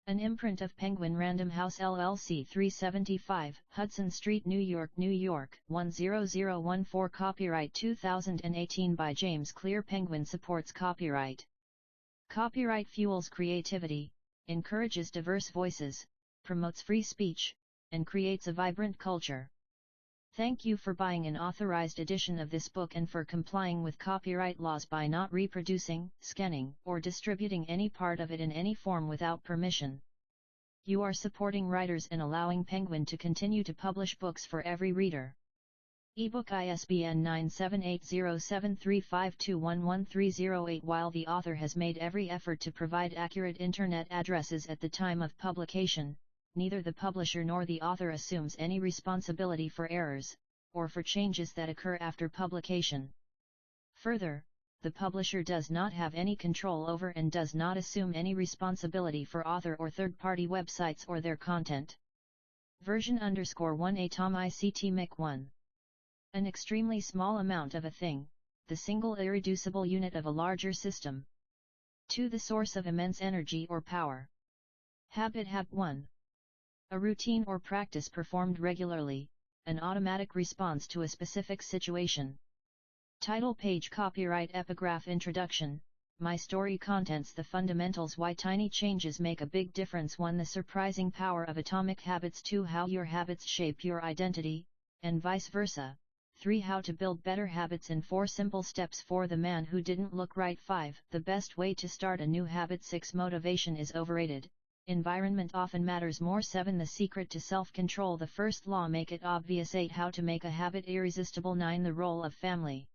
An imprint of Penguin Random House LLC 375, Hudson Street, New York, New York, 10014. Copyright 2018 by James Clear. Penguin supports copyright. Copyright fuels creativity, encourages diverse voices, promotes free speech, and creates a vibrant culture. Thank you for buying an authorized edition of this book and for complying with copyright laws by not reproducing, scanning, or distributing any part of it in any form without permission. You are supporting writers and allowing Penguin to continue to publish books for every reader. Ebook ISBN 9780735211308. While the author has made every effort to provide accurate internet addresses at the time of publication, neither the publisher nor the author assumes any responsibility for errors, or for changes that occur after publication. Further, the publisher does not have any control over and does not assume any responsibility for author or third-party websites or their content. Version_1 Atom ICT Mic 1. An extremely small amount of a thing, the single irreducible unit of a larger system. 2. The source of immense energy or power. Habit 1. A routine or practice performed regularly, an automatic response to a specific situation. Title page. Copyright epigraph. Introduction. My story contents the fundamentals why tiny changes make a big difference. 1. The surprising power of atomic habits. 2. How your habits shape your identity, and vice versa. 3. How to build better habits in 4 simple steps. 4. The man who didn't look right. 5. The best way to start a new habit. 6. Motivation is overrated. Environment often matters more. 7. The secret to self-control. The first law. Make it obvious. 8. How to make a habit irresistible. 9. The role of family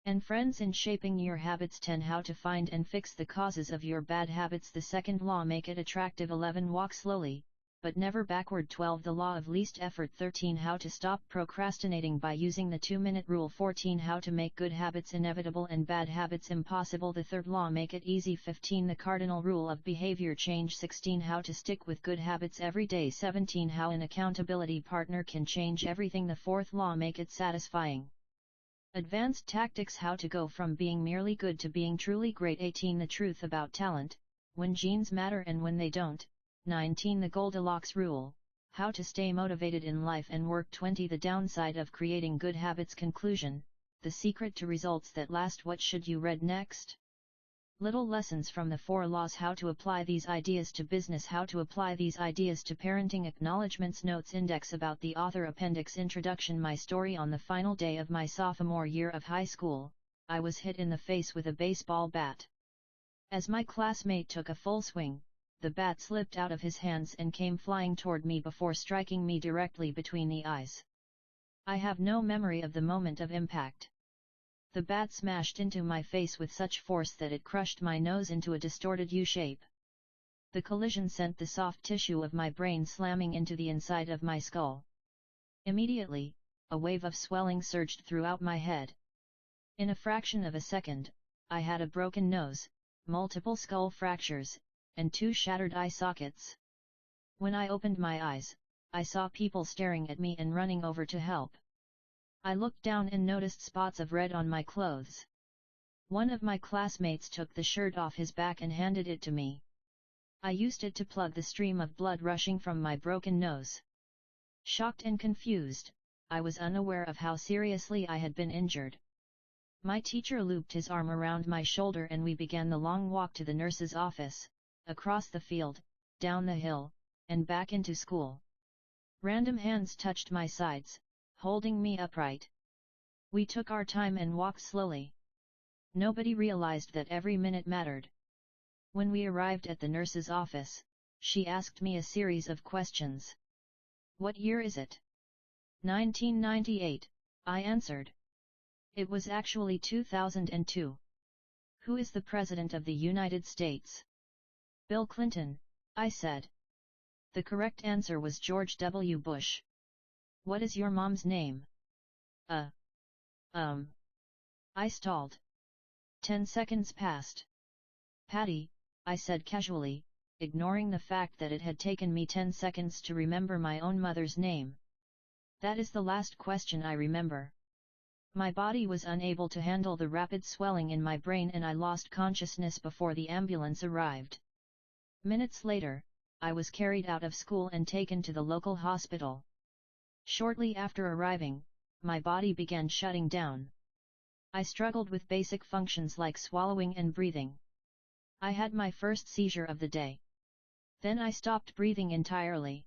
and friends in shaping your habits. 10. How to find and fix the causes of your bad habits. The second law. Make it attractive. 11. Walk slowly, but never backward. 12. The law of least effort. 13. How to stop procrastinating by using the 2-minute rule. 14. How to make good habits inevitable and bad habits impossible. The third law. Make it easy. 15. The cardinal rule of behavior change. 16. How to stick with good habits every day. 17. How an accountability partner can change everything. The fourth law. Make it satisfying. Advanced tactics. How to go from being merely good to being truly great. 18. The truth about talent, when genes matter and when they don't. 19. The Goldilocks rule, how to stay motivated in life and work. 20. The downside of creating good habits. Conclusion, the secret to results that last. What should you read next? Little lessons from the 4 laws. How to apply these ideas to business. How to apply these ideas to parenting. Acknowledgements. Notes. Index about the author. Appendix. Introduction. My story. On the final day of my sophomore year of high school, I was hit in the face with a baseball bat. As my classmate took a full swing, the bat slipped out of his hands and came flying toward me before striking me directly between the eyes. I have no memory of the moment of impact. The bat smashed into my face with such force that it crushed my nose into a distorted U-shape. The collision sent the soft tissue of my brain slamming into the inside of my skull. Immediately, a wave of swelling surged throughout my head. In a fraction of a second, I had a broken nose, multiple skull fractures, and 2 shattered eye sockets. When I opened my eyes, I saw people staring at me and running over to help. I looked down and noticed spots of red on my clothes. One of my classmates took the shirt off his back and handed it to me. I used it to plug the stream of blood rushing from my broken nose. Shocked and confused, I was unaware of how seriously I had been injured. My teacher looped his arm around my shoulder and we began the long walk to the nurse's office, across the field, down the hill, and back into school. Random hands touched my sides, holding me upright. We took our time and walked slowly. Nobody realized that every minute mattered. When we arrived at the nurse's office, she asked me a series of questions. "What year is it?" 1998, I answered. It was actually 2002. "Who is the President of the United States?" "Bill Clinton," I said. The correct answer was George W. Bush. "What is your mom's name?" I stalled. 10 seconds passed. "Patty," I said casually, ignoring the fact that it had taken me 10 seconds to remember my own mother's name. That is the last question I remember. My body was unable to handle the rapid swelling in my brain and I lost consciousness before the ambulance arrived. Minutes later, I was carried out of school and taken to the local hospital. Shortly after arriving, my body began shutting down. I struggled with basic functions like swallowing and breathing. I had my first seizure of the day. Then I stopped breathing entirely.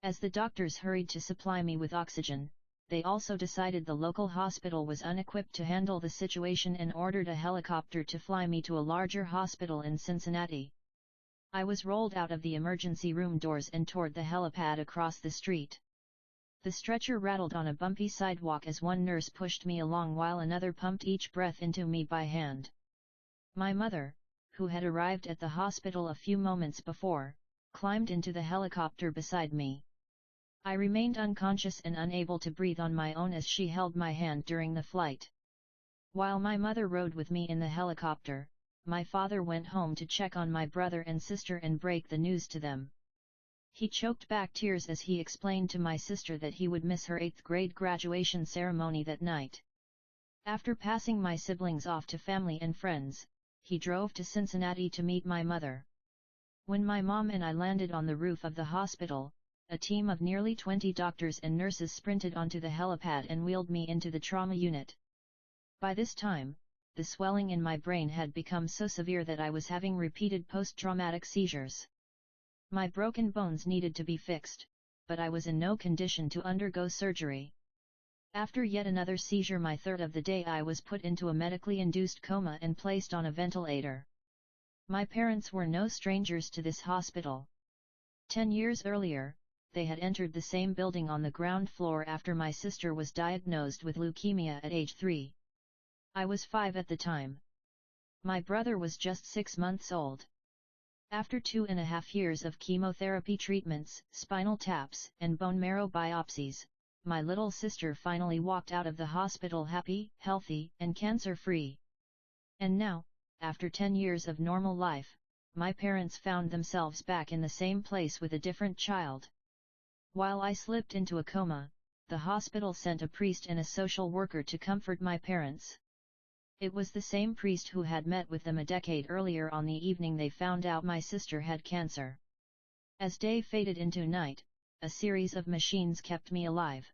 As the doctors hurried to supply me with oxygen, they also decided the local hospital was unequipped to handle the situation and ordered a helicopter to fly me to a larger hospital in Cincinnati. I was rolled out of the emergency room doors and toward the helipad across the street. The stretcher rattled on a bumpy sidewalk as one nurse pushed me along while another pumped each breath into me by hand. My mother, who had arrived at the hospital a few moments before, climbed into the helicopter beside me. I remained unconscious and unable to breathe on my own as she held my hand during the flight. While my mother rode with me in the helicopter, my father went home to check on my brother and sister and break the news to them. He choked back tears as he explained to my sister that he would miss her 8th grade graduation ceremony that night. After passing my siblings off to family and friends, he drove to Cincinnati to meet my mother. When my mom and I landed on the roof of the hospital, a team of nearly 20 doctors and nurses sprinted onto the helipad and wheeled me into the trauma unit. By this time, the swelling in my brain had become so severe that I was having repeated post-traumatic seizures. My broken bones needed to be fixed, but I was in no condition to undergo surgery. After yet another seizure, my third of the day, I was put into a medically induced coma and placed on a ventilator. My parents were no strangers to this hospital. 10 years earlier, they had entered the same building on the ground floor after my sister was diagnosed with leukemia at age 3. I was 5 at the time. My brother was just 6 months old. After 2.5 years of chemotherapy treatments, spinal taps, and bone marrow biopsies, my little sister finally walked out of the hospital happy, healthy, and cancer-free. And now, after 10 years of normal life, my parents found themselves back in the same place with a different child. While I slipped into a coma, the hospital sent a priest and a social worker to comfort my parents. It was the same priest who had met with them a decade earlier on the evening they found out my sister had cancer. As day faded into night, a series of machines kept me alive.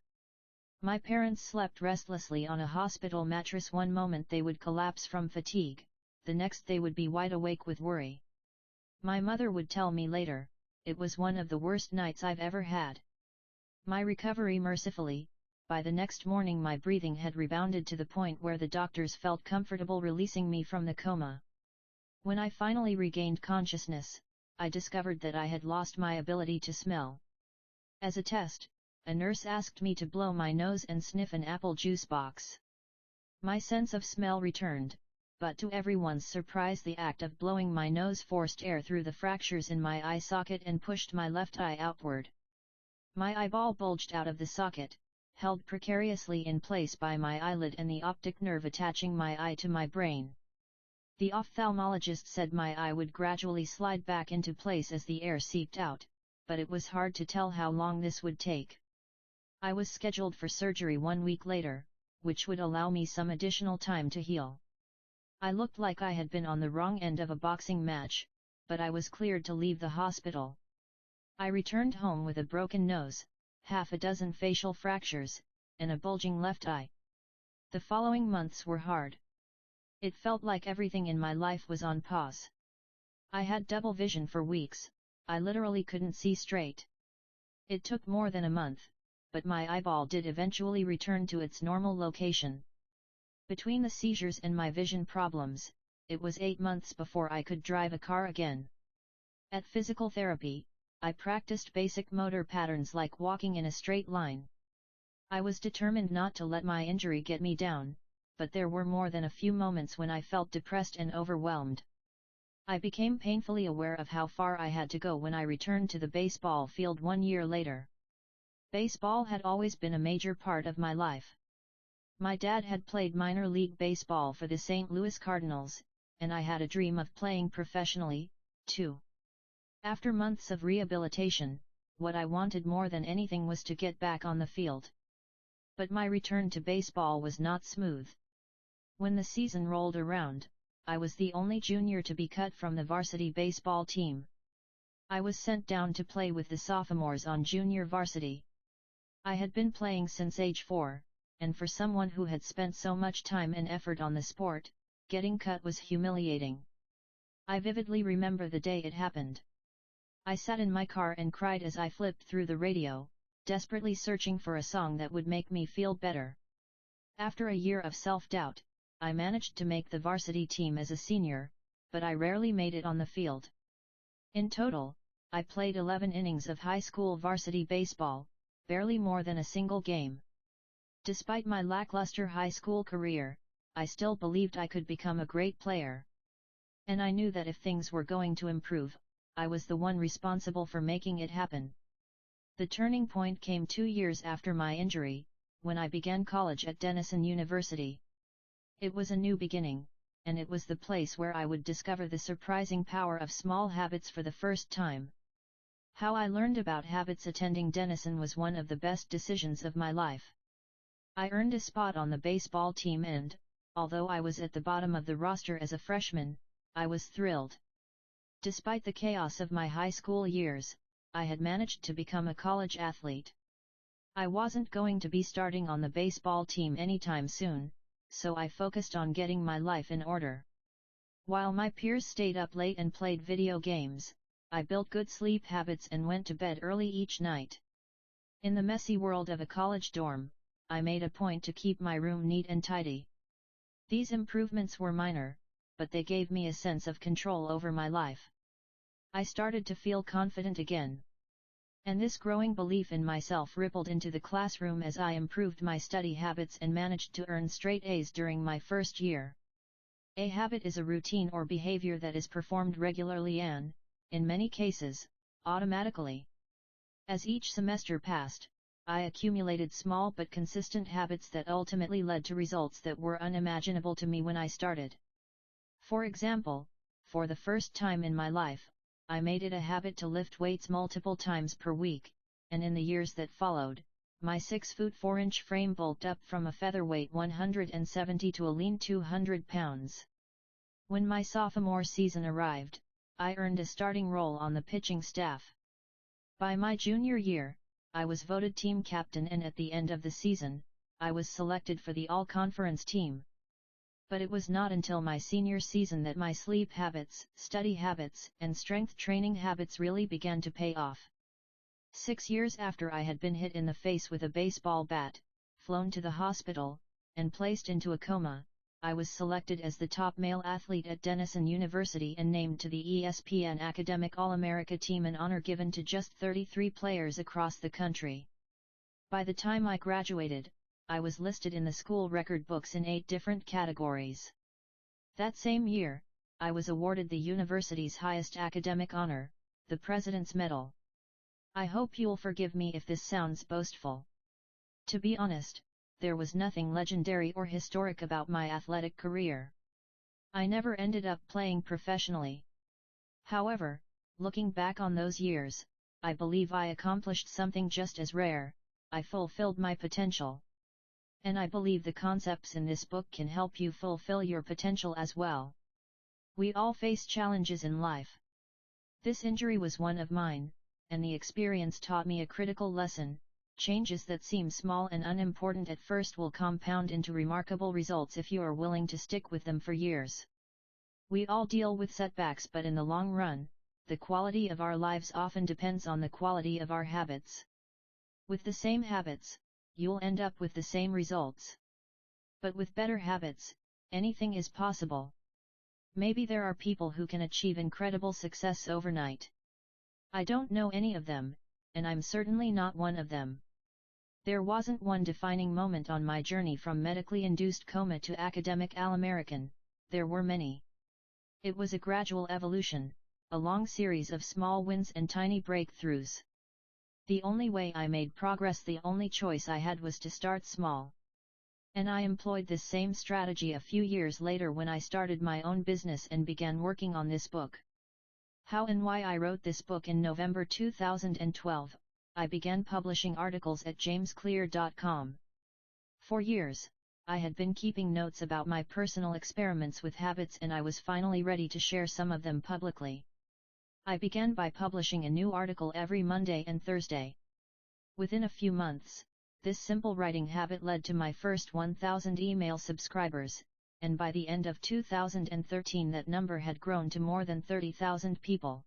My parents slept restlessly on a hospital mattress. One moment they would collapse from fatigue, the next they would be wide awake with worry. My mother would tell me later, "It was one of the worst nights I've ever had." My recovery mercifully, by the next morning my breathing had rebounded to the point where the doctors felt comfortable releasing me from the coma. When I finally regained consciousness, I discovered that I had lost my ability to smell. As a test, a nurse asked me to blow my nose and sniff an apple juice box. My sense of smell returned, but to everyone's surprise the act of blowing my nose forced air through the fractures in my eye socket and pushed my left eye outward. My eyeball bulged out of the socket, held precariously in place by my eyelid and the optic nerve attaching my eye to my brain. The ophthalmologist said my eye would gradually slide back into place as the air seeped out, but it was hard to tell how long this would take. I was scheduled for surgery 1 week later, which would allow me some additional time to heal. I looked like I had been on the wrong end of a boxing match, but I was cleared to leave the hospital. I returned home with a broken nose, half a dozen facial fractures, and a bulging left eye. The following months were hard. It felt like everything in my life was on pause. I had double vision for weeks, I literally couldn't see straight. It took more than a month, but my eyeball did eventually return to its normal location. Between the seizures and my vision problems, it was 8 months before I could drive a car again. At physical therapy, I practiced basic motor patterns like walking in a straight line. I was determined not to let my injury get me down, but there were more than a few moments when I felt depressed and overwhelmed. I became painfully aware of how far I had to go when I returned to the baseball field 1 year later. Baseball had always been a major part of my life. My dad had played minor league baseball for the St. Louis Cardinals, and I had a dream of playing professionally, too. After months of rehabilitation, what I wanted more than anything was to get back on the field. But my return to baseball was not smooth. When the season rolled around, I was the only junior to be cut from the varsity baseball team. I was sent down to play with the sophomores on junior varsity. I had been playing since age 4, and for someone who had spent so much time and effort on the sport, getting cut was humiliating. I vividly remember the day it happened. I sat in my car and cried as I flipped through the radio, desperately searching for a song that would make me feel better. After a year of self-doubt, I managed to make the varsity team as a senior, but I rarely made it on the field. In total, I played 11 innings of high school varsity baseball, barely more than a single game. Despite my lackluster high school career, I still believed I could become a great player. And I knew that if things were going to improve, I was the one responsible for making it happen. The turning point came 2 years after my injury, when I began college at Denison University. It was a new beginning, and it was the place where I would discover the surprising power of small habits for the first time. How I learned about habits attending Denison was one of the best decisions of my life. I earned a spot on the baseball team and, although I was at the bottom of the roster as a freshman, I was thrilled. Despite the chaos of my high school years, I had managed to become a college athlete. I wasn't going to be starting on the baseball team anytime soon, so I focused on getting my life in order. While my peers stayed up late and played video games, I built good sleep habits and went to bed early each night. In the messy world of a college dorm, I made a point to keep my room neat and tidy. These improvements were minor, but they gave me a sense of control over my life. I started to feel confident again. And this growing belief in myself rippled into the classroom as I improved my study habits and managed to earn straight A's during my first year. A habit is a routine or behavior that is performed regularly and, in many cases, automatically. As each semester passed, I accumulated small but consistent habits that ultimately led to results that were unimaginable to me when I started. For example, for the first time in my life, I made it a habit to lift weights multiple times per week, and in the years that followed, my 6-foot 4-inch frame bulked up from a featherweight 170 to a lean 200 pounds. When my sophomore season arrived, I earned a starting role on the pitching staff. By my junior year, I was voted team captain, and at the end of the season, I was selected for the all-conference team. But it was not until my senior season that my sleep habits, study habits, and strength training habits really began to pay off. 6 years after I had been hit in the face with a baseball bat, flown to the hospital, and placed into a coma, I was selected as the top male athlete at Denison University and named to the ESPN Academic All-America team, an honor given to just 33 players across the country. By the time I graduated, I was listed in the school record books in 8 different categories. That same year, I was awarded the university's highest academic honor, the President's Medal. I hope you'll forgive me if this sounds boastful. To be honest, there was nothing legendary or historic about my athletic career. I never ended up playing professionally. However, looking back on those years, I believe I accomplished something just as rare. I fulfilled my potential. And I believe the concepts in this book can help you fulfill your potential as well. We all face challenges in life. This injury was one of mine, and the experience taught me a critical lesson: changes that seem small and unimportant at first will compound into remarkable results if you are willing to stick with them for years. We all deal with setbacks, but in the long run, the quality of our lives often depends on the quality of our habits. With the same habits, you'll end up with the same results. But with better habits, anything is possible. Maybe there are people who can achieve incredible success overnight. I don't know any of them, and I'm certainly not one of them. There wasn't one defining moment on my journey from medically induced coma to academic All-American. There were many. It was a gradual evolution, a long series of small wins and tiny breakthroughs. The only way I made progress, the only choice I had, was to start small. And I employed this same strategy a few years later when I started my own business and began working on this book. How and why I wrote this book. In November 2012, I began publishing articles at jamesclear.com. For years, I had been keeping notes about my personal experiments with habits, and I was finally ready to share some of them publicly. I began by publishing a new article every Monday and Thursday. Within a few months, this simple writing habit led to my first 1,000 email subscribers, and by the end of 2013 that number had grown to more than 30,000 people.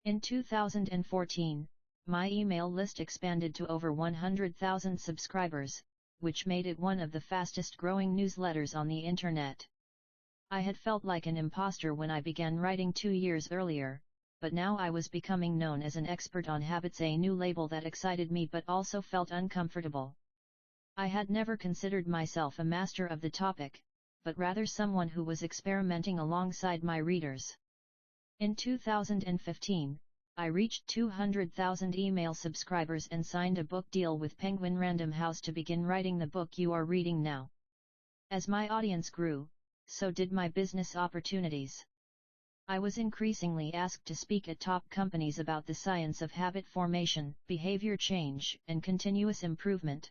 In 2014, my email list expanded to over 100,000 subscribers, which made it one of the fastest growing newsletters on the internet. I had felt like an imposter when I began writing 2 years earlier, but now I was becoming known as an expert on habits, a new label that excited me but also felt uncomfortable. I had never considered myself a master of the topic, but rather someone who was experimenting alongside my readers. In 2015, I reached 200,000 email subscribers and signed a book deal with Penguin Random House to begin writing the book you are reading now. As my audience grew, so did my business opportunities. I was increasingly asked to speak at top companies about the science of habit formation, behavior change, and continuous improvement.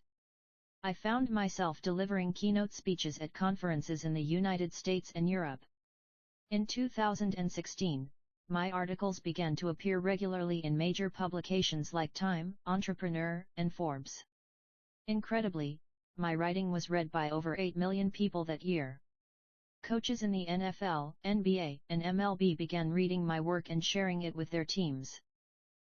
I found myself delivering keynote speeches at conferences in the United States and Europe. In 2016, my articles began to appear regularly in major publications like Time, Entrepreneur, and Forbes. Incredibly, my writing was read by over 8 million people that year. Coaches in the NFL, NBA, and MLB began reading my work and sharing it with their teams.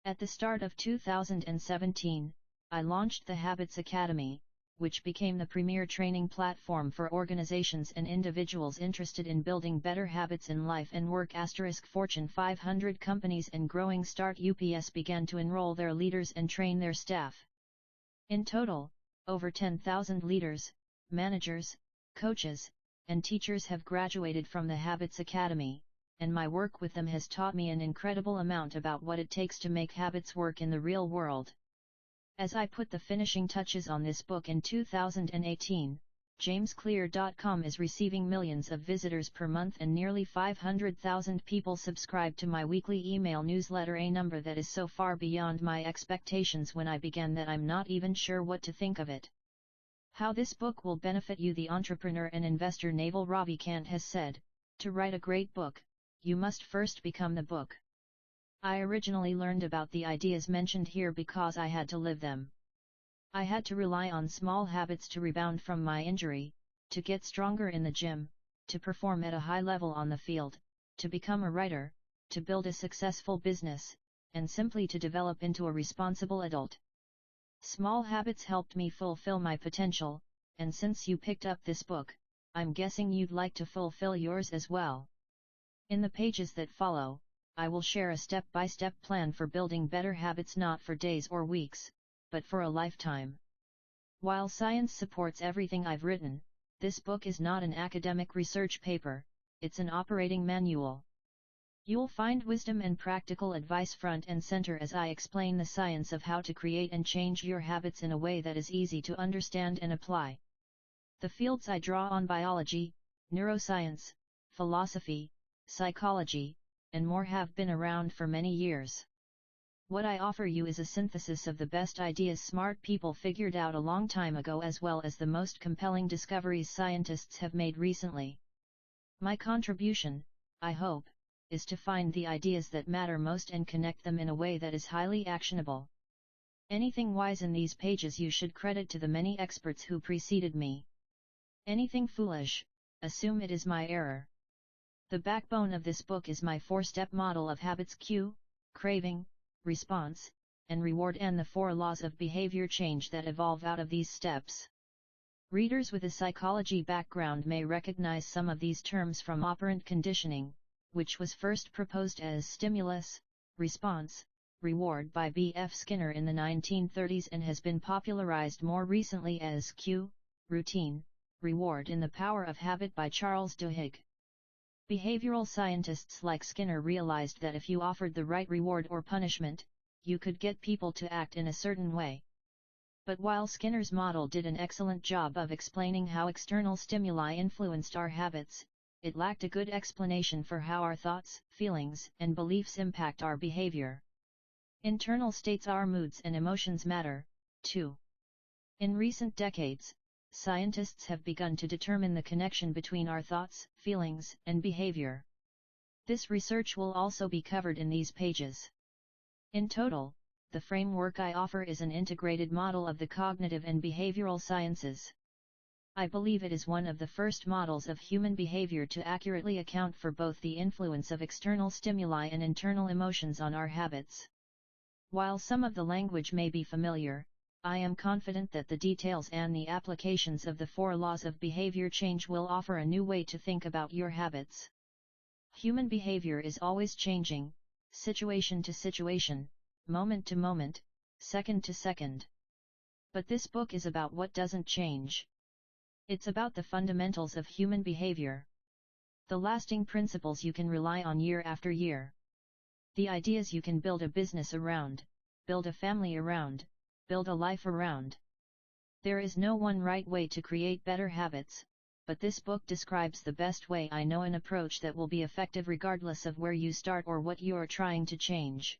At the start of 2017, I launched the Habits Academy, which became the premier training platform for organizations and individuals interested in building better habits in life and work. Fortune 500 companies and growing start UPS began to enroll their leaders and train their staff. In total, over 10,000 leaders, managers, coaches, and teachers have graduated from the Habits Academy, and my work with them has taught me an incredible amount about what it takes to make habits work in the real world. As I put the finishing touches on this book in 2018, JamesClear.com is receiving millions of visitors per month and nearly 500,000 people subscribe to my weekly email newsletter, a number that is so far beyond my expectations when I began that I'm not even sure what to think of it. How this book will benefit you. The entrepreneur and investor Naval Ravikant has said, "To write a great book, you must first become the book." I originally learned about the ideas mentioned here because I had to live them. I had to rely on small habits to rebound from my injury, to get stronger in the gym, to perform at a high level on the field, to become a writer, to build a successful business, and simply to develop into a responsible adult. Small habits helped me fulfill my potential, and since you picked up this book, I'm guessing you'd like to fulfill yours as well. In the pages that follow, I will share a step-by-step plan for building better habits, not for days or weeks, but for a lifetime. While science supports everything I've written, this book is not an academic research paper, it's an operating manual. You'll find wisdom and practical advice front and center as I explain the science of how to create and change your habits in a way that is easy to understand and apply. The fields I draw on: biology, neuroscience, philosophy, psychology, and more have been around for many years. What I offer you is a synthesis of the best ideas smart people figured out a long time ago, as well as the most compelling discoveries scientists have made recently. My contribution, I hope, is to find the ideas that matter most and connect them in a way that is highly actionable. Anything wise in these pages you should credit to the many experts who preceded me. Anything foolish, assume it is my error. The backbone of this book is my 4-step model of habits: cue, craving, response, and reward, and the 4 laws of behavior change that evolve out of these steps. Readers with a psychology background may recognize some of these terms from operant conditioning, which was first proposed as stimulus, response, reward by B.F. Skinner in the 1930s and has been popularized more recently as cue, routine, reward in The Power of Habit by Charles Duhigg. Behavioral scientists like Skinner realized that if you offered the right reward or punishment, you could get people to act in a certain way. But while Skinner's model did an excellent job of explaining how external stimuli influenced our habits, it lacked a good explanation for how our thoughts, feelings, and beliefs impact our behavior. Internal states, our moods and emotions matter, too. In recent decades, scientists have begun to determine the connection between our thoughts, feelings, and behavior. This research will also be covered in these pages. In total, the framework I offer is an integrated model of the cognitive and behavioral sciences. I believe it is one of the first models of human behavior to accurately account for both the influence of external stimuli and internal emotions on our habits. While some of the language may be familiar, I am confident that the details and the applications of the 4 laws of behavior change will offer a new way to think about your habits. Human behavior is always changing, situation to situation, moment to moment, second to second. But this book is about what doesn't change. It's about the fundamentals of human behavior. The lasting principles you can rely on year after year. The ideas you can build a business around, build a family around, build a life around. There is no one right way to create better habits, but this book describes the best way I know, an approach that will be effective regardless of where you start or what you are trying to change.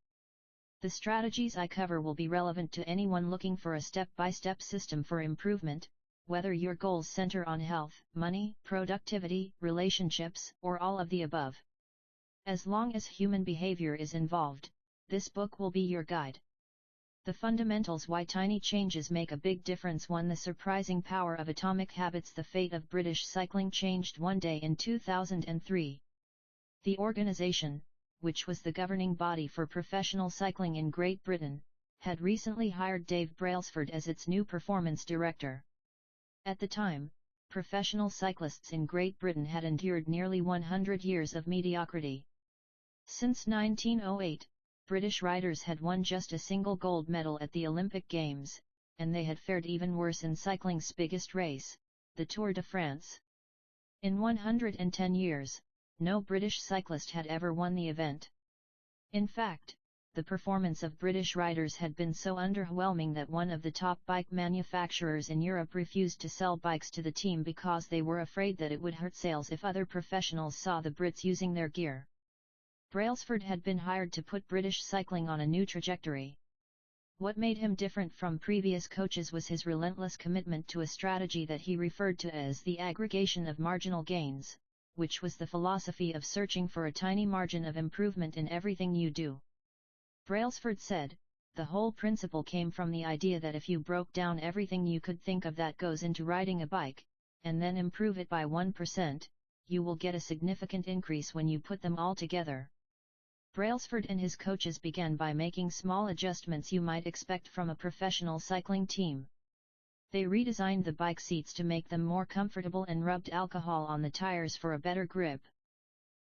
The strategies I cover will be relevant to anyone looking for a step-by-step system for improvement, whether your goals center on health, money, productivity, relationships, or all of the above. As long as human behavior is involved, this book will be your guide. The Fundamentals: Why Tiny Changes Make a Big Difference. 1. The Surprising Power of Atomic Habits. The fate of British cycling changed one day in 2003. The organization, which was the governing body for professional cycling in Great Britain, had recently hired Dave Brailsford as its new performance director. At the time, professional cyclists in Great Britain had endured nearly 100 years of mediocrity. Since 1908, British riders had won just a single gold medal at the Olympic Games, and they had fared even worse in cycling's biggest race, the Tour de France. In 110 years, no British cyclist had ever won the event. In fact, the performance of British riders had been so underwhelming that one of the top bike manufacturers in Europe refused to sell bikes to the team because they were afraid that it would hurt sales if other professionals saw the Brits using their gear. Brailsford had been hired to put British cycling on a new trajectory. What made him different from previous coaches was his relentless commitment to a strategy that he referred to as the aggregation of marginal gains, which was the philosophy of searching for a tiny margin of improvement in everything you do. Brailsford said, the whole principle came from the idea that if you broke down everything you could think of that goes into riding a bike, and then improve it by 1%, you will get a significant increase when you put them all together. Brailsford and his coaches began by making small adjustments you might expect from a professional cycling team. They redesigned the bike seats to make them more comfortable and rubbed alcohol on the tires for a better grip.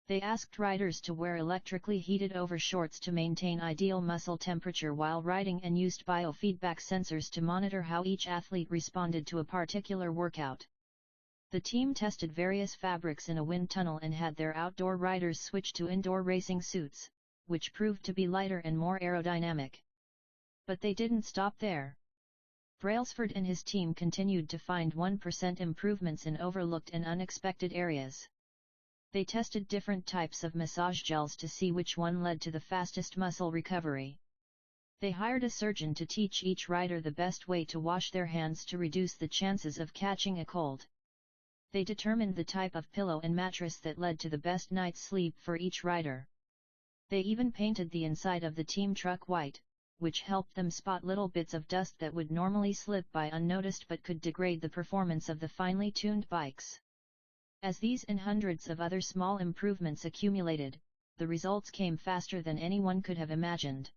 They asked riders to wear electrically heated overshorts to maintain ideal muscle temperature while riding, and used biofeedback sensors to monitor how each athlete responded to a particular workout. The team tested various fabrics in a wind tunnel and had their outdoor riders switch to indoor racing suits, which proved to be lighter and more aerodynamic. But they didn't stop there. Brailsford and his team continued to find 1% improvements in overlooked and unexpected areas. They tested different types of massage gels to see which one led to the fastest muscle recovery. They hired a surgeon to teach each rider the best way to wash their hands to reduce the chances of catching a cold. They determined the type of pillow and mattress that led to the best night's sleep for each rider. They even painted the inside of the team truck white, which helped them spot little bits of dust that would normally slip by unnoticed but could degrade the performance of the finely tuned bikes. As these and hundreds of other small improvements accumulated, the results came faster than anyone could have imagined.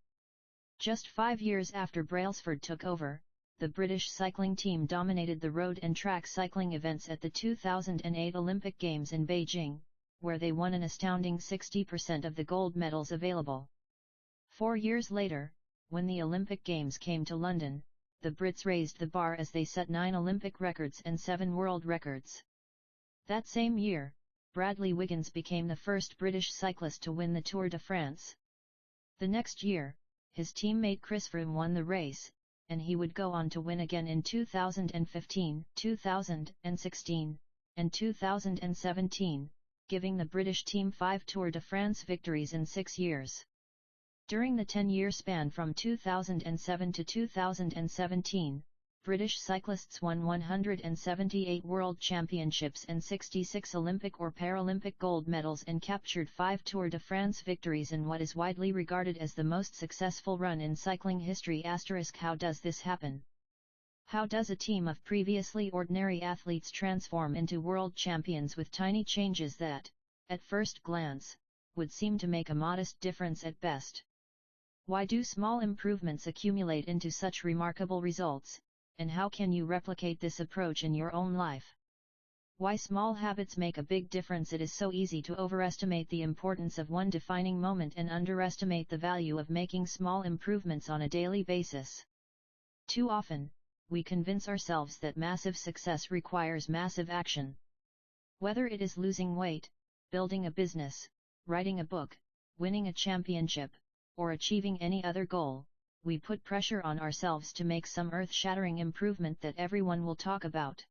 Just 5 years after Brailsford took over, the British cycling team dominated the road and track cycling events at the 2008 Olympic Games in Beijing, where they won an astounding 60% of the gold medals available. 4 years later, when the Olympic Games came to London, the Brits raised the bar as they set 9 Olympic records and 7 world records. That same year, Bradley Wiggins became the first British cyclist to win the Tour de France. The next year, his teammate Chris Froome won the race, and he would go on to win again in 2015, 2016, and 2017, giving the British team 5 Tour de France victories in 6 years. During the 10-year span from 2007 to 2017, British cyclists won 178 World Championships and 66 Olympic or Paralympic gold medals and captured 5 Tour de France victories in what is widely regarded as the most successful run in cycling history. How does this happen? How does a team of previously ordinary athletes transform into world champions with tiny changes that, at first glance, would seem to make a modest difference at best? Why do small improvements accumulate into such remarkable results, and how can you replicate this approach in your own life? Why small habits make a big difference? It is so easy to overestimate the importance of one defining moment and underestimate the value of making small improvements on a daily basis. Too often, we convince ourselves that massive success requires massive action. Whether it is losing weight, building a business, writing a book, winning a championship, or achieving any other goal, we put pressure on ourselves to make some earth-shattering improvement that everyone will talk about.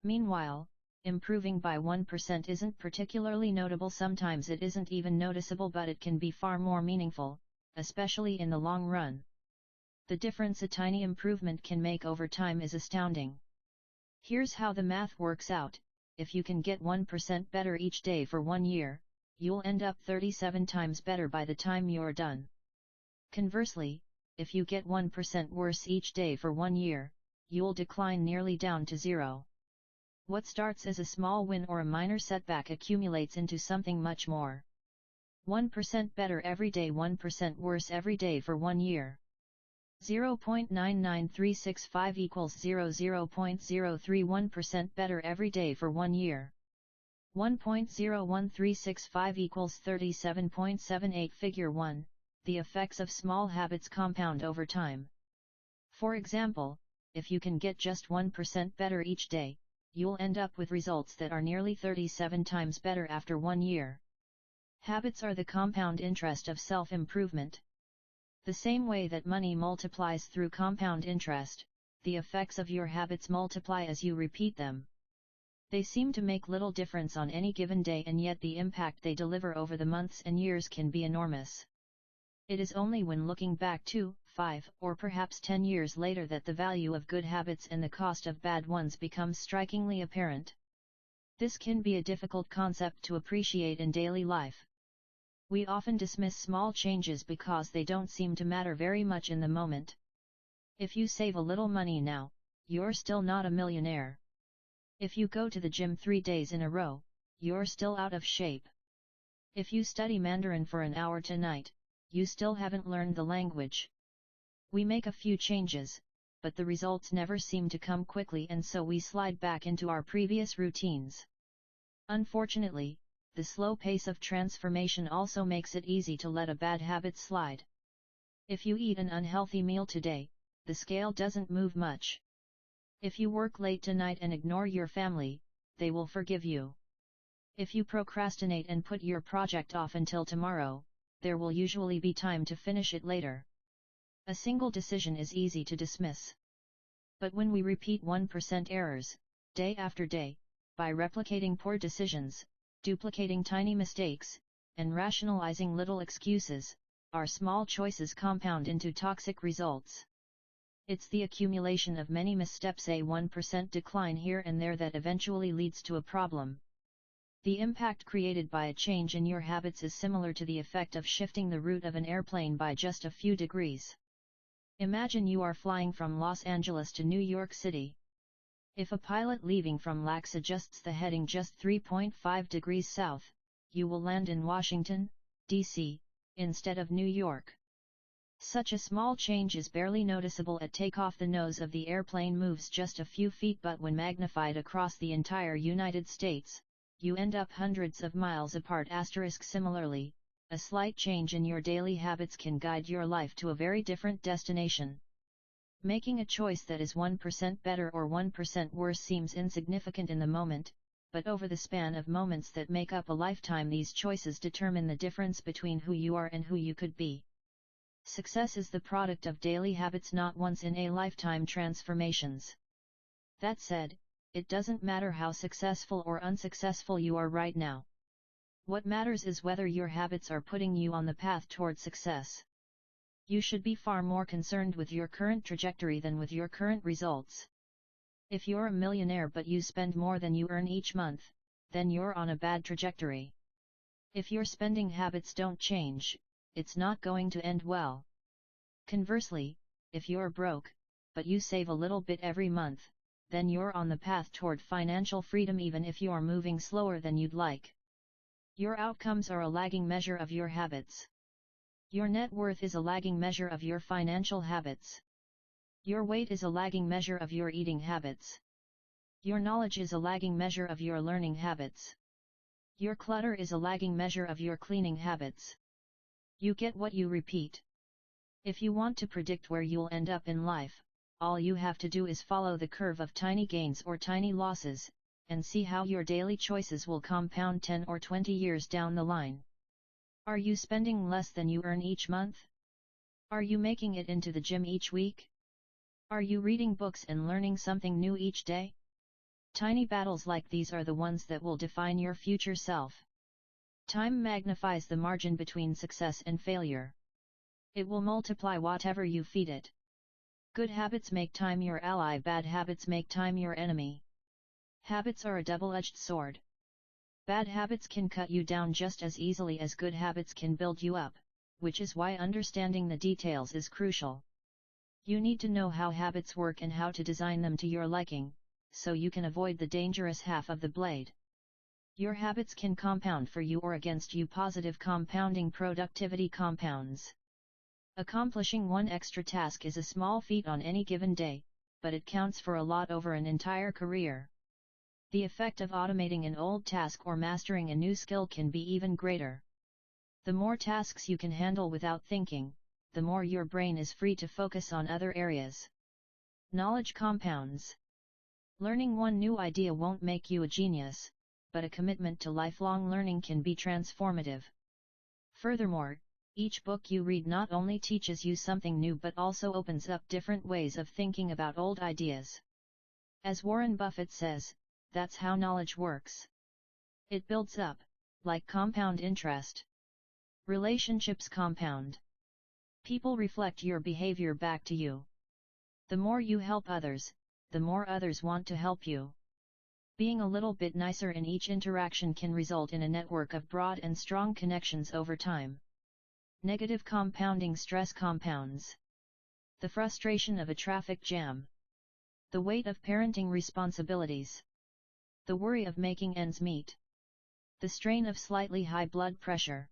Meanwhile, improving by 1% isn't particularly notable. Sometimes it isn't even noticeable, but it can be far more meaningful, especially in the long run. The difference a tiny improvement can make over time is astounding. Here's how the math works out: if you can get 1% better each day for 1 year, you'll end up 37 times better by the time you're done. Conversely, if you get 1% worse each day for 1 year, you'll decline nearly down to zero. What starts as a small win or a minor setback accumulates into something much more. 1% better every day, 1% worse every day for 1 year. 0.99365 equals 0.031% better every day for 1 year. 1.01365 equals 37.78. Figure 1. The effects of small habits compound over time. For example, if you can get just 1% better each day, you'll end up with results that are nearly 37 times better after 1 year. Habits are the compound interest of self-improvement. The same way that money multiplies through compound interest, the effects of your habits multiply as you repeat them. They seem to make little difference on any given day, and yet the impact they deliver over the months and years can be enormous. It is only when looking back 2, 5, or perhaps 10 years later that the value of good habits and the cost of bad ones becomes strikingly apparent. This can be a difficult concept to appreciate in daily life. We often dismiss small changes because they don't seem to matter very much in the moment. If you save a little money now, you're still not a millionaire. If you go to the gym 3 days in a row, you're still out of shape. If you study Mandarin for an hour tonight, you still haven't learned the language. We make a few changes, but the results never seem to come quickly, and so we slide back into our previous routines. Unfortunately, the slow pace of transformation also makes it easy to let a bad habit slide. If you eat an unhealthy meal today, the scale doesn't move much. If you work late tonight and ignore your family, they will forgive you. If you procrastinate and put your project off until tomorrow, there will usually be time to finish it later. A single decision is easy to dismiss. But when we repeat 1% errors, day after day, by replicating poor decisions, duplicating tiny mistakes, and rationalizing little excuses, our small choices compound into toxic results. It's the accumulation of many missteps, a 1% decline here and there, that eventually leads to a problem. The impact created by a change in your habits is similar to the effect of shifting the route of an airplane by just a few degrees. Imagine you are flying from Los Angeles to New York City. If a pilot leaving from LAX adjusts the heading just 3.5 degrees south, you will land in Washington, D.C., instead of New York. Such a small change is barely noticeable at takeoff. The nose of the airplane moves just a few feet, but when magnified across the entire United States, you end up hundreds of miles apart. Similarly, a slight change in your daily habits can guide your life to a very different destination. Making a choice that is 1% better or 1% worse seems insignificant in the moment, but over the span of moments that make up a lifetime, these choices determine the difference between who you are and who you could be. Success is the product of daily habits, not once-in-a-lifetime transformations. That said, it doesn't matter how successful or unsuccessful you are right now. What matters is whether your habits are putting you on the path toward success. You should be far more concerned with your current trajectory than with your current results. If you're a millionaire but you spend more than you earn each month, then you're on a bad trajectory. If your spending habits don't change, it's not going to end well. Conversely, if you're broke, but you save a little bit every month, then you're on the path toward financial freedom even if you're moving slower than you'd like. Your outcomes are a lagging measure of your habits. Your net worth is a lagging measure of your financial habits. Your weight is a lagging measure of your eating habits. Your knowledge is a lagging measure of your learning habits. Your clutter is a lagging measure of your cleaning habits. You get what you repeat. If you want to predict where you'll end up in life, all you have to do is follow the curve of tiny gains or tiny losses, and see how your daily choices will compound 10 or 20 years down the line. Are you spending less than you earn each month? Are you making it into the gym each week? Are you reading books and learning something new each day? Tiny battles like these are the ones that will define your future self. Time magnifies the margin between success and failure. It will multiply whatever you feed it. Good habits make time your ally, bad habits make time your enemy. Habits are a double-edged sword. Bad habits can cut you down just as easily as good habits can build you up, which is why understanding the details is crucial. You need to know how habits work and how to design them to your liking, so you can avoid the dangerous half of the blade. Your habits can compound for you or against you. Positive compounding productivity compounds. Accomplishing one extra task is a small feat on any given day, but it counts for a lot over an entire career. The effect of automating an old task or mastering a new skill can be even greater. The more tasks you can handle without thinking, the more your brain is free to focus on other areas. Knowledge compounds. Learning one new idea won't make you a genius, but a commitment to lifelong learning can be transformative. Furthermore, each book you read not only teaches you something new but also opens up different ways of thinking about old ideas. As Warren Buffett says, that's how knowledge works. It builds up, like compound interest. Relationships compound. People reflect your behavior back to you. The more you help others, the more others want to help you. Being a little bit nicer in each interaction can result in a network of broad and strong connections over time. Negative compounding stress compounds. The frustration of a traffic jam. The weight of parenting responsibilities. The worry of making ends meet. The strain of slightly high blood pressure.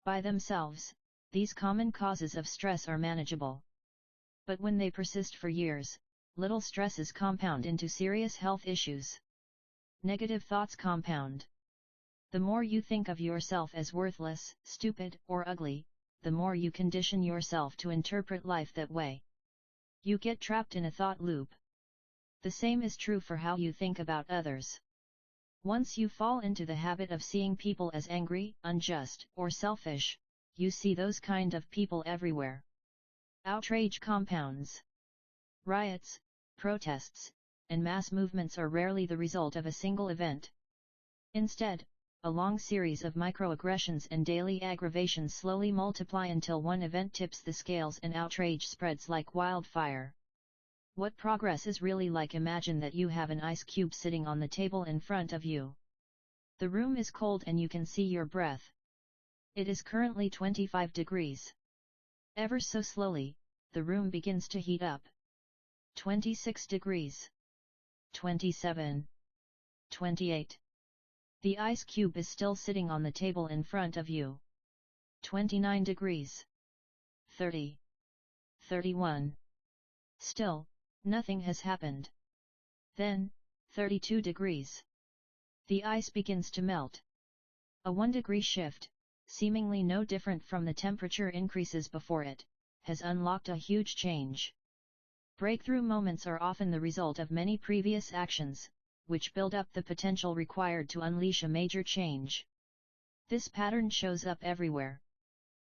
By themselves, these common causes of stress are manageable. But when they persist for years, little stresses compound into serious health issues. Negative thoughts compound. The more you think of yourself as worthless, stupid, or ugly, the more you condition yourself to interpret life that way. You get trapped in a thought loop. The same is true for how you think about others. Once you fall into the habit of seeing people as angry, unjust, or selfish, you see those kind of people everywhere. Outrage compounds. Riots, protests, and mass movements are rarely the result of a single event. Instead, a long series of microaggressions and daily aggravations slowly multiply until one event tips the scales and outrage spreads like wildfire. What progress is really like? Imagine that you have an ice cube sitting on the table in front of you. The room is cold and you can see your breath. It is currently 25 degrees. Ever so slowly, the room begins to heat up. 26 degrees. 27. 28. The ice cube is still sitting on the table in front of you. 29 degrees. 30. 31. Still, nothing has happened. Then, 32 degrees. The ice begins to melt. A 1-degree shift, seemingly no different from the temperature increases before it, has unlocked a huge change. Breakthrough moments are often the result of many previous actions, which build up the potential required to unleash a major change. This pattern shows up everywhere.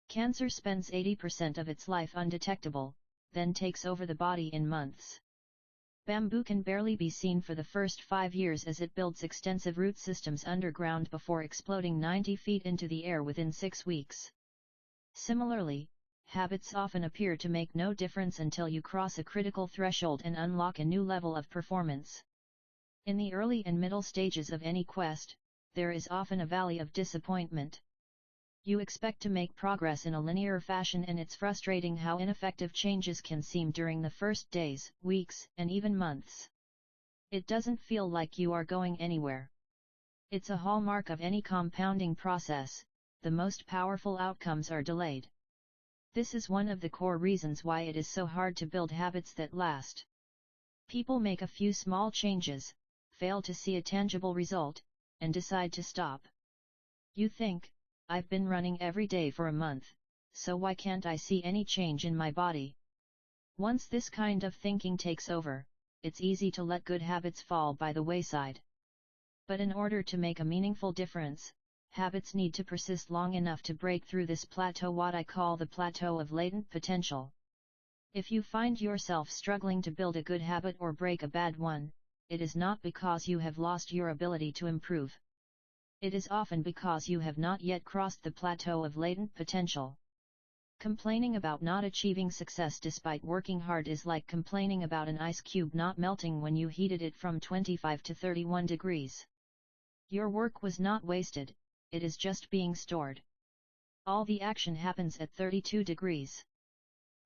Cancer spends 80% of its life undetectable, then takes over the body in months. Bamboo can barely be seen for the first 5 years as it builds extensive root systems underground before exploding 90 feet into the air within 6 weeks. Similarly, habits often appear to make no difference until you cross a critical threshold and unlock a new level of performance. In the early and middle stages of any quest, there is often a valley of disappointment. You expect to make progress in a linear fashion, and it's frustrating how ineffective changes can seem during the first days, weeks, and even months. It doesn't feel like you are going anywhere. It's a hallmark of any compounding process. The most powerful outcomes are delayed. This is one of the core reasons why it is so hard to build habits that last. People make a few small changes, fail to see a tangible result, and decide to stop. You think, I've been running every day for a month, so why can't I see any change in my body? Once this kind of thinking takes over, it's easy to let good habits fall by the wayside. But in order to make a meaningful difference, habits need to persist long enough to break through this plateau, what I call the plateau of latent potential. If you find yourself struggling to build a good habit or break a bad one, it is not because you have lost your ability to improve. It is often because you have not yet crossed the plateau of latent potential. Complaining about not achieving success despite working hard is like complaining about an ice cube not melting when you heated it from 25 to 31 degrees. Your work was not wasted, it is just being stored. All the action happens at 32 degrees.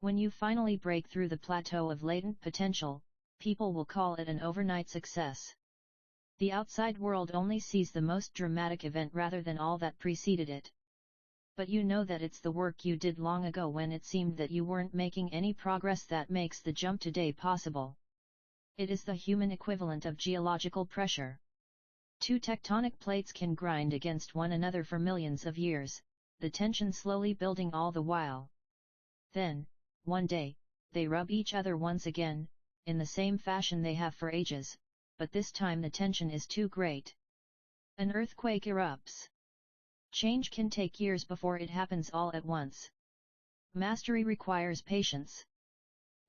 When you finally break through the plateau of latent potential, people will call it an overnight success. The outside world only sees the most dramatic event rather than all that preceded it. But you know that it's the work you did long ago when it seemed that you weren't making any progress that makes the jump today possible. It is the human equivalent of geological pressure. Two tectonic plates can grind against one another for millions of years, the tension slowly building all the while. Then, one day, they rub each other once again, in the same fashion they have for ages, but this time the tension is too great. An earthquake erupts. Change can take years before it happens all at once. Mastery requires patience.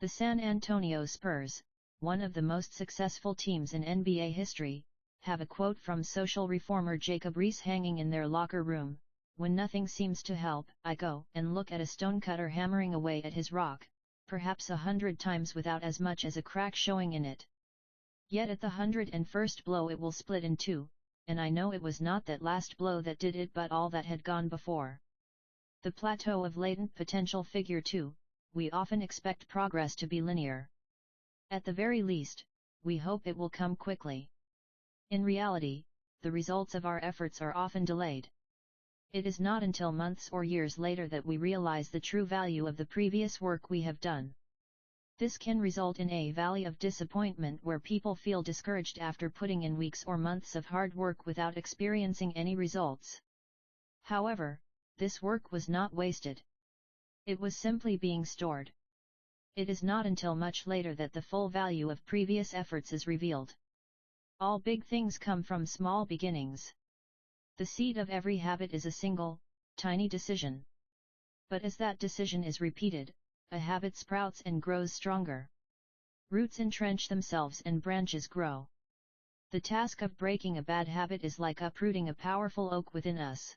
The San Antonio Spurs, one of the most successful teams in NBA history, have a quote from social reformer Jacob Riis hanging in their locker room: "When nothing seems to help, I go and look at a stonecutter hammering away at his rock, perhaps 100 times without as much as a crack showing in it. Yet at the 101st blow it will split in two, and I know it was not that last blow that did it but all that had gone before." The plateau of latent potential. Figure 2, we often expect progress to be linear. At the very least, we hope it will come quickly. In reality, the results of our efforts are often delayed. It is not until months or years later that we realize the true value of the previous work we have done. This can result in a valley of disappointment where people feel discouraged after putting in weeks or months of hard work without experiencing any results. However, this work was not wasted. It was simply being stored. It is not until much later that the full value of previous efforts is revealed. All big things come from small beginnings. The seed of every habit is a single, tiny decision. But as that decision is repeated, a habit sprouts and grows stronger. Roots entrench themselves and branches grow. The task of breaking a bad habit is like uprooting a powerful oak within us.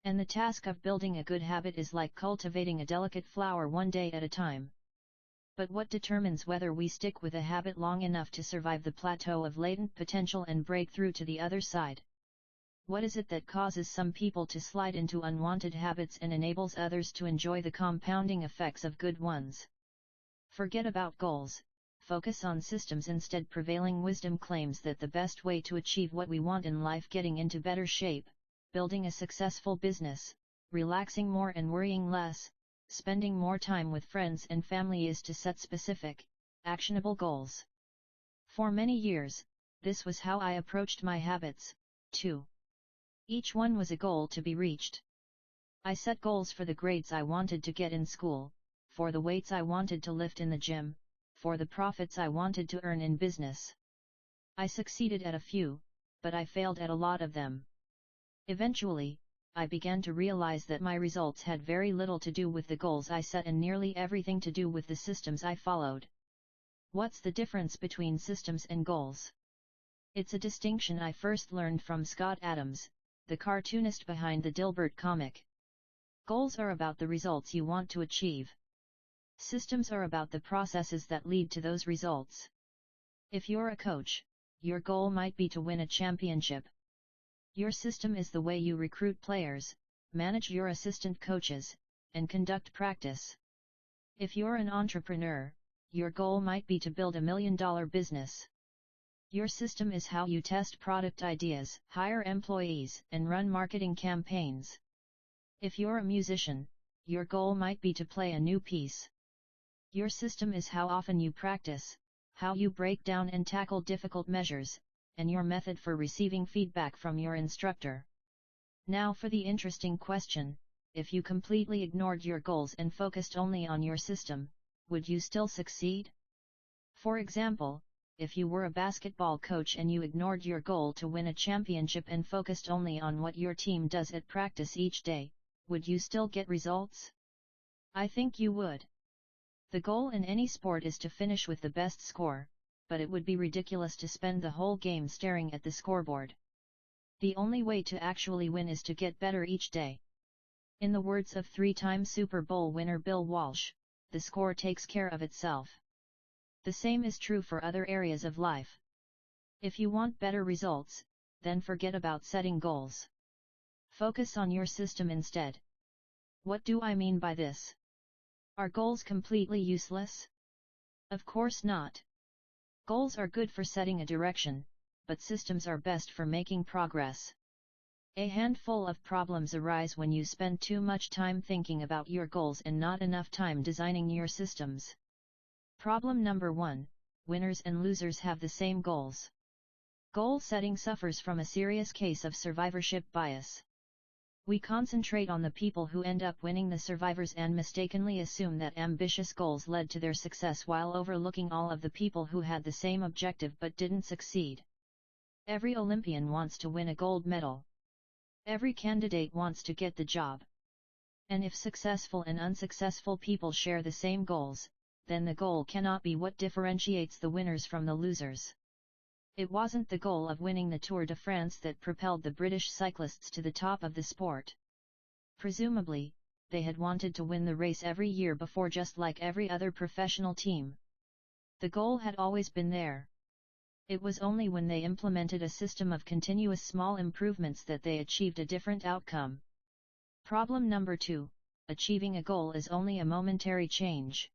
And the task of building a good habit is like cultivating a delicate flower one day at a time. But what determines whether we stick with a habit long enough to survive the plateau of latent potential and break through to the other side? What is it that causes some people to slide into unwanted habits and enables others to enjoy the compounding effects of good ones? Forget about goals, focus on systems instead. Prevailing wisdom claims that the best way to achieve what we want in life, getting into better shape, building a successful business, relaxing more and worrying less, spending more time with friends and family, is to set specific, actionable goals. For many years, this was how I approached my habits, too. Each one was a goal to be reached. I set goals for the grades I wanted to get in school, for the weights I wanted to lift in the gym, for the profits I wanted to earn in business. I succeeded at a few, but I failed at a lot of them. Eventually, I began to realize that my results had very little to do with the goals I set and nearly everything to do with the systems I followed. What's the difference between systems and goals? It's a distinction I first learned from Scott Adams, the cartoonist behind the Dilbert comic. Goals are about the results you want to achieve. Systems are about the processes that lead to those results. If you're a coach, your goal might be to win a championship. Your system is the way you recruit players, manage your assistant coaches, and conduct practice. If you're an entrepreneur, your goal might be to build $1 million business. Your system is how you test product ideas, hire employees, and run marketing campaigns. If you're a musician, your goal might be to play a new piece. Your system is how often you practice, how you break down and tackle difficult measures, and your method for receiving feedback from your instructor. Now for the interesting question: if you completely ignored your goals and focused only on your system, would you still succeed? For example, if you were a basketball coach and you ignored your goal to win a championship and focused only on what your team does at practice each day, would you still get results? I think you would. The goal in any sport is to finish with the best score, but it would be ridiculous to spend the whole game staring at the scoreboard. The only way to actually win is to get better each day. In the words of three-time Super Bowl winner Bill Walsh, the score takes care of itself. The same is true for other areas of life. If you want better results, then forget about setting goals. Focus on your system instead. What do I mean by this? Are goals completely useless? Of course not. Goals are good for setting a direction, but systems are best for making progress. A handful of problems arise when you spend too much time thinking about your goals and not enough time designing your systems. Problem number 1: winners and losers have the same goals. Goal setting suffers from a serious case of survivorship bias. We concentrate on the people who end up winning, the survivors, and mistakenly assume that ambitious goals led to their success while overlooking all of the people who had the same objective but didn't succeed. Every Olympian wants to win a gold medal. Every candidate wants to get the job. And if successful and unsuccessful people share the same goals, then the goal cannot be what differentiates the winners from the losers. It wasn't the goal of winning the Tour de France that propelled the British cyclists to the top of the sport. Presumably, they had wanted to win the race every year before, just like every other professional team. The goal had always been there. It was only when they implemented a system of continuous small improvements that they achieved a different outcome. Problem number 2: achieving a goal is only a momentary change.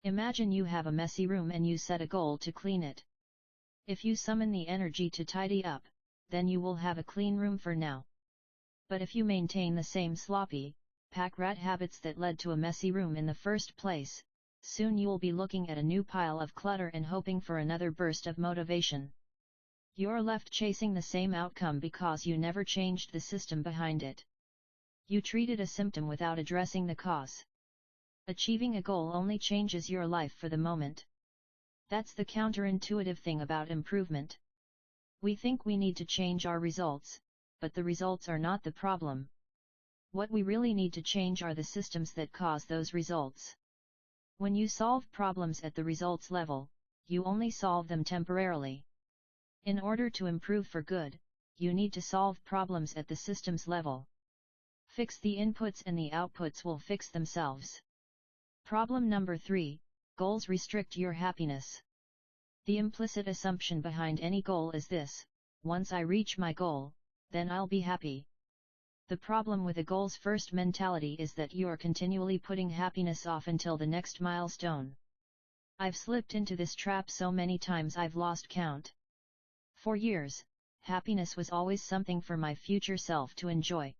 Imagine you have a messy room and you set a goal to clean it. If you summon the energy to tidy up, then you will have a clean room for now. But if you maintain the same sloppy, pack-rat habits that led to a messy room in the first place, soon you'll be looking at a new pile of clutter and hoping for another burst of motivation. You're left chasing the same outcome because you never changed the system behind it. You treated a symptom without addressing the cause. Achieving a goal only changes your life for the moment. That's the counterintuitive thing about improvement. We think we need to change our results, but the results are not the problem. What we really need to change are the systems that cause those results. When you solve problems at the results level, you only solve them temporarily. In order to improve for good, you need to solve problems at the systems level. Fix the inputs and the outputs will fix themselves. Problem number 3: goals restrict your happiness. The implicit assumption behind any goal is this: once I reach my goal, then I'll be happy. The problem with a goals first mentality is that you are continually putting happiness off until the next milestone. I've slipped into this trap so many times I've lost count. For years, happiness was always something for my future self to enjoy.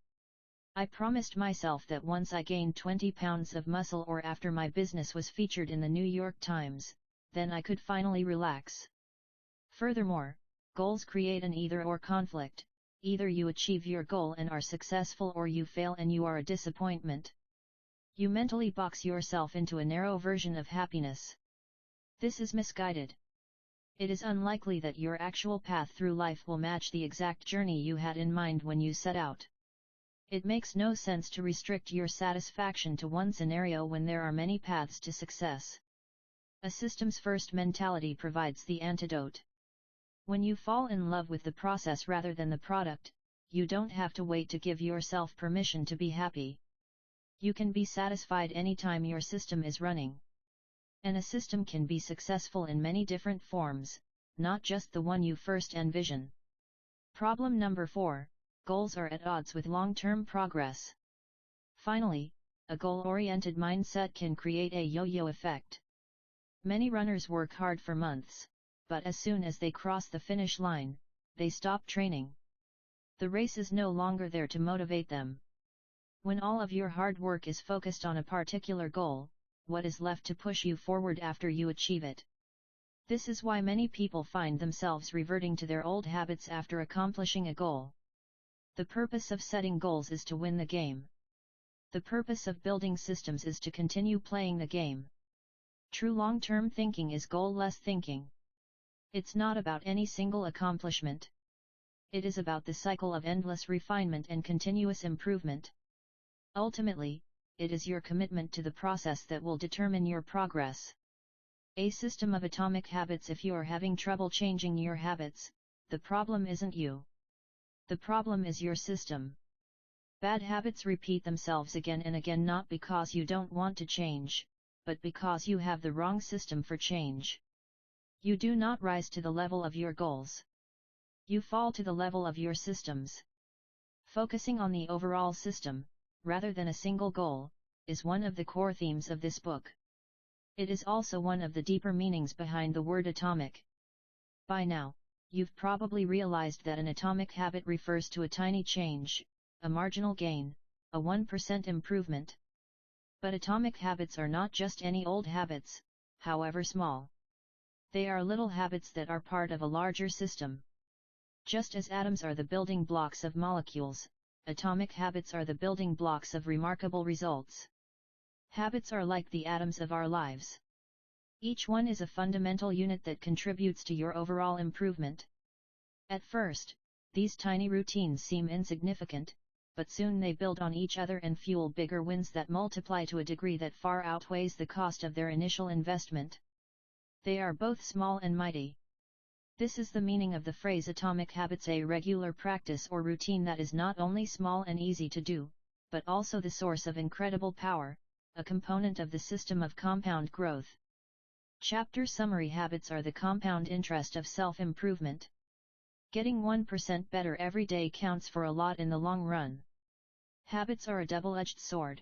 I promised myself that once I gained 20 pounds of muscle, or after my business was featured in the New York Times, then I could finally relax. Furthermore, goals create an either-or conflict. Either you achieve your goal and are successful, or you fail and you are a disappointment. You mentally box yourself into a narrow version of happiness. This is misguided. It is unlikely that your actual path through life will match the exact journey you had in mind when you set out. It makes no sense to restrict your satisfaction to one scenario when there are many paths to success. A systems-first mentality provides the antidote. When you fall in love with the process rather than the product, you don't have to wait to give yourself permission to be happy. You can be satisfied anytime your system is running. And a system can be successful in many different forms, not just the one you first envision. Problem number 4, goals are at odds with long-term progress. Finally, a goal-oriented mindset can create a yo-yo effect. Many runners work hard for months, but as soon as they cross the finish line, they stop training. The race is no longer there to motivate them. When all of your hard work is focused on a particular goal, what is left to push you forward after you achieve it? This is why many people find themselves reverting to their old habits after accomplishing a goal. The purpose of setting goals is to win the game. The purpose of building systems is to continue playing the game. True long-term thinking is goal-less thinking. It's not about any single accomplishment. It is about the cycle of endless refinement and continuous improvement. Ultimately, it is your commitment to the process that will determine your progress. A system of atomic habits. If you are having trouble changing your habits, the problem isn't you. The problem is your system. Bad habits repeat themselves again and again, not because you don't want to change, but because you have the wrong system for change. You do not rise to the level of your goals. You fall to the level of your systems. Focusing on the overall system, rather than a single goal, is one of the core themes of this book. It is also one of the deeper meanings behind the word atomic. By now, you've probably realized that an atomic habit refers to a tiny change, a marginal gain, a 1% improvement. But atomic habits are not just any old habits, however small. They are little habits that are part of a larger system. Just as atoms are the building blocks of molecules, atomic habits are the building blocks of remarkable results. Habits are like the atoms of our lives. Each one is a fundamental unit that contributes to your overall improvement. At first, these tiny routines seem insignificant, but soon they build on each other and fuel bigger wins that multiply to a degree that far outweighs the cost of their initial investment. They are both small and mighty. This is the meaning of the phrase atomic habits, a regular practice or routine that is not only small and easy to do, but also the source of incredible power, a component of the system of compound growth. Chapter summary. Habits are the compound interest of self-improvement. Getting 1% better every day counts for a lot in the long run. Habits are a double-edged sword.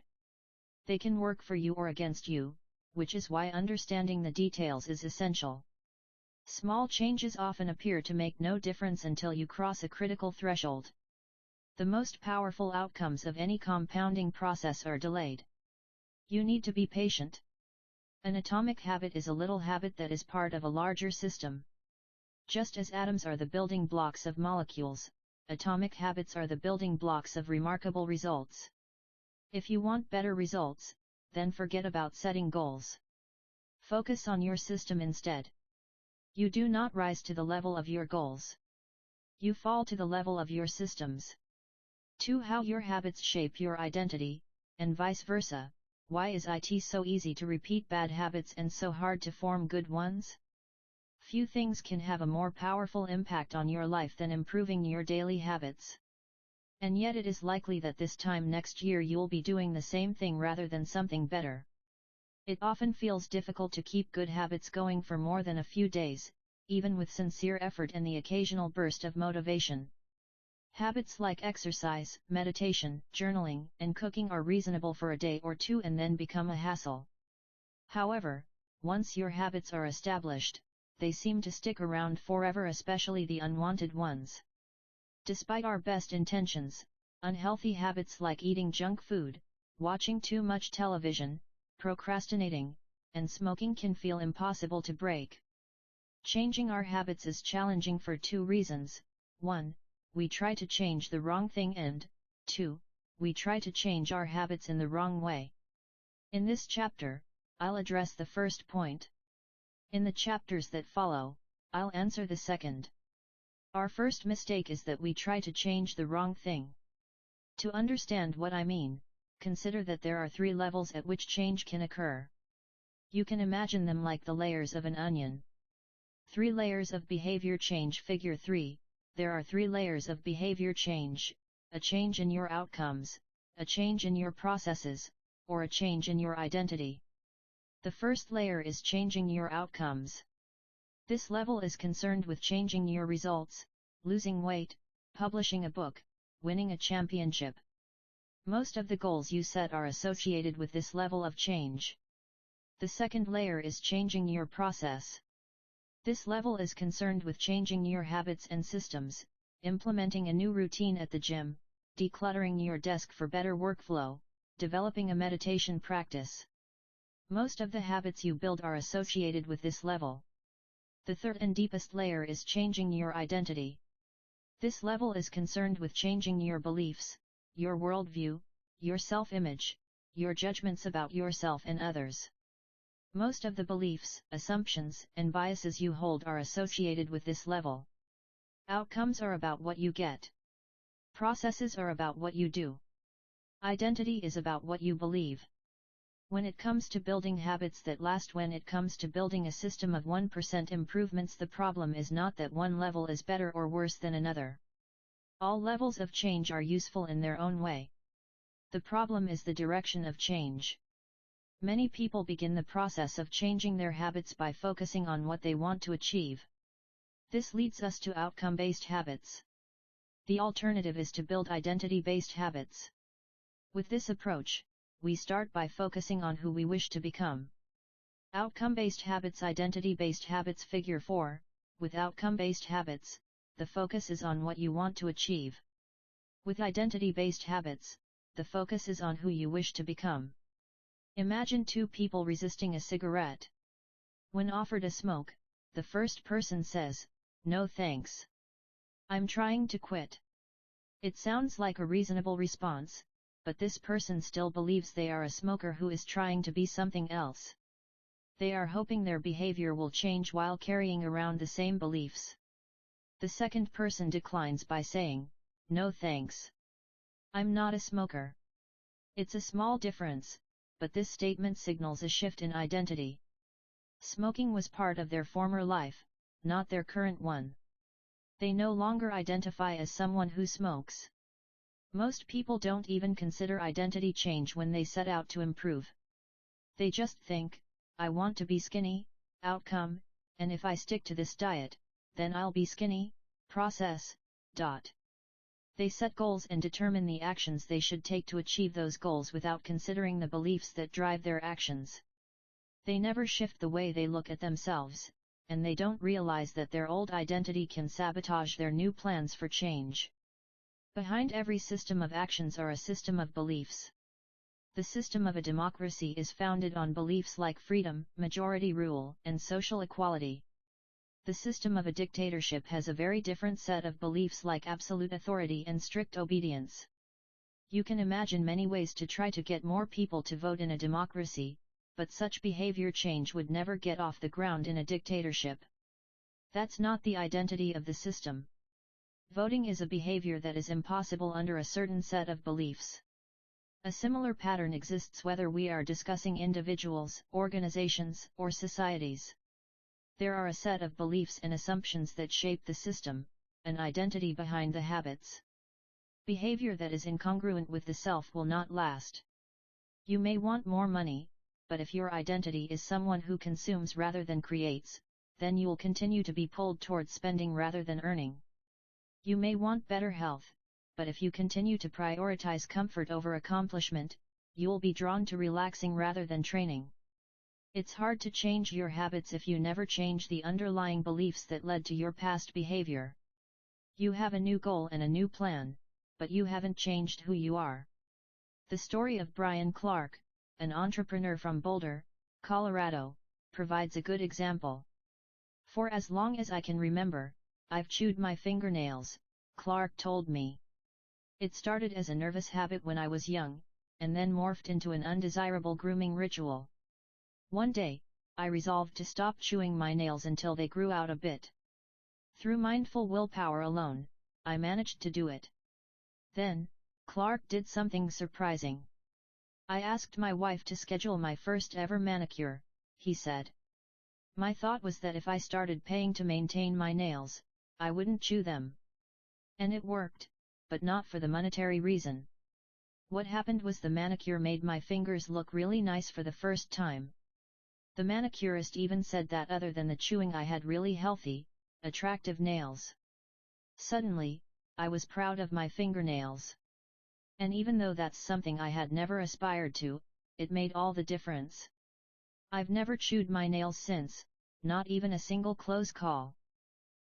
They can work for you or against you, which is why understanding the details is essential. Small changes often appear to make no difference until you cross a critical threshold. The most powerful outcomes of any compounding process are delayed. You need to be patient. An atomic habit is a little habit that is part of a larger system. Just as atoms are the building blocks of molecules, atomic habits are the building blocks of remarkable results. If you want better results, then forget about setting goals. Focus on your system instead. You do not rise to the level of your goals. You fall to the level of your systems. 2. How your habits shape your identity, and vice versa. Why is it so easy to repeat bad habits and so hard to form good ones? Few things can have a more powerful impact on your life than improving your daily habits. And yet it is likely that this time next year you'll be doing the same thing rather than something better. It often feels difficult to keep good habits going for more than a few days, even with sincere effort and the occasional burst of motivation. Habits like exercise, meditation, journaling, and cooking are reasonable for a day or two and then become a hassle. However, once your habits are established, they seem to stick around forever, especially the unwanted ones. Despite our best intentions, unhealthy habits like eating junk food, watching too much television, procrastinating, and smoking can feel impossible to break. Changing our habits is challenging for 2 reasons. 1. We try to change the wrong thing, and 2. We try to change our habits in the wrong way. In this chapter, I'll address the first point. In the chapters that follow, I'll answer the second. Our first mistake is that we try to change the wrong thing. To understand what I mean, consider that there are 3 levels at which change can occur. You can imagine them like the layers of an onion. 3 layers of behavior change. Figure 3. There are 3 layers of behavior change: a change in your outcomes, a change in your processes, or a change in your identity. The first layer is changing your outcomes. This level is concerned with changing your results, losing weight, publishing a book, winning a championship. Most of the goals you set are associated with this level of change. The second layer is changing your process. This level is concerned with changing your habits and systems, implementing a new routine at the gym, decluttering your desk for better workflow, developing a meditation practice. Most of the habits you build are associated with this level. The third and deepest layer is changing your identity. This level is concerned with changing your beliefs, your worldview, your self-image, your judgments about yourself and others. Most of the beliefs, assumptions, and biases you hold are associated with this level. Outcomes are about what you get. Processes are about what you do. Identity is about what you believe. When it comes to building habits that last, when it comes to building a system of 1% improvements, the problem is not that one level is better or worse than another. All levels of change are useful in their own way. The problem is the direction of change. Many people begin the process of changing their habits by focusing on what they want to achieve. This leads us to outcome-based habits. The alternative is to build identity-based habits. With this approach, we start by focusing on who we wish to become. Outcome-based habits, identity-based habits. Figure 4, with outcome-based habits, the focus is on what you want to achieve. With identity-based habits, the focus is on who you wish to become. Imagine two people resisting a cigarette. When offered a smoke, the first person says, "No thanks. I'm trying to quit." It sounds like a reasonable response, but this person still believes they are a smoker who is trying to be something else. They are hoping their behavior will change while carrying around the same beliefs. The second person declines by saying, "No thanks. I'm not a smoker." It's a small difference, but this statement signals a shift in identity. Smoking was part of their former life, not their current one. They no longer identify as someone who smokes. Most people don't even consider identity change when they set out to improve. They just think, "I want to be skinny," outcome, "and if I stick to this diet, then I'll be skinny," process. They set goals and determine the actions they should take to achieve those goals without considering the beliefs that drive their actions. They never shift the way they look at themselves, and they don't realize that their old identity can sabotage their new plans for change. Behind every system of actions are a system of beliefs. The system of a democracy is founded on beliefs like freedom, majority rule, and social equality. The system of a dictatorship has a very different set of beliefs like absolute authority and strict obedience. You can imagine many ways to try to get more people to vote in a democracy, but such behavior change would never get off the ground in a dictatorship. That's not the identity of the system. Voting is a behavior that is impossible under a certain set of beliefs. A similar pattern exists whether we are discussing individuals, organizations, or societies. There are a set of beliefs and assumptions that shape the system, an identity behind the habits. Behavior that is incongruent with the self will not last. You may want more money, but if your identity is someone who consumes rather than creates, then you'll continue to be pulled towards spending rather than earning. You may want better health, but if you continue to prioritize comfort over accomplishment, you'll be drawn to relaxing rather than training. It's hard to change your habits if you never change the underlying beliefs that led to your past behavior. You have a new goal and a new plan, but you haven't changed who you are. The story of Brian Clark, an entrepreneur from Boulder, Colorado, provides a good example. "For as long as I can remember, I've chewed my fingernails," Clark told me. "It started as a nervous habit when I was young, and then morphed into an undesirable grooming ritual. One day, I resolved to stop chewing my nails until they grew out a bit. Through mindful willpower alone, I managed to do it. Then, Clark did something surprising. I asked my wife to schedule my first ever manicure," he said. "My thought was that if I started paying to maintain my nails, I wouldn't chew them. And it worked, but not for the monetary reason. What happened was the manicure made my fingers look really nice for the first time. The manicurist even said that other than the chewing I had really healthy, attractive nails. Suddenly, I was proud of my fingernails. And even though that's something I had never aspired to, it made all the difference. I've never chewed my nails since, not even a single close call.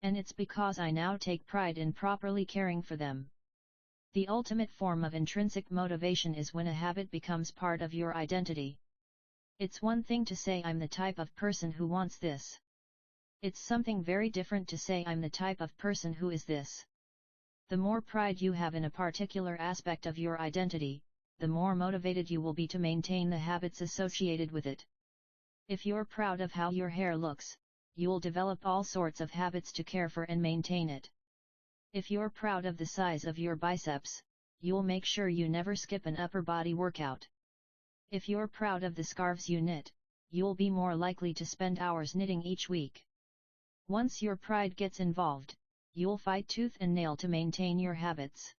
And it's because I now take pride in properly caring for them. The ultimate form of intrinsic motivation is when a habit becomes part of your identity. It's one thing to say I'm the type of person who wants this. It's something very different to say I'm the type of person who is this. The more pride you have in a particular aspect of your identity, the more motivated you will be to maintain the habits associated with it. If you're proud of how your hair looks, you'll develop all sorts of habits to care for and maintain it. If you're proud of the size of your biceps, you'll make sure you never skip an upper body workout. If you're proud of the scarves you knit, you'll be more likely to spend hours knitting each week. Once your pride gets involved, you'll fight tooth and nail to maintain your habits.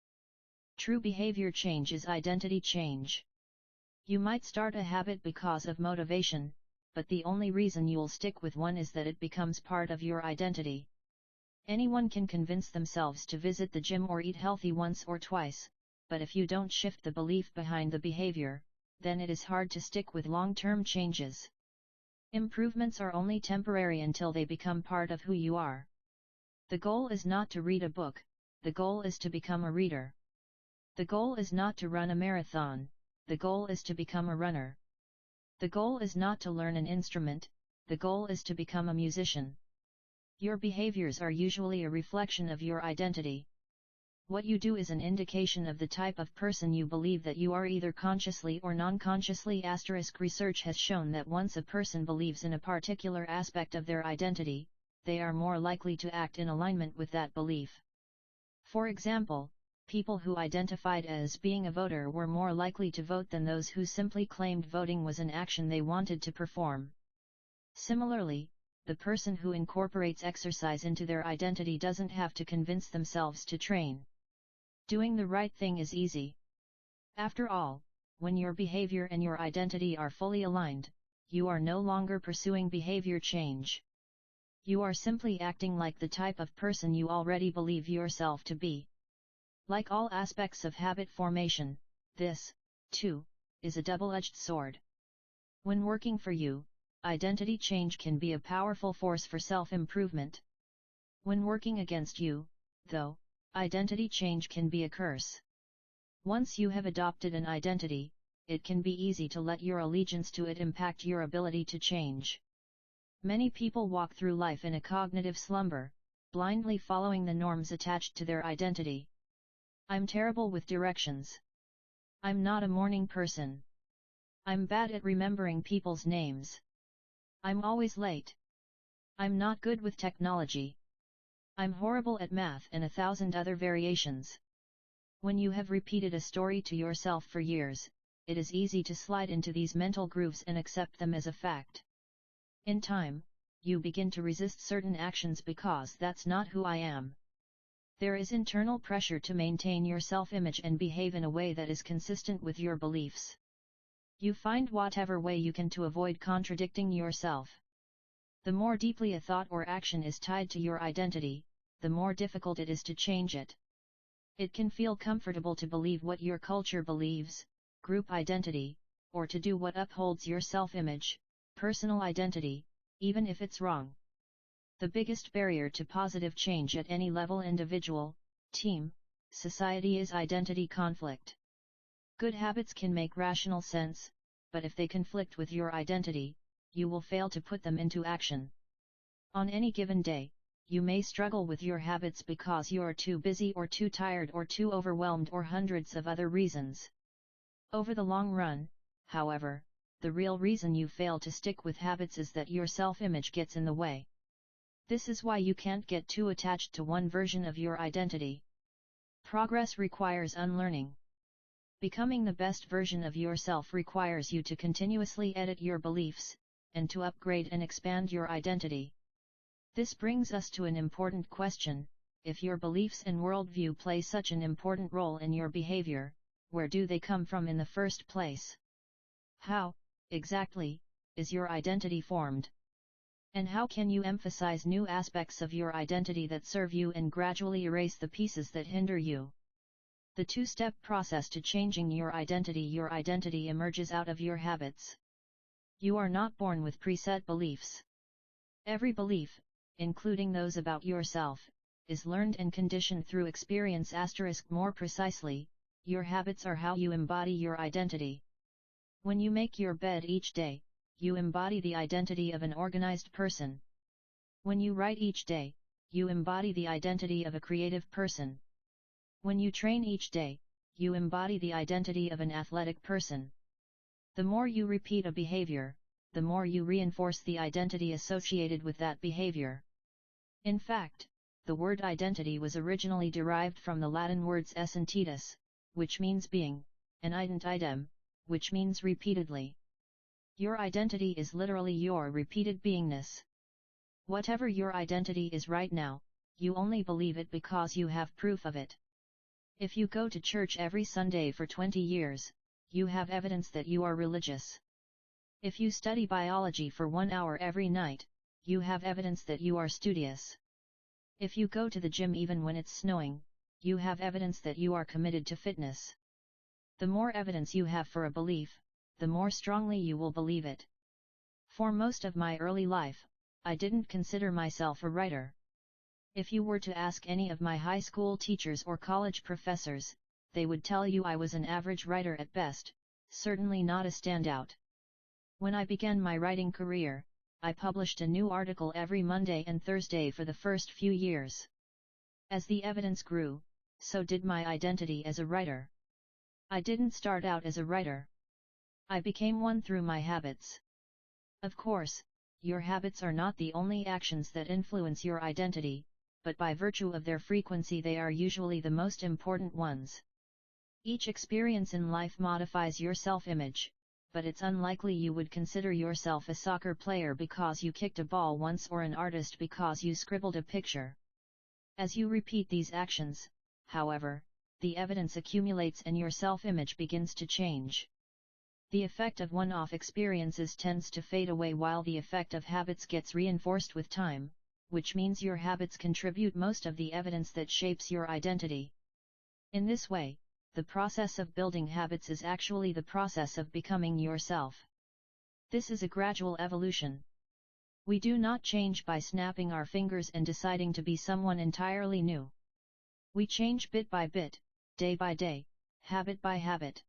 True behavior change is identity change. You might start a habit because of motivation, but the only reason you'll stick with one is that it becomes part of your identity. Anyone can convince themselves to visit the gym or eat healthy once or twice, but if you don't shift the belief behind the behavior, then it is hard to stick with long-term changes. Improvements are only temporary until they become part of who you are. The goal is not to read a book, the goal is to become a reader. The goal is not to run a marathon, the goal is to become a runner. The goal is not to learn an instrument, the goal is to become a musician. Your behaviors are usually a reflection of your identity. What you do is an indication of the type of person you believe that you are, either consciously or non-consciously. Research has shown that once a person believes in a particular aspect of their identity, they are more likely to act in alignment with that belief. For example, people who identified as being a voter were more likely to vote than those who simply claimed voting was an action they wanted to perform. Similarly, the person who incorporates exercise into their identity doesn't have to convince themselves to train. Doing the right thing is easy. After all, when your behavior and your identity are fully aligned, you are no longer pursuing behavior change. You are simply acting like the type of person you already believe yourself to be. Like all aspects of habit formation, this, too, is a double-edged sword. When working for you, identity change can be a powerful force for self-improvement. When working against you, though, identity change can be a curse. Once you have adopted an identity, it can be easy to let your allegiance to it impact your ability to change. Many people walk through life in a cognitive slumber, blindly following the norms attached to their identity. I'm terrible with directions. I'm not a morning person. I'm bad at remembering people's names. I'm always late. I'm not good with technology. I'm horrible at math, and 1,000 other variations. When you have repeated a story to yourself for years, it is easy to slide into these mental grooves and accept them as a fact. In time, you begin to resist certain actions because that's not who I am. There is internal pressure to maintain your self-image and behave in a way that is consistent with your beliefs. You find whatever way you can to avoid contradicting yourself. The more deeply a thought or action is tied to your identity, the more difficult it is to change it. It can feel comfortable to believe what your culture believes, group identity, or to do what upholds your self-image, personal identity, even if it's wrong. The biggest barrier to positive change at any level, individual, team, society, is identity conflict. Good habits can make rational sense, but if they conflict with your identity, you will fail to put them into action. On any given day, you may struggle with your habits because you are too busy or too tired or too overwhelmed, or hundreds of other reasons. Over the long run, however, the real reason you fail to stick with habits is that your self-image gets in the way. This is why you can't get too attached to one version of your identity. Progress requires unlearning. Becoming the best version of yourself requires you to continuously edit your beliefs, and to upgrade and expand your identity. This brings us to an important question: if your beliefs and worldview play such an important role in your behavior, where do they come from in the first place? How, exactly, is your identity formed? And how can you emphasize new aspects of your identity that serve you and gradually erase the pieces that hinder you? The two-step process to changing your identity emerges out of your habits. You are not born with preset beliefs. Every belief, including those about yourself, is learned and conditioned through experience. More precisely, your habits are how you embody your identity. When you make your bed each day, you embody the identity of an organized person. When you write each day, you embody the identity of a creative person. When you train each day, you embody the identity of an athletic person. The more you repeat a behavior, the more you reinforce the identity associated with that behavior. In fact, the word identity was originally derived from the Latin words essentitas, which means being, and ident idem, which means repeatedly. Your identity is literally your repeated beingness. Whatever your identity is right now, you only believe it because you have proof of it. If you go to church every Sunday for 20 years, you have evidence that you are religious. If you study biology for 1 hour every night, you have evidence that you are studious. If you go to the gym even when it's snowing, you have evidence that you are committed to fitness. The more evidence you have for a belief, the more strongly you will believe it. For most of my early life, I didn't consider myself a writer. If you were to ask any of my high school teachers or college professors, they would tell you I was an average writer at best, certainly not a standout. When I began my writing career, I published a new article every Monday and Thursday for the first few years. As the evidence grew, so did my identity as a writer. I didn't start out as a writer. I became one through my habits. Of course, your habits are not the only actions that influence your identity, but by virtue of their frequency they are usually the most important ones. Each experience in life modifies your self-image, but it's unlikely you would consider yourself a soccer player because you kicked a ball once or an artist because you scribbled a picture. As you repeat these actions, however, the evidence accumulates and your self-image begins to change. The effect of one-off experiences tends to fade away while the effect of habits gets reinforced with time, which means your habits contribute most of the evidence that shapes your identity. In this way, the process of building habits is actually the process of becoming yourself. This is a gradual evolution. We do not change by snapping our fingers and deciding to be someone entirely new. We change bit by bit, day by day, habit by habit.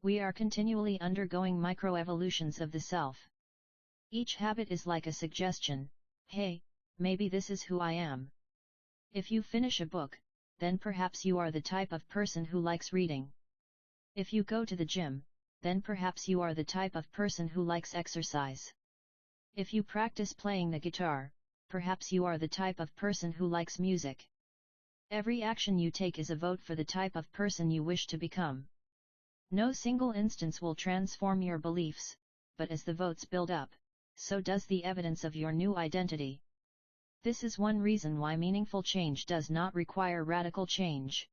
We are continually undergoing microevolutions of the self. Each habit is like a suggestion, hey, maybe this is who I am. If you finish a book, then perhaps you are the type of person who likes reading. If you go to the gym, then perhaps you are the type of person who likes exercise. If you practice playing the guitar, perhaps you are the type of person who likes music. Every action you take is a vote for the type of person you wish to become. No single instance will transform your beliefs, but as the votes build up, so does the evidence of your new identity. This is one reason why meaningful change does not require radical change.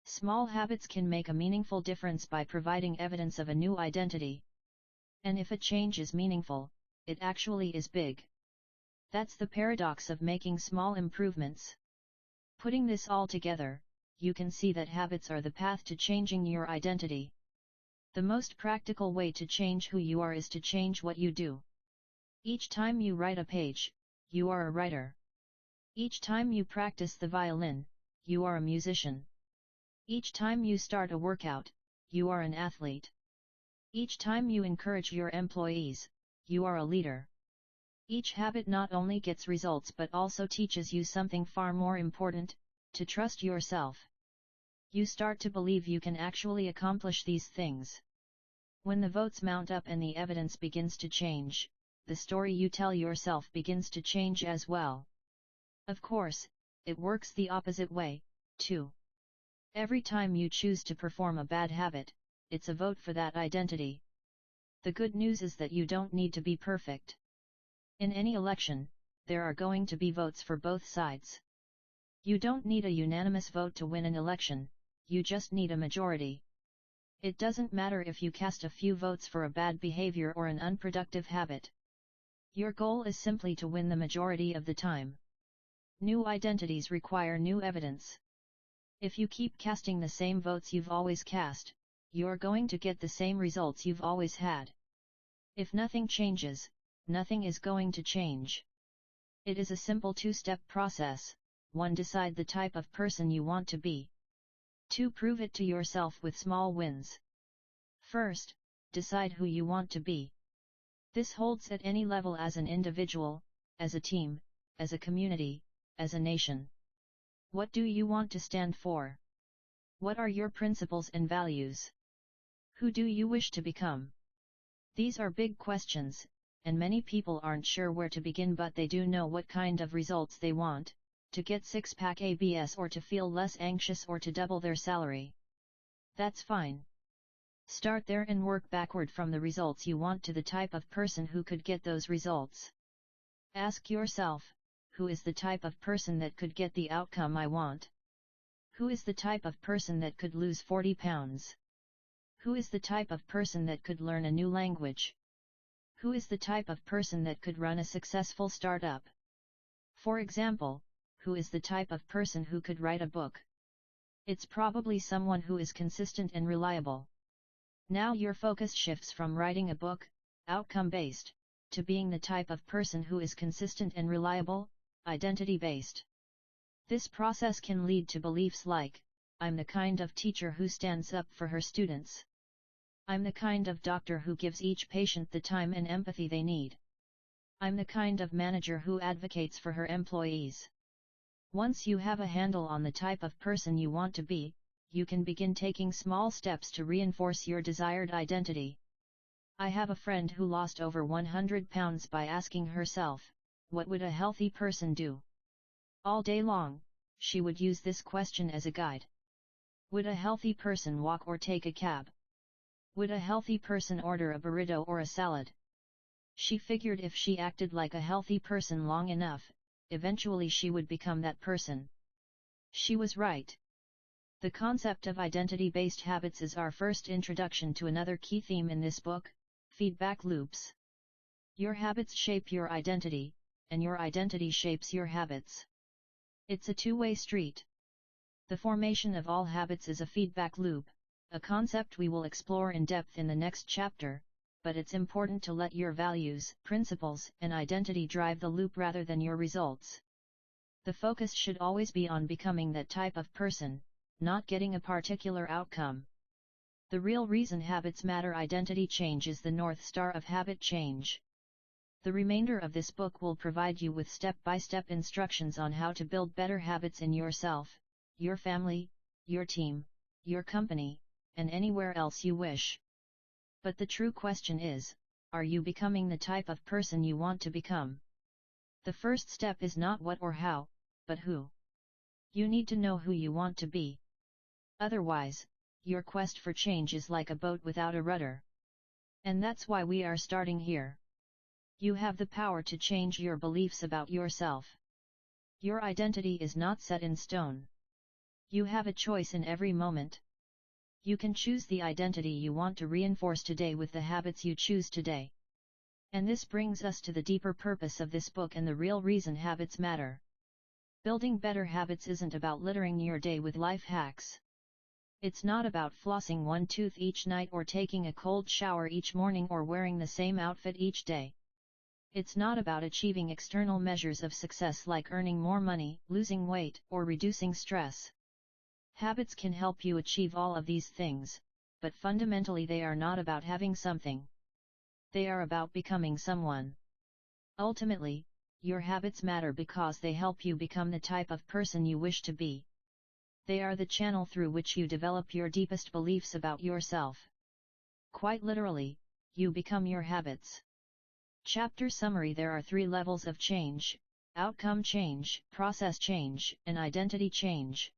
Small habits can make a meaningful difference by providing evidence of a new identity. And if a change is meaningful, it actually is big. That's the paradox of making small improvements. Putting this all together, you can see that habits are the path to changing your identity. The most practical way to change who you are is to change what you do. Each time you write a page, you are a writer. Each time you practice the violin, you are a musician. Each time you start a workout, you are an athlete. Each time you encourage your employees, you are a leader. Each habit not only gets results but also teaches you something far more important, to trust yourself. You start to believe you can actually accomplish these things. When the votes mount up and the evidence begins to change, the story you tell yourself begins to change as well. Of course, it works the opposite way, too. Every time you choose to perform a bad habit, it's a vote for that identity. The good news is that you don't need to be perfect. In any election, there are going to be votes for both sides. You don't need a unanimous vote to win an election, you just need a majority. It doesn't matter if you cast a few votes for a bad behavior or an unproductive habit. Your goal is simply to win the majority of the time. New identities require new evidence. If you keep casting the same votes you've always cast, you're going to get the same results you've always had. If nothing changes, nothing is going to change. It is a simple two-step process. 1. Decide the type of person you want to be. 2. Prove it to yourself with small wins. First, decide who you want to be. This holds at any level, as an individual, as a team, as a community, as a nation. What do you want to stand for? What are your principles and values? Who do you wish to become? These are big questions, and many people aren't sure where to begin, but they do know what kind of results they want: to get six-pack abs, or to feel less anxious, or to double their salary. That's fine. Start there and work backward from the results you want to the type of person who could get those results. Ask yourself, who is the type of person that could get the outcome I want? Who is the type of person that could lose 40 pounds? Who is the type of person that could learn a new language? Who is the type of person that could run a successful startup? For example, who is the type of person who could write a book? It's probably someone who is consistent and reliable. Now your focus shifts from writing a book, outcome-based, to being the type of person who is consistent and reliable, identity-based. This process can lead to beliefs like, I'm the kind of teacher who stands up for her students. I'm the kind of doctor who gives each patient the time and empathy they need. I'm the kind of manager who advocates for her employees. Once you have a handle on the type of person you want to be, you can begin taking small steps to reinforce your desired identity. I have a friend who lost over 100 pounds by asking herself, what would a healthy person do? All day long, she would use this question as a guide. Would a healthy person walk or take a cab? Would a healthy person order a burrito or a salad? She figured if she acted like a healthy person long enough, eventually she would become that person. She was right. The concept of identity-based habits is our first introduction to another key theme in this book: feedback loops. Your habits shape your identity, and your identity shapes your habits. It's a two-way street. The formation of all habits is a feedback loop, a concept we will explore in depth in the next chapter, but it's important to let your values, principles, and identity drive the loop rather than your results. The focus should always be on becoming that type of person, not getting a particular outcome. The real reason habits matter: identity change is the North Star of habit change. The remainder of this book will provide you with step-by-step instructions on how to build better habits in yourself, your family, your team, your company, and anywhere else you wish. But the true question is, are you becoming the type of person you want to become? The first step is not what or how, but who. You need to know who you want to be. Otherwise, your quest for change is like a boat without a rudder. And that's why we are starting here. You have the power to change your beliefs about yourself. Your identity is not set in stone. You have a choice in every moment. You can choose the identity you want to reinforce today with the habits you choose today. And this brings us to the deeper purpose of this book and the real reason habits matter. Building better habits isn't about littering your day with life hacks. It's not about flossing one tooth each night, or taking a cold shower each morning, or wearing the same outfit each day. It's not about achieving external measures of success like earning more money, losing weight, or reducing stress. Habits can help you achieve all of these things, but fundamentally they are not about having something. They are about becoming someone. Ultimately, your habits matter because they help you become the type of person you wish to be. They are the channel through which you develop your deepest beliefs about yourself. Quite literally, you become your habits. Chapter summary: there are 3 levels of change: outcome change, process change, and identity change.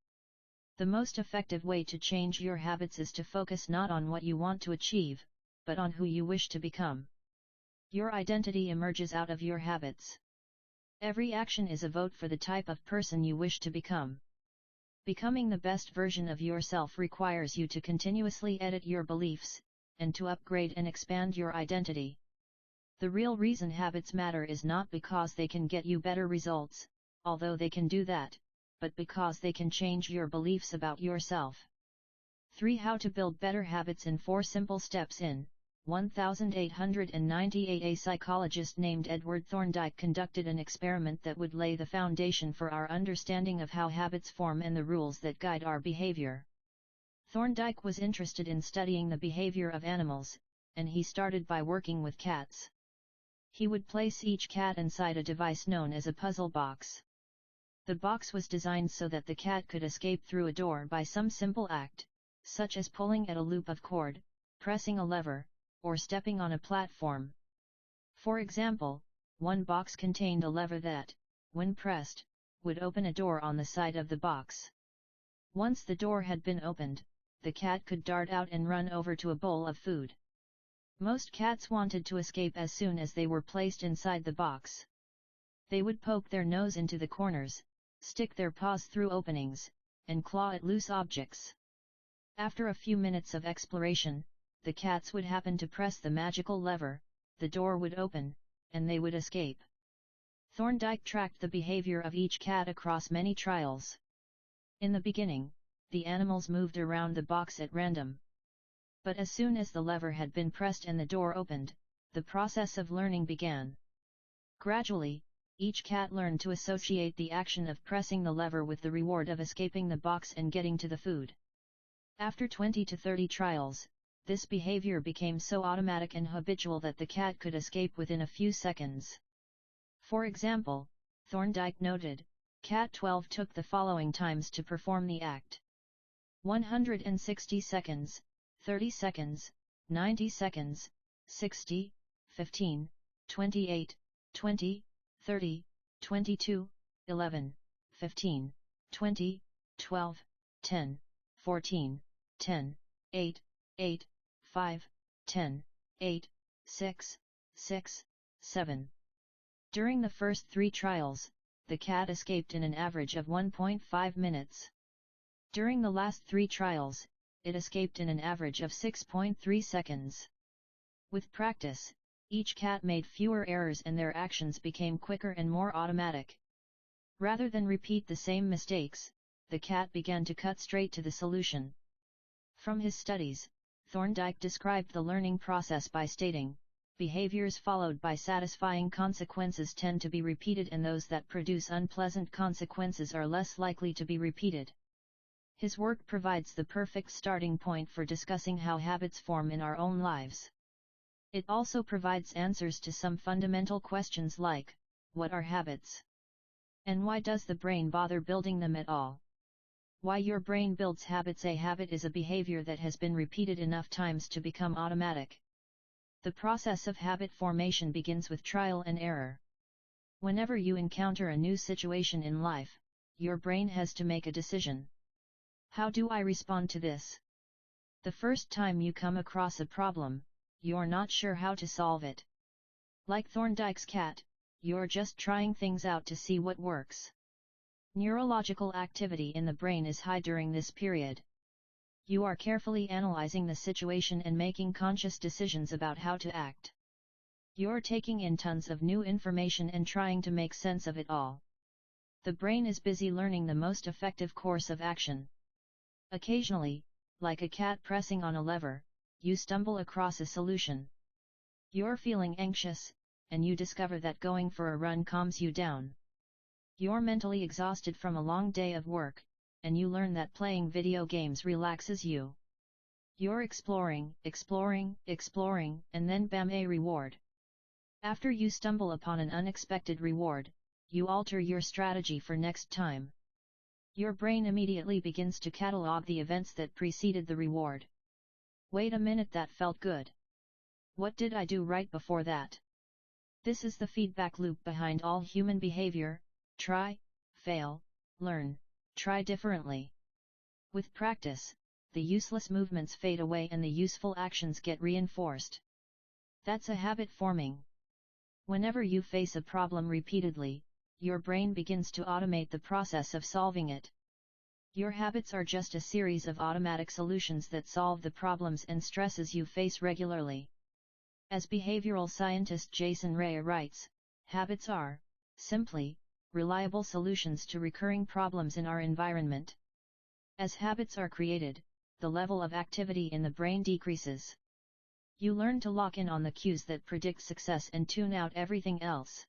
The most effective way to change your habits is to focus not on what you want to achieve, but on who you wish to become. Your identity emerges out of your habits. Every action is a vote for the type of person you wish to become. Becoming the best version of yourself requires you to continuously edit your beliefs, and to upgrade and expand your identity. The real reason habits matter is not because they can get you better results, although they can do that, but because they can change your beliefs about yourself. 3. How to build better habits in 4 simple steps. In 1898, a psychologist named Edward Thorndike conducted an experiment that would lay the foundation for our understanding of how habits form and the rules that guide our behavior. Thorndike was interested in studying the behavior of animals, and he started by working with cats. He would place each cat inside a device known as a puzzle box. The box was designed so that the cat could escape through a door by some simple act, such as pulling at a loop of cord, pressing a lever, or stepping on a platform. For example, one box contained a lever that, when pressed, would open a door on the side of the box. Once the door had been opened, the cat could dart out and run over to a bowl of food. Most cats wanted to escape as soon as they were placed inside the box. They would poke their nose into the corners, stick their paws through openings, and claw at loose objects. After a few minutes of exploration, the cats would happen to press the magical lever, the door would open, and they would escape. Thorndike tracked the behavior of each cat across many trials. In the beginning, the animals moved around the box at random. But as soon as the lever had been pressed and the door opened, the process of learning began. Gradually, each cat learned to associate the action of pressing the lever with the reward of escaping the box and getting to the food. After 20 to 30 trials, this behavior became so automatic and habitual that the cat could escape within a few seconds. For example, Thorndike noted, Cat 12 took the following times to perform the act: 160 seconds, 30 seconds, 90 seconds, 60, 15, 28, 20, 30, 22, 11, 15, 20, 12, 10, 14, 10, 8, 8, 5, 10, 8, 6, 6, 7. During the first 3 trials, the cat escaped in an average of 1.5 minutes. During the last 3 trials, it escaped in an average of 6.3 seconds. With practice, each cat made fewer errors and their actions became quicker and more automatic. Rather than repeat the same mistakes, the cat began to cut straight to the solution. From his studies, Thorndike described the learning process by stating, behaviors followed by satisfying consequences tend to be repeated and those that produce unpleasant consequences are less likely to be repeated. His work provides the perfect starting point for discussing how habits form in our own lives. It also provides answers to some fundamental questions like, what are habits? And why does the brain bother building them at all? Why your brain builds habits. A habit is a behavior that has been repeated enough times to become automatic. The process of habit formation begins with trial and error. Whenever you encounter a new situation in life, your brain has to make a decision. How do I respond to this? The first time you come across a problem, you're not sure how to solve it. Like Thorndike's cat, you're just trying things out to see what works. Neurological activity in the brain is high during this period. You are carefully analyzing the situation and making conscious decisions about how to act. You're taking in tons of new information and trying to make sense of it all. The brain is busy learning the most effective course of action. Occasionally, like a cat pressing on a lever, you stumble across a solution. You're feeling anxious, and you discover that going for a run calms you down. You're mentally exhausted from a long day of work, and you learn that playing video games relaxes you. You're exploring, and then bam, a reward. After you stumble upon an unexpected reward, you alter your strategy for next time. Your brain immediately begins to catalog the events that preceded the reward. Wait a minute, that felt good. What did I do right before that? This is the feedback loop behind all human behavior: try, fail, learn, try differently. With practice, the useless movements fade away and the useful actions get reinforced. That's a habit forming. Whenever you face a problem repeatedly, your brain begins to automate the process of solving it. Your habits are just a series of automatic solutions that solve the problems and stresses you face regularly. As behavioral scientist Jason Ray writes, habits are, simply, reliable solutions to recurring problems in our environment. As habits are created, the level of activity in the brain decreases. You learn to lock in on the cues that predict success and tune out everything else.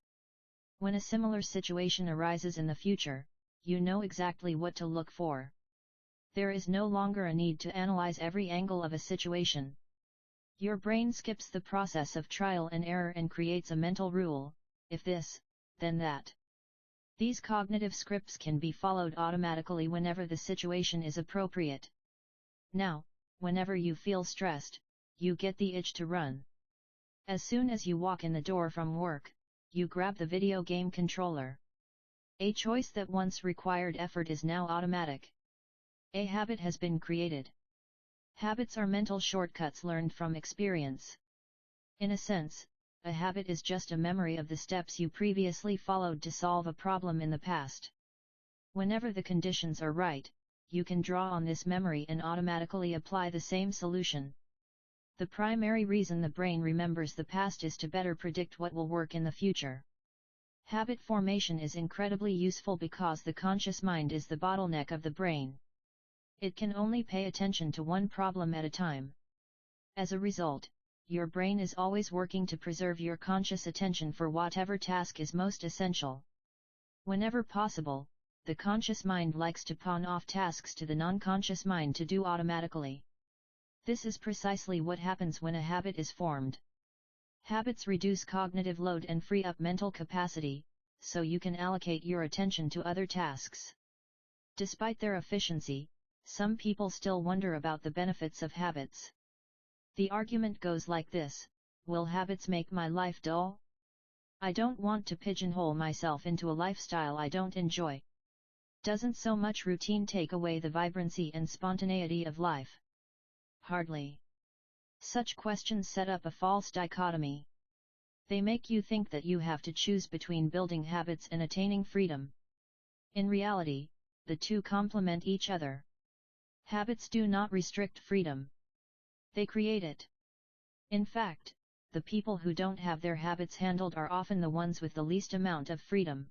When a similar situation arises in the future, you know exactly what to look for. There is no longer a need to analyze every angle of a situation. Your brain skips the process of trial and error and creates a mental rule: if this, then that. These cognitive scripts can be followed automatically whenever the situation is appropriate. Now, whenever you feel stressed, you get the itch to run. As soon as you walk in the door from work, you grab the video game controller. A choice that once required effort is now automatic. A habit has been created. Habits are mental shortcuts learned from experience. In a sense, a habit is just a memory of the steps you previously followed to solve a problem in the past. Whenever the conditions are right, you can draw on this memory and automatically apply the same solution. The primary reason the brain remembers the past is to better predict what will work in the future. Habit formation is incredibly useful because the conscious mind is the bottleneck of the brain. It can only pay attention to one problem at a time. As a result, your brain is always working to preserve your conscious attention for whatever task is most essential. Whenever possible, the conscious mind likes to pawn off tasks to the non-conscious mind to do automatically. This is precisely what happens when a habit is formed. Habits reduce cognitive load and free up mental capacity, so you can allocate your attention to other tasks. Despite their efficiency, some people still wonder about the benefits of habits. The argument goes like this: will habits make my life dull? I don't want to pigeonhole myself into a lifestyle I don't enjoy. Doesn't so much routine take away the vibrancy and spontaneity of life? Hardly. Such questions set up a false dichotomy. They make you think that you have to choose between building habits and attaining freedom. In reality, the two complement each other. Habits do not restrict freedom. They create it. In fact, the people who don't have their habits handled are often the ones with the least amount of freedom.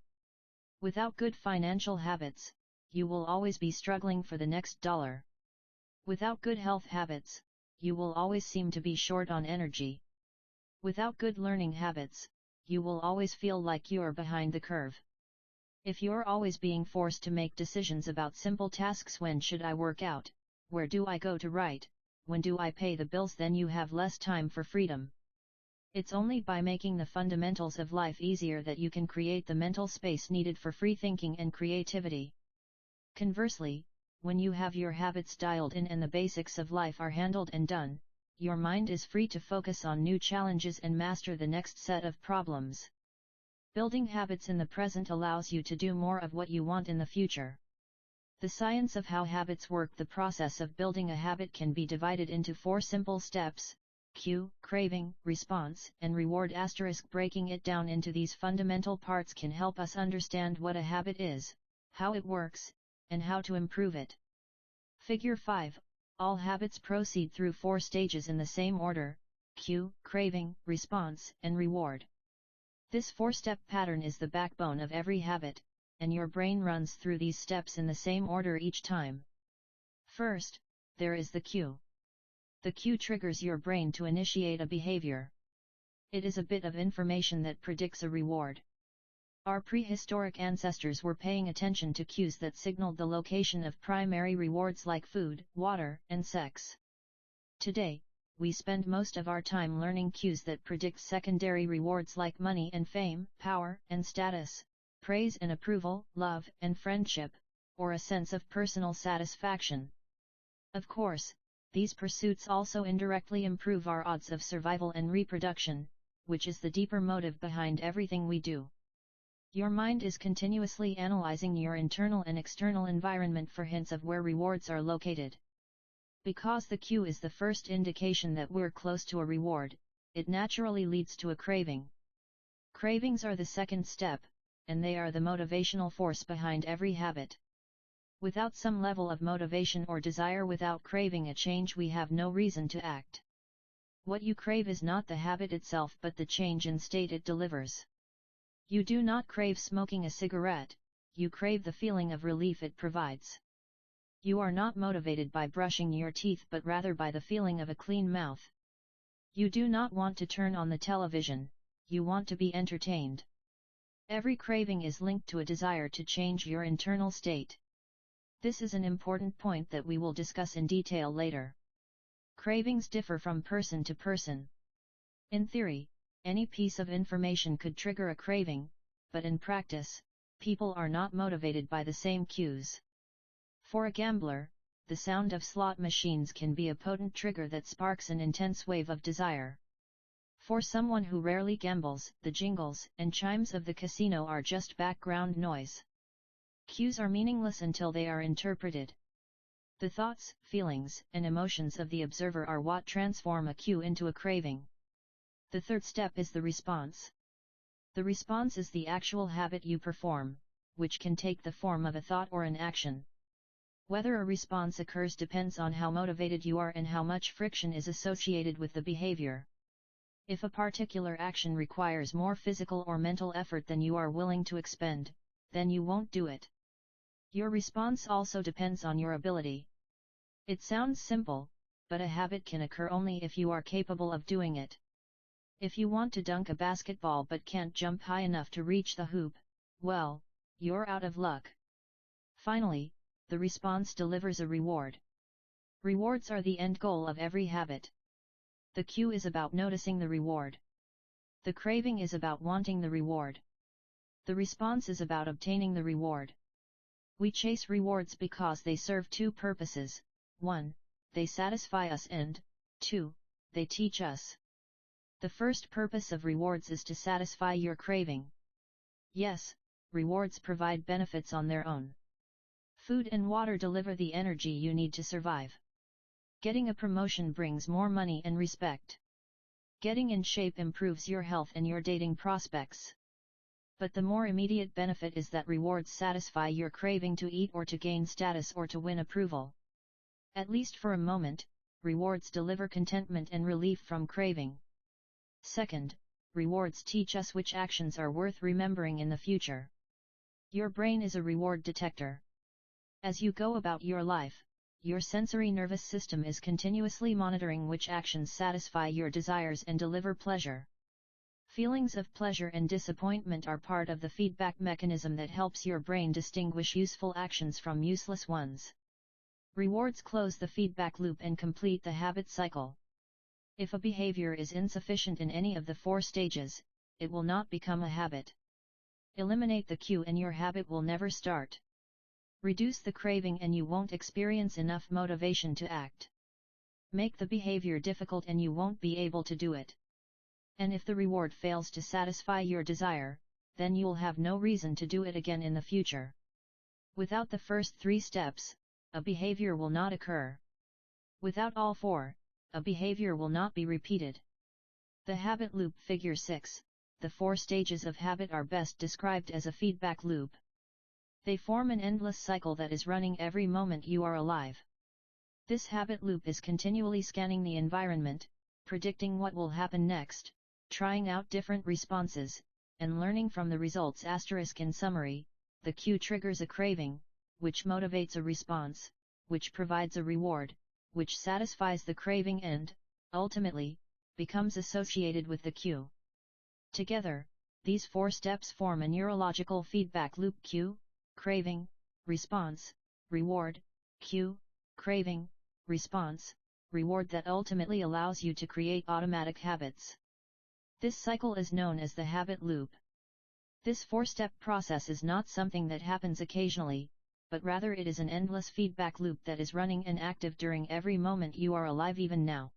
Without good financial habits, you will always be struggling for the next dollar. Without good health habits, you will always seem to be short on energy. Without good learning habits, you will always feel like you're behind the curve. If you're always being forced to make decisions about simple tasks: when should I work out, where do I go to write, when do I pay the bills, then you have less time for freedom. It's only by making the fundamentals of life easier that you can create the mental space needed for free thinking and creativity. Conversely, when you have your habits dialed in and the basics of life are handled and done, your mind is free to focus on new challenges and master the next set of problems. Building habits in the present allows you to do more of what you want in the future. The science of how habits work. The process of building a habit can be divided into 4 simple steps: cue, craving, response, and reward. Breaking it down into these fundamental parts can help us understand what a habit is, how it works, and how to improve it. Figure 5. All habits proceed through 4 stages in the same order: cue, craving, response, and reward. This 4-step pattern is the backbone of every habit, and your brain runs through these steps in the same order each time. First, there is the cue. The cue triggers your brain to initiate a behavior. It is a bit of information that predicts a reward. Our prehistoric ancestors were paying attention to cues that signaled the location of primary rewards like food, water, and sex. Today, we spend most of our time learning cues that predict secondary rewards like money and fame, power and status, praise and approval, love and friendship, or a sense of personal satisfaction. Of course, these pursuits also indirectly improve our odds of survival and reproduction, which is the deeper motive behind everything we do. Your mind is continuously analyzing your internal and external environment for hints of where rewards are located. Because the cue is the first indication that we're close to a reward, it naturally leads to a craving. Cravings are the second step, and they are the motivational force behind every habit. Without some level of motivation or desire, without craving a change, we have no reason to act. What you crave is not the habit itself but the change in state it delivers. You do not crave smoking a cigarette, you crave the feeling of relief it provides. You are not motivated by brushing your teeth but rather by the feeling of a clean mouth. You do not want to turn on the television, you want to be entertained. Every craving is linked to a desire to change your internal state. This is an important point that we will discuss in detail later. Cravings differ from person to person. In theory, any piece of information could trigger a craving, but in practice, people are not motivated by the same cues. For a gambler, the sound of slot machines can be a potent trigger that sparks an intense wave of desire. For someone who rarely gambles, the jingles and chimes of the casino are just background noise. Cues are meaningless until they are interpreted. The thoughts, feelings, and emotions of the observer are what transform a cue into a craving. The third step is the response. The response is the actual habit you perform, which can take the form of a thought or an action. Whether a response occurs depends on how motivated you are and how much friction is associated with the behavior. If a particular action requires more physical or mental effort than you are willing to expend, then you won't do it. Your response also depends on your ability. It sounds simple, but a habit can occur only if you are capable of doing it. If you want to dunk a basketball but can't jump high enough to reach the hoop, well, you're out of luck. Finally, the response delivers a reward. Rewards are the end goal of every habit. The cue is about noticing the reward. The craving is about wanting the reward. The response is about obtaining the reward. We chase rewards because they serve two purposes: 1. They satisfy us, and 2. They teach us. The first purpose of rewards is to satisfy your craving. Yes, rewards provide benefits on their own. Food and water deliver the energy you need to survive. Getting a promotion brings more money and respect. Getting in shape improves your health and your dating prospects. But the more immediate benefit is that rewards satisfy your craving to eat or to gain status or to win approval. At least for a moment, rewards deliver contentment and relief from craving. Second, rewards teach us which actions are worth remembering in the future. Your brain is a reward detector. As you go about your life, your sensory nervous system is continuously monitoring which actions satisfy your desires and deliver pleasure. Feelings of pleasure and disappointment are part of the feedback mechanism that helps your brain distinguish useful actions from useless ones. Rewards close the feedback loop and complete the habit cycle. If a behavior is insufficient in any of the 4 stages, it will not become a habit. Eliminate the cue and your habit will never start. Reduce the craving and you won't experience enough motivation to act. Make the behavior difficult and you won't be able to do it. And if the reward fails to satisfy your desire, then you'll have no reason to do it again in the future. Without the first 3 steps, a behavior will not occur. Without all 4, a behavior will not be repeated. The habit loop, figure 6, the 4 stages of habit are best described as a feedback loop. They form an endless cycle that is running every moment you are alive. This habit loop is continually scanning the environment, predicting what will happen next, trying out different responses, and learning from the results. In summary, the cue triggers a craving, which motivates a response, which provides a reward, which satisfies the craving and, ultimately, becomes associated with the cue. Together, these 4 steps form a neurological feedback loop: cue, craving, response, reward, cue, craving, response, reward that ultimately allows you to create automatic habits. This cycle is known as the habit loop. This 4-step process is not something that happens occasionally, but rather it is an endless feedback loop that is running and active during every moment you are alive, even now.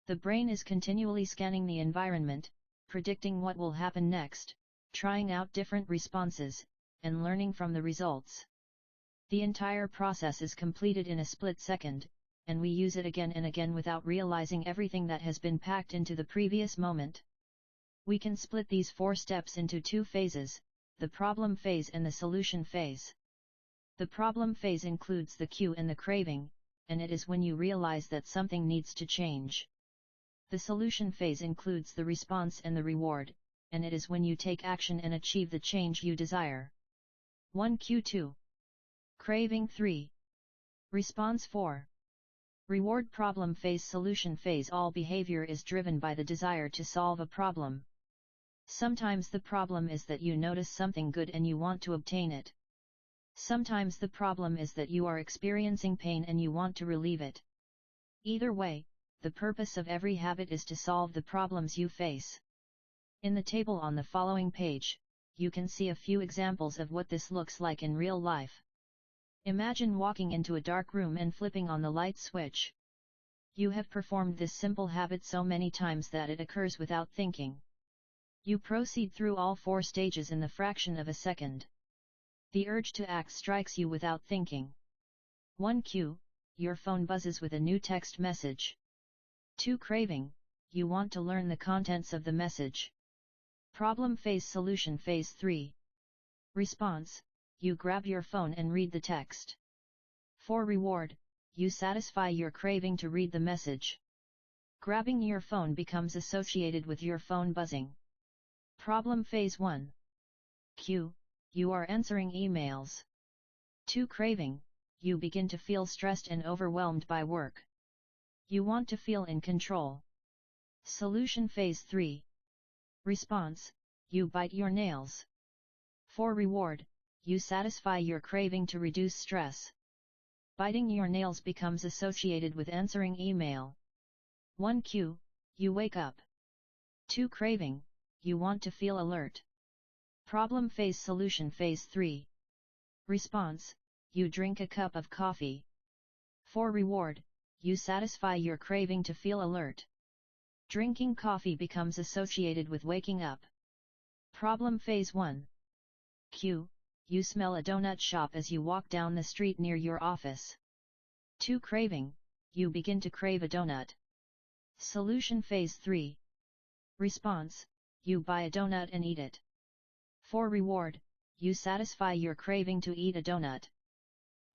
The brain is continually scanning the environment, predicting what will happen next, trying out different responses, and learning from the results. The entire process is completed in a split second, and we use it again and again without realizing everything that has been packed into the previous moment. We can split these 4 steps into 2 phases, the problem phase and the solution phase. The problem phase includes the cue and the craving, and it is when you realize that something needs to change. The solution phase includes the response and the reward, and it is when you take action and achieve the change you desire. 1 Cue 2. Craving 3. Response 4. Reward. Problem phase. Solution phase. All behavior is driven by the desire to solve a problem. Sometimes the problem is that you notice something good and you want to obtain it. Sometimes the problem is that you are experiencing pain and you want to relieve it. Either way, the purpose of every habit is to solve the problems you face. In the table on the following page, you can see a few examples of what this looks like in real life. Imagine walking into a dark room and flipping on the light switch. You have performed this simple habit so many times that it occurs without thinking. You proceed through all 4 stages in the fraction of a second. The urge to act strikes you without thinking. 1 Cue, your phone buzzes with a new text message. 2 Craving, you want to learn the contents of the message. Problem phase. Solution phase 3. Response, you grab your phone and read the text. 4 Reward, you satisfy your craving to read the message. Grabbing your phone becomes associated with your phone buzzing. Problem phase 1. Cue, you are answering emails. 2 Craving, you begin to feel stressed and overwhelmed by work. You want to feel in control. Solution phase 3. Response, you bite your nails. 4 Reward, you satisfy your craving to reduce stress. Biting your nails becomes associated with answering email. 1 Cue, you wake up. 2 Craving, you want to feel alert. Problem phase. Solution phase 3. Response, you drink a cup of coffee. 4 Reward, you satisfy your craving to feel alert. Drinking coffee becomes associated with waking up. Problem phase 1. Cue, you smell a donut shop as you walk down the street near your office. 2 Craving, you begin to crave a donut. Solution phase 3. Response, you buy a donut and eat it. 4 Reward, you satisfy your craving to eat a donut.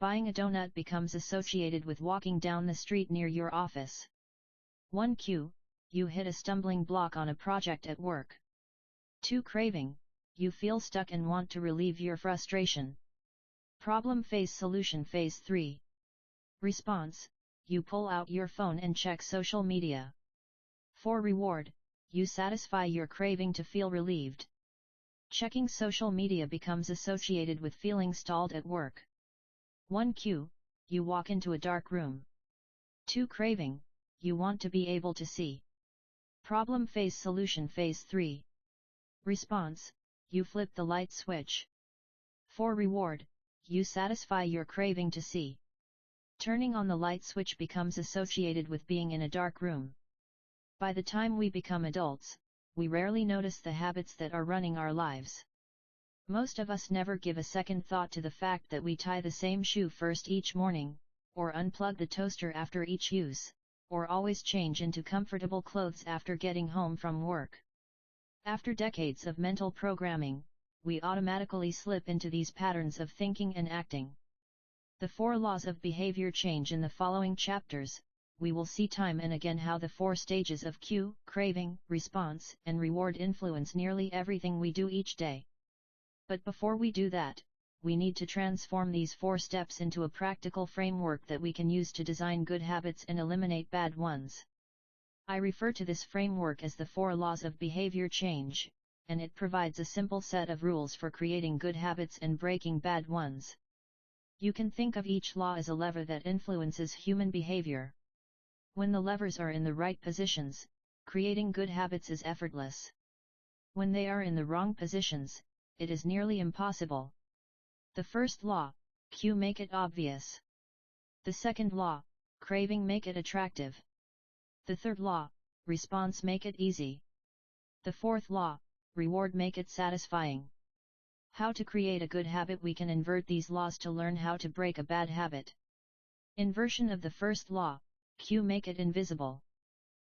Buying a donut becomes associated with walking down the street near your office. 1 Cue, you hit a stumbling block on a project at work. 2 Craving, you feel stuck and want to relieve your frustration. Problem phase. Solution phase 3. Response, you pull out your phone and check social media. 4 Reward, you satisfy your craving to feel relieved. Checking social media becomes associated with feeling stalled at work. 1 Cue, you walk into a dark room. 2 Craving, you want to be able to see. Problem phase. Solution phase 3. Response, you flip the light switch. 4 Reward, you satisfy your craving to see. Turning on the light switch becomes associated with being in a dark room. By the time we become adults, we rarely notice the habits that are running our lives. Most of us never give a second thought to the fact that we tie the same shoe first each morning, or unplug the toaster after each use, or always change into comfortable clothes after getting home from work. After decades of mental programming, we automatically slip into these patterns of thinking and acting. The 4 laws of behavior change. In the following chapters, we will see time and again how the 4 stages of cue, craving, response, and reward influence nearly everything we do each day. But before we do that, we need to transform these 4 steps into a practical framework that we can use to design good habits and eliminate bad ones. I refer to this framework as the 4 laws of behavior change, and it provides a simple set of rules for creating good habits and breaking bad ones. You can think of each law as a lever that influences human behavior. When the levers are in the right positions, creating good habits is effortless. When they are in the wrong positions, it is nearly impossible. The first law, cue, make it obvious. The second law, craving, make it attractive. The third law, response, make it easy. The fourth law, reward, make it satisfying. How to create a good habit? We can invert these laws to learn how to break a bad habit. Inversion of the first law, cue, make it invisible.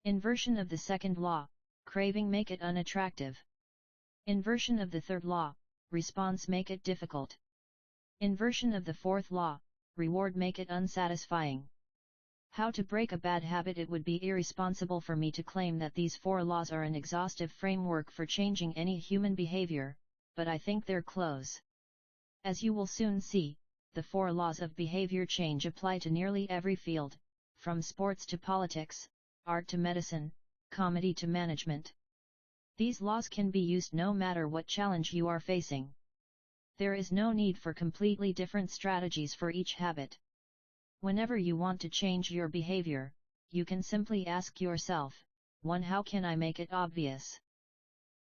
Inversion of the second law, craving, make it unattractive. Inversion of the third law, response, make it difficult. Inversion of the fourth law, reward make it unsatisfying. How to break a bad habit? It would be irresponsible for me to claim that these 4 laws are an exhaustive framework for changing any human behavior, but I think they're close. As you will soon see, the 4 laws of behavior change apply to nearly every field, from sports to politics, art to medicine, comedy to management. These laws can be used no matter what challenge you are facing. There is no need for completely different strategies for each habit. Whenever you want to change your behavior, you can simply ask yourself, 1. How can I make it obvious?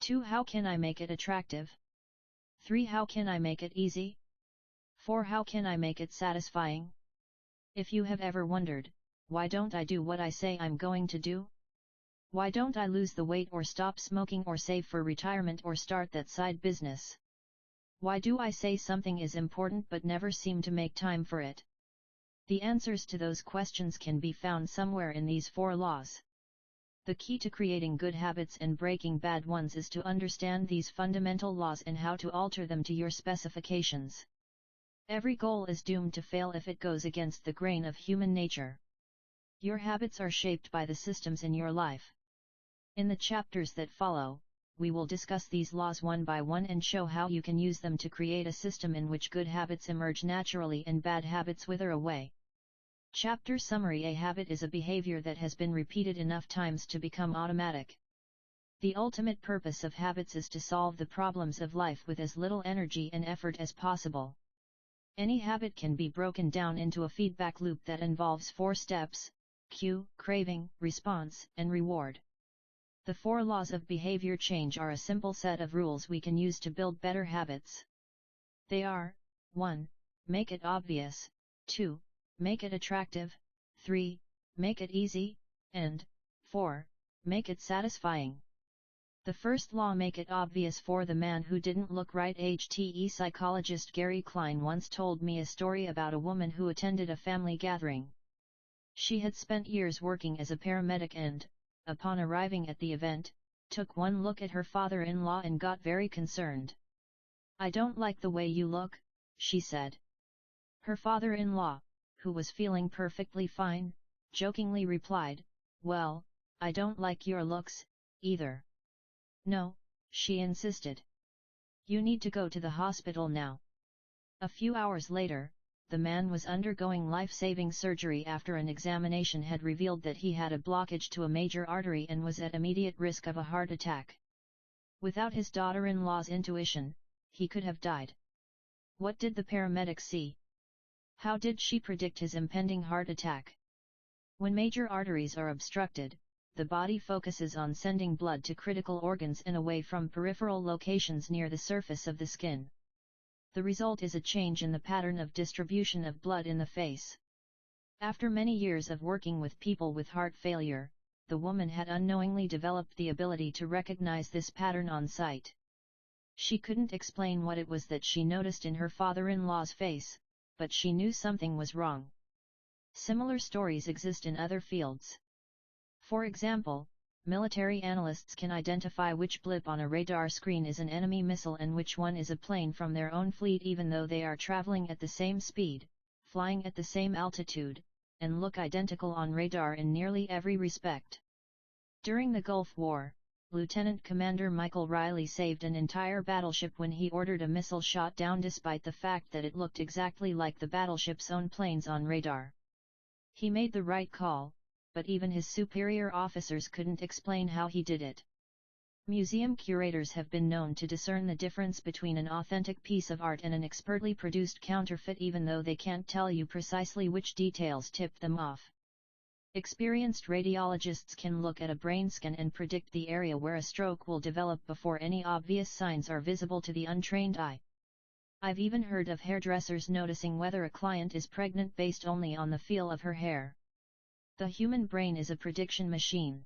2. How can I make it attractive? 3. How can I make it easy? 4. How can I make it satisfying? If you have ever wondered, why don't I do what I say I'm going to do? Why don't I lose the weight or stop smoking or save for retirement or start that side business? Why do I say something is important but never seem to make time for it? The answers to those questions can be found somewhere in these 4 laws. The key to creating good habits and breaking bad ones is to understand these fundamental laws and how to alter them to your specifications. Every goal is doomed to fail if it goes against the grain of human nature. Your habits are shaped by the systems in your life. In the chapters that follow, we will discuss these laws one by one and show how you can use them to create a system in which good habits emerge naturally and bad habits wither away. Chapter Summary: A habit is a behavior that has been repeated enough times to become automatic. The ultimate purpose of habits is to solve the problems of life with as little energy and effort as possible. Any habit can be broken down into a feedback loop that involves 4 steps: cue, craving, response, and reward. The 4 laws of behavior change are a simple set of rules we can use to build better habits. They are: 1. Make it obvious. 2. Make it attractive. 3. Make it easy. And 4. Make it satisfying. The first law: make it obvious. For the man who didn't look right. HTE psychologist Gary Klein once told me a story about a woman who attended a family gathering. She had spent years working as a paramedic and, upon arriving at the event, took one look at her father-in-law and got very concerned. "I don't like the way you look," she said. Her father-in-law, who was feeling perfectly fine, jokingly replied, "Well, I don't like your looks, either." "No," she insisted. "You need to go to the hospital now." A few hours later, the man was undergoing life-saving surgery after an examination had revealed that he had a blockage to a major artery and was at immediate risk of a heart attack. Without his daughter-in-law's intuition, he could have died. What did the paramedic see? How did she predict his impending heart attack? When major arteries are obstructed, the body focuses on sending blood to critical organs and away from peripheral locations near the surface of the skin. The result is a change in the pattern of distribution of blood in the face. After many years of working with people with heart failure, the woman had unknowingly developed the ability to recognize this pattern on sight. She couldn't explain what it was that she noticed in her father-in-law's face, but she knew something was wrong. Similar stories exist in other fields. For example, military analysts can identify which blip on a radar screen is an enemy missile and which one is a plane from their own fleet, even though they are traveling at the same speed, flying at the same altitude, and look identical on radar in nearly every respect. During the Gulf War, Lieutenant Commander Michael Riley saved an entire battleship when he ordered a missile shot down despite the fact that it looked exactly like the battleship's own planes on radar. He made the right call, but even his superior officers couldn't explain how he did it. Museum curators have been known to discern the difference between an authentic piece of art and an expertly produced counterfeit, even though they can't tell you precisely which details tipped them off. Experienced radiologists can look at a brain scan and predict the area where a stroke will develop before any obvious signs are visible to the untrained eye. I've even heard of hairdressers noticing whether a client is pregnant based only on the feel of her hair. The human brain is a prediction machine.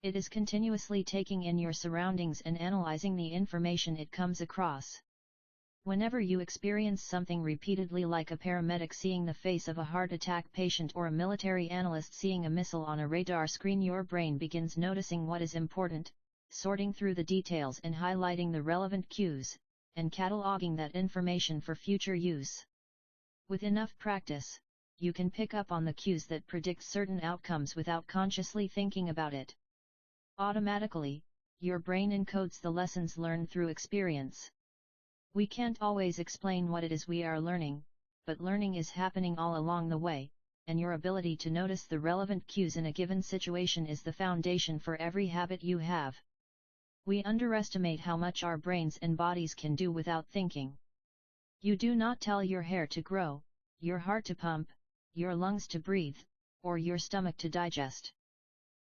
It is continuously taking in your surroundings and analyzing the information it comes across. Whenever you experience something repeatedly, like a paramedic seeing the face of a heart attack patient or a military analyst seeing a missile on a radar screen, your brain begins noticing what is important, sorting through the details and highlighting the relevant cues, and cataloging that information for future use. With enough practice, you can pick up on the cues that predict certain outcomes without consciously thinking about it. Automatically, your brain encodes the lessons learned through experience. We can't always explain what it is we are learning, but learning is happening all along the way, and your ability to notice the relevant cues in a given situation is the foundation for every habit you have. We underestimate how much our brains and bodies can do without thinking. You do not tell your hair to grow, your heart to pump, your lungs to breathe, or your stomach to digest.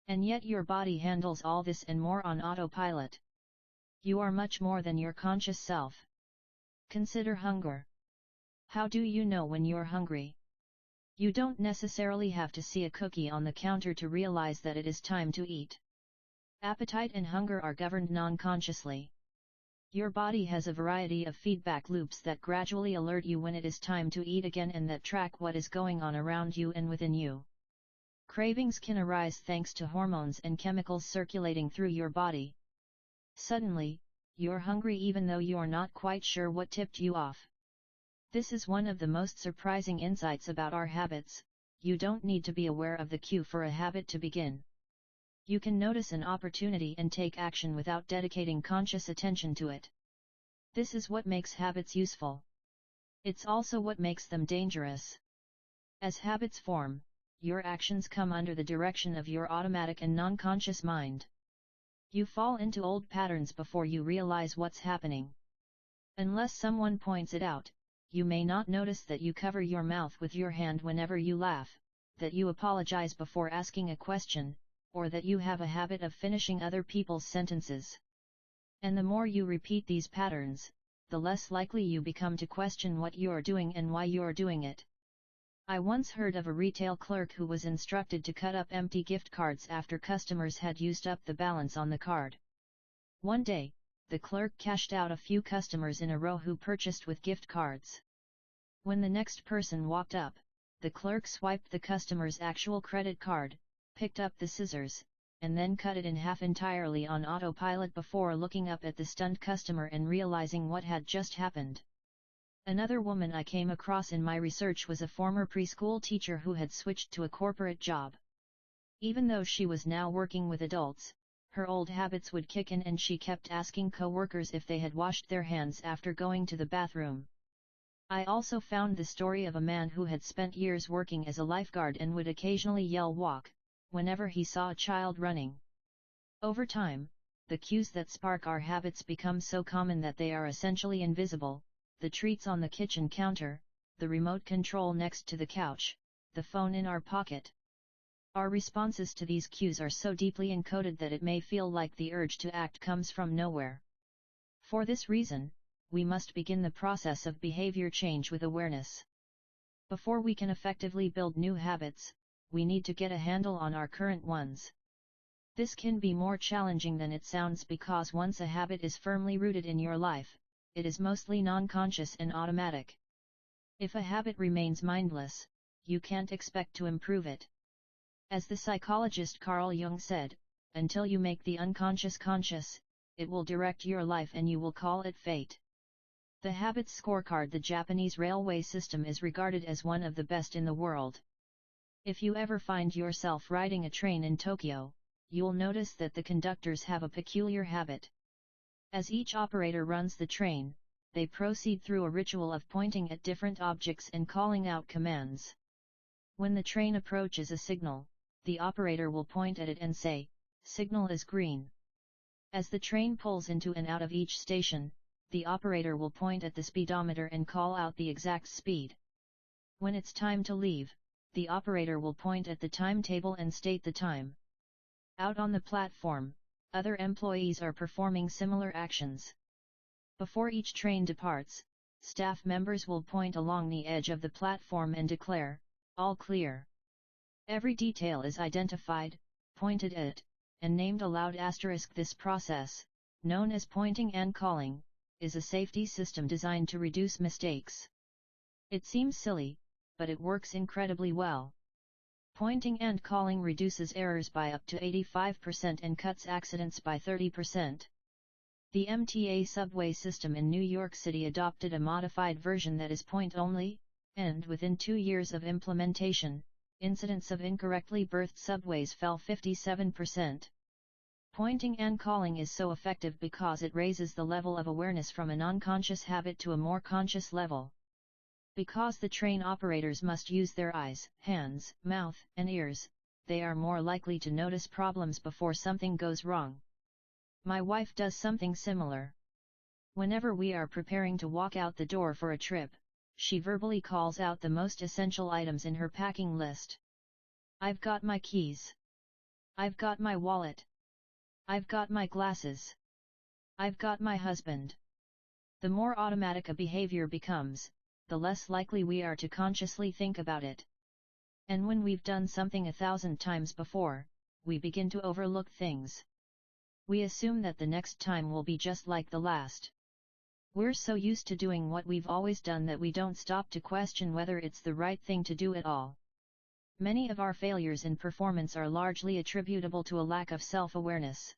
And yet your body handles all this and more on autopilot. You are much more than your conscious self. Consider hunger. How do you know when you're hungry? You don't necessarily have to see a cookie on the counter to realize that it is time to eat. Appetite and hunger are governed non-consciously. Your body has a variety of feedback loops that gradually alert you when it is time to eat again and that track what is going on around you and within you. Cravings can arise thanks to hormones and chemicals circulating through your body. Suddenly, you're hungry even though you're not quite sure what tipped you off. This is one of the most surprising insights about our habits. You don't need to be aware of the cue for a habit to begin. You can notice an opportunity and take action without dedicating conscious attention to it. This is what makes habits useful. It's also what makes them dangerous. As habits form, your actions come under the direction of your automatic and non-conscious mind. You fall into old patterns before you realize what's happening. Unless someone points it out, you may not notice that you cover your mouth with your hand whenever you laugh, that you apologize before asking a question, or that you have a habit of finishing other people's sentences. And the more you repeat these patterns, the less likely you become to question what you're doing and why you're doing it. I once heard of a retail clerk who was instructed to cut up empty gift cards after customers had used up the balance on the card. One day, the clerk cashed out a few customers in a row who purchased with gift cards. When the next person walked up, the clerk swiped the customer's actual credit card, picked up the scissors, and then cut it in half entirely on autopilot before looking up at the stunned customer and realizing what had just happened. Another woman I came across in my research was a former preschool teacher who had switched to a corporate job. Even though she was now working with adults, her old habits would kick in and she kept asking coworkers if they had washed their hands after going to the bathroom. I also found the story of a man who had spent years working as a lifeguard and would occasionally yell "walk" whenever he saw a child running. Over time, the cues that spark our habits become so common that they are essentially invisible: the treats on the kitchen counter, the remote control next to the couch, the phone in our pocket. Our responses to these cues are so deeply encoded that it may feel like the urge to act comes from nowhere. For this reason, we must begin the process of behavior change with awareness. Before we can effectively build new habits, we need to get a handle on our current ones. This can be more challenging than it sounds because once a habit is firmly rooted in your life, it is mostly non-conscious and automatic. If a habit remains mindless, you can't expect to improve it. As the psychologist Carl Jung said, until you make the unconscious conscious, it will direct your life and you will call it fate. The Habits Scorecard, the Japanese railway system, is regarded as one of the best in the world. If you ever find yourself riding a train in Tokyo, you'll notice that the conductors have a peculiar habit. As each operator runs the train, they proceed through a ritual of pointing at different objects and calling out commands. When the train approaches a signal, the operator will point at it and say, "Signal is green." As the train pulls into and out of each station, the operator will point at the speedometer and call out the exact speed. When it's time to leave, the operator will point at the timetable and state the time. Out on the platform, other employees are performing similar actions. Before each train departs, staff members will point along the edge of the platform and declare, "All clear." Every detail is identified, pointed at, and named aloud. This process, known as pointing and calling, is a safety system designed to reduce mistakes. It seems silly, but it works incredibly well. Pointing and calling reduces errors by up to 85% and cuts accidents by 30%. The MTA subway system in New York City adopted a modified version that is point-only, and within 2 years of implementation, incidents of incorrectly berthed subways fell 57%. Pointing and calling is so effective because it raises the level of awareness from an unconscious habit to a more conscious level. Because the train operators must use their eyes, hands, mouth, and ears, they are more likely to notice problems before something goes wrong. My wife does something similar. Whenever we are preparing to walk out the door for a trip, she verbally calls out the most essential items in her packing list. I've got my keys. I've got my wallet. I've got my glasses. I've got my husband. The more automatic a behavior becomes, the less likely we are to consciously think about it. And when we've done something 1,000 times before, we begin to overlook things. We assume that the next time will be just like the last. We're so used to doing what we've always done that we don't stop to question whether it's the right thing to do at all. Many of our failures in performance are largely attributable to a lack of self-awareness.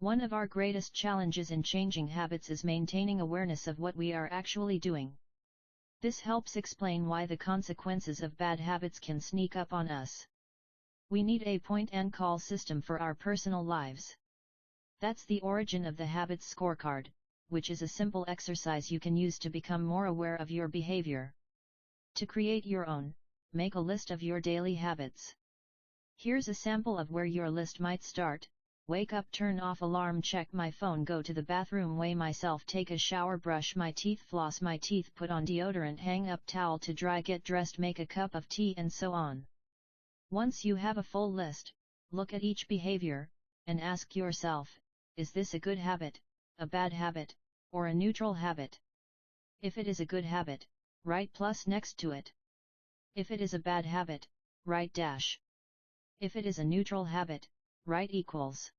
One of our greatest challenges in changing habits is maintaining awareness of what we are actually doing. This helps explain why the consequences of bad habits can sneak up on us. We need a point-and-call system for our personal lives. That's the origin of the Habits Scorecard, which is a simple exercise you can use to become more aware of your behavior. To create your own, make a list of your daily habits. Here's a sample of where your list might start: wake up, turn off alarm, check my phone, go to the bathroom, weigh myself, take a shower, brush my teeth, floss my teeth, put on deodorant, hang up towel to dry, get dressed, make a cup of tea, and so on. Once you have a full list, look at each behavior, and ask yourself, is this a good habit, a bad habit, or a neutral habit? If it is a good habit, write plus next to it. If it is a bad habit, write dash. If it is a neutral habit, write equals.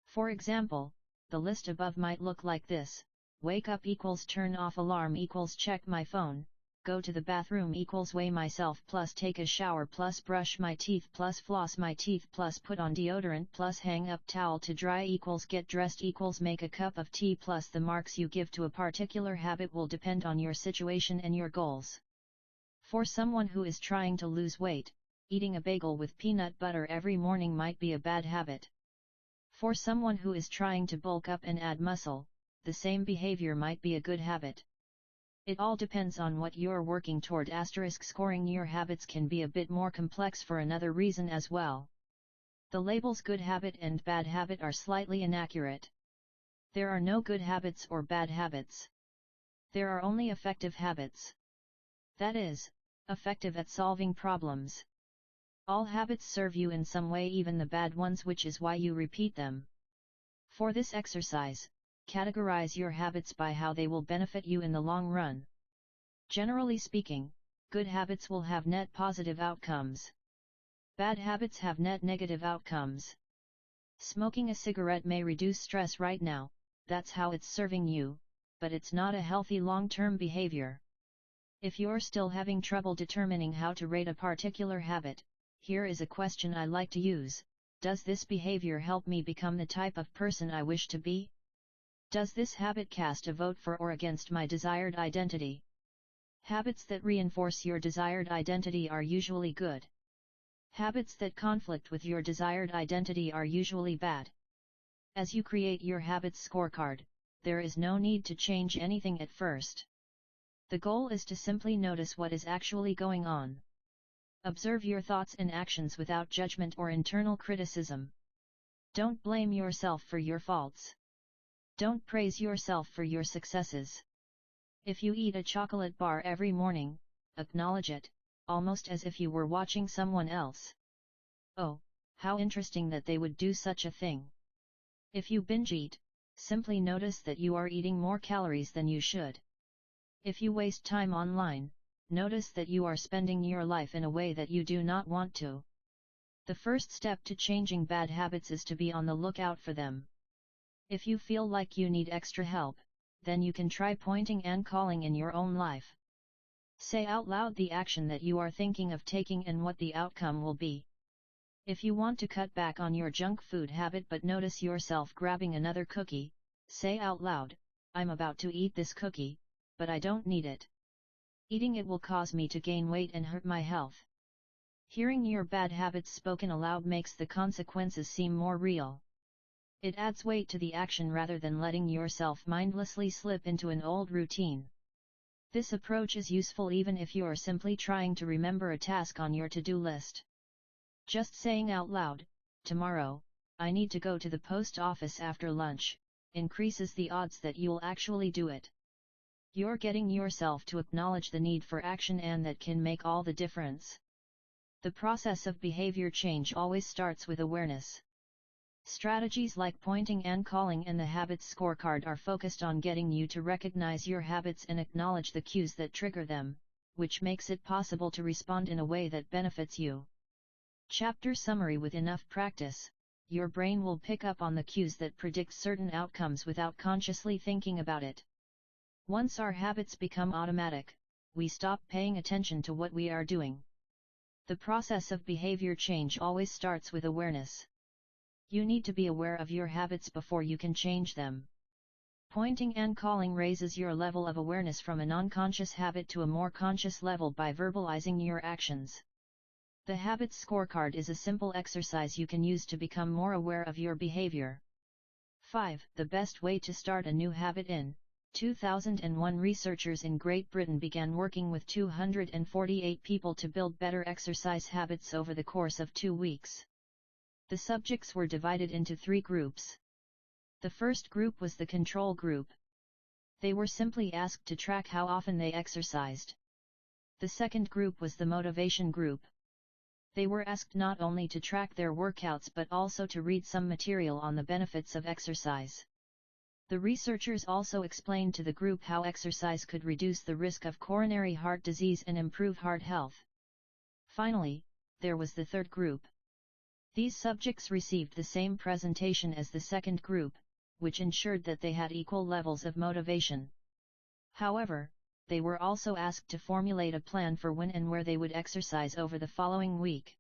For example, the list above might look like this: wake up equals turn off alarm equals check my phone, go to the bathroom equals weigh myself plus take a shower plus brush my teeth plus floss my teeth plus put on deodorant plus hang up towel to dry equals get dressed equals make a cup of tea. Plus the marks you give to a particular habit will depend on your situation and your goals. For someone who is trying to lose weight, eating a bagel with peanut butter every morning might be a bad habit. For someone who is trying to bulk up and add muscle, the same behavior might be a good habit. It all depends on what you're working toward. Scoring your habits can be a bit more complex for another reason as well. The labels good habit and bad habit are slightly inaccurate. There are no good habits or bad habits. There are only effective habits. That is, effective at solving problems. All habits serve you in some way, even the bad ones, which is why you repeat them. For this exercise, categorize your habits by how they will benefit you in the long run. Generally speaking, good habits will have net positive outcomes. Bad habits have net negative outcomes. Smoking a cigarette may reduce stress right now, that's how it's serving you, but it's not a healthy long-term behavior. If you're still having trouble determining how to rate a particular habit, here is a question I like to use: does this behavior help me become the type of person I wish to be? Does this habit cast a vote for or against my desired identity? Habits that reinforce your desired identity are usually good. Habits that conflict with your desired identity are usually bad. As you create your habits scorecard, there is no need to change anything at first. The goal is to simply notice what is actually going on. Observe your thoughts and actions without judgment or internal criticism. Don't blame yourself for your faults. Don't praise yourself for your successes. If you eat a chocolate bar every morning, acknowledge it, almost as if you were watching someone else. Oh, how interesting that they would do such a thing. If you binge eat, simply notice that you are eating more calories than you should. If you waste time online, notice that you are spending your life in a way that you do not want to. The first step to changing bad habits is to be on the lookout for them. If you feel like you need extra help, then you can try pointing and calling in your own life. Say out loud the action that you are thinking of taking and what the outcome will be. If you want to cut back on your junk food habit but notice yourself grabbing another cookie, Say out loud, I'm about to eat this cookie, but I don't need it. Eating it will cause me to gain weight and hurt my health. Hearing your bad habits spoken aloud makes the consequences seem more real. It adds weight to the action rather than letting yourself mindlessly slip into an old routine. This approach is useful even if you are simply trying to remember a task on your to-do list. Just saying out loud, tomorrow, I need to go to the post office after lunch, increases the odds that you'll actually do it. You're getting yourself to acknowledge the need for action, and that can make all the difference. The process of behavior change always starts with awareness. Strategies like pointing and calling and the habits scorecard are focused on getting you to recognize your habits and acknowledge the cues that trigger them, which makes it possible to respond in a way that benefits you. Chapter summary: with enough practice, your brain will pick up on the cues that predict certain outcomes without consciously thinking about it. Once our habits become automatic, we stop paying attention to what we are doing. The process of behavior change always starts with awareness. You need to be aware of your habits before you can change them. Pointing and calling raises your level of awareness from a non-conscious habit to a more conscious level by verbalizing your actions. The habits scorecard is a simple exercise you can use to become more aware of your behavior. 5. The best way to start a new habit. In 2001, researchers in Great Britain began working with 248 people to build better exercise habits over the course of 2 weeks. The subjects were divided into 3 groups. The first group was the control group. They were simply asked to track how often they exercised. The second group was the motivation group. They were asked not only to track their workouts but also to read some material on the benefits of exercise. The researchers also explained to the group how exercise could reduce the risk of coronary heart disease and improve heart health. Finally, there was the third group. These subjects received the same presentation as the second group, which ensured that they had equal levels of motivation. However, they were also asked to formulate a plan for when and where they would exercise over the following week.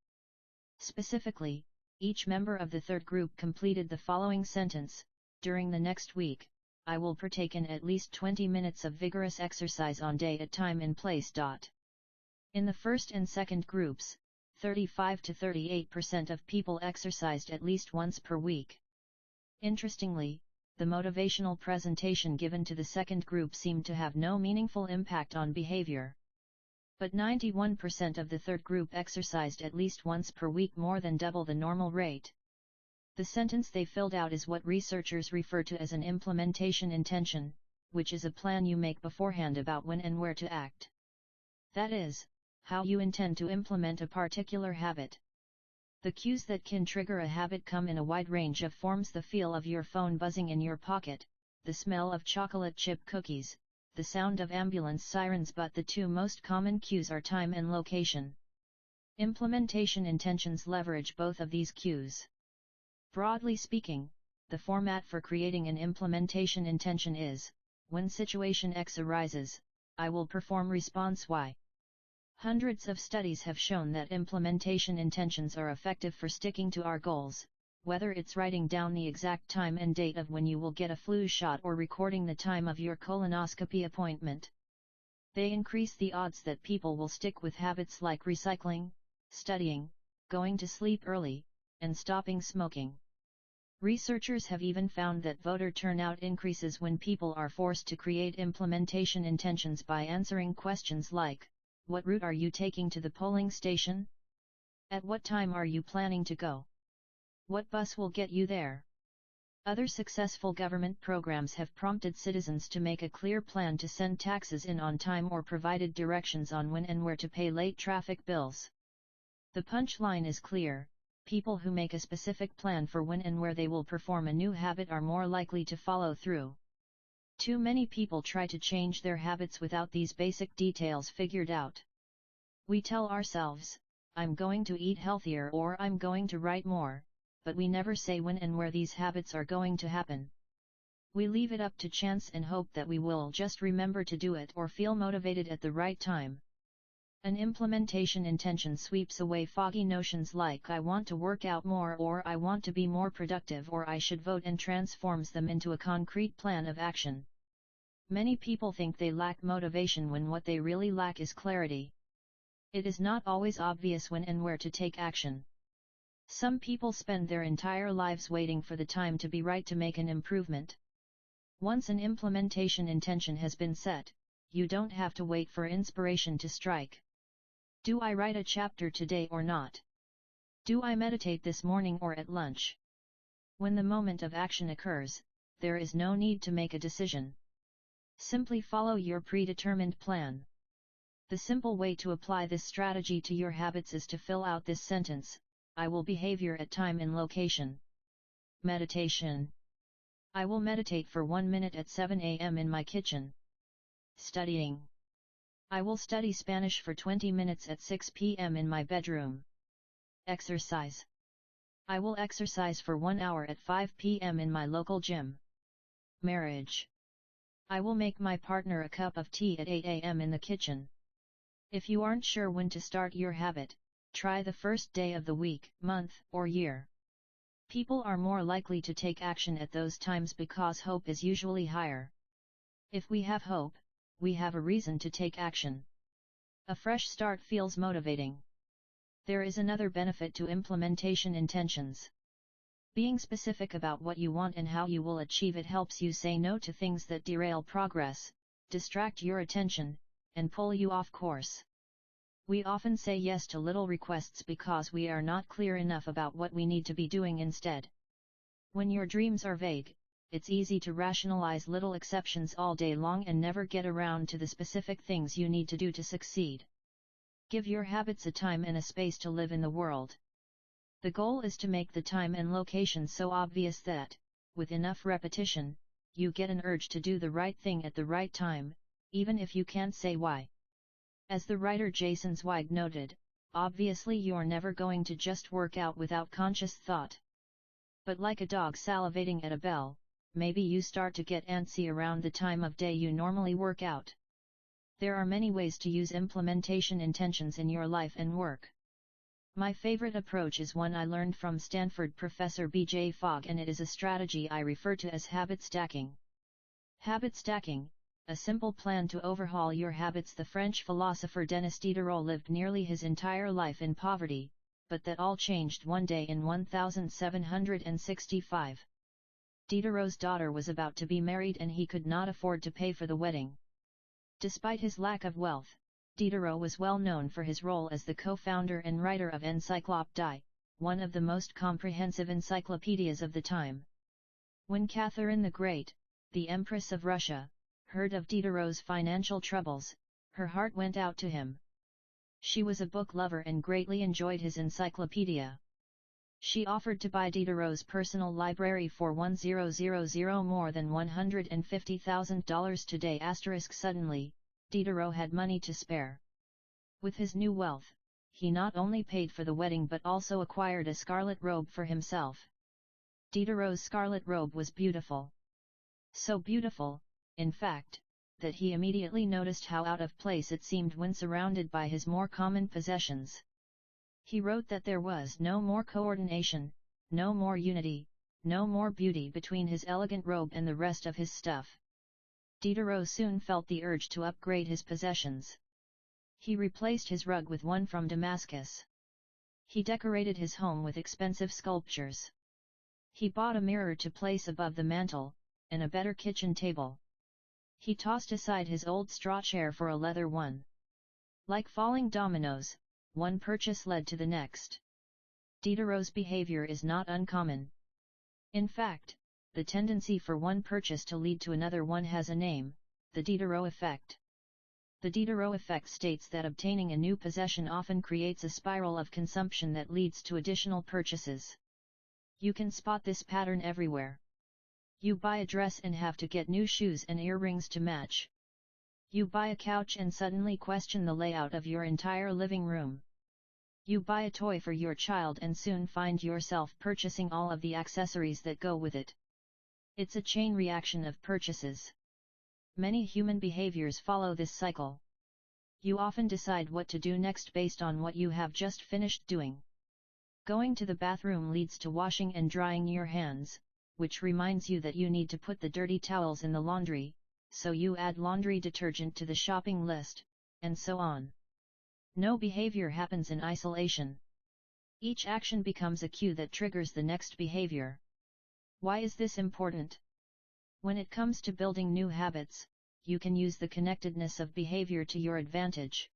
Specifically, each member of the third group completed the following sentence: during the next week, I will partake in at least 20 minutes of vigorous exercise on day at time and place. In the first and second groups, 35 to 38% of people exercised at least once per week. Interestingly, the motivational presentation given to the second group seemed to have no meaningful impact on behavior. But 91% of the third group exercised at least once per week, more than double the normal rate. The sentence they filled out is what researchers refer to as an implementation intention, which is a plan you make beforehand about when and where to act. That is, how you intend to implement a particular habit. The cues that can trigger a habit come in a wide range of forms: the feel of your phone buzzing in your pocket, the smell of chocolate chip cookies, the sound of ambulance sirens, but the 2 most common cues are time and location. Implementation intentions leverage both of these cues. Broadly speaking, the format for creating an implementation intention is: when situation X arises, I will perform response Y. Hundreds of studies have shown that implementation intentions are effective for sticking to our goals, whether it's writing down the exact time and date of when you will get a flu shot or recording the time of your colonoscopy appointment. They increase the odds that people will stick with habits like recycling, studying, going to sleep early, and stopping smoking. Researchers have even found that voter turnout increases when people are forced to create implementation intentions by answering questions like: what route are you taking to the polling station? At what time are you planning to go? What bus will get you there? Other successful government programs have prompted citizens to make a clear plan to send taxes in on time or provided directions on when and where to pay late traffic bills. The punchline is clear: people who make a specific plan for when and where they will perform a new habit are more likely to follow through. Too many people try to change their habits without these basic details figured out. We tell ourselves, I'm going to eat healthier or I'm going to write more, but we never say when and where these habits are going to happen. We leave it up to chance and hope that we will just remember to do it or feel motivated at the right time. An implementation intention sweeps away foggy notions like I want to work out more or I want to be more productive or I should vote and transforms them into a concrete plan of action. Many people think they lack motivation when what they really lack is clarity. It is not always obvious when and where to take action. Some people spend their entire lives waiting for the time to be right to make an improvement. Once an implementation intention has been set, you don't have to wait for inspiration to strike. Do I write a chapter today or not? Do I meditate this morning or at lunch? When the moment of action occurs, there is no need to make a decision. Simply follow your predetermined plan. The simple way to apply this strategy to your habits is to fill out this sentence: I will behavior at time and location. Meditation. I will meditate for 1 minute at 7 a.m. in my kitchen. Studying. I will study Spanish for 20 minutes at 6 p.m. in my bedroom. Exercise. I will exercise for 1 hour at 5 p.m. in my local gym. Marriage. I will make my partner a cup of tea at 8 a.m. in the kitchen. If you aren't sure when to start your habit, try the first day of the week, month, or year. People are more likely to take action at those times because hope is usually higher. If we have hope, we have a reason to take action. A fresh start feels motivating. There is another benefit to implementation intentions. Being specific about what you want and how you will achieve it helps you say no to things that derail progress, distract your attention, and pull you off course. We often say yes to little requests because we are not clear enough about what we need to be doing instead. When your dreams are vague, it's easy to rationalize little exceptions all day long and never get around to the specific things you need to do to succeed. Give your habits a time and a space to live in the world. The goal is to make the time and location so obvious that, with enough repetition, you get an urge to do the right thing at the right time, even if you can't say why. As the writer Jason Zweig noted, obviously you're never going to just work out without conscious thought. But like a dog salivating at a bell, maybe you start to get antsy around the time of day you normally work out. There are many ways to use implementation intentions in your life and work. My favorite approach is one I learned from Stanford professor B.J. Fogg, and it is a strategy I refer to as habit stacking. Habit stacking, a simple plan to overhaul your habits. The French philosopher Denis Diderot lived nearly his entire life in poverty, but that all changed one day in 1765. Diderot's daughter was about to be married and he could not afford to pay for the wedding. Despite his lack of wealth, Diderot was well known for his role as the co-founder and writer of Encyclopédie, one of the most comprehensive encyclopedias of the time. When Catherine the Great, the Empress of Russia, heard of Diderot's financial troubles, her heart went out to him. She was a book lover and greatly enjoyed his encyclopedia. She offered to buy Diderot's personal library for $1,000 more than $150,000 today. Suddenly, Diderot had money to spare. With his new wealth, he not only paid for the wedding but also acquired a scarlet robe for himself. Diderot's scarlet robe was beautiful. So beautiful, in fact, that he immediately noticed how out of place it seemed when surrounded by his more common possessions. He wrote that there was no more coordination, no more unity, no more beauty between his elegant robe and the rest of his stuff. Diderot soon felt the urge to upgrade his possessions. He replaced his rug with one from Damascus. He decorated his home with expensive sculptures. He bought a mirror to place above the mantel, and a better kitchen table. He tossed aside his old straw chair for a leather one. Like falling dominoes, one purchase led to the next. Diderot's behavior is not uncommon. In fact, the tendency for one purchase to lead to another one has a name: the Diderot effect. The Diderot effect states that obtaining a new possession often creates a spiral of consumption that leads to additional purchases. You can spot this pattern everywhere. You buy a dress and have to get new shoes and earrings to match. You buy a couch and suddenly question the layout of your entire living room. You buy a toy for your child and soon find yourself purchasing all of the accessories that go with it. It's a chain reaction of purchases. Many human behaviors follow this cycle. You often decide what to do next based on what you have just finished doing. Going to the bathroom leads to washing and drying your hands, which reminds you that you need to put the dirty towels in the laundry, so you add laundry detergent to the shopping list, and so on. No behavior happens in isolation. Each action becomes a cue that triggers the next behavior. Why is this important? When it comes to building new habits, you can use the connectedness of behavior to your advantage.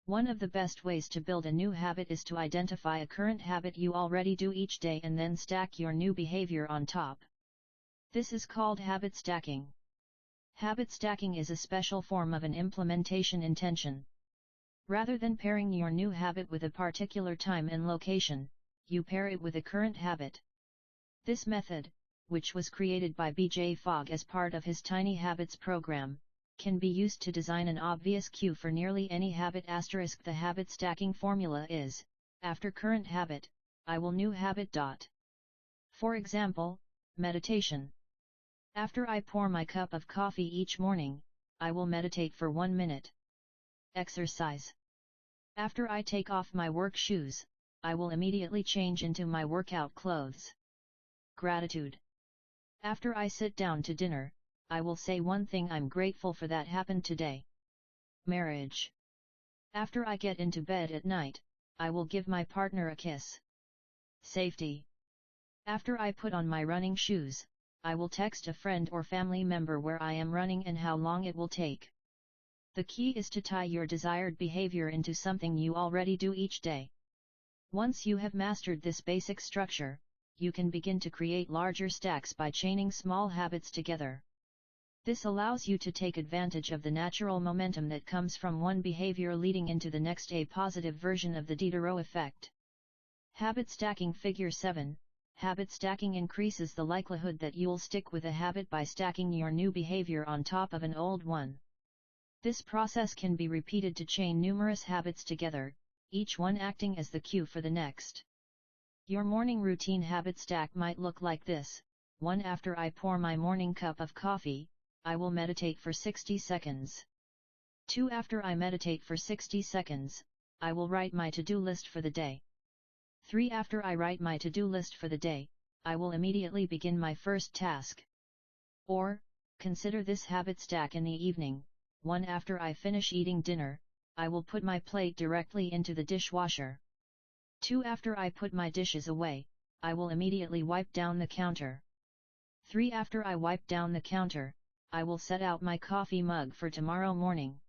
One of the best ways to build a new habit is to identify a current habit you already do each day and then stack your new behavior on top. This is called habit stacking. Habit stacking is a special form of an implementation intention. Rather than pairing your new habit with a particular time and location, you pair it with a current habit. This method, which was created by B.J. Fogg as part of his Tiny Habits program, can be used to design an obvious cue for nearly any habit. The habit stacking formula is, after current habit, I will new habit. For example, meditation. After I pour my cup of coffee each morning, I will meditate for 1 minute. Exercise. After I take off my work shoes, I will immediately change into my workout clothes. Gratitude. After I sit down to dinner, I will say one thing I'm grateful for that happened today. Marriage. After I get into bed at night, I will give my partner a kiss. Safety. After I put on my running shoes, I will text a friend or family member where I am running and how long it will take. The key is to tie your desired behavior into something you already do each day. Once you have mastered this basic structure, you can begin to create larger stacks by chaining small habits together. This allows you to take advantage of the natural momentum that comes from one behavior leading into the next, a positive version of the Diderot effect. Habit stacking. Figure 7. Habit stacking increases the likelihood that you'll stick with a habit by stacking your new behavior on top of an old one. This process can be repeated to chain numerous habits together, each one acting as the cue for the next. Your morning routine habit stack might look like this: 1. After I pour my morning cup of coffee, I will meditate for 60 seconds. 2. After I meditate for 60 seconds, I will write my to-do list for the day. 3. After I write my to-do list for the day, I will immediately begin my first task. Or, consider this habit stack in the evening: 1. After I finish eating dinner, I will put my plate directly into the dishwasher. 2. After I put my dishes away, I will immediately wipe down the counter. 3. After I wipe down the counter, I will set out my coffee mug for tomorrow morning.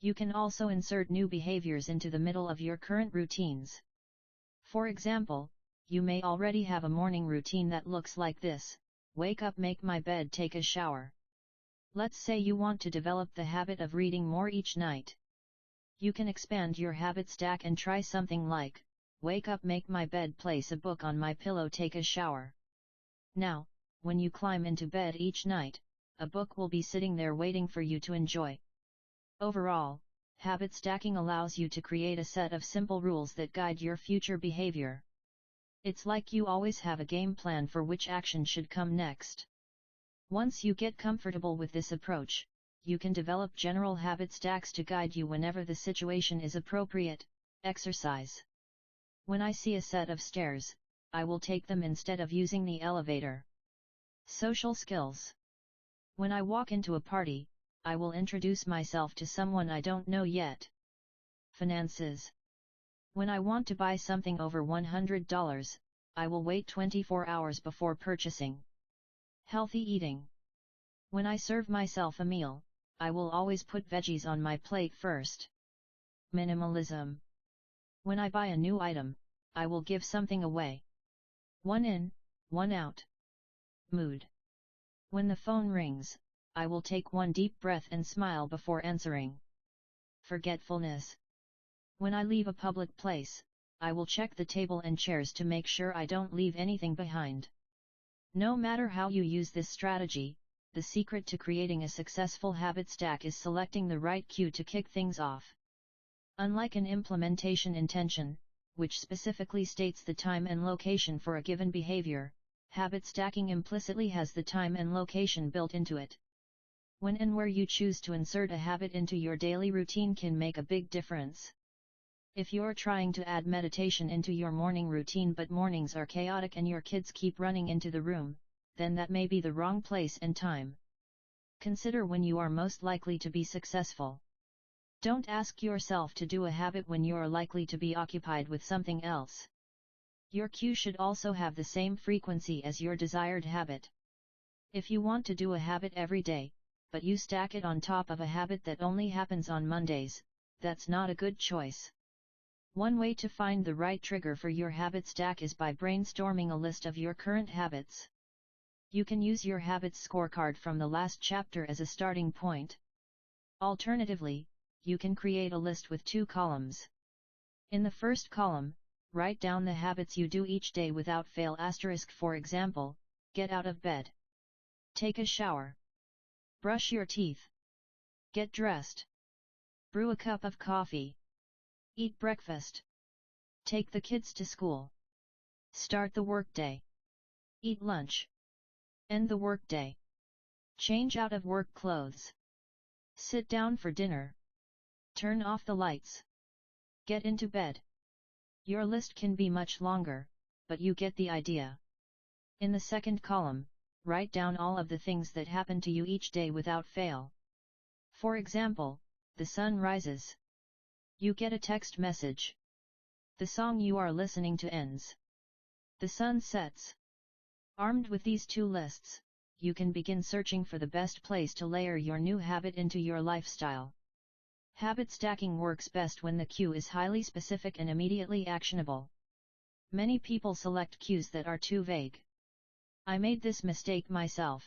You can also insert new behaviors into the middle of your current routines. For example, you may already have a morning routine that looks like this: wake up, make my bed, take a shower. Let's say you want to develop the habit of reading more each night. You can expand your habit stack and try something like: wake up, make my bed, place a book on my pillow, take a shower. Now, when you climb into bed each night, a book will be sitting there waiting for you to enjoy. Overall, habit stacking allows you to create a set of simple rules that guide your future behavior. It's like you always have a game plan for which action should come next. Once you get comfortable with this approach, you can develop general habit stacks to guide you whenever the situation is appropriate. Exercise. When I see a set of stairs, I will take them instead of using the elevator. Social skills. When I walk into a party, I will introduce myself to someone I don't know yet. Finances. When I want to buy something over $100, I will wait 24 hours before purchasing. Healthy eating. When I serve myself a meal, I will always put veggies on my plate first. Minimalism. When I buy a new item, I will give something away. 1 in, 1 out. Mood. When the phone rings, I will take one deep breath and smile before answering. Forgetfulness. When I leave a public place, I will check the table and chairs to make sure I don't leave anything behind. No matter how you use this strategy, the secret to creating a successful habit stack is selecting the right cue to kick things off. Unlike an implementation intention, which specifically states the time and location for a given behavior, habit stacking implicitly has the time and location built into it. When and where you choose to insert a habit into your daily routine can make a big difference. If you're trying to add meditation into your morning routine but mornings are chaotic and your kids keep running into the room, then that may be the wrong place and time. Consider when you are most likely to be successful. Don't ask yourself to do a habit when you are likely to be occupied with something else. Your cue should also have the same frequency as your desired habit. If you want to do a habit every day, but you stack it on top of a habit that only happens on Mondays, that's not a good choice. One way to find the right trigger for your habit stack is by brainstorming a list of your current habits. You can use your habits scorecard from the last chapter as a starting point. Alternatively, you can create a list with 2 columns. In the first column, write down the habits you do each day without fail. For example, get out of bed, take a shower, brush your teeth, get dressed, brew a cup of coffee, eat breakfast, take the kids to school, start the workday, eat lunch, end the workday, change out of work clothes, sit down for dinner, turn off the lights, get into bed. Your list can be much longer, but you get the idea. In the second column, write down all of the things that happen to you each day without fail. For example, the sun rises. You get a text message. The song you are listening to ends. The sun sets. Armed with these 2 lists, you can begin searching for the best place to layer your new habit into your lifestyle. Habit stacking works best when the cue is highly specific and immediately actionable. Many people select cues that are too vague. I made this mistake myself.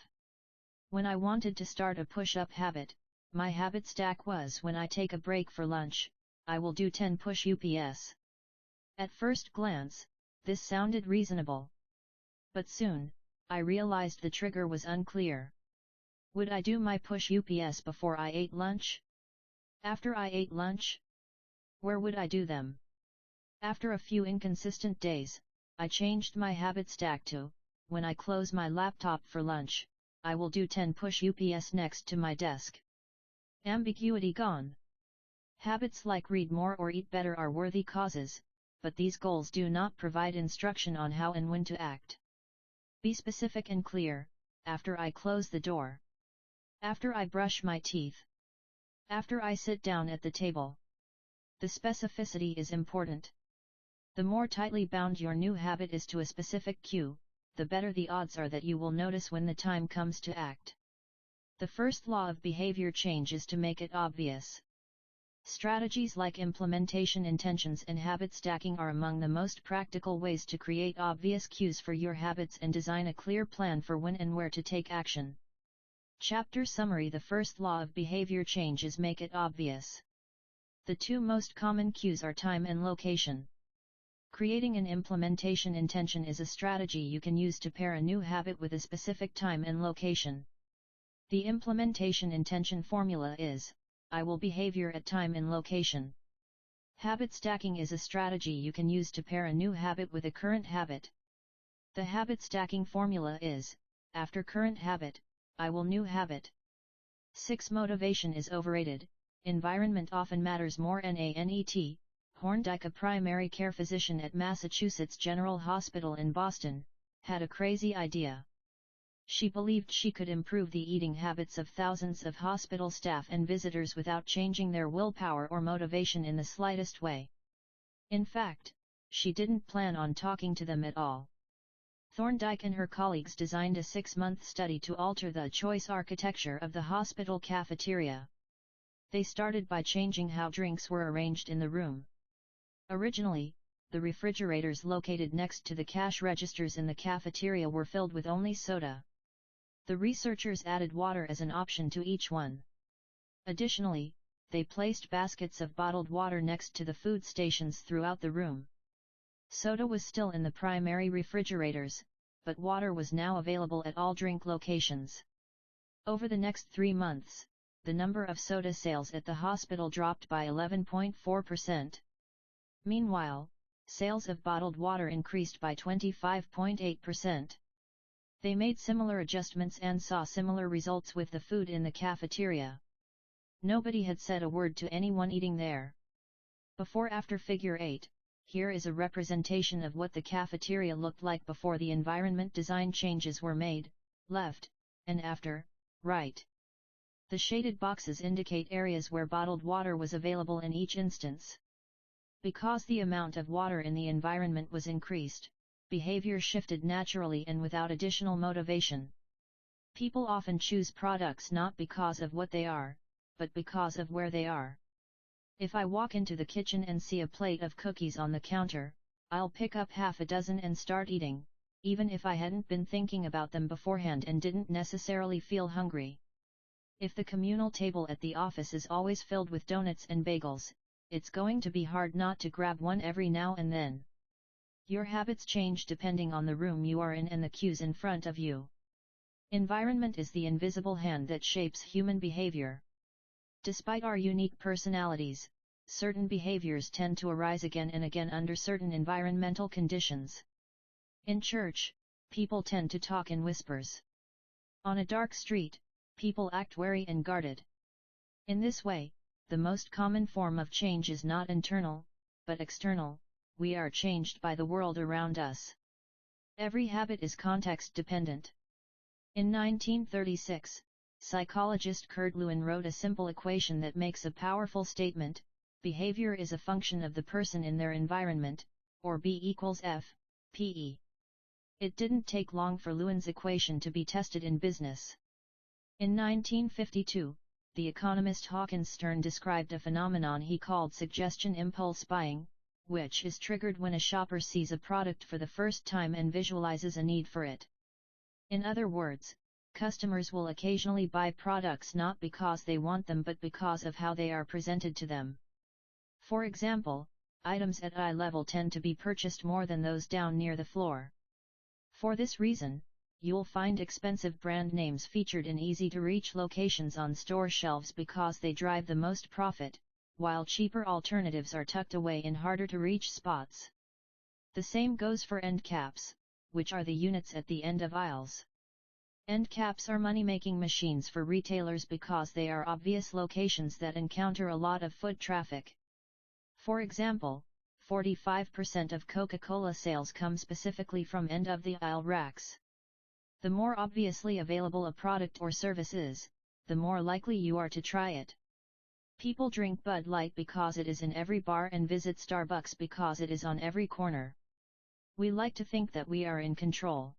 When I wanted to start a push-up habit, my habit stack was when I take a break for lunch, I will do 10 push-ups. At first glance, this sounded reasonable. But soon, I realized the trigger was unclear. Would I do my push-ups before I ate lunch? After I ate lunch? Where would I do them? After a few inconsistent days, I changed my habit stack to, when I close my laptop for lunch, I will do 10 push-ups next to my desk. Ambiguity gone. Habits like read more or eat better are worthy causes, but these goals do not provide instruction on how and when to act. Be specific and clear. After I close the door. After I brush my teeth. After I sit down at the table. The specificity is important. The more tightly bound your new habit is to a specific cue, the better the odds are that you will notice when the time comes to act. The first law of behavior change is to make it obvious. Strategies like implementation intentions and habit stacking are among the most practical ways to create obvious cues for your habits and design a clear plan for when and where to take action. Chapter Summary. The first law of behavior change is make it obvious. The 2 most common cues are time and location. Creating an implementation intention is a strategy you can use to pair a new habit with a specific time and location. The implementation intention formula is, I will behavior at time and location. Habit stacking is a strategy you can use to pair a new habit with a current habit. The habit stacking formula is, after current habit, I will new habit. 6. Motivation is overrated. Environment often matters more. NANET. Horndyke, a primary care physician at Massachusetts General Hospital in Boston, had a crazy idea. She believed she could improve the eating habits of thousands of hospital staff and visitors without changing their willpower or motivation in the slightest way. In fact, she didn't plan on talking to them at all. Thorndike and her colleagues designed a 6-month study to alter the choice architecture of the hospital cafeteria. They started by changing how drinks were arranged in the room. Originally, the refrigerators located next to the cash registers in the cafeteria were filled with only soda. The researchers added water as an option to each one. Additionally, they placed baskets of bottled water next to the food stations throughout the room. Soda was still in the primary refrigerators, but water was now available at all drink locations. Over the next 3 months, the number of soda sales at the hospital dropped by 11.4%. Meanwhile, sales of bottled water increased by 25.8%. They made similar adjustments and saw similar results with the food in the cafeteria. Nobody had said a word to anyone eating there. Before-after figure 8, here is a representation of what the cafeteria looked like before the environment design changes were made, left, and after, right. The shaded boxes indicate areas where bottled water was available in each instance. Because the amount of water in the environment was increased, behavior shifted naturally and without additional motivation. People often choose products not because of what they are, but because of where they are. If I walk into the kitchen and see a plate of cookies on the counter, I'll pick up half a dozen and start eating, even if I hadn't been thinking about them beforehand and didn't necessarily feel hungry. If the communal table at the office is always filled with donuts and bagels, it's going to be hard not to grab one every now and then. Your habits change depending on the room you are in and the cues in front of you. Environment is the invisible hand that shapes human behavior. Despite our unique personalities, certain behaviors tend to arise again and again under certain environmental conditions. In church, people tend to talk in whispers. On a dark street, people act wary and guarded. In this way, the most common form of change is not internal, but external. We are changed by the world around us. Every habit is context-dependent. In 1936, psychologist Kurt Lewin wrote a simple equation that makes a powerful statement: behavior is a function of the person in their environment, or B equals F, PE. It didn't take long for Lewin's equation to be tested in business. In 1952, the economist Hawkins Stern described a phenomenon he called suggestion impulse buying, which is triggered when a shopper sees a product for the first time and visualizes a need for it. In other words, customers will occasionally buy products not because they want them but because of how they are presented to them. For example, items at eye level tend to be purchased more than those down near the floor. For this reason, you'll find expensive brand names featured in easy-to-reach locations on store shelves because they drive the most profit, while cheaper alternatives are tucked away in harder-to-reach spots. The same goes for end caps, which are the units at the end of aisles. End caps are money-making machines for retailers because they are obvious locations that encounter a lot of foot traffic. For example, 45% of Coca-Cola sales come specifically from end-of-the-aisle racks. The more obviously available a product or service is, the more likely you are to try it. People drink Bud Light because it is in every bar and visit Starbucks because it is on every corner. We like to think that we are in control.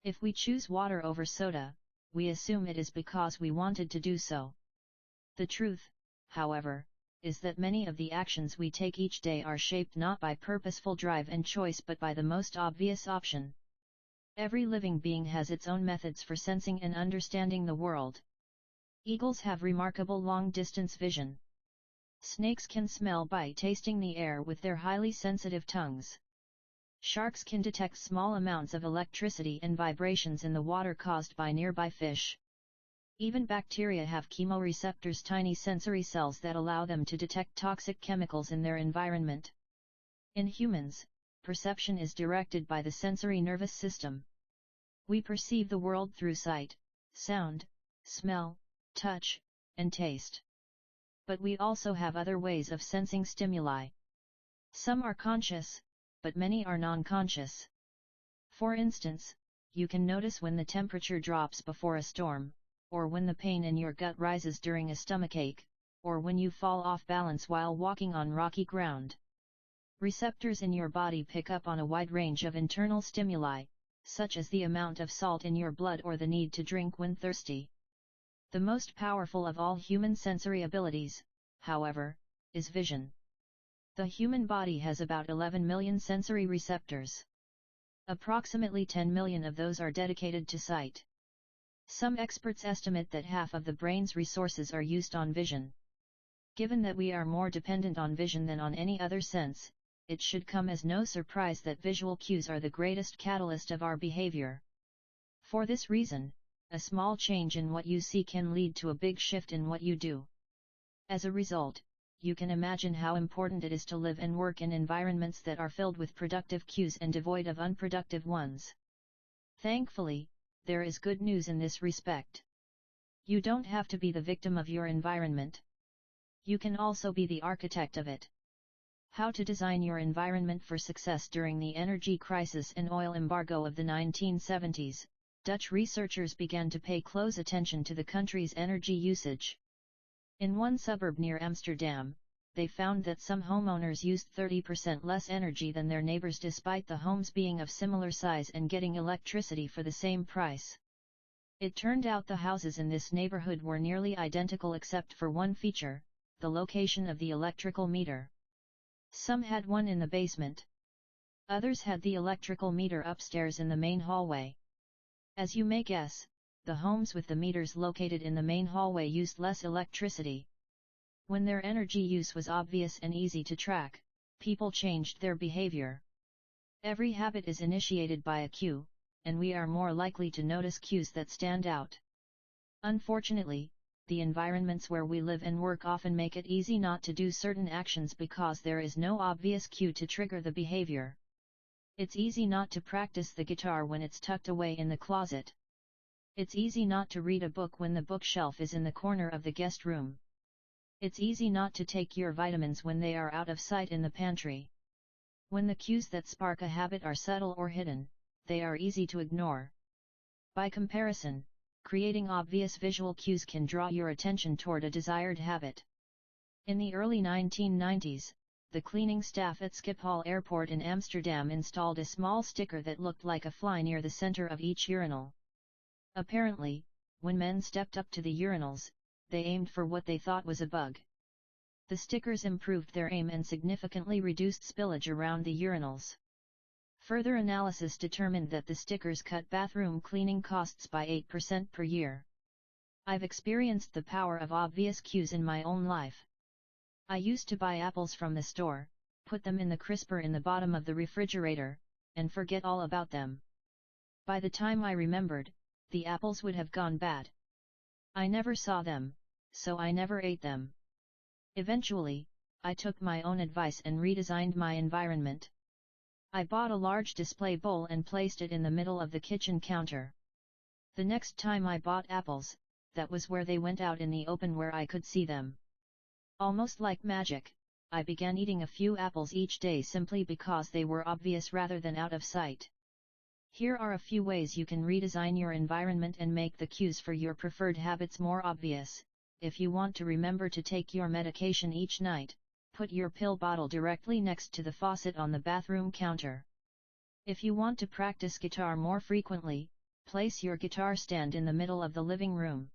If we choose water over soda, we assume it is because we wanted to do so. The truth, however, is that many of the actions we take each day are shaped not by purposeful drive and choice but by the most obvious option. Every living being has its own methods for sensing and understanding the world. Eagles have remarkable long-distance vision. Snakes can smell by tasting the air with their highly sensitive tongues. Sharks can detect small amounts of electricity and vibrations in the water caused by nearby fish. Even bacteria have chemoreceptors, tiny sensory cells that allow them to detect toxic chemicals in their environment. In humans, perception is directed by the sensory nervous system. We perceive the world through sight, sound, smell, touch, and taste. But we also have other ways of sensing stimuli. Some are conscious, but many are non-conscious. For instance, you can notice when the temperature drops before a storm, or when the pain in your gut rises during a stomachache, or when you fall off balance while walking on rocky ground. Receptors in your body pick up on a wide range of internal stimuli, such as the amount of salt in your blood or the need to drink when thirsty. The most powerful of all human sensory abilities, however, is vision. The human body has about 11 million sensory receptors. Approximately 10 million of those are dedicated to sight. Some experts estimate that half of the brain's resources are used on vision. Given that we are more dependent on vision than on any other sense, it should come as no surprise that visual cues are the greatest catalyst of our behavior. For this reason, a small change in what you see can lead to a big shift in what you do. As a result, you can imagine how important it is to live and work in environments that are filled with productive cues and devoid of unproductive ones. Thankfully, there is good news in this respect. You don't have to be the victim of your environment. You can also be the architect of it. How to design your environment for success during the energy crisis and oil embargo of the 1970s, Dutch researchers began to pay close attention to the country's energy usage. In one suburb near Amsterdam, they found that some homeowners used 30% less energy than their neighbors despite the homes being of similar size and getting electricity for the same price. It turned out the houses in this neighborhood were nearly identical except for one feature, the location of the electrical meter. Some had one in the basement. Others had the electrical meter upstairs in the main hallway. As you may guess, the homes with the meters located in the main hallway used less electricity. When their energy use was obvious and easy to track, people changed their behavior. Every habit is initiated by a cue, and we are more likely to notice cues that stand out. Unfortunately, the environments where we live and work often make it easy not to do certain actions because there is no obvious cue to trigger the behavior. It's easy not to practice the guitar when it's tucked away in the closet. It's easy not to read a book when the bookshelf is in the corner of the guest room. It's easy not to take your vitamins when they are out of sight in the pantry. When the cues that spark a habit are subtle or hidden, they are easy to ignore. By comparison, creating obvious visual cues can draw your attention toward a desired habit. In the early 1990s, the cleaning staff at Schiphol Airport in Amsterdam installed a small sticker that looked like a fly near the center of each urinal. Apparently, when men stepped up to the urinals, they aimed for what they thought was a bug. The stickers improved their aim and significantly reduced spillage around the urinals. Further analysis determined that the stickers cut bathroom cleaning costs by 8% per year. I've experienced the power of obvious cues in my own life. I used to buy apples from the store, put them in the crisper in the bottom of the refrigerator, and forget all about them. By the time I remembered, the apples would have gone bad. I never saw them, so I never ate them. Eventually, I took my own advice and redesigned my environment. I bought a large display bowl and placed it in the middle of the kitchen counter. The next time I bought apples, that was where they went out in the open where I could see them. Almost like magic, I began eating a few apples each day simply because they were obvious rather than out of sight. Here are a few ways you can redesign your environment and make the cues for your preferred habits more obvious. If you want to remember to take your medication each night, put your pill bottle directly next to the faucet on the bathroom counter. If you want to practice guitar more frequently, place your guitar stand in the middle of the living room.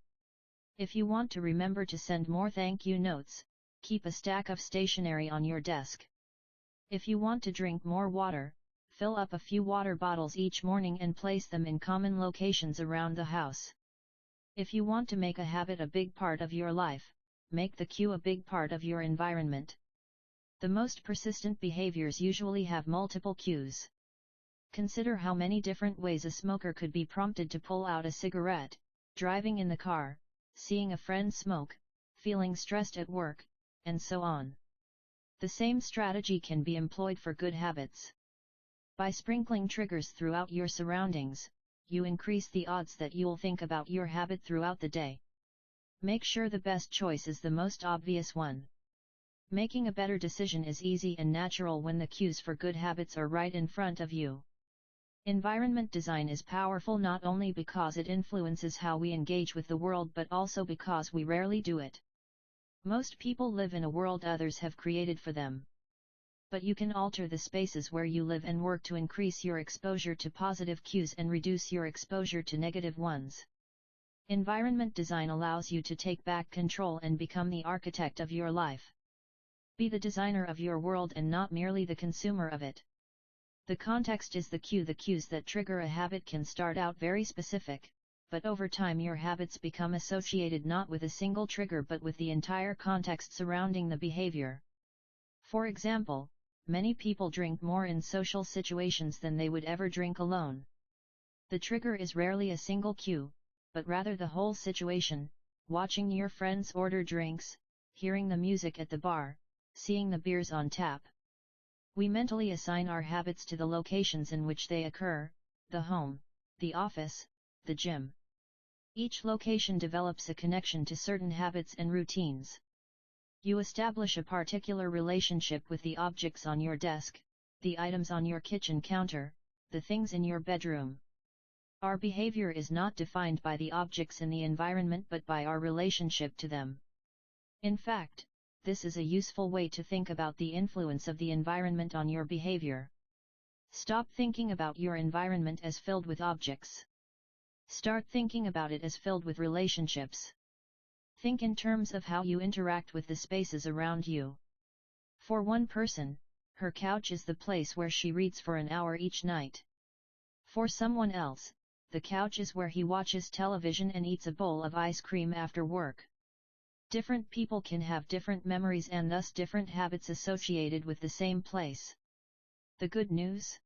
If you want to remember to send more thank you notes, keep a stack of stationery on your desk. If you want to drink more water, fill up a few water bottles each morning and place them in common locations around the house. If you want to make a habit a big part of your life, make the cue a big part of your environment. The most persistent behaviors usually have multiple cues. Consider how many different ways a smoker could be prompted to pull out a cigarette: driving in the car, seeing a friend smoke, feeling stressed at work, and so on. The same strategy can be employed for good habits. By sprinkling triggers throughout your surroundings, you increase the odds that you'll think about your habit throughout the day. Make sure the best choice is the most obvious one. Making a better decision is easy and natural when the cues for good habits are right in front of you. Environment design is powerful not only because it influences how we engage with the world but also because we rarely do it. Most people live in a world others have created for them. But you can alter the spaces where you live and work to increase your exposure to positive cues and reduce your exposure to negative ones. Environment design allows you to take back control and become the architect of your life. Be the designer of your world and not merely the consumer of it. The context is the cue. The cues that trigger a habit can start out very specific, but over time your habits become associated not with a single trigger but with the entire context surrounding the behavior. For example, many people drink more in social situations than they would ever drink alone. The trigger is rarely a single cue, but rather the whole situation: watching your friends order drinks, hearing the music at the bar, seeing the beers on tap. We mentally assign our habits to the locations in which they occur: the home, the office, the gym. Each location develops a connection to certain habits and routines. You establish a particular relationship with the objects on your desk, the items on your kitchen counter, the things in your bedroom. Our behavior is not defined by the objects in the environment but by our relationship to them. In fact, this is a useful way to think about the influence of the environment on your behavior. Stop thinking about your environment as filled with objects. Start thinking about it as filled with relationships. Think in terms of how you interact with the spaces around you. For one person, her couch is the place where she reads for an hour each night. For someone else, the couch is where he watches television and eats a bowl of ice cream after work. Different people can have different memories and thus different habits associated with the same place. The good news?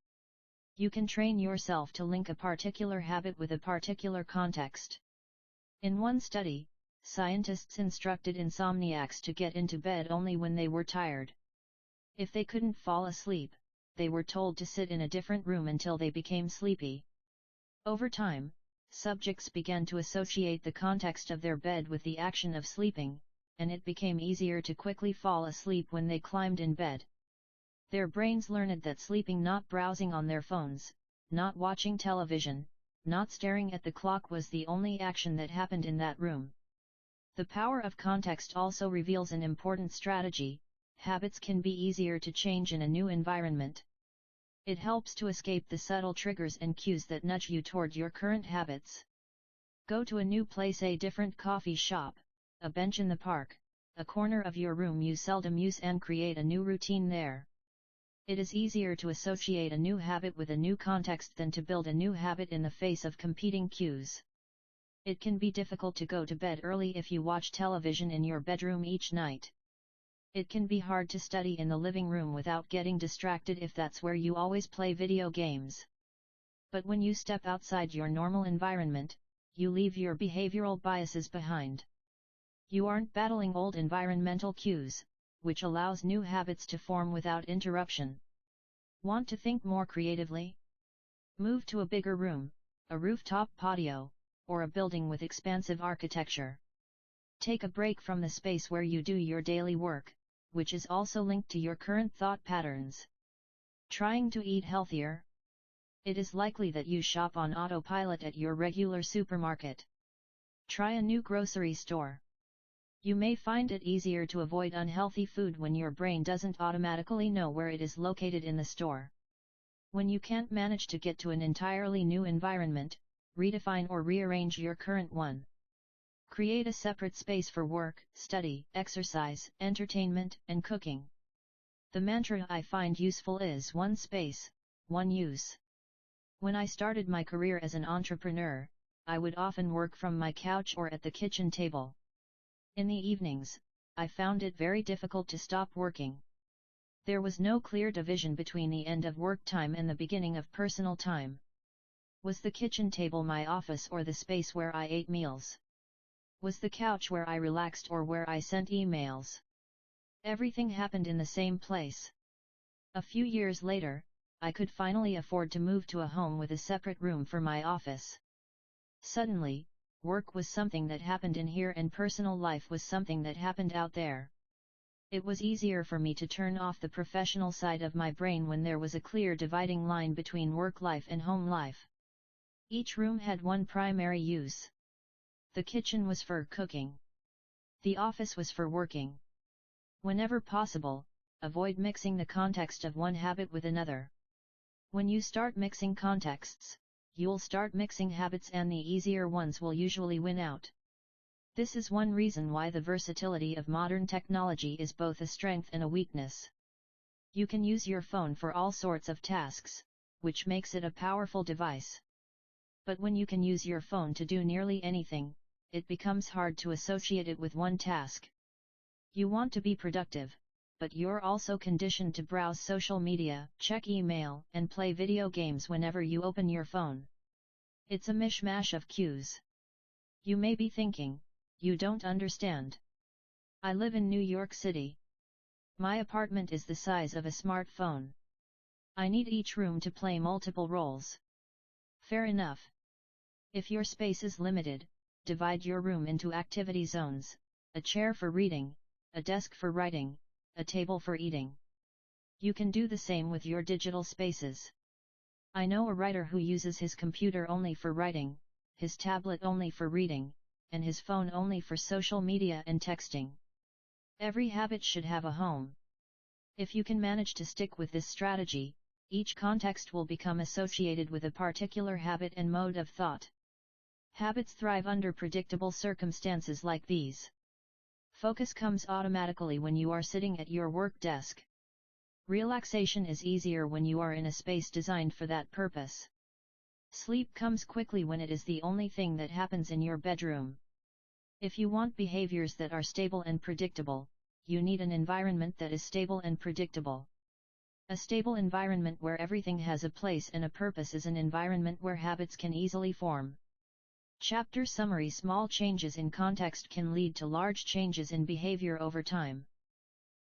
You can train yourself to link a particular habit with a particular context. In one study, scientists instructed insomniacs to get into bed only when they were tired. If they couldn't fall asleep, they were told to sit in a different room until they became sleepy. Over time, subjects began to associate the context of their bed with the action of sleeping, and it became easier to quickly fall asleep when they climbed in bed. Their brains learned that sleeping, not browsing on their phones, not watching television, not staring at the clock was the only action that happened in that room. The power of context also reveals an important strategy: habits can be easier to change in a new environment. It helps to escape the subtle triggers and cues that nudge you toward your current habits. Go to a new place, a different coffee shop, a bench in the park, a corner of your room you seldom use, and create a new routine there. It is easier to associate a new habit with a new context than to build a new habit in the face of competing cues. It can be difficult to go to bed early if you watch television in your bedroom each night. It can be hard to study in the living room without getting distracted if that's where you always play video games. But when you step outside your normal environment, you leave your behavioral biases behind. You aren't battling old environmental cues, which allows new habits to form without interruption. Want to think more creatively? Move to a bigger room, a rooftop patio, or a building with expansive architecture. Take a break from the space where you do your daily work, which is also linked to your current thought patterns. Trying to eat healthier? It is likely that you shop on autopilot at your regular supermarket. Try a new grocery store. You may find it easier to avoid unhealthy food when your brain doesn't automatically know where it is located in the store. When you can't manage to get to an entirely new environment, redefine or rearrange your current one. Create a separate space for work, study, exercise, entertainment, and cooking. The mantra I find useful is one space, one use. When I started my career as an entrepreneur, I would often work from my couch or at the kitchen table. In the evenings, I found it very difficult to stop working. There was no clear division between the end of work time and the beginning of personal time. Was the kitchen table my office or the space where I ate meals? Was the couch where I relaxed or where I sent emails? Everything happened in the same place. A few years later, I could finally afford to move to a home with a separate room for my office. Suddenly, work was something that happened in here and personal life was something that happened out there. It was easier for me to turn off the professional side of my brain when there was a clear dividing line between work life and home life. Each room had one primary use. The kitchen was for cooking. The office was for working. Whenever possible, avoid mixing the context of one habit with another. When you start mixing contexts, you'll start mixing habits and the easier ones will usually win out. This is one reason why the versatility of modern technology is both a strength and a weakness. You can use your phone for all sorts of tasks, which makes it a powerful device. But when you can use your phone to do nearly anything, it becomes hard to associate it with one task. You want to be productive, but you're also conditioned to browse social media, check email, and play video games whenever you open your phone. It's a mishmash of cues. You may be thinking, you don't understand. I live in New York City. My apartment is the size of a smartphone. I need each room to play multiple roles. Fair enough. If your space is limited, divide your room into activity zones: a chair for reading, a desk for writing, a table for eating. You can do the same with your digital spaces. I know a writer who uses his computer only for writing, his tablet only for reading, and his phone only for social media and texting. Every habit should have a home. If you can manage to stick with this strategy, each context will become associated with a particular habit and mode of thought. Habits thrive under predictable circumstances like these. Focus comes automatically when you are sitting at your work desk. Relaxation is easier when you are in a space designed for that purpose. Sleep comes quickly when it is the only thing that happens in your bedroom. If you want behaviors that are stable and predictable, you need an environment that is stable and predictable. A stable environment where everything has a place and a purpose is an environment where habits can easily form. Chapter summary: small changes in context can lead to large changes in behavior over time.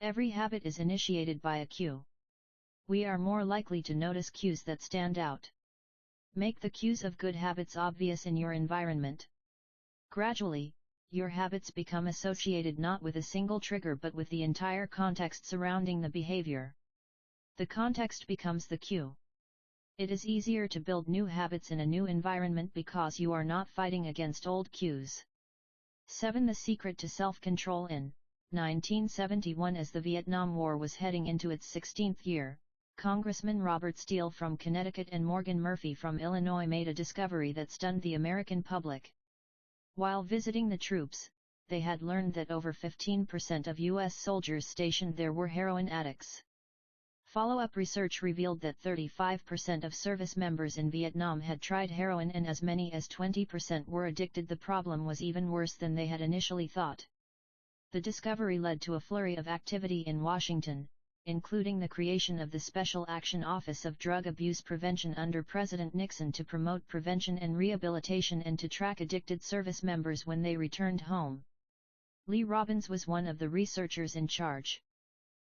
Every habit is initiated by a cue. We are more likely to notice cues that stand out. Make the cues of good habits obvious in your environment. Gradually, your habits become associated not with a single trigger but with the entire context surrounding the behavior. The context becomes the cue. It is easier to build new habits in a new environment because you are not fighting against old cues. 7. The secret to self-control. In 1971, as the Vietnam War was heading into its 16th year, Congressman Robert Steele from Connecticut and Morgan Murphy from Illinois made a discovery that stunned the American public. While visiting the troops, they had learned that over 15% of U.S. soldiers stationed there were heroin addicts. Follow-up research revealed that 35% of service members in Vietnam had tried heroin and as many as 20% were addicted. The problem was even worse than they had initially thought. The discovery led to a flurry of activity in Washington, including the creation of the Special Action Office of Drug Abuse Prevention under President Nixon to promote prevention and rehabilitation and to track addicted service members when they returned home. Lee Robbins was one of the researchers in charge.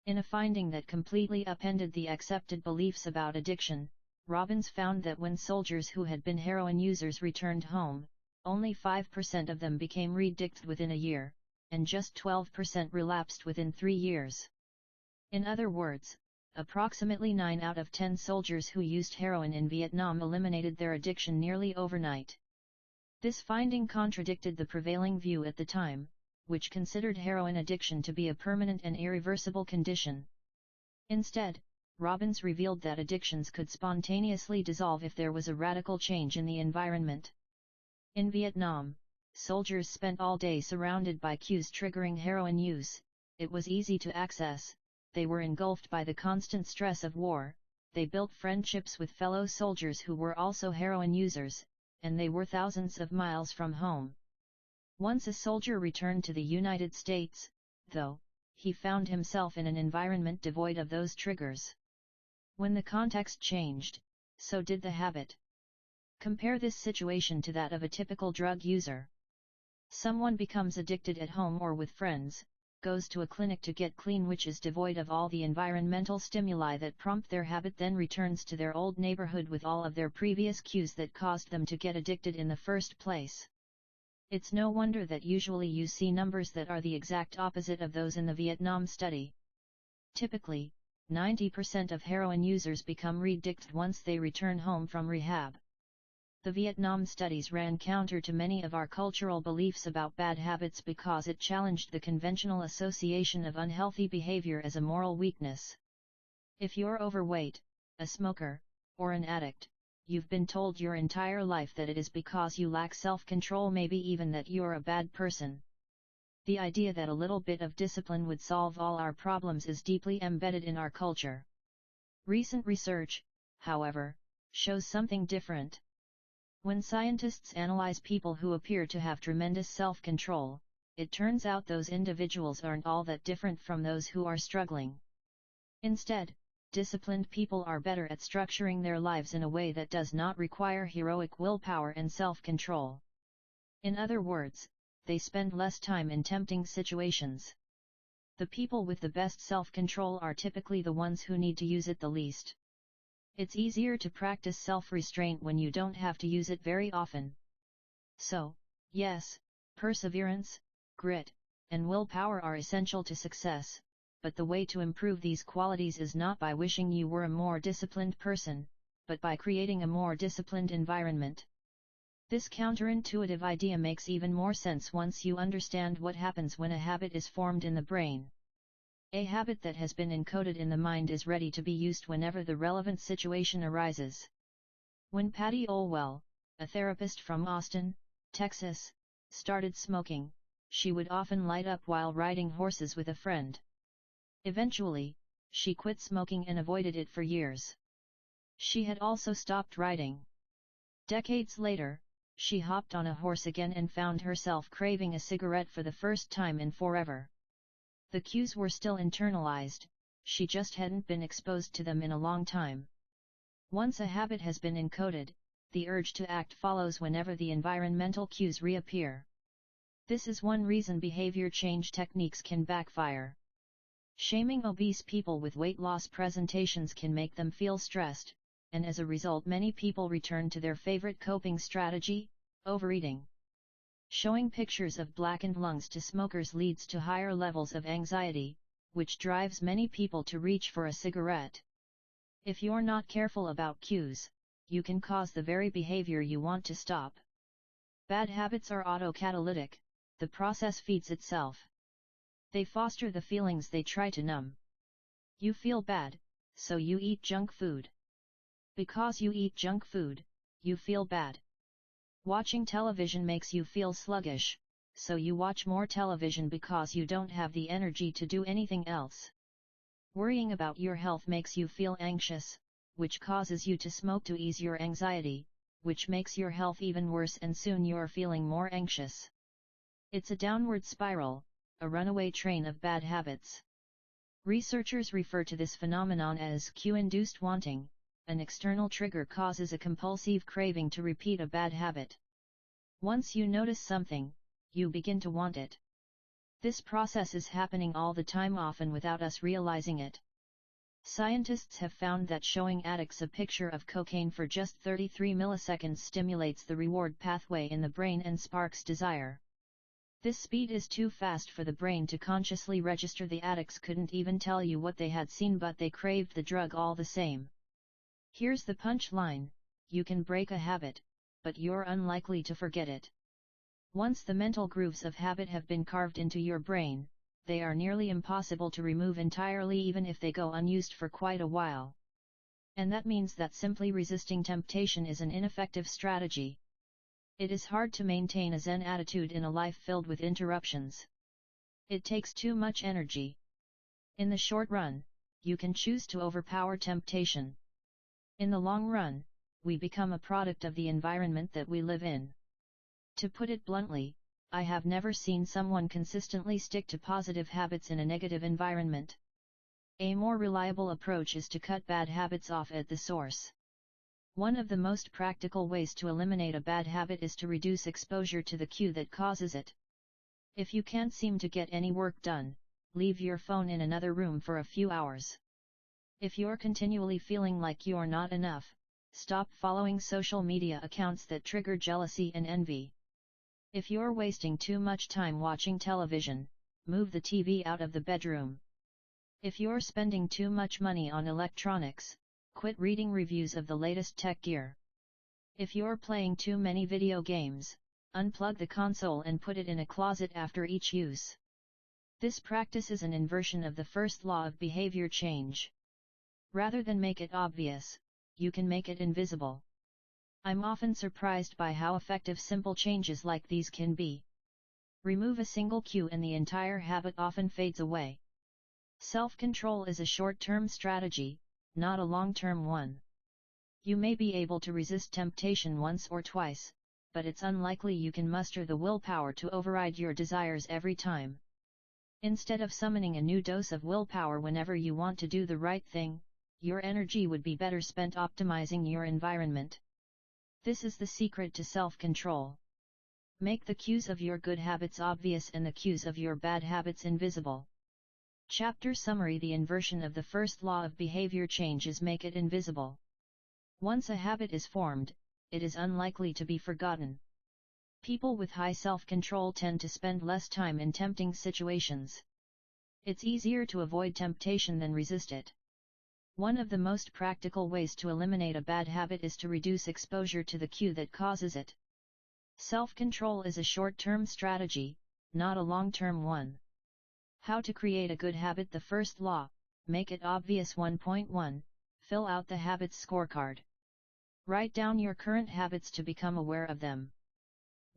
In a finding that completely upended the accepted beliefs about addiction, Robbins found that when soldiers who had been heroin users returned home, only 5% of them became re-addicted within a year, and just 12% relapsed within 3 years. In other words, approximately 9 out of 10 soldiers who used heroin in Vietnam eliminated their addiction nearly overnight. This finding contradicted the prevailing view at the time, which considered heroin addiction to be a permanent and irreversible condition. Instead, Robbins revealed that addictions could spontaneously dissolve if there was a radical change in the environment. In Vietnam, soldiers spent all day surrounded by cues triggering heroin use. It was easy to access, they were engulfed by the constant stress of war, they built friendships with fellow soldiers who were also heroin users, and they were thousands of miles from home. Once a soldier returned to the United States, though, he found himself in an environment devoid of those triggers. When the context changed, so did the habit. Compare this situation to that of a typical drug user. Someone becomes addicted at home or with friends, goes to a clinic to get clean which is devoid of all the environmental stimuli that prompt their habit, then returns to their old neighborhood with all of their previous cues that caused them to get addicted in the first place. It's no wonder that usually you see numbers that are the exact opposite of those in the Vietnam study. Typically, 90% of heroin users become re-addicted once they return home from rehab. The Vietnam studies ran counter to many of our cultural beliefs about bad habits because it challenged the conventional association of unhealthy behavior as a moral weakness. If you're overweight, a smoker, or an addict, you've been told your entire life that it is because you lack self-control, maybe even that you're a bad person. The idea that a little bit of discipline would solve all our problems is deeply embedded in our culture. Recent research, however, shows something different. When scientists analyze people who appear to have tremendous self-control, it turns out those individuals aren't all that different from those who are struggling. Instead, disciplined people are better at structuring their lives in a way that does not require heroic willpower and self-control. In other words, they spend less time in tempting situations. The people with the best self-control are typically the ones who need to use it the least. It's easier to practice self-restraint when you don't have to use it very often, So, yes, perseverance, grit, and willpower are essential to success, but the way to improve these qualities is not by wishing you were a more disciplined person, but by creating a more disciplined environment. This counterintuitive idea makes even more sense once you understand what happens when a habit is formed in the brain. A habit that has been encoded in the mind is ready to be used whenever the relevant situation arises. When Patty Olwell, a therapist from Austin, Texas, started smoking, she would often light up while riding horses with a friend. Eventually, she quit smoking and avoided it for years. She had also stopped riding. Decades later, she hopped on a horse again and found herself craving a cigarette for the first time in forever. The cues were still internalized, she just hadn't been exposed to them in a long time. Once a habit has been encoded, the urge to act follows whenever the environmental cues reappear. This is one reason behavior change techniques can backfire. Shaming obese people with weight loss presentations can make them feel stressed, and as a result many people return to their favorite coping strategy, overeating. Showing pictures of blackened lungs to smokers leads to higher levels of anxiety, which drives many people to reach for a cigarette. If you're not careful about cues, you can cause the very behavior you want to stop. Bad habits are autocatalytic, the process feeds itself. They foster the feelings they try to numb. You feel bad, so you eat junk food. Because you eat junk food, you feel bad. Watching television makes you feel sluggish, so you watch more television because you don't have the energy to do anything else. Worrying about your health makes you feel anxious, which causes you to smoke to ease your anxiety, which makes your health even worse and soon you're feeling more anxious. It's a downward spiral, a runaway train of bad habits. Researchers refer to this phenomenon as cue-induced wanting. An external trigger causes a compulsive craving to repeat a bad habit. Once you notice something, you begin to want it. This process is happening all the time, often without us realizing it. Scientists have found that showing addicts a picture of cocaine for just 33 milliseconds stimulates the reward pathway in the brain and sparks desire. This speed is too fast for the brain to consciously register. The addicts couldn't even tell you what they had seen, but they craved the drug all the same. Here's the punchline: you can break a habit, but you're unlikely to forget it. Once the mental grooves of habit have been carved into your brain, they are nearly impossible to remove entirely, even if they go unused for quite a while. And that means that simply resisting temptation is an ineffective strategy. It is hard to maintain a Zen attitude in a life filled with interruptions. It takes too much energy. In the short run, you can choose to overpower temptation. In the long run, we become a product of the environment that we live in. To put it bluntly, I have never seen someone consistently stick to positive habits in a negative environment. A more reliable approach is to cut bad habits off at the source. One of the most practical ways to eliminate a bad habit is to reduce exposure to the cue that causes it. If you can't seem to get any work done, leave your phone in another room for a few hours. If you're continually feeling like you're not enough, stop following social media accounts that trigger jealousy and envy. If you're wasting too much time watching television, move the TV out of the bedroom. If you're spending too much money on electronics, quit reading reviews of the latest tech gear. If you're playing too many video games, unplug the console and put it in a closet after each use. This practice is an inversion of the first law of behavior change. Rather than make it obvious, you can make it invisible. I'm often surprised by how effective simple changes like these can be. Remove a single cue and the entire habit often fades away. Self-control is a short-term strategy, not a long-term one. You may be able to resist temptation once or twice, but it's unlikely you can muster the willpower to override your desires every time. Instead of summoning a new dose of willpower whenever you want to do the right thing, your energy would be better spent optimizing your environment. This is the secret to self-control. Make the cues of your good habits obvious and the cues of your bad habits invisible. Chapter Summary: The inversion of the first law of behavior change is make it invisible. Once a habit is formed, it is unlikely to be forgotten. People with high self-control tend to spend less time in tempting situations. It's easier to avoid temptation than resist it. One of the most practical ways to eliminate a bad habit is to reduce exposure to the cue that causes it. Self-control is a short-term strategy, not a long-term one. How to create a good habit. The first law, make it obvious. 1.1, fill out the habits scorecard. Write down your current habits to become aware of them.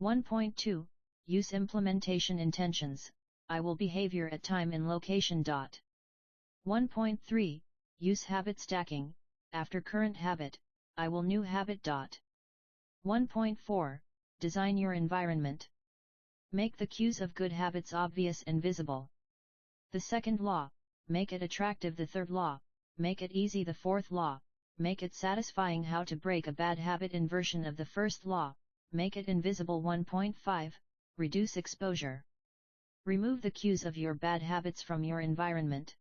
1.2, use implementation intentions, I will behavior at time in location. 1.3, use habit stacking, after current habit, I will new habit. 1.4, design your environment. Make the cues of good habits obvious and visible. The second law, make it attractive. The third law, make it easy. The fourth law, make it satisfying. How to break a bad habit. Inversion of the first law, make it invisible. 1.5, reduce exposure. Remove the cues of your bad habits from your environment.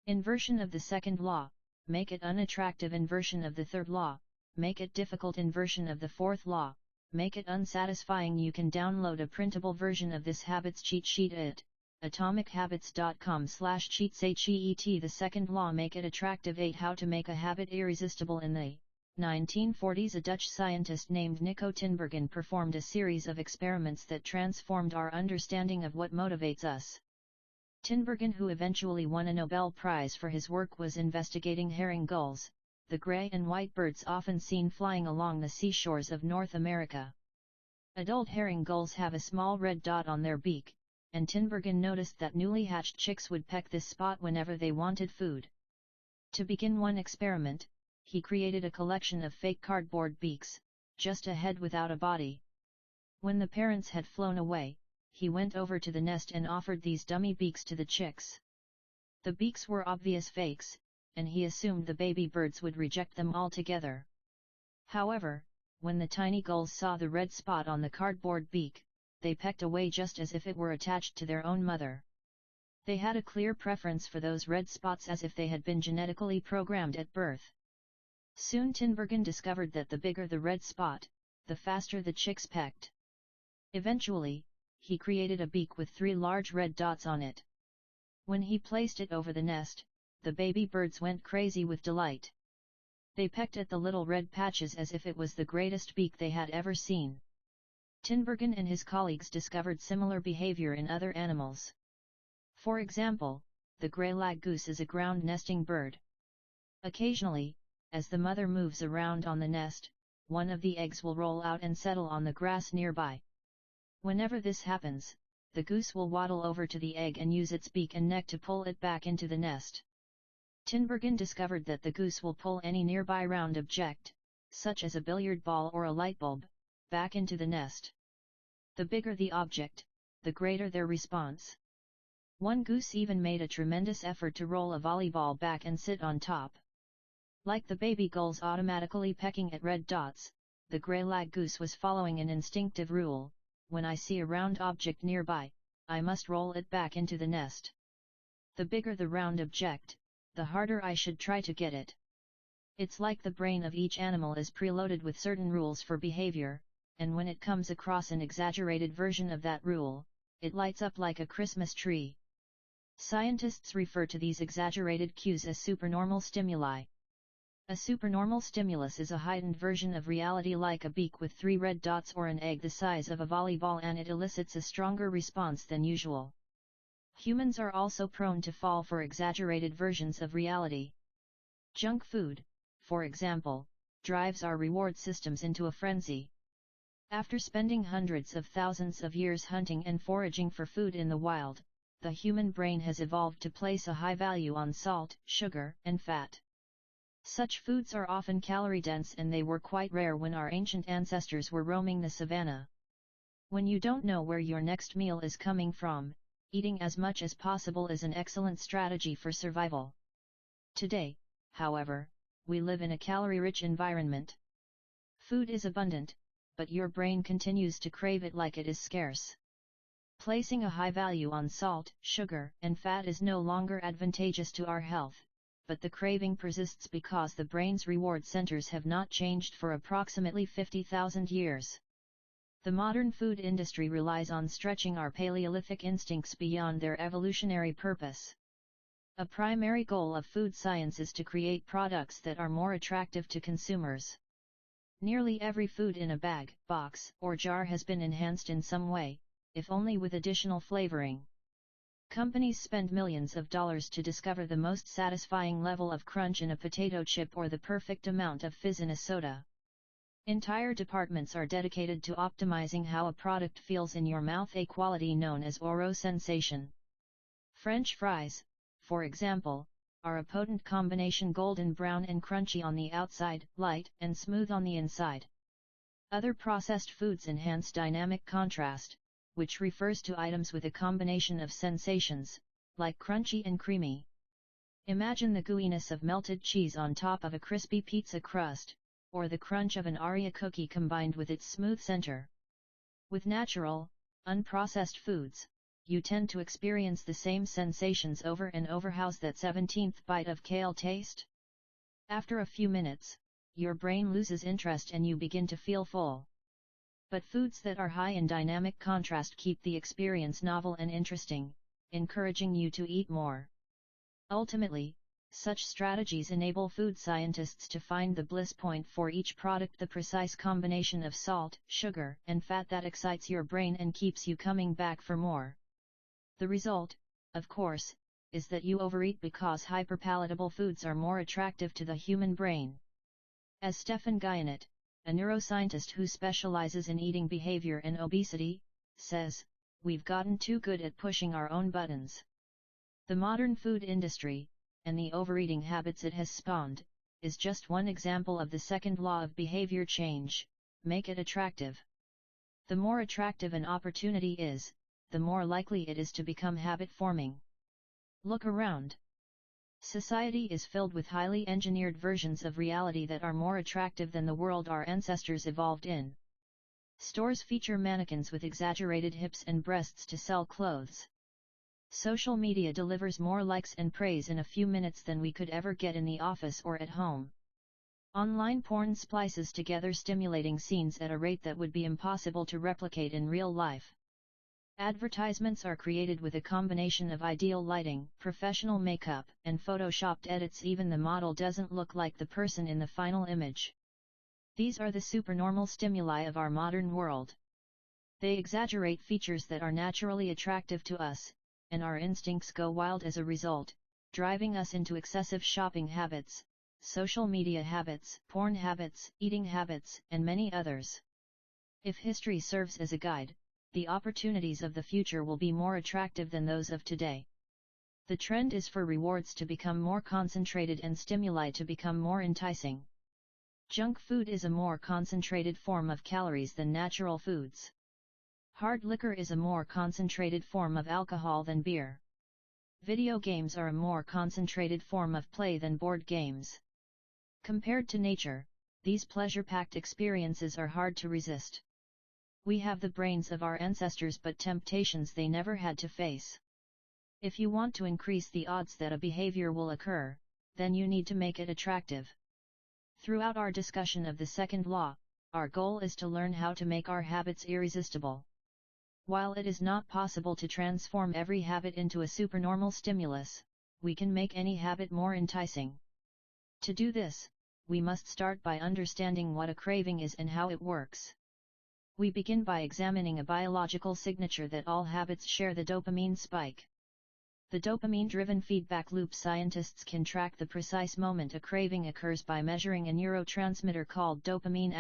Inversion of the second law, make it unattractive. Inversion of the third law, make it difficult. Inversion of the fourth law, make it unsatisfying. You can download a printable version of this habits cheat sheet at atomichabits.com/cheats. The second law, make it attractive. 8. How to make a habit irresistible. In the 1940s, a Dutch scientist named Nico Tinbergen performed a series of experiments that transformed our understanding of what motivates us. Tinbergen, who eventually won a Nobel Prize for his work, was investigating herring gulls, the gray and white birds often seen flying along the seashores of North America. Adult herring gulls have a small red dot on their beak, and Tinbergen noticed that newly hatched chicks would peck this spot whenever they wanted food. To begin one experiment, he created a collection of fake cardboard beaks, just a head without a body. When the parents had flown away, he went over to the nest and offered these dummy beaks to the chicks. The beaks were obvious fakes, and he assumed the baby birds would reject them altogether. However, when the tiny gulls saw the red spot on the cardboard beak, they pecked away just as if it were attached to their own mother. They had a clear preference for those red spots, as if they had been genetically programmed at birth. Soon Tinbergen discovered that the bigger the red spot, the faster the chicks pecked. Eventually, he created a beak with 3 large red dots on it. When he placed it over the nest, the baby birds went crazy with delight. They pecked at the little red patches as if it was the greatest beak they had ever seen. Tinbergen and his colleagues discovered similar behavior in other animals. For example, the gray-lag goose is a ground nesting bird. Occasionally, as the mother moves around on the nest, one of the eggs will roll out and settle on the grass nearby. Whenever this happens, the goose will waddle over to the egg and use its beak and neck to pull it back into the nest. Tinbergen discovered that the goose will pull any nearby round object, such as a billiard ball or a light bulb, back into the nest. The bigger the object, the greater their response. One goose even made a tremendous effort to roll a volleyball back and sit on top. Like the baby gulls automatically pecking at red dots, the gray-lag goose was following an instinctive rule: when I see a round object nearby, I must roll it back into the nest. The bigger the round object, the harder I should try to get it. It's like the brain of each animal is preloaded with certain rules for behavior, and when it comes across an exaggerated version of that rule, it lights up like a Christmas tree. Scientists refer to these exaggerated cues as supernormal stimuli. A supernormal stimulus is a heightened version of reality, like a beak with 3 red dots or an egg the size of a volleyball, and it elicits a stronger response than usual. Humans are also prone to fall for exaggerated versions of reality. Junk food, for example, drives our reward systems into a frenzy. After spending hundreds of thousands of years hunting and foraging for food in the wild, the human brain has evolved to place a high value on salt, sugar, and fat. Such foods are often calorie-dense, and they were quite rare when our ancient ancestors were roaming the savannah. When you don't know where your next meal is coming from, eating as much as possible is an excellent strategy for survival. Today, however, we live in a calorie-rich environment. Food is abundant, but your brain continues to crave it like it is scarce. Placing a high value on salt, sugar, and fat is no longer advantageous to our health, but the craving persists because the brain's reward centers have not changed for approximately 50,000 years. The modern food industry relies on stretching our Paleolithic instincts beyond their evolutionary purpose. A primary goal of food science is to create products that are more attractive to consumers. Nearly every food in a bag, box, or jar has been enhanced in some way, if only with additional flavoring. Companies spend millions of dollars to discover the most satisfying level of crunch in a potato chip or the perfect amount of fizz in a soda. Entire departments are dedicated to optimizing how a product feels in your mouth, a quality known as oral sensation. French fries, for example, are a potent combination, golden brown and crunchy on the outside, light and smooth on the inside. Other processed foods enhance dynamic contrast, which refers to items with a combination of sensations, like crunchy and creamy. Imagine the gooiness of melted cheese on top of a crispy pizza crust, or the crunch of an Oreo cookie combined with its smooth center. With natural, unprocessed foods, you tend to experience the same sensations over and over. How's that 17th bite of kale taste? After a few minutes, your brain loses interest and you begin to feel full. But foods that are high in dynamic contrast keep the experience novel and interesting, encouraging you to eat more. Ultimately, such strategies enable food scientists to find the bliss point for each product, the precise combination of salt, sugar, and fat that excites your brain and keeps you coming back for more. The result, of course, is that you overeat because hyperpalatable foods are more attractive to the human brain. As Stefan Guyanet, a neuroscientist who specializes in eating behavior and obesity, says, "We've gotten too good at pushing our own buttons." The modern food industry, and the overeating habits it has spawned, is just one example of the second law of behavior change: make it attractive. The more attractive an opportunity is, the more likely it is to become habit-forming. Look around. Society is filled with highly engineered versions of reality that are more attractive than the world our ancestors evolved in. Stores feature mannequins with exaggerated hips and breasts to sell clothes. Social media delivers more likes and praise in a few minutes than we could ever get in the office or at home. Online porn splices together stimulating scenes at a rate that would be impossible to replicate in real life. Advertisements are created with a combination of ideal lighting, professional makeup, and photoshopped edits. Even the model doesn't look like the person in the final image. These are the supernormal stimuli of our modern world. They exaggerate features that are naturally attractive to us, and our instincts go wild as a result, driving us into excessive shopping habits, social media habits, porn habits, eating habits, and many others. If history serves as a guide, the opportunities of the future will be more attractive than those of today. The trend is for rewards to become more concentrated and stimuli to become more enticing. Junk food is a more concentrated form of calories than natural foods. Hard liquor is a more concentrated form of alcohol than beer. Video games are a more concentrated form of play than board games. Compared to nature, these pleasure-packed experiences are hard to resist. We have the brains of our ancestors but temptations they never had to face. If you want to increase the odds that a behavior will occur, then you need to make it attractive. Throughout our discussion of the second law, our goal is to learn how to make our habits irresistible. While it is not possible to transform every habit into a supernormal stimulus, we can make any habit more enticing. To do this, we must start by understanding what a craving is and how it works. We begin by examining a biological signature that all habits share: the dopamine spike. The dopamine-driven feedback loop. Scientists can track the precise moment a craving occurs by measuring a neurotransmitter called dopamine.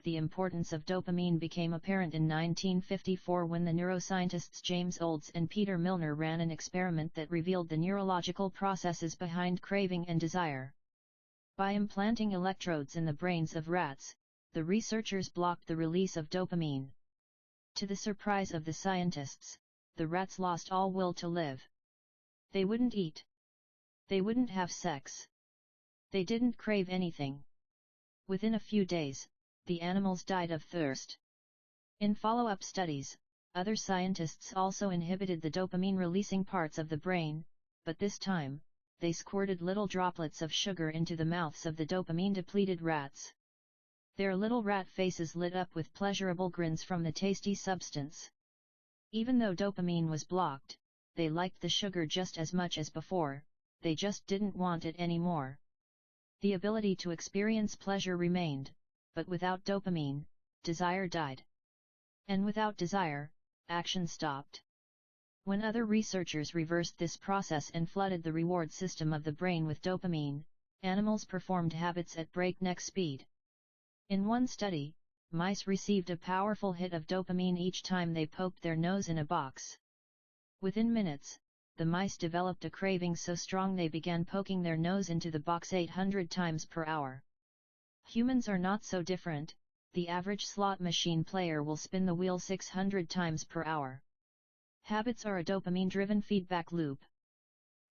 The importance of dopamine became apparent in 1954 when the neuroscientists James Olds and Peter Milner ran an experiment that revealed the neurological processes behind craving and desire. By implanting electrodes in the brains of rats, the researchers blocked the release of dopamine. To the surprise of the scientists, the rats lost all will to live. They wouldn't eat. They wouldn't have sex. They didn't crave anything. Within a few days, the animals died of thirst. In follow-up studies, other scientists also inhibited the dopamine-releasing parts of the brain, but this time, they squirted little droplets of sugar into the mouths of the dopamine-depleted rats. Their little rat faces lit up with pleasurable grins from the tasty substance. Even though dopamine was blocked, they liked the sugar just as much as before, they just didn't want it anymore. The ability to experience pleasure remained, but without dopamine, desire died. And without desire, action stopped. When other researchers reversed this process and flooded the reward system of the brain with dopamine, animals performed habits at breakneck speed. In one study, mice received a powerful hit of dopamine each time they poked their nose in a box. Within minutes, the mice developed a craving so strong they began poking their nose into the box 800 times per hour. Humans are not so different. The average slot machine player will spin the wheel 600 times per hour. Habits are a dopamine-driven feedback loop.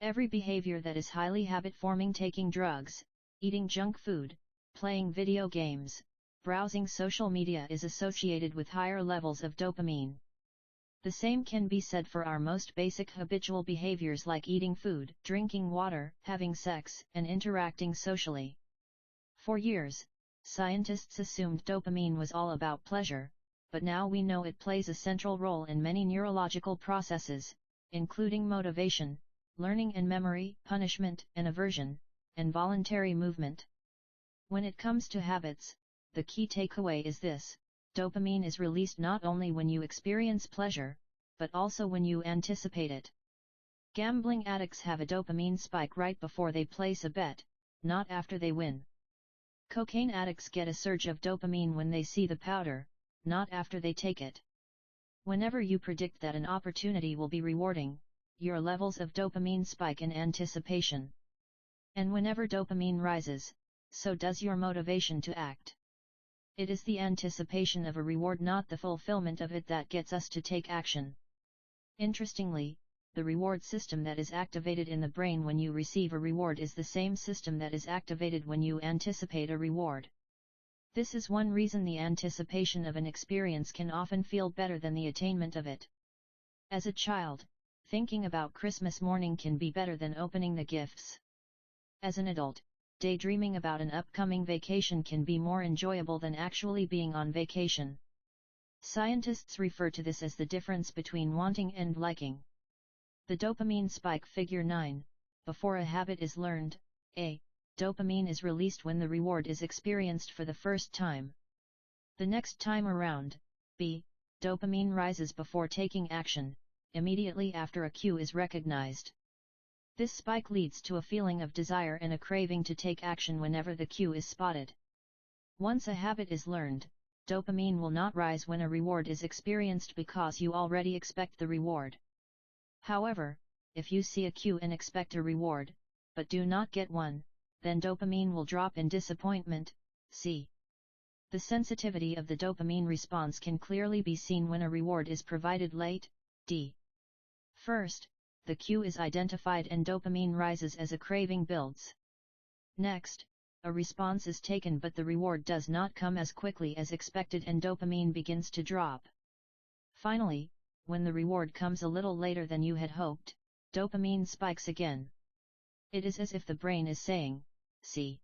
Every behavior that is highly habit-forming, taking drugs, eating junk food, playing video games, browsing social media, is associated with higher levels of dopamine. The same can be said for our most basic habitual behaviors like eating food, drinking water, having sex, and interacting socially. For years, scientists assumed dopamine was all about pleasure, but now we know it plays a central role in many neurological processes, including motivation, learning and memory, punishment and aversion, and voluntary movement. When it comes to habits, the key takeaway is this: dopamine is released not only when you experience pleasure, but also when you anticipate it. Gambling addicts have a dopamine spike right before they place a bet, not after they win. Cocaine addicts get a surge of dopamine when they see the powder, not after they take it. Whenever you predict that an opportunity will be rewarding, your levels of dopamine spike in anticipation. And whenever dopamine rises, so does your motivation to act. It is the anticipation of a reward, not the fulfillment of it, that gets us to take action. Interestingly, the reward system that is activated in the brain when you receive a reward is the same system that is activated when you anticipate a reward. This is one reason the anticipation of an experience can often feel better than the attainment of it. As a child, thinking about Christmas morning can be better than opening the gifts. As an adult, daydreaming about an upcoming vacation can be more enjoyable than actually being on vacation. Scientists refer to this as the difference between wanting and liking. The dopamine spike, figure 9, before a habit is learned. A. Dopamine is released when the reward is experienced for the first time. The next time around. B. Dopamine rises before taking action, immediately after a cue is recognized. This spike leads to a feeling of desire and a craving to take action whenever the cue is spotted. Once a habit is learned, dopamine will not rise when a reward is experienced because you already expect the reward. However, if you see a cue and expect a reward, but do not get one, then dopamine will drop in disappointment. C. The sensitivity of the dopamine response can clearly be seen when a reward is provided late. D. First, the cue is identified and dopamine rises as a craving builds. Next, a response is taken but the reward does not come as quickly as expected and dopamine begins to drop. Finally, when the reward comes a little later than you had hoped, dopamine spikes again. It is as if the brain is saying, "See,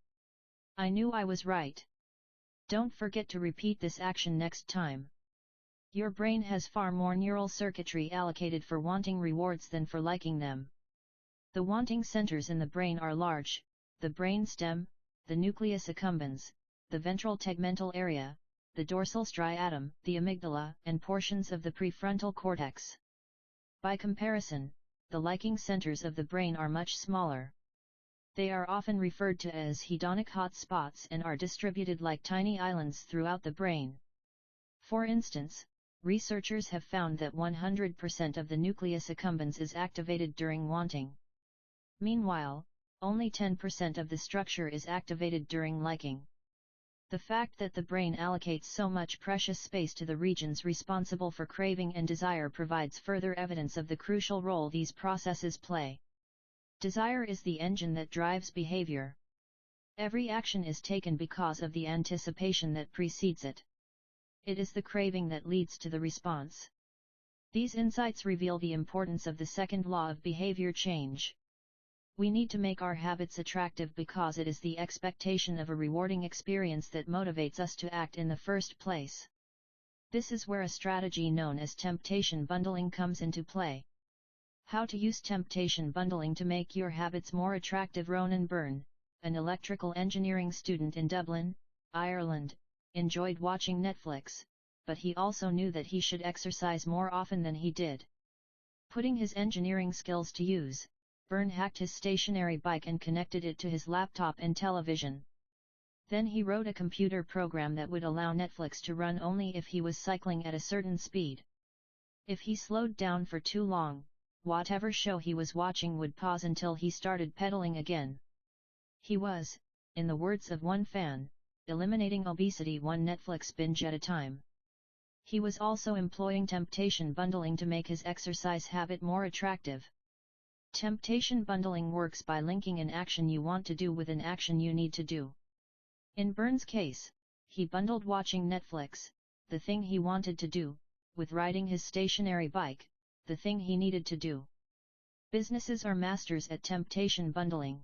I knew I was right. Don't forget to repeat this action next time." Your brain has far more neural circuitry allocated for wanting rewards than for liking them. The wanting centers in the brain are large: the brain stem, the nucleus accumbens, the ventral tegmental area, the dorsal striatum, the amygdala, and portions of the prefrontal cortex. By comparison, the liking centers of the brain are much smaller. They are often referred to as hedonic hot spots and are distributed like tiny islands throughout the brain. For instance, researchers have found that 100% of the nucleus accumbens is activated during wanting. Meanwhile, only 10% of the structure is activated during liking. The fact that the brain allocates so much precious space to the regions responsible for craving and desire provides further evidence of the crucial role these processes play. Desire is the engine that drives behavior. Every action is taken because of the anticipation that precedes it. It is the craving that leads to the response. These insights reveal the importance of the second law of behavior change. We need to make our habits attractive because it is the expectation of a rewarding experience that motivates us to act in the first place. This is where a strategy known as temptation bundling comes into play. How to use temptation bundling to make your habits more attractive. Ronan Byrne, an electrical engineering student in Dublin, Ireland, enjoyed watching Netflix, but he also knew that he should exercise more often than he did. Putting his engineering skills to use, Byrne hacked his stationary bike and connected it to his laptop and television. Then he wrote a computer program that would allow Netflix to run only if he was cycling at a certain speed. If he slowed down for too long, whatever show he was watching would pause until he started pedaling again. He was, in the words of one fan, eliminating obesity one Netflix binge at a time. He was also employing temptation bundling to make his exercise habit more attractive. Temptation bundling works by linking an action you want to do with an action you need to do. In Byrne's case, he bundled watching Netflix, the thing he wanted to do, with riding his stationary bike, the thing he needed to do. Businesses are masters at temptation bundling.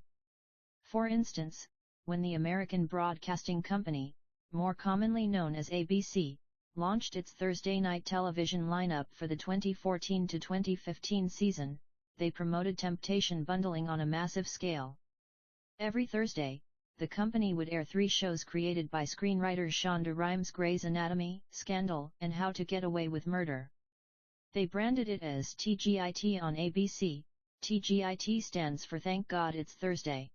For instance, when the American Broadcasting Company, more commonly known as ABC, launched its Thursday night television lineup for the 2014 to 2015 season, they promoted temptation bundling on a massive scale. Every Thursday, the company would air 3 shows created by screenwriters Shonda Rhimes: Grey's Anatomy, Scandal, and How to Get Away with Murder. They branded it as TGIT on ABC. TGIT stands for Thank God It's Thursday.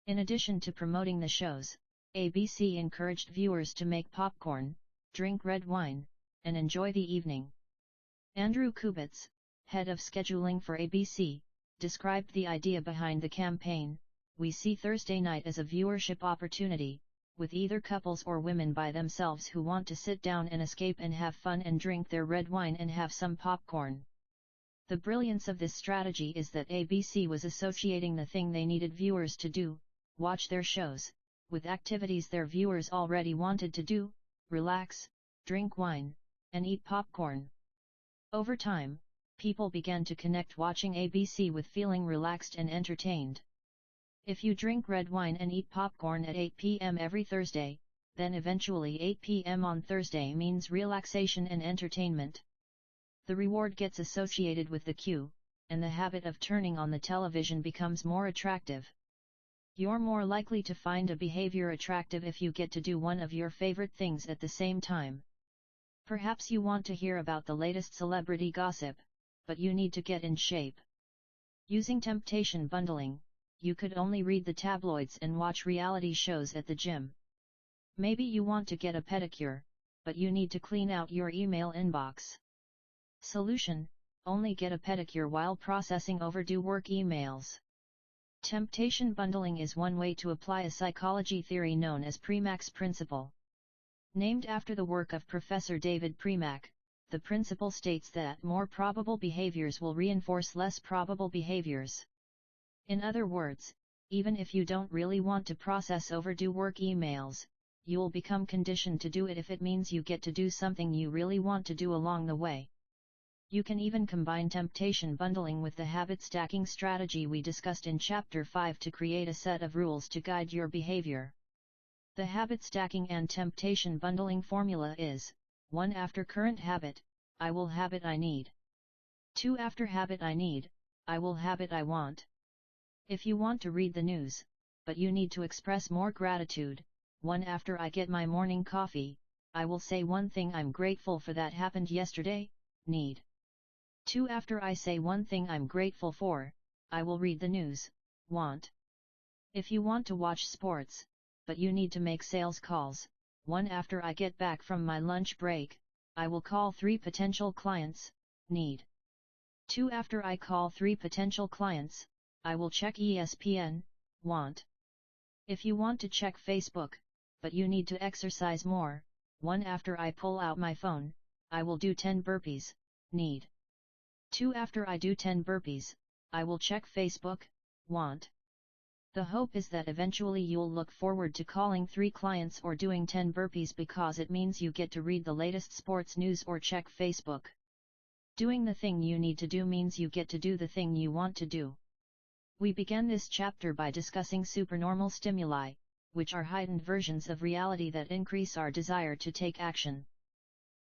In addition to promoting the shows, ABC encouraged viewers to make popcorn, drink red wine, and enjoy the evening. Andrew Kubitz, head of scheduling for ABC, described the idea behind the campaign. We see Thursday night as a viewership opportunity, with either couples or women by themselves who want to sit down and escape and have fun and drink their red wine and have some popcorn. The brilliance of this strategy is that ABC was associating the thing they needed viewers to do, watch their shows, with activities their viewers already wanted to do, relax, drink wine, and eat popcorn. Over time, people began to connect watching ABC with feeling relaxed and entertained. If you drink red wine and eat popcorn at 8 p.m. every Thursday, then eventually 8 p.m. on Thursday means relaxation and entertainment. The reward gets associated with the cue, and the habit of turning on the television becomes more attractive. You're more likely to find a behavior attractive if you get to do one of your favorite things at the same time. Perhaps you want to hear about the latest celebrity gossip, but you need to get in shape. Using temptation bundling, you could only read the tabloids and watch reality shows at the gym. Maybe you want to get a pedicure, but you need to clean out your email inbox. Solution: only get a pedicure while processing overdue work emails. Temptation bundling is one way to apply a psychology theory known as Premack's principle. Named after the work of Professor David Premack, the principle states that more probable behaviors will reinforce less probable behaviors. In other words, even if you don't really want to process overdue work emails, you'll become conditioned to do it if it means you get to do something you really want to do along the way. You can even combine temptation bundling with the habit stacking strategy we discussed in Chapter 5 to create a set of rules to guide your behavior. The habit stacking and temptation bundling formula is: 1 after current habit, I will habit I need. 2 after habit I need, I will habit I want. If you want to read the news, but you need to express more gratitude, 1 after I get my morning coffee, I will say one thing I'm grateful for that happened yesterday, need. 2 after I say one thing I'm grateful for, I will read the news, want. If you want to watch sports, but you need to make sales calls, 1 after I get back from my lunch break, I will call 3 potential clients, need. 2 after I call 3 potential clients, I will check ESPN, want. If you want to check Facebook, but you need to exercise more, 1 after I pull out my phone, I will do 10 burpees, need. 2 after I do 10 burpees, I will check Facebook, want. The hope is that eventually you'll look forward to calling 3 clients or doing 10 burpees because it means you get to read the latest sports news or check Facebook. Doing the thing you need to do means you get to do the thing you want to do. We began this chapter by discussing supernormal stimuli, which are heightened versions of reality that increase our desire to take action.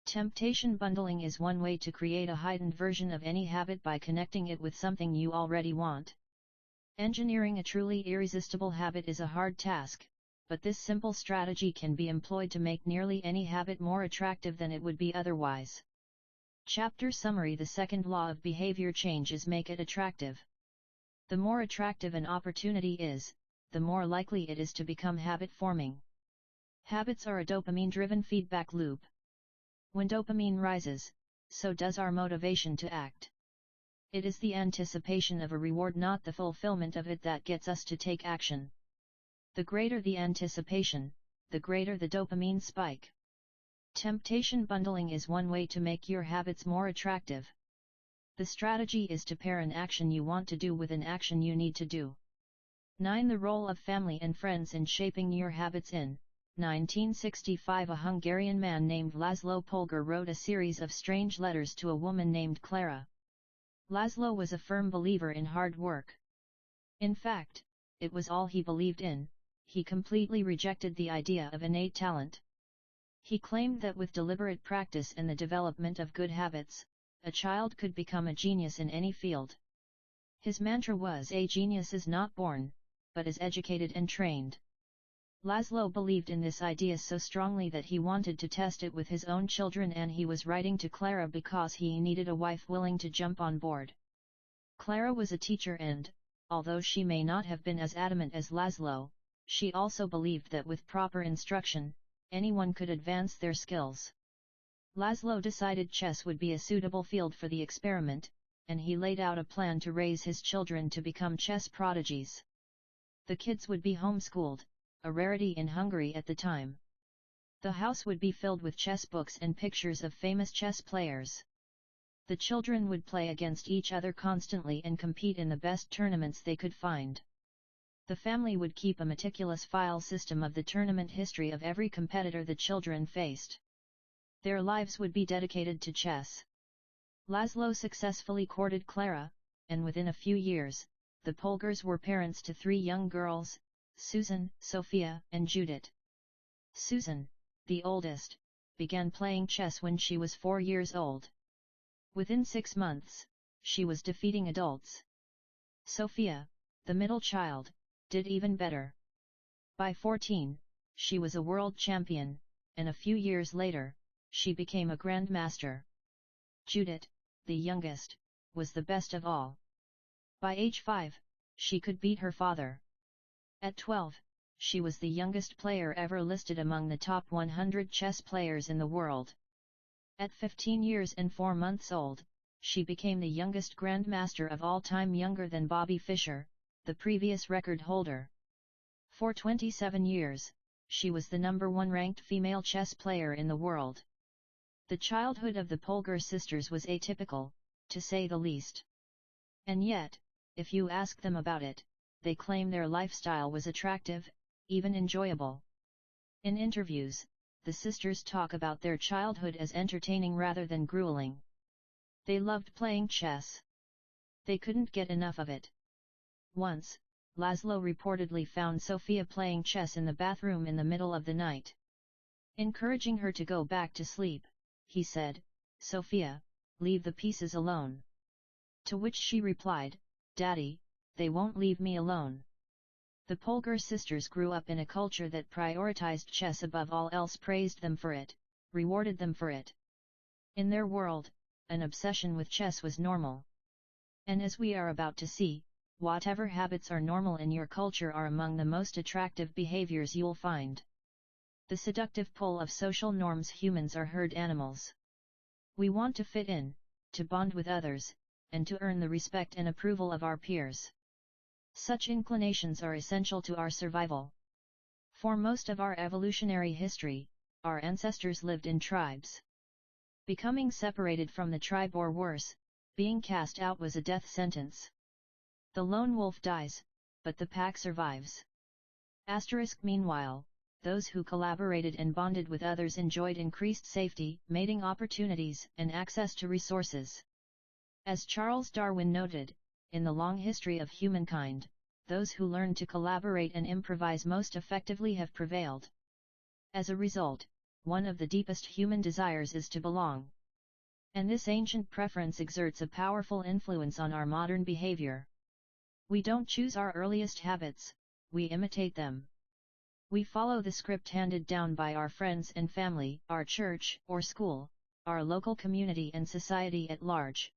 Temptation bundling is one way to create a heightened version of any habit by connecting it with something you already want. Engineering a truly irresistible habit is a hard task, but this simple strategy can be employed to make nearly any habit more attractive than it would be otherwise. Chapter Summary: The second law of behavior change is make it attractive. The more attractive an opportunity is, the more likely it is to become habit-forming. Habits are a dopamine-driven feedback loop. When dopamine rises, so does our motivation to act. It is the anticipation of a reward, not the fulfillment of it, that gets us to take action. The greater the anticipation, the greater the dopamine spike. Temptation bundling is one way to make your habits more attractive. The strategy is to pair an action you want to do with an action you need to do. 9. The role of family and friends in shaping your habits. In 1965, a Hungarian man named Laszlo Polgar wrote a series of strange letters to a woman named Clara. Laszlo was a firm believer in hard work. In fact, it was all he believed in. He completely rejected the idea of innate talent. He claimed that with deliberate practice and the development of good habits, a child could become a genius in any field. His mantra was, "A genius is not born, but is educated and trained." Laszlo believed in this idea so strongly that he wanted to test it with his own children, and he was writing to Clara because he needed a wife willing to jump on board. Clara was a teacher and, although she may not have been as adamant as Laszlo, she also believed that with proper instruction, anyone could advance their skills. Laszlo decided chess would be a suitable field for the experiment, and he laid out a plan to raise his children to become chess prodigies. The kids would be homeschooled, a rarity in Hungary at the time. The house would be filled with chess books and pictures of famous chess players. The children would play against each other constantly and compete in the best tournaments they could find. The family would keep a meticulous file system of the tournament history of every competitor the children faced. Their lives would be dedicated to chess. Laszlo successfully courted Clara, and within a few years, the Polgars were parents to 3 young girls, Susan, Sophia, and Judith. Susan, the oldest, began playing chess when she was 4 years old. Within 6 months, she was defeating adults. Sophia, the middle child, did even better. By 14, she was a world champion, and a few years later, she became a grandmaster. Judith, the youngest, was the best of all. By age 5, she could beat her father. At 12, she was the youngest player ever listed among the top 100 chess players in the world. At 15 years and 4 months old, she became the youngest grandmaster of all time, younger than Bobby Fischer, the previous record holder. For 27 years, she was the #1 ranked female chess player in the world. The childhood of the Polgar sisters was atypical, to say the least. And yet, if you ask them about it, they claim their lifestyle was attractive, even enjoyable. In interviews, the sisters talk about their childhood as entertaining rather than grueling. They loved playing chess. They couldn't get enough of it. Once, Laszlo reportedly found Sophia playing chess in the bathroom in the middle of the night. Encouraging her to go back to sleep, he said, "Sophia, leave the pieces alone." To which she replied, "Daddy, they won't leave me alone." The Polgar sisters grew up in a culture that prioritized chess above all else, praised them for it, rewarded them for it. In their world, an obsession with chess was normal. And as we are about to see, whatever habits are normal in your culture are among the most attractive behaviors you'll find. The seductive pull of social norms. Humans are herd animals. We want to fit in, to bond with others, and to earn the respect and approval of our peers. Such inclinations are essential to our survival. For most of our evolutionary history, our ancestors lived in tribes. Becoming separated from the tribe, or worse, being cast out, was a death sentence. The lone wolf dies, but the pack survives. Meanwhile, those who collaborated and bonded with others enjoyed increased safety, mating opportunities, and access to resources. As Charles Darwin noted, in the long history of humankind, those who learn to collaborate and improvise most effectively have prevailed. As a result, one of the deepest human desires is to belong. And this ancient preference exerts a powerful influence on our modern behavior. We don't choose our earliest habits, we imitate them. We follow the script handed down by our friends and family, our church or school, our local community and society at large.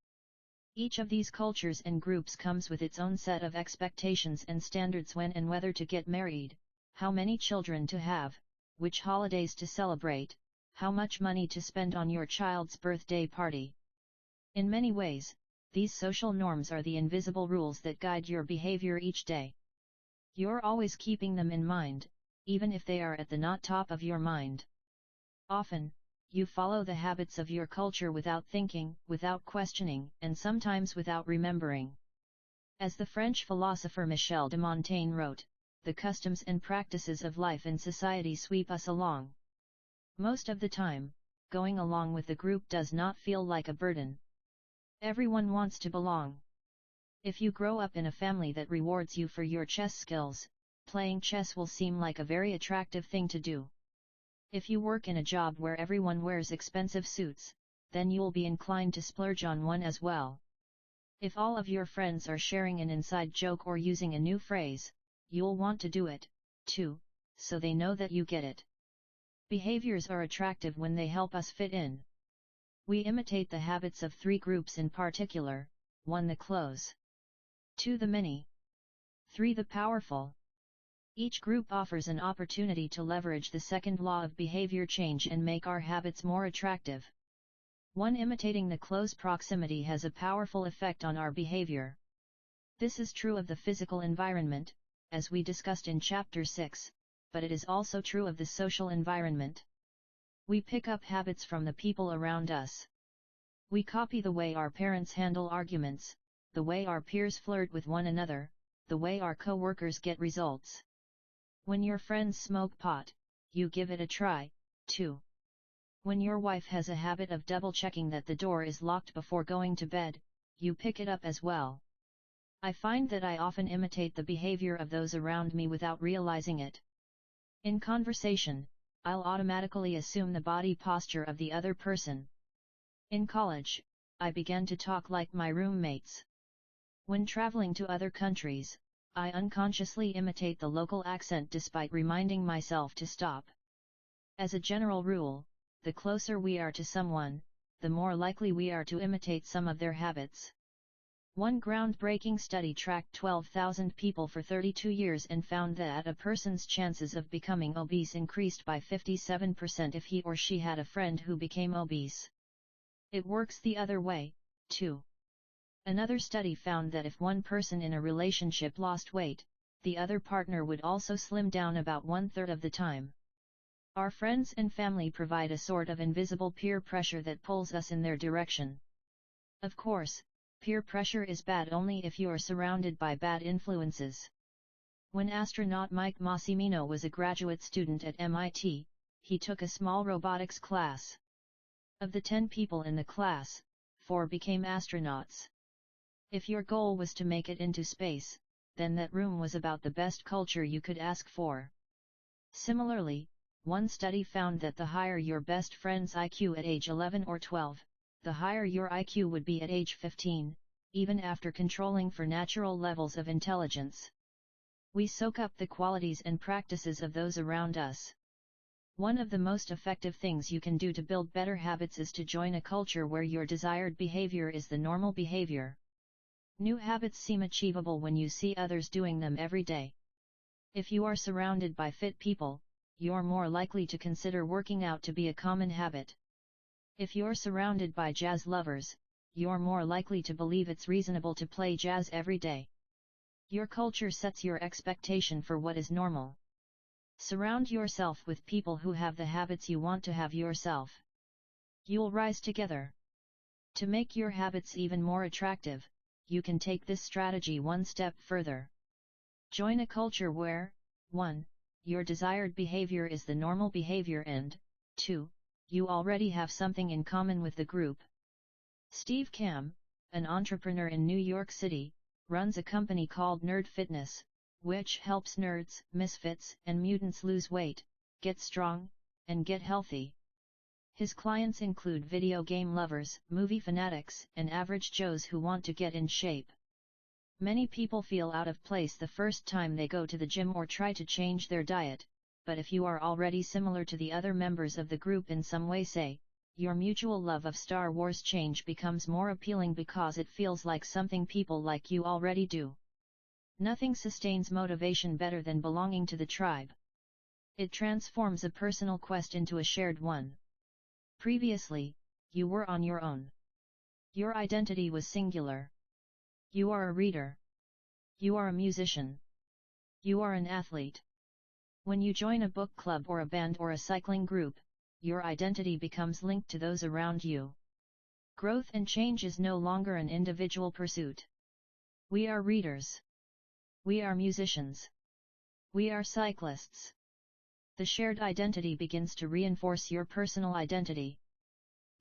Each of these cultures and groups comes with its own set of expectations and standards when and whether to get married, how many children to have, which holidays to celebrate, how much money to spend on your child's birthday party. In many ways, these social norms are the invisible rules that guide your behavior each day. You're always keeping them in mind, even if they are at the not top of your mind. Often, you follow the habits of your culture without thinking, without questioning, and sometimes without remembering. As the French philosopher Michel de Montaigne wrote, the customs and practices of life in society sweep us along. Most of the time, going along with the group does not feel like a burden. Everyone wants to belong. If you grow up in a family that rewards you for your chess skills, playing chess will seem like a very attractive thing to do. If you work in a job where everyone wears expensive suits, then you'll be inclined to splurge on one as well. If all of your friends are sharing an inside joke or using a new phrase, you'll want to do it, too, so they know that you get it. Behaviors are attractive when they help us fit in. We imitate the habits of three groups in particular: 1. The close. 2. The many. 3. The powerful. Each group offers an opportunity to leverage the second law of behavior change and make our habits more attractive. 1. Imitating the close proximity has a powerful effect on our behavior. This is true of the physical environment, as we discussed in Chapter 6, but it is also true of the social environment. We pick up habits from the people around us. We copy the way our parents handle arguments, the way our peers flirt with one another, the way our co-workers get results. When your friends smoke pot, you give it a try, too. When your wife has a habit of double-checking that the door is locked before going to bed, you pick it up as well. I find that I often imitate the behavior of those around me without realizing it. In conversation, I'll automatically assume the body posture of the other person. In college, I began to talk like my roommates. When traveling to other countries, I unconsciously imitate the local accent despite reminding myself to stop. As a general rule, the closer we are to someone, the more likely we are to imitate some of their habits. One groundbreaking study tracked 12,000 people for 32 years and found that a person's chances of becoming obese increased by 57% if he or she had a friend who became obese. It works the other way, too. Another study found that if one person in a relationship lost weight, the other partner would also slim down about 1/3 of the time. Our friends and family provide a sort of invisible peer pressure that pulls us in their direction. Of course, peer pressure is bad only if you are surrounded by bad influences. When astronaut Mike Massimino was a graduate student at MIT, he took a small robotics class. Of the 10 people in the class, 4 became astronauts. If your goal was to make it into space, then that room was about the best culture you could ask for. Similarly, one study found that the higher your best friend's IQ at age 11 or 12, the higher your IQ would be at age 15, even after controlling for natural levels of intelligence. We soak up the qualities and practices of those around us. One of the most effective things you can do to build better habits is to join a culture where your desired behavior is the normal behavior. New habits seem achievable when you see others doing them every day. If you are surrounded by fit people, you're more likely to consider working out to be a common habit. If you're surrounded by jazz lovers, you're more likely to believe it's reasonable to play jazz every day. Your culture sets your expectation for what is normal. Surround yourself with people who have the habits you want to have yourself. You'll rise together. To make your habits even more attractive, you can take this strategy one step further. Join a culture where, 1. Your desired behavior is the normal behavior and, 2. You already have something in common with the group. Steve Kamb, an entrepreneur in New York City, runs a company called Nerd Fitness, which helps nerds, misfits, and mutants lose weight, get strong, and get healthy. His clients include video game lovers, movie fanatics, and average Joes who want to get in shape. Many people feel out of place the first time they go to the gym or try to change their diet, but if you are already similar to the other members of the group in some way, say, your mutual love of Star Wars, change becomes more appealing because it feels like something people like you already do. Nothing sustains motivation better than belonging to the tribe. It transforms a personal quest into a shared one. Previously, you were on your own. Your identity was singular. You are a reader. You are a musician. You are an athlete. When you join a book club or a band or a cycling group, your identity becomes linked to those around you. Growth and change is no longer an individual pursuit. We are readers. We are musicians. We are cyclists. The shared identity begins to reinforce your personal identity.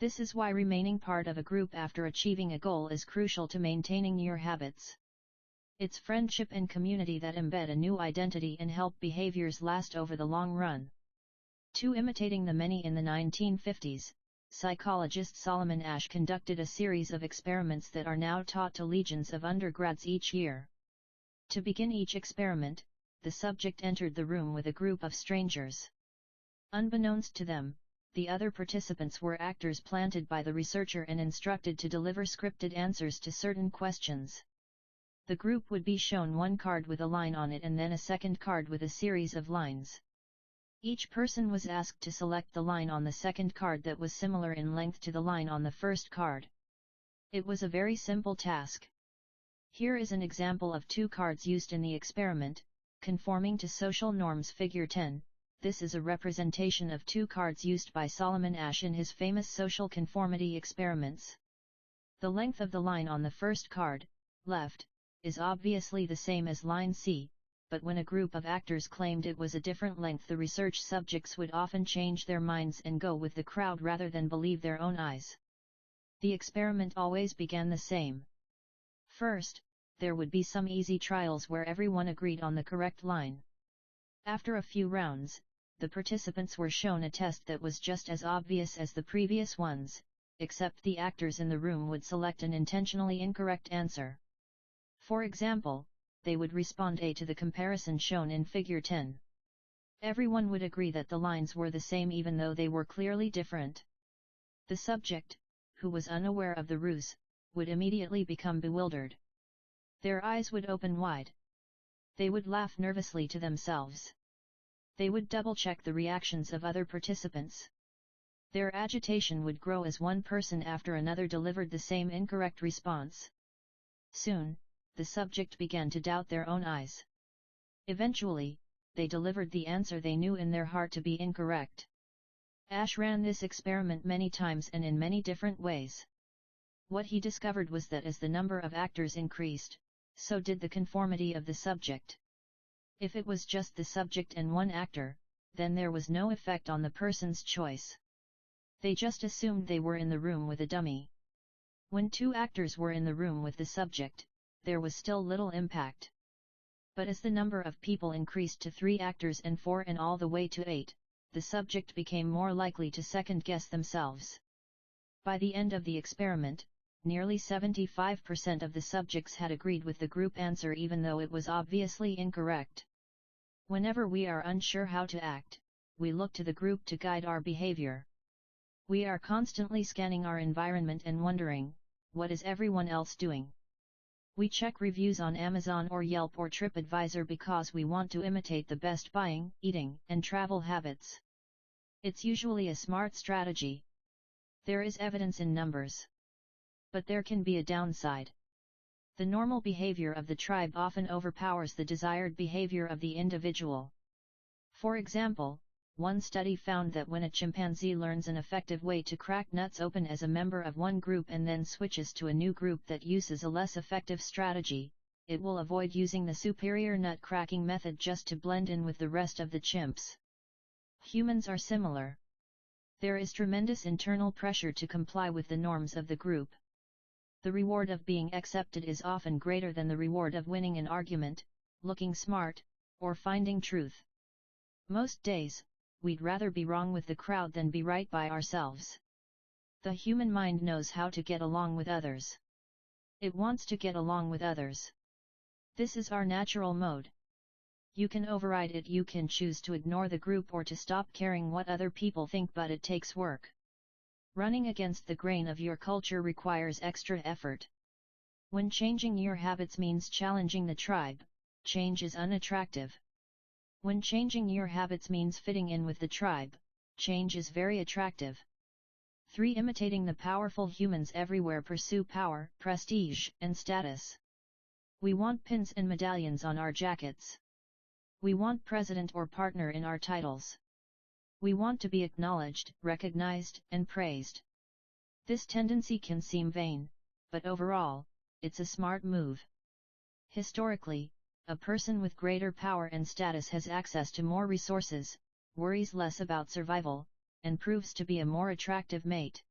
This is why remaining part of a group after achieving a goal is crucial to maintaining your habits. It's friendship and community that embed a new identity and help behaviors last over the long run. Imitating the many. In the 1950s, psychologist Solomon Asch conducted a series of experiments that are now taught to legions of undergrads each year. To begin each experiment, the subject entered the room with a group of strangers. Unbeknownst to them, the other participants were actors planted by the researcher and instructed to deliver scripted answers to certain questions. The group would be shown one card with a line on it and then a second card with a series of lines. Each person was asked to select the line on the second card that was similar in length to the line on the first card. It was a very simple task. Here is an example of two cards used in the experiment, conforming to social norms. Figure 10. This is a representation of two cards used by Solomon Asch in his famous social conformity experiments. The length of the line on the first card, left, is obviously the same as line C, but when a group of actors claimed it was a different length, the research subjects would often change their minds and go with the crowd rather than believe their own eyes. The experiment always began the same. First, there would be some easy trials where everyone agreed on the correct line. After a few rounds, the participants were shown a test that was just as obvious as the previous ones, except the actors in the room would select an intentionally incorrect answer. For example, they would respond A to the comparison shown in Figure 10. Everyone would agree that the lines were the same even though they were clearly different. The subject, who was unaware of the ruse, would immediately become bewildered. Their eyes would open wide. They would laugh nervously to themselves. They would double-check the reactions of other participants. Their agitation would grow as one person after another delivered the same incorrect response. Soon, the subject began to doubt their own eyes. Eventually, they delivered the answer they knew in their heart to be incorrect. Asch ran this experiment many times and in many different ways. What he discovered was that as the number of actors increased, so did the conformity of the subject. If it was just the subject and one actor, then there was no effect on the person's choice. They just assumed they were in the room with a dummy. When two actors were in the room with the subject, there was still little impact. But as the number of people increased to 3 actors and 4 and all the way to 8, the subject became more likely to second-guess themselves. By the end of the experiment, nearly 75% of the subjects had agreed with the group answer even though it was obviously incorrect. Whenever we are unsure how to act, we look to the group to guide our behavior. We are constantly scanning our environment and wondering, what is everyone else doing? We check reviews on Amazon or Yelp or TripAdvisor because we want to imitate the best buying, eating, and travel habits. It's usually a smart strategy. There is evidence in numbers. But there can be a downside. The normal behavior of the tribe often overpowers the desired behavior of the individual. For example, one study found that when a chimpanzee learns an effective way to crack nuts open as a member of one group and then switches to a new group that uses a less effective strategy, it will avoid using the superior nut cracking method just to blend in with the rest of the chimps. Humans are similar. There is tremendous internal pressure to comply with the norms of the group. The reward of being accepted is often greater than the reward of winning an argument, looking smart, or finding truth. Most days, we'd rather be wrong with the crowd than be right by ourselves. The human mind knows how to get along with others. It wants to get along with others. This is our natural mode. You can override it, you can choose to ignore the group or to stop caring what other people think, but it takes work. Running against the grain of your culture requires extra effort. When changing your habits means challenging the tribe, change is unattractive. When changing your habits means fitting in with the tribe, change is very attractive. 3. Imitating the powerful. Humans everywhere pursue power, prestige, and status. We want pins and medallions on our jackets. We want president or partner in our titles. We want to be acknowledged, recognized, and praised. This tendency can seem vain, but overall, it's a smart move. Historically, a person with greater power and status has access to more resources, worries less about survival, and proves to be a more attractive mate.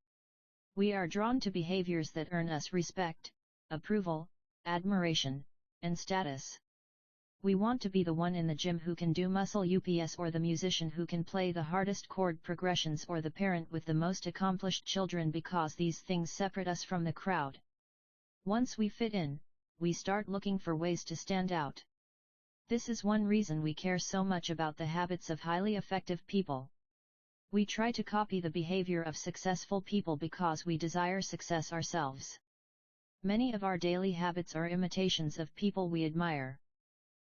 We are drawn to behaviors that earn us respect, approval, admiration, and status. We want to be the one in the gym who can do muscle ups, or the musician who can play the hardest chord progressions, or the parent with the most accomplished children, because these things separate us from the crowd. Once we fit in, we start looking for ways to stand out. This is one reason we care so much about the habits of highly effective people. We try to copy the behavior of successful people because we desire success ourselves. Many of our daily habits are imitations of people we admire.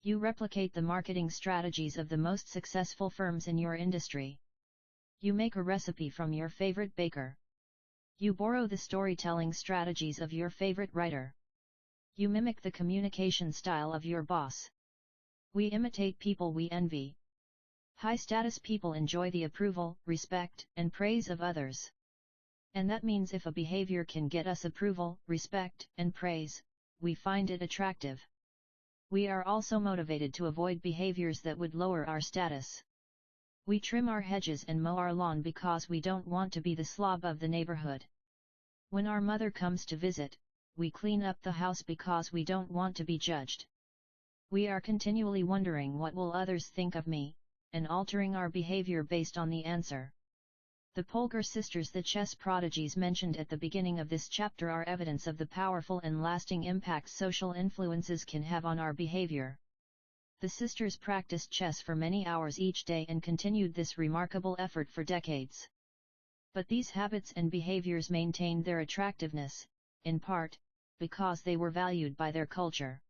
You replicate the marketing strategies of the most successful firms in your industry. You make a recipe from your favorite baker. You borrow the storytelling strategies of your favorite writer. You mimic the communication style of your boss. We imitate people we envy. High-status people enjoy the approval, respect, and praise of others. And that means if a behavior can get us approval, respect, and praise, we find it attractive. We are also motivated to avoid behaviors that would lower our status. We trim our hedges and mow our lawn because we don't want to be the slob of the neighborhood. When our mother comes to visit, we clean up the house because we don't want to be judged. We are continually wondering what will others think of me, and altering our behavior based on the answer. The Polgar sisters, the chess prodigies mentioned at the beginning of this chapter, are evidence of the powerful and lasting impact social influences can have on our behavior. The sisters practiced chess for many hours each day and continued this remarkable effort for decades. But these habits and behaviors maintained their attractiveness, in part, because they were valued by their culture.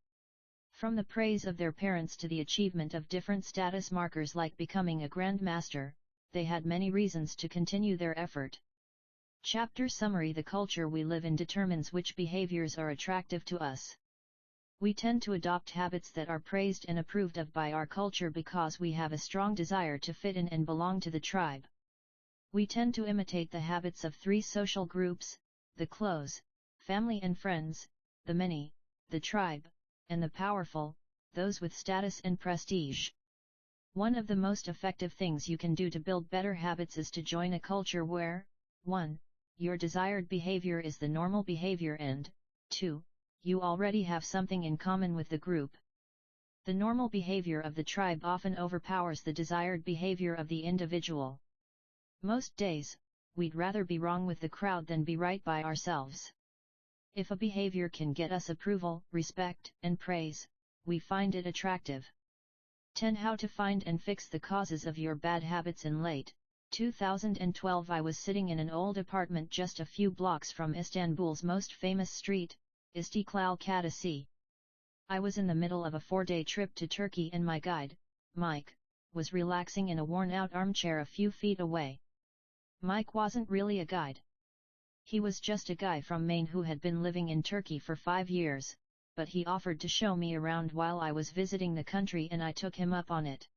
From the praise of their parents to the achievement of different status markers like becoming a grandmaster, they had many reasons to continue their effort. Chapter summary: the culture we live in determines which behaviors are attractive to us. We tend to adopt habits that are praised and approved of by our culture because we have a strong desire to fit in and belong to the tribe. We tend to imitate the habits of 3 social groups: the close, family and friends; the many, the tribe; and the powerful, those with status and prestige. One of the most effective things you can do to build better habits is to join a culture where, 1. Your desired behavior is the normal behavior, and 2. You already have something in common with the group. The normal behavior of the tribe often overpowers the desired behavior of the individual. Most days, we'd rather be wrong with the crowd than be right by ourselves. If a behavior can get us approval, respect, and praise, we find it attractive. 10. How to find and fix the causes of your bad habits. In late 2012, I was sitting in an old apartment just a few blocks from Istanbul's most famous street, İstiklal Caddesi. I was in the middle of a 4-day trip to Turkey and my guide, Mike, was relaxing in a worn-out armchair a few feet away. Mike wasn't really a guide. He was just a guy from Maine who had been living in Turkey for 5 years, but he offered to show me around while I was visiting the country and I took him up on it.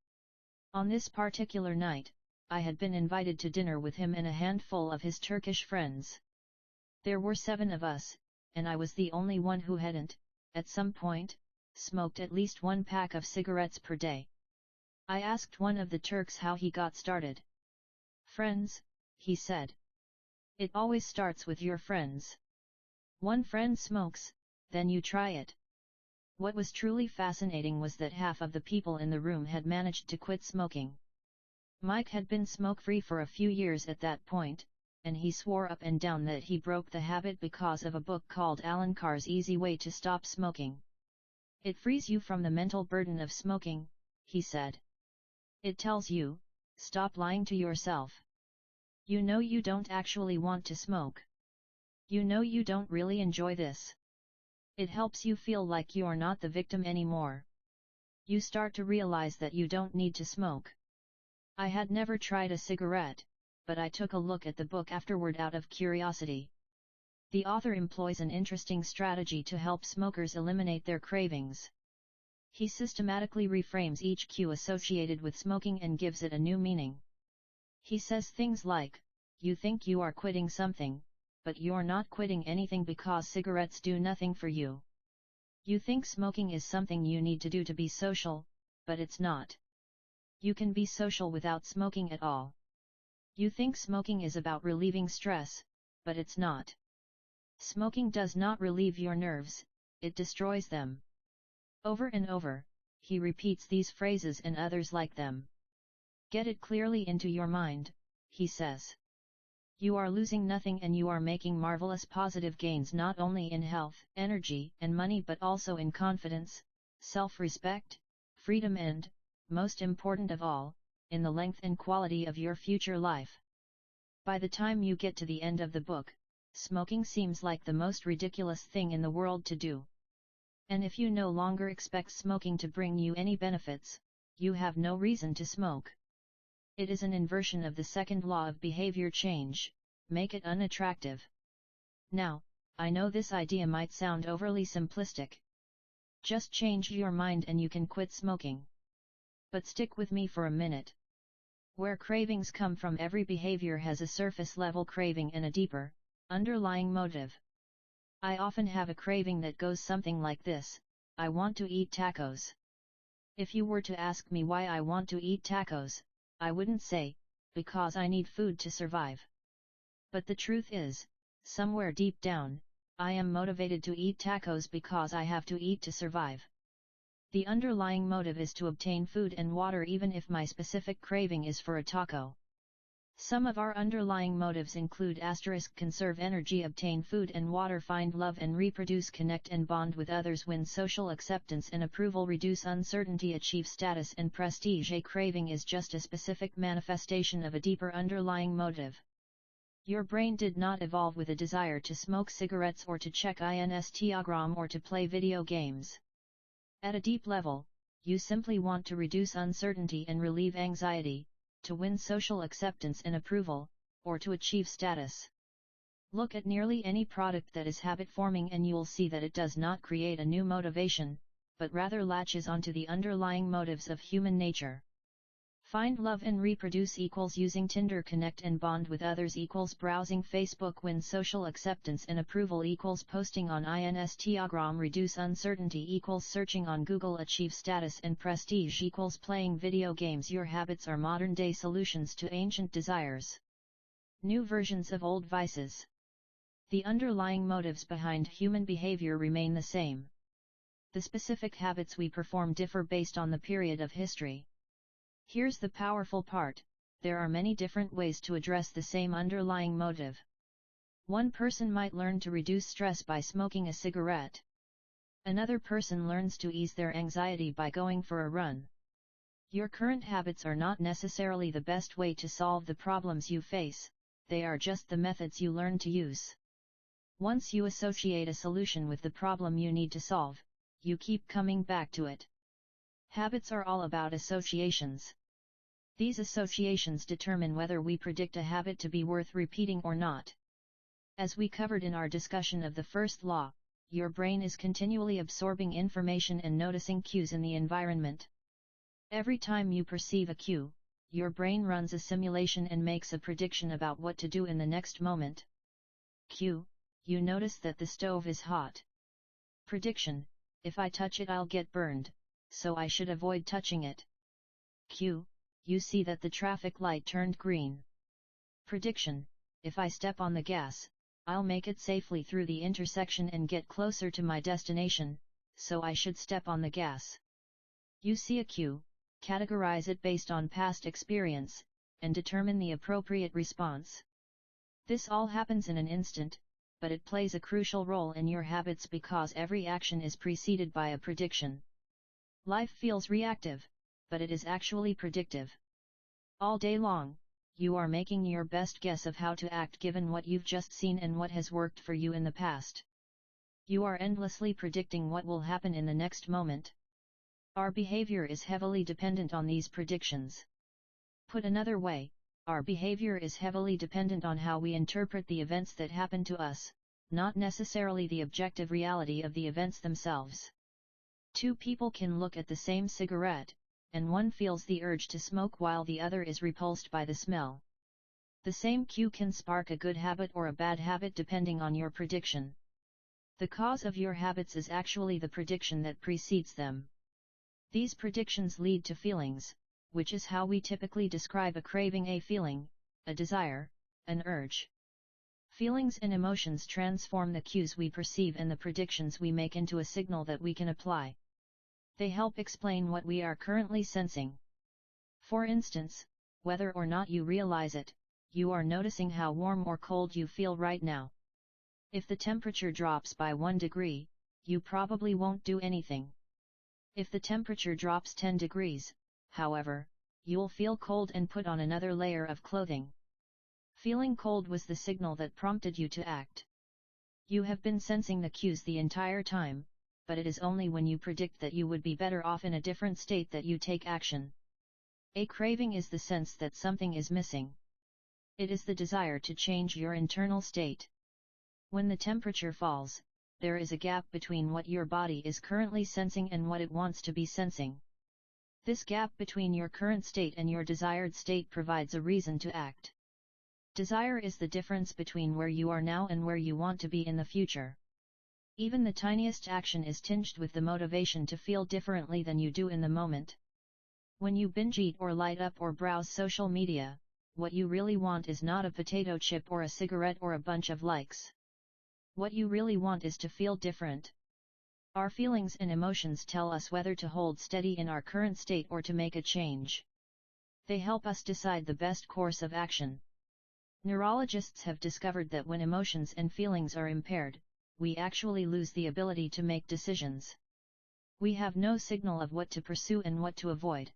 On this particular night, I had been invited to dinner with him and a handful of his Turkish friends. There were 7 of us, and I was the only one who hadn't, at some point, smoked at least 1 pack of cigarettes per day. I asked one of the Turks how he got started. "Friends," he said. "It always starts with your friends. One friend smokes, then you try it. What was truly fascinating was that half of the people in the room had managed to quit smoking. Mike had been smoke-free for a few years at that point, and he swore up and down that he broke the habit because of a book called Alan Carr's Easy Way to Stop Smoking. It frees you from the mental burden of smoking, he said. It tells you, stop lying to yourself. You know you don't actually want to smoke. You know you don't really enjoy this. It helps you feel like you're not the victim anymore. You start to realize that you don't need to smoke. I had never tried a cigarette, but I took a look at the book afterward out of curiosity. The author employs an interesting strategy to help smokers eliminate their cravings. He systematically reframes each cue associated with smoking and gives it a new meaning. He says things like, you think you are quitting something, but you're not quitting anything because cigarettes do nothing for you. You think smoking is something you need to do to be social, but it's not. You can be social without smoking at all. You think smoking is about relieving stress, but it's not. Smoking does not relieve your nerves, it destroys them. Over and over, he repeats these phrases and others like them. Get it clearly into your mind, he says. You are losing nothing and you are making marvelous positive gains not only in health, energy, and money but also in confidence, self-respect, freedom and, most important of all, in the length and quality of your future life. By the time you get to the end of the book, smoking seems like the most ridiculous thing in the world to do. And if you no longer expect smoking to bring you any benefits, you have no reason to smoke. It is an inversion of the second law of behavior change, make it unattractive. Now, I know this idea might sound overly simplistic. Just change your mind and you can quit smoking. But stick with me for a minute. Where cravings come from, every behavior has a surface-level craving and a deeper, underlying motive. I often have a craving that goes something like this: I want to eat tacos. If you were to ask me why I want to eat tacos, I wouldn't say, because I need food to survive. But the truth is, somewhere deep down, I am motivated to eat tacos because I have to eat to survive. The underlying motive is to obtain food and water even if my specific craving is for a taco. Some of our underlying motives include conserve energy, obtain food and water, find love and reproduce, connect and bond with others, win social acceptance and approval, reduce uncertainty, achieve status and prestige. A craving is just a specific manifestation of a deeper underlying motive. Your brain did not evolve with a desire to smoke cigarettes or to check Instagram or to play video games. At a deep level, you simply want to reduce uncertainty and relieve anxiety, to win social acceptance and approval, or to achieve status. Look at nearly any product that is habit-forming and you'll see that it does not create a new motivation, but rather latches onto the underlying motives of human nature. Find love and reproduce equals using Tinder, connect and bond with others equals browsing Facebook, win social acceptance and approval equals posting on Instagram, reduce uncertainty equals searching on Google, achieve status and prestige equals playing video games. Your habits are modern-day solutions to ancient desires. New versions of old vices. The underlying motives behind human behavior remain the same. The specific habits we perform differ based on the period of history. Here's the powerful part: there are many different ways to address the same underlying motive. One person might learn to reduce stress by smoking a cigarette. Another person learns to ease their anxiety by going for a run. Your current habits are not necessarily the best way to solve the problems you face, they are just the methods you learn to use. Once you associate a solution with the problem you need to solve, you keep coming back to it. Habits are all about associations. These associations determine whether we predict a habit to be worth repeating or not. As we covered in our discussion of the first law, your brain is continually absorbing information and noticing cues in the environment. Every time you perceive a cue, your brain runs a simulation and makes a prediction about what to do in the next moment. Cue: you notice that the stove is hot. Prediction: if I touch it I'll get burned, so I should avoid touching it. Cue: you see that the traffic light turned green. Prediction: if I step on the gas, I'll make it safely through the intersection and get closer to my destination, so I should step on the gas. You see a cue, categorize it based on past experience, and determine the appropriate response. This all happens in an instant, but it plays a crucial role in your habits because every action is preceded by a prediction. Life feels reactive, but it is actually predictive. All day long, you are making your best guess of how to act given what you've just seen and what has worked for you in the past. You are endlessly predicting what will happen in the next moment. Our behavior is heavily dependent on these predictions. Put another way, our behavior is heavily dependent on how we interpret the events that happen to us, not necessarily the objective reality of the events themselves. Two people can look at the same cigarette, and one feels the urge to smoke while the other is repulsed by the smell. The same cue can spark a good habit or a bad habit depending on your prediction. The cause of your habits is actually the prediction that precedes them. These predictions lead to feelings, which is how we typically describe a craving: a feeling, a desire, an urge. Feelings and emotions transform the cues we perceive and the predictions we make into a signal that we can apply. They help explain what we are currently sensing. For instance, whether or not you realize it, you are noticing how warm or cold you feel right now. If the temperature drops by 1 degree, you probably won't do anything. If the temperature drops 10 degrees, however, you'll feel cold and put on another layer of clothing. Feeling cold was the signal that prompted you to act. You have been sensing the cues the entire time, but it is only when you predict that you would be better off in a different state that you take action. A craving is the sense that something is missing. It is the desire to change your internal state. When the temperature falls, there is a gap between what your body is currently sensing and what it wants to be sensing. This gap between your current state and your desired state provides a reason to act. Desire is the difference between where you are now and where you want to be in the future. Even the tiniest action is tinged with the motivation to feel differently than you do in the moment. When you binge eat or light up or browse social media, what you really want is not a potato chip or a cigarette or a bunch of likes. What you really want is to feel different. Our feelings and emotions tell us whether to hold steady in our current state or to make a change. They help us decide the best course of action. Neurologists have discovered that when emotions and feelings are impaired, we actually lose the ability to make decisions. We have no signal of what to pursue and what to avoid.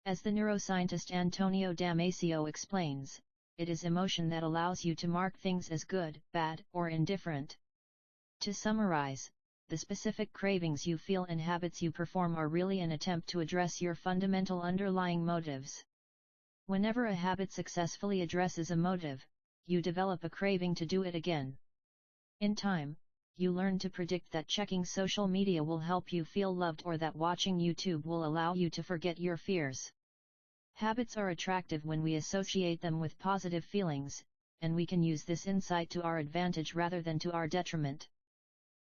As the neuroscientist Antonio Damasio explains, it is emotion that allows you to mark things as good, bad, or indifferent. To summarize, the specific cravings you feel and habits you perform are really an attempt to address your fundamental underlying motives. Whenever a habit successfully addresses a motive, you develop a craving to do it again. In time, you learn to predict that checking social media will help you feel loved or that watching YouTube will allow you to forget your fears. Habits are attractive when we associate them with positive feelings, and we can use this insight to our advantage rather than to our detriment.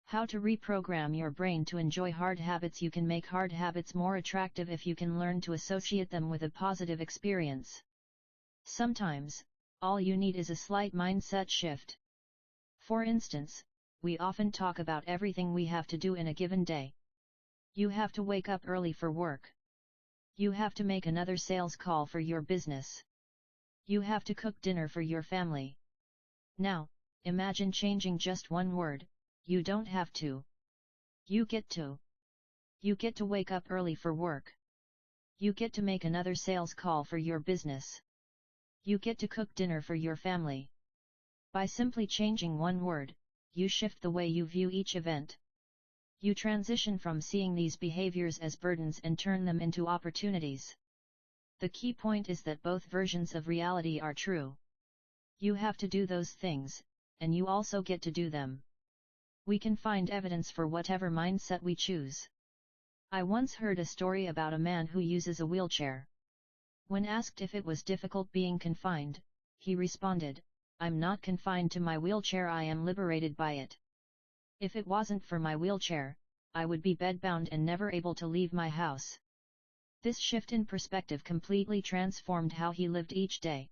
How to reprogram your brain to enjoy hard habits. You can make hard habits more attractive if you can learn to associate them with a positive experience. Sometimes, all you need is a slight mindset shift. For instance, we often talk about everything we have to do in a given day. You have to wake up early for work. You have to make another sales call for your business. You have to cook dinner for your family. Now, imagine changing just one word: you don't have to. You get to. You get to wake up early for work. You get to make another sales call for your business. You get to cook dinner for your family. By simply changing one word, you shift the way you view each event. You transition from seeing these behaviors as burdens and turn them into opportunities. The key point is that both versions of reality are true. You have to do those things, and you also get to do them. We can find evidence for whatever mindset we choose. I once heard a story about a man who uses a wheelchair. When asked if it was difficult being confined, he responded, "I'm not confined to my wheelchair, I am liberated by it. If it wasn't for my wheelchair, I would be bedbound and never able to leave my house." This shift in perspective completely transformed how he lived each day.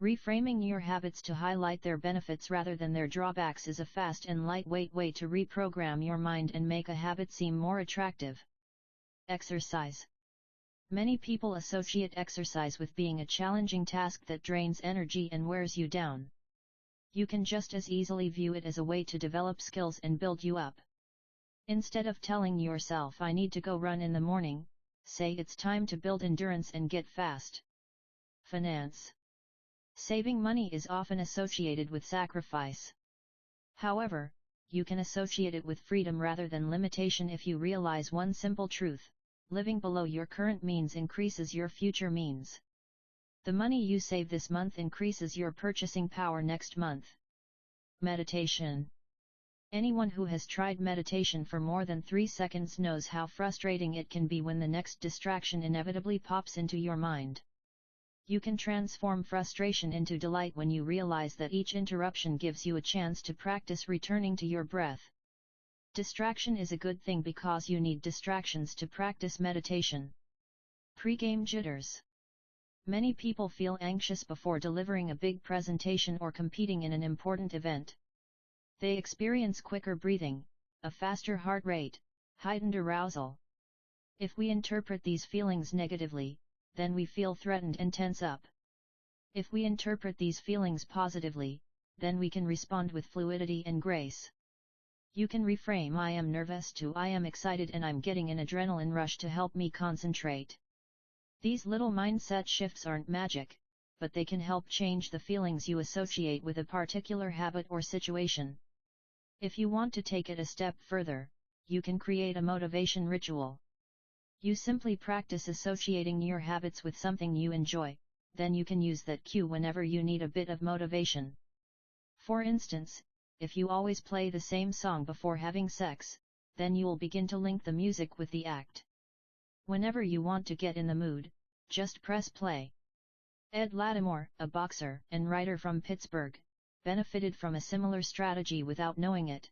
Reframing your habits to highlight their benefits rather than their drawbacks is a fast and lightweight way to reprogram your mind and make a habit seem more attractive. Exercise. Many people associate exercise with being a challenging task that drains energy and wears you down. You can just as easily view it as a way to develop skills and build you up. Instead of telling yourself I need to go run in the morning, say it's time to build endurance and get fast. Finance. Saving money is often associated with sacrifice. However, you can associate it with freedom rather than limitation if you realize one simple truth: living below your current means increases your future means. The money you save this month increases your purchasing power next month. Meditation. Anyone who has tried meditation for more than 3 seconds knows how frustrating it can be when the next distraction inevitably pops into your mind. You can transform frustration into delight when you realize that each interruption gives you a chance to practice returning to your breath. Distraction is a good thing because you need distractions to practice meditation. Pre-game jitters. Many people feel anxious before delivering a big presentation or competing in an important event. They experience quicker breathing, a faster heart rate, heightened arousal. If we interpret these feelings negatively, then we feel threatened and tense up. If we interpret these feelings positively, then we can respond with fluidity and grace. You can reframe "I am nervous" to "I am excited and I'm getting an adrenaline rush to help me concentrate." These little mindset shifts aren't magic, but they can help change the feelings you associate with a particular habit or situation. If you want to take it a step further, you can create a motivation ritual. You simply practice associating your habits with something you enjoy, then you can use that cue whenever you need a bit of motivation. For instance, if you always play the same song before having sex, then you'll begin to link the music with the act. Whenever you want to get in the mood, just press play. Ed Lattimore, a boxer and writer from Pittsburgh, benefited from a similar strategy without knowing it.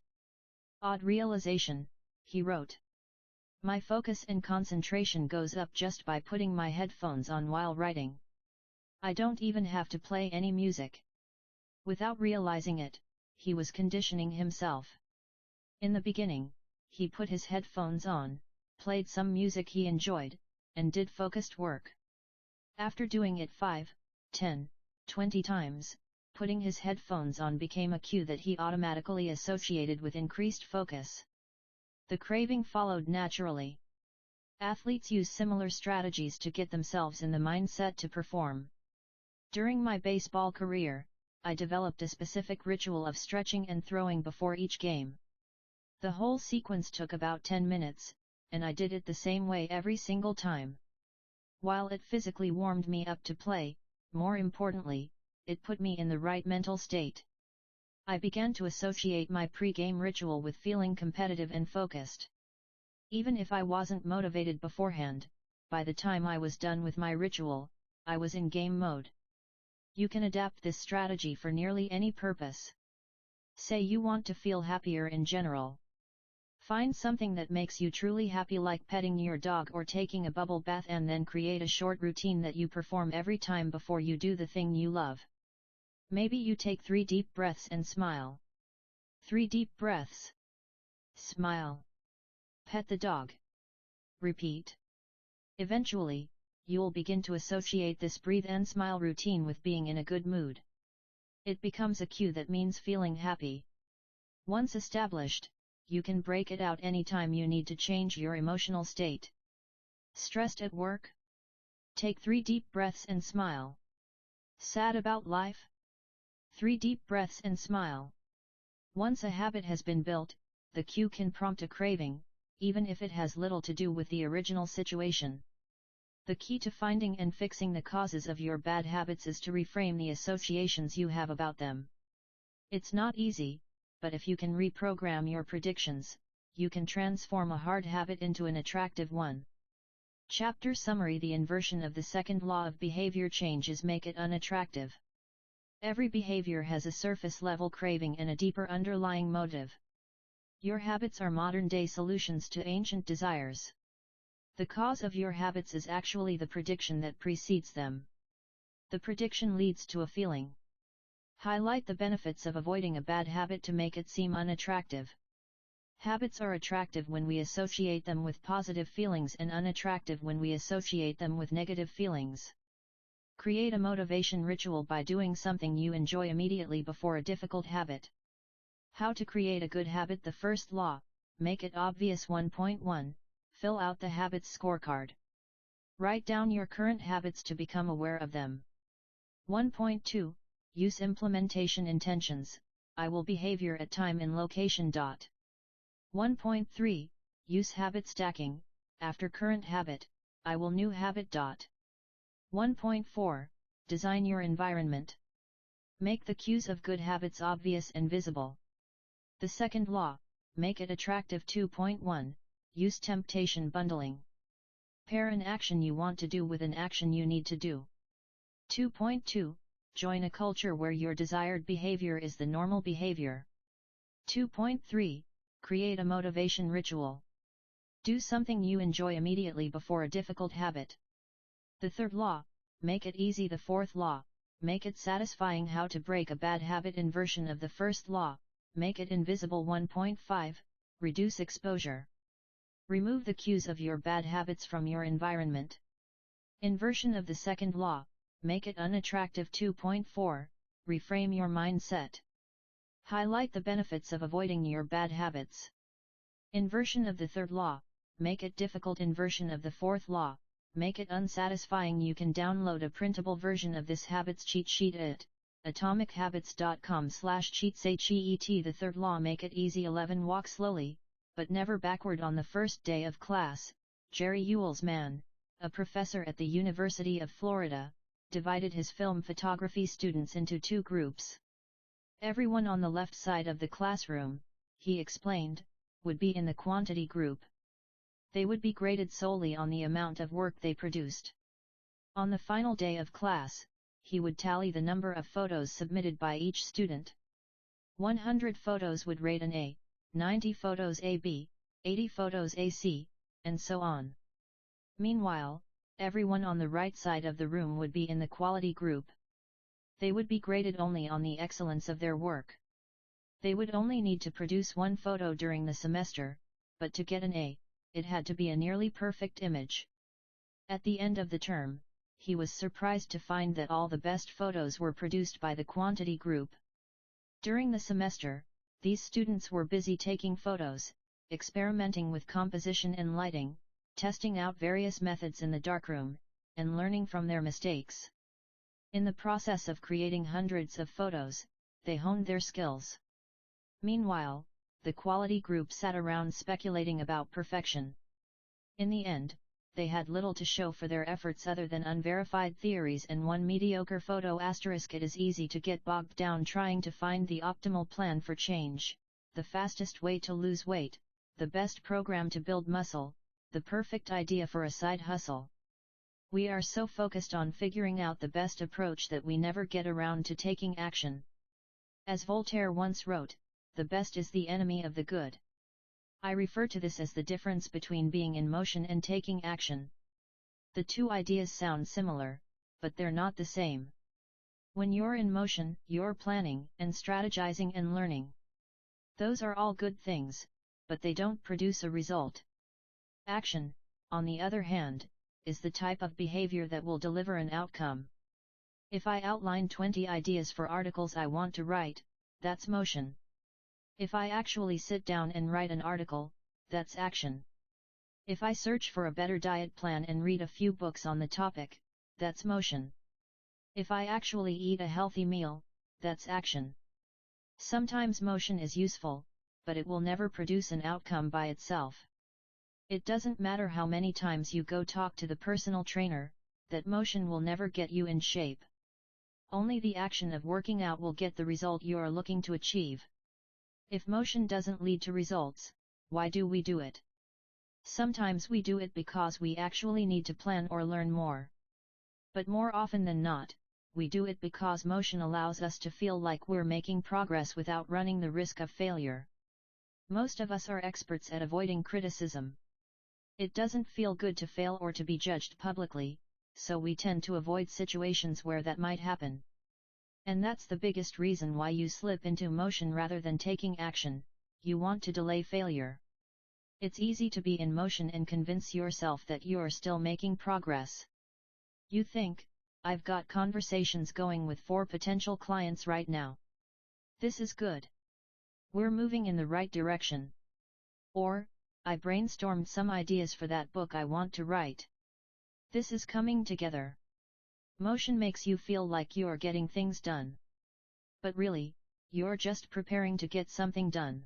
"Odd realization," he wrote. "My focus and concentration goes up just by putting my headphones on while writing. I don't even have to play any music." Without realizing it, he was conditioning himself. In the beginning, he put his headphones on, played some music he enjoyed, and did focused work. After doing it 5, 10, 20 times, putting his headphones on became a cue that he automatically associated with increased focus. The craving followed naturally. Athletes use similar strategies to get themselves in the mindset to perform. During my baseball career, I developed a specific ritual of stretching and throwing before each game. The whole sequence took about 10 minutes, and I did it the same way every single time. While it physically warmed me up to play, more importantly, it put me in the right mental state. I began to associate my pre-game ritual with feeling competitive and focused. Even if I wasn't motivated beforehand, by the time I was done with my ritual, I was in game mode. You can adapt this strategy for nearly any purpose. Say you want to feel happier in general. Find something that makes you truly happy, like petting your dog or taking a bubble bath, and then create a short routine that you perform every time before you do the thing you love. Maybe you take 3 deep breaths and smile. 3 deep breaths. Smile. Pet the dog. Repeat. Eventually, you'll begin to associate this breathe and smile routine with being in a good mood. It becomes a cue that means feeling happy. Once established, you can break it out anytime you need to change your emotional state. Stressed at work? Take 3 deep breaths and smile. Sad about life? 3 deep breaths and smile. Once a habit has been built, the cue can prompt a craving, even if it has little to do with the original situation. The key to finding and fixing the causes of your bad habits is to reframe the associations you have about them. It's not easy, but if you can reprogram your predictions, you can transform a hard habit into an attractive one. Chapter summary: the inversion of the second law of behavior change is make it unattractive. Every behavior has a surface-level craving and a deeper underlying motive. Your habits are modern-day solutions to ancient desires. The cause of your habits is actually the prediction that precedes them. The prediction leads to a feeling. Highlight the benefits of avoiding a bad habit to make it seem unattractive. Habits are attractive when we associate them with positive feelings and unattractive when we associate them with negative feelings. Create a motivation ritual by doing something you enjoy immediately before a difficult habit. How to create a good habit. The first law, make it obvious. 1.1, fill out the habits scorecard. Write down your current habits to become aware of them. 1.2, use implementation intentions. I will behavior at time and location. 1.3, use habit stacking. After current habit, I will new habit. 1.4, design your environment. Make the cues of good habits obvious and visible. The second law, make it attractive. 2.1, use temptation bundling. Pair an action you want to do with an action you need to do. 2.2, join a culture where your desired behavior is the normal behavior. 2.3, create a motivation ritual. Do something you enjoy immediately before a difficult habit. The third law, make it easy. The fourth law, make it satisfying. How to break a bad habit. Inversion of the first law, make it invisible. 1.5, reduce exposure. Remove the cues of your bad habits from your environment. Inversion of the second law, make it unattractive. 2.4, reframe your mindset. Highlight the benefits of avoiding your bad habits. Inversion of the third law, make it difficult. Inversion of the fourth law, make it unsatisfying. You can download a printable version of this habits cheat sheet at atomichabits.com/cheats. The third law, make it easy. 11, walk slowly, but never backward. On the first day of class, Jerry Ewell's-Mann, a professor at the University of Florida, divided his film photography students into two groups. Everyone on the left side of the classroom, he explained, would be in the quantity group. They would be graded solely on the amount of work they produced. On the final day of class, he would tally the number of photos submitted by each student. 100 photos would rate an A, 90 photos a B, 80 photos a C, and so on. Meanwhile, everyone on the right side of the room would be in the quality group. They would be graded only on the excellence of their work. They would only need to produce one photo during the semester, but to get an A, it had to be a nearly perfect image. At the end of the term, he was surprised to find that all the best photos were produced by the quantity group. During the semester, these students were busy taking photos, experimenting with composition and lighting, testing out various methods in the darkroom, and learning from their mistakes. In the process of creating hundreds of photos, they honed their skills. Meanwhile, the quality group sat around speculating about perfection. In the end, they had little to show for their efforts other than unverified theories and one mediocre photo. It is easy to get bogged down trying to find the optimal plan for change, the fastest way to lose weight, the best program to build muscle, the perfect idea for a side hustle. We are so focused on figuring out the best approach that we never get around to taking action. As Voltaire once wrote, the best is the enemy of the good. I refer to this as the difference between being in motion and taking action. The two ideas sound similar, but they're not the same. When you're in motion, you're planning and strategizing and learning. Those are all good things, but they don't produce a result. Action, on the other hand, is the type of behavior that will deliver an outcome. If I outline 20 ideas for articles I want to write, that's motion. If I actually sit down and write an article, that's action. If I search for a better diet plan and read a few books on the topic, that's motion. If I actually eat a healthy meal, that's action. Sometimes motion is useful, but it will never produce an outcome by itself. It doesn't matter how many times you go talk to the personal trainer, that motion will never get you in shape. Only the action of working out will get the result you are looking to achieve. If motion doesn't lead to results, why do we do it? Sometimes we do it because we actually need to plan or learn more. But more often than not, we do it because motion allows us to feel like we're making progress without running the risk of failure. Most of us are experts at avoiding criticism. It doesn't feel good to fail or to be judged publicly, so we tend to avoid situations where that might happen. And that's the biggest reason why you slip into motion rather than taking action. You want to delay failure. It's easy to be in motion and convince yourself that you're still making progress. You think, I've got conversations going with 4 potential clients right now. This is good. We're moving in the right direction. Or, I brainstormed some ideas for that book I want to write. This is coming together. Motion makes you feel like you're getting things done. But really, you're just preparing to get something done.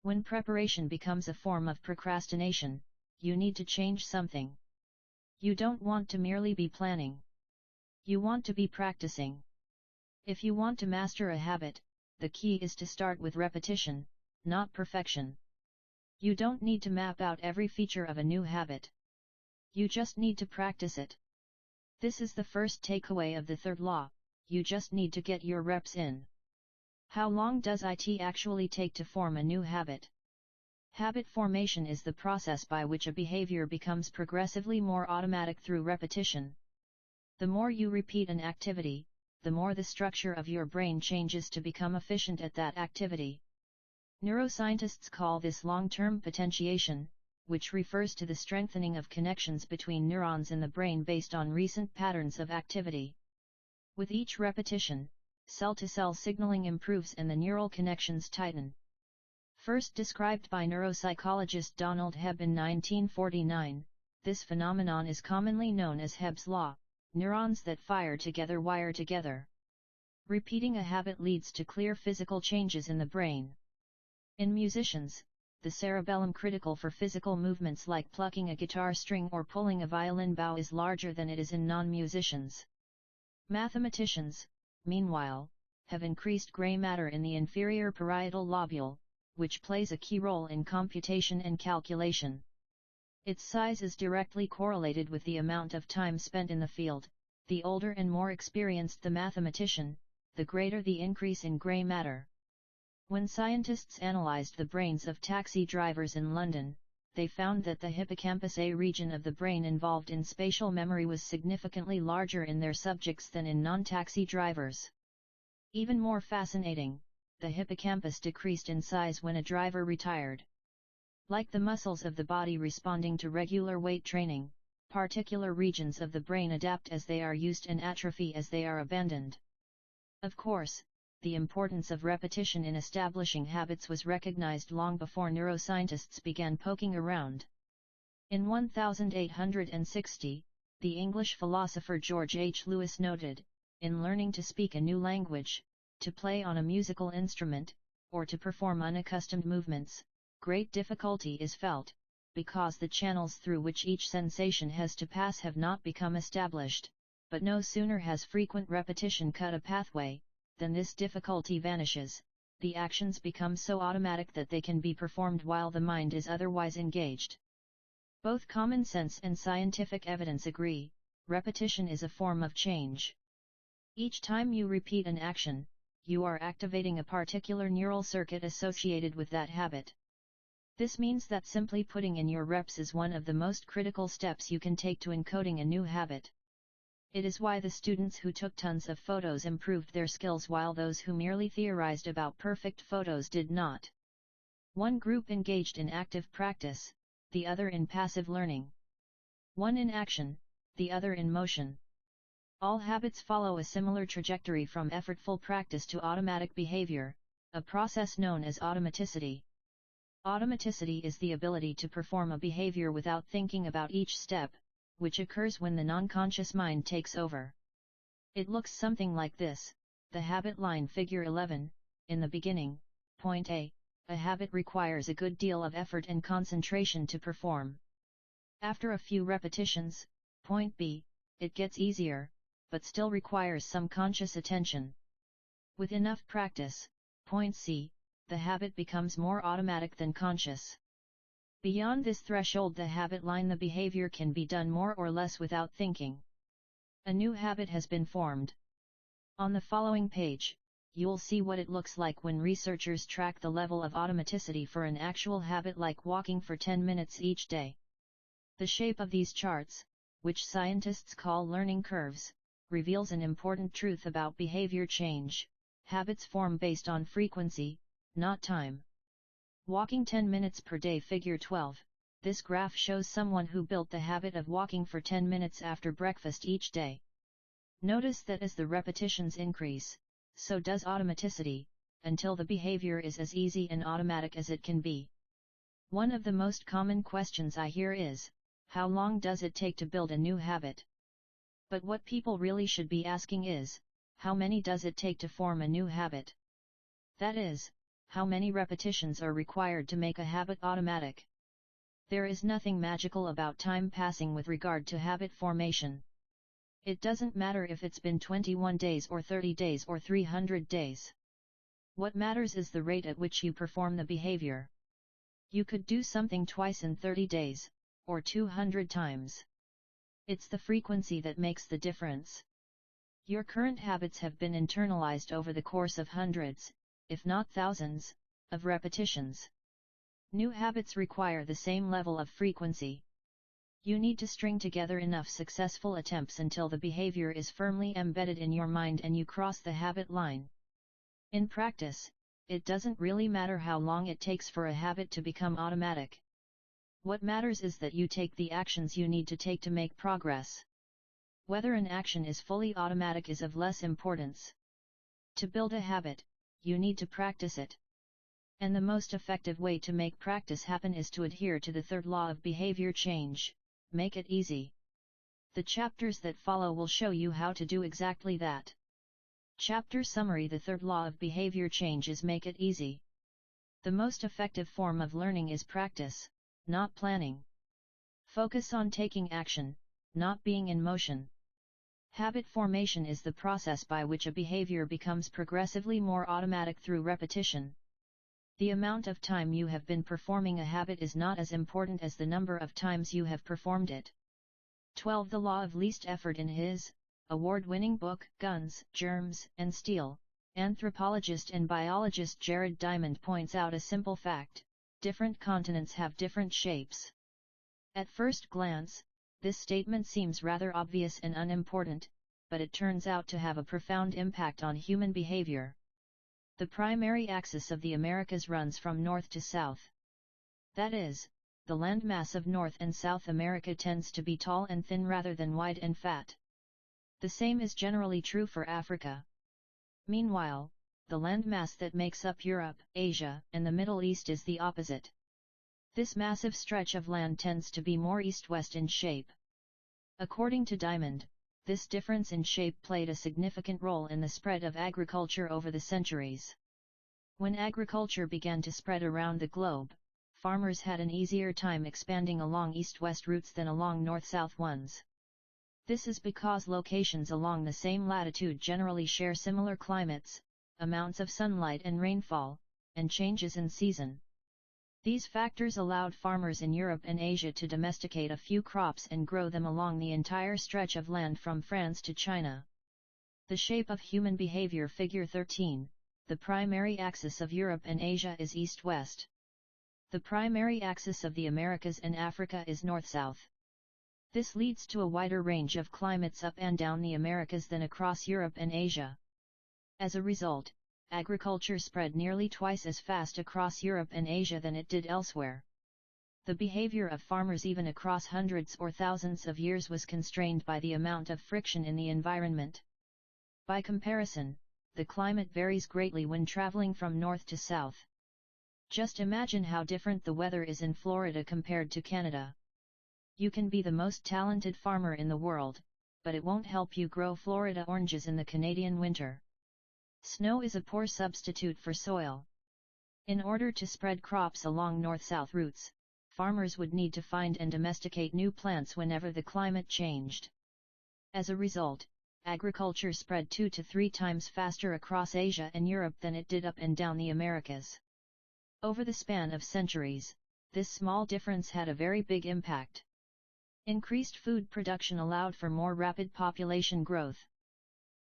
When preparation becomes a form of procrastination, you need to change something. You don't want to merely be planning. You want to be practicing. If you want to master a habit, the key is to start with repetition, not perfection. You don't need to map out every feature of a new habit. You just need to practice it. This is the first takeaway of the third law: you just need to get your reps in. How long does it actually take to form a new habit? Habit formation is the process by which a behavior becomes progressively more automatic through repetition. The more you repeat an activity, the more the structure of your brain changes to become efficient at that activity. Neuroscientists call this long-term potentiation, which refers to the strengthening of connections between neurons in the brain based on recent patterns of activity. With each repetition, cell-to-cell signaling improves and the neural connections tighten. First described by neuropsychologist Donald Hebb in 1949, this phenomenon is commonly known as Hebb's law: neurons that fire together wire together. Repeating a habit leads to clear physical changes in the brain. In musicians, the cerebellum critical for physical movements like plucking a guitar string or pulling a violin bow is larger than it is in non-musicians. Mathematicians, meanwhile, have increased gray matter in the inferior parietal lobule, which plays a key role in computation and calculation. Its size is directly correlated with the amount of time spent in the field. The older and more experienced the mathematician, the greater the increase in gray matter. When scientists analyzed the brains of taxi drivers in London, they found that the hippocampus A region of the brain involved in spatial memory was significantly larger in their subjects than in non-taxi drivers. Even more fascinating, the hippocampus decreased in size when a driver retired. Like the muscles of the body responding to regular weight training, particular regions of the brain adapt as they are used and atrophy as they are abandoned. Of course, the importance of repetition in establishing habits was recognized long before neuroscientists began poking around. In 1860, the English philosopher George H. Lewis noted, in learning to speak a new language, to play on a musical instrument, or to perform unaccustomed movements, great difficulty is felt, because the channels through which each sensation has to pass have not become established. But no sooner has frequent repetition cut a pathway, than this difficulty vanishes. The actions become so automatic that they can be performed while the mind is otherwise engaged. Both common sense and scientific evidence agree, repetition is a form of change. Each time you repeat an action, you are activating a particular neural circuit associated with that habit. This means that simply putting in your reps is one of the most critical steps you can take to encoding a new habit. It is why the students who took tons of photos improved their skills while those who merely theorized about perfect photos did not. One group engaged in active practice, the other in passive learning. One in action, the other in motion. All habits follow a similar trajectory from effortful practice to automatic behavior, a process known as automaticity. Automaticity is the ability to perform a behavior without thinking about each step, which occurs when the non-conscious mind takes over. It looks something like this: the habit line figure 11, in the beginning, point A, a habit requires a good deal of effort and concentration to perform. After a few repetitions, point B, it gets easier, but still requires some conscious attention. With enough practice, point C, the habit becomes more automatic than conscious. Beyond this threshold, the habit line, the behavior can be done more or less without thinking. A new habit has been formed. On the following page, you'll see what it looks like when researchers track the level of automaticity for an actual habit like walking for 10 minutes each day. The shape of these charts, which scientists call learning curves, reveals an important truth about behavior change. Habits form based on frequency, not time. Walking 10 minutes per day. Figure 12. This graph shows someone who built the habit of walking for 10 minutes after breakfast each day. Notice that as the repetitions increase, so does automaticity, until the behavior is as easy and automatic as it can be. One of the most common questions I hear is, how long does it take to build a new habit? But what people really should be asking is, how many does it take to form a new habit? That is, how many repetitions are required to make a habit automatic? There is nothing magical about time passing with regard to habit formation. It doesn't matter if it's been 21 days or 30 days or 300 days. What matters is the rate at which you perform the behavior. You could do something twice in 30 days, or 200 times. It's the frequency that makes the difference. Your current habits have been internalized over the course of hundreds, if not thousands, of repetitions. New habits require the same level of frequency. You need to string together enough successful attempts until the behavior is firmly embedded in your mind and you cross the habit line. In practice, it doesn't really matter how long it takes for a habit to become automatic. What matters is that you take the actions you need to take to make progress. Whether an action is fully automatic is of less importance. To build a habit, you need to practice it. And the most effective way to make practice happen is to adhere to the third law of behavior change: make it easy. The chapters that follow will show you how to do exactly that. Chapter Summary: The third law of behavior change is make it easy. The most effective form of learning is practice, not planning. Focus on taking action, not being in motion. Habit formation is the process by which a behavior becomes progressively more automatic through repetition. The amount of time you have been performing a habit is not as important as the number of times you have performed it. 12. The Law of Least Effort. In his award-winning book, Guns, Germs, and Steel, anthropologist and biologist Jared Diamond points out a simple fact: different continents have different shapes. At first glance, this statement seems rather obvious and unimportant, but it turns out to have a profound impact on human behavior. The primary axis of the Americas runs from north to south. That is, the landmass of North and South America tends to be tall and thin rather than wide and fat. The same is generally true for Africa. Meanwhile, the landmass that makes up Europe, Asia, and the Middle East is the opposite. This massive stretch of land tends to be more east-west in shape. According to Diamond, this difference in shape played a significant role in the spread of agriculture over the centuries. When agriculture began to spread around the globe, farmers had an easier time expanding along east-west routes than along north-south ones. This is because locations along the same latitude generally share similar climates, amounts of sunlight and rainfall, and changes in season. These factors allowed farmers in Europe and Asia to domesticate a few crops and grow them along the entire stretch of land from France to China. The shape of human behavior. Figure 13. The primary axis of Europe and Asia is east-west. The primary axis of the Americas and Africa is north-south. This leads to a wider range of climates up and down the Americas than across Europe and Asia. As a result, agriculture spread nearly twice as fast across Europe and Asia than it did elsewhere. The behavior of farmers even across hundreds or thousands of years was constrained by the amount of friction in the environment. By comparison, the climate varies greatly when traveling from north to south. Just imagine how different the weather is in Florida compared to Canada. You can be the most talented farmer in the world, but it won't help you grow Florida oranges in the Canadian winter. Snow is a poor substitute for soil. In order to spread crops along north-south routes, farmers would need to find and domesticate new plants whenever the climate changed. As a result, agriculture spread 2 to 3 times faster across Asia and Europe than it did up and down the Americas. Over the span of centuries, this small difference had a very big impact. Increased food production allowed for more rapid population growth.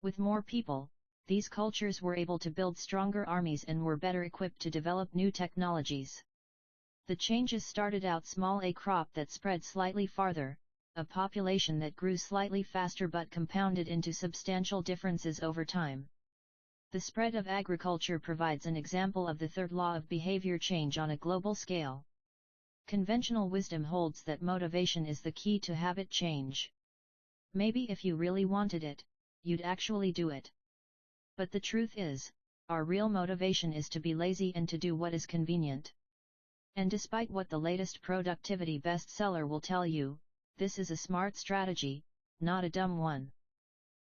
With more people, these cultures were able to build stronger armies and were better equipped to develop new technologies. The changes started out small: a crop that spread slightly farther, a population that grew slightly faster but compounded into substantial differences over time. The spread of agriculture provides an example of the third law of behavior change on a global scale. Conventional wisdom holds that motivation is the key to habit change. Maybe if you really wanted it, you'd actually do it. But the truth is, our real motivation is to be lazy and to do what is convenient. And despite what the latest productivity bestseller will tell you, this is a smart strategy, not a dumb one.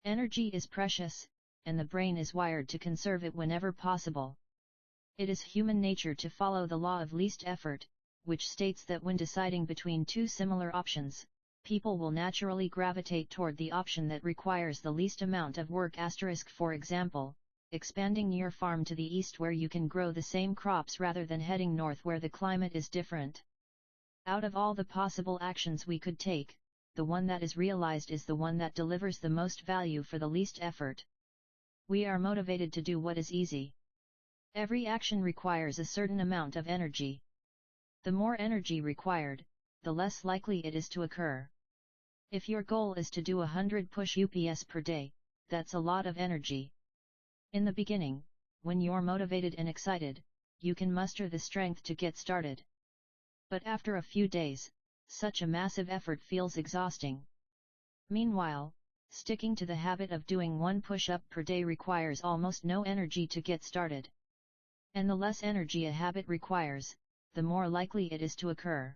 Energy is precious, and the brain is wired to conserve it whenever possible. It is human nature to follow the law of least effort, which states that when deciding between two similar options, people will naturally gravitate toward the option that requires the least amount of work. For example, expanding your farm to the east where you can grow the same crops rather than heading north where the climate is different. Out of all the possible actions we could take, the one that is realized is the one that delivers the most value for the least effort. We are motivated to do what is easy. Every action requires a certain amount of energy. The more energy required, the less likely it is to occur. If your goal is to do 100 push-ups per day, that's a lot of energy. In the beginning, when you're motivated and excited, you can muster the strength to get started. But after a few days, such a massive effort feels exhausting. Meanwhile, sticking to the habit of doing 1 push-up per day requires almost no energy to get started. And the less energy a habit requires, the more likely it is to occur.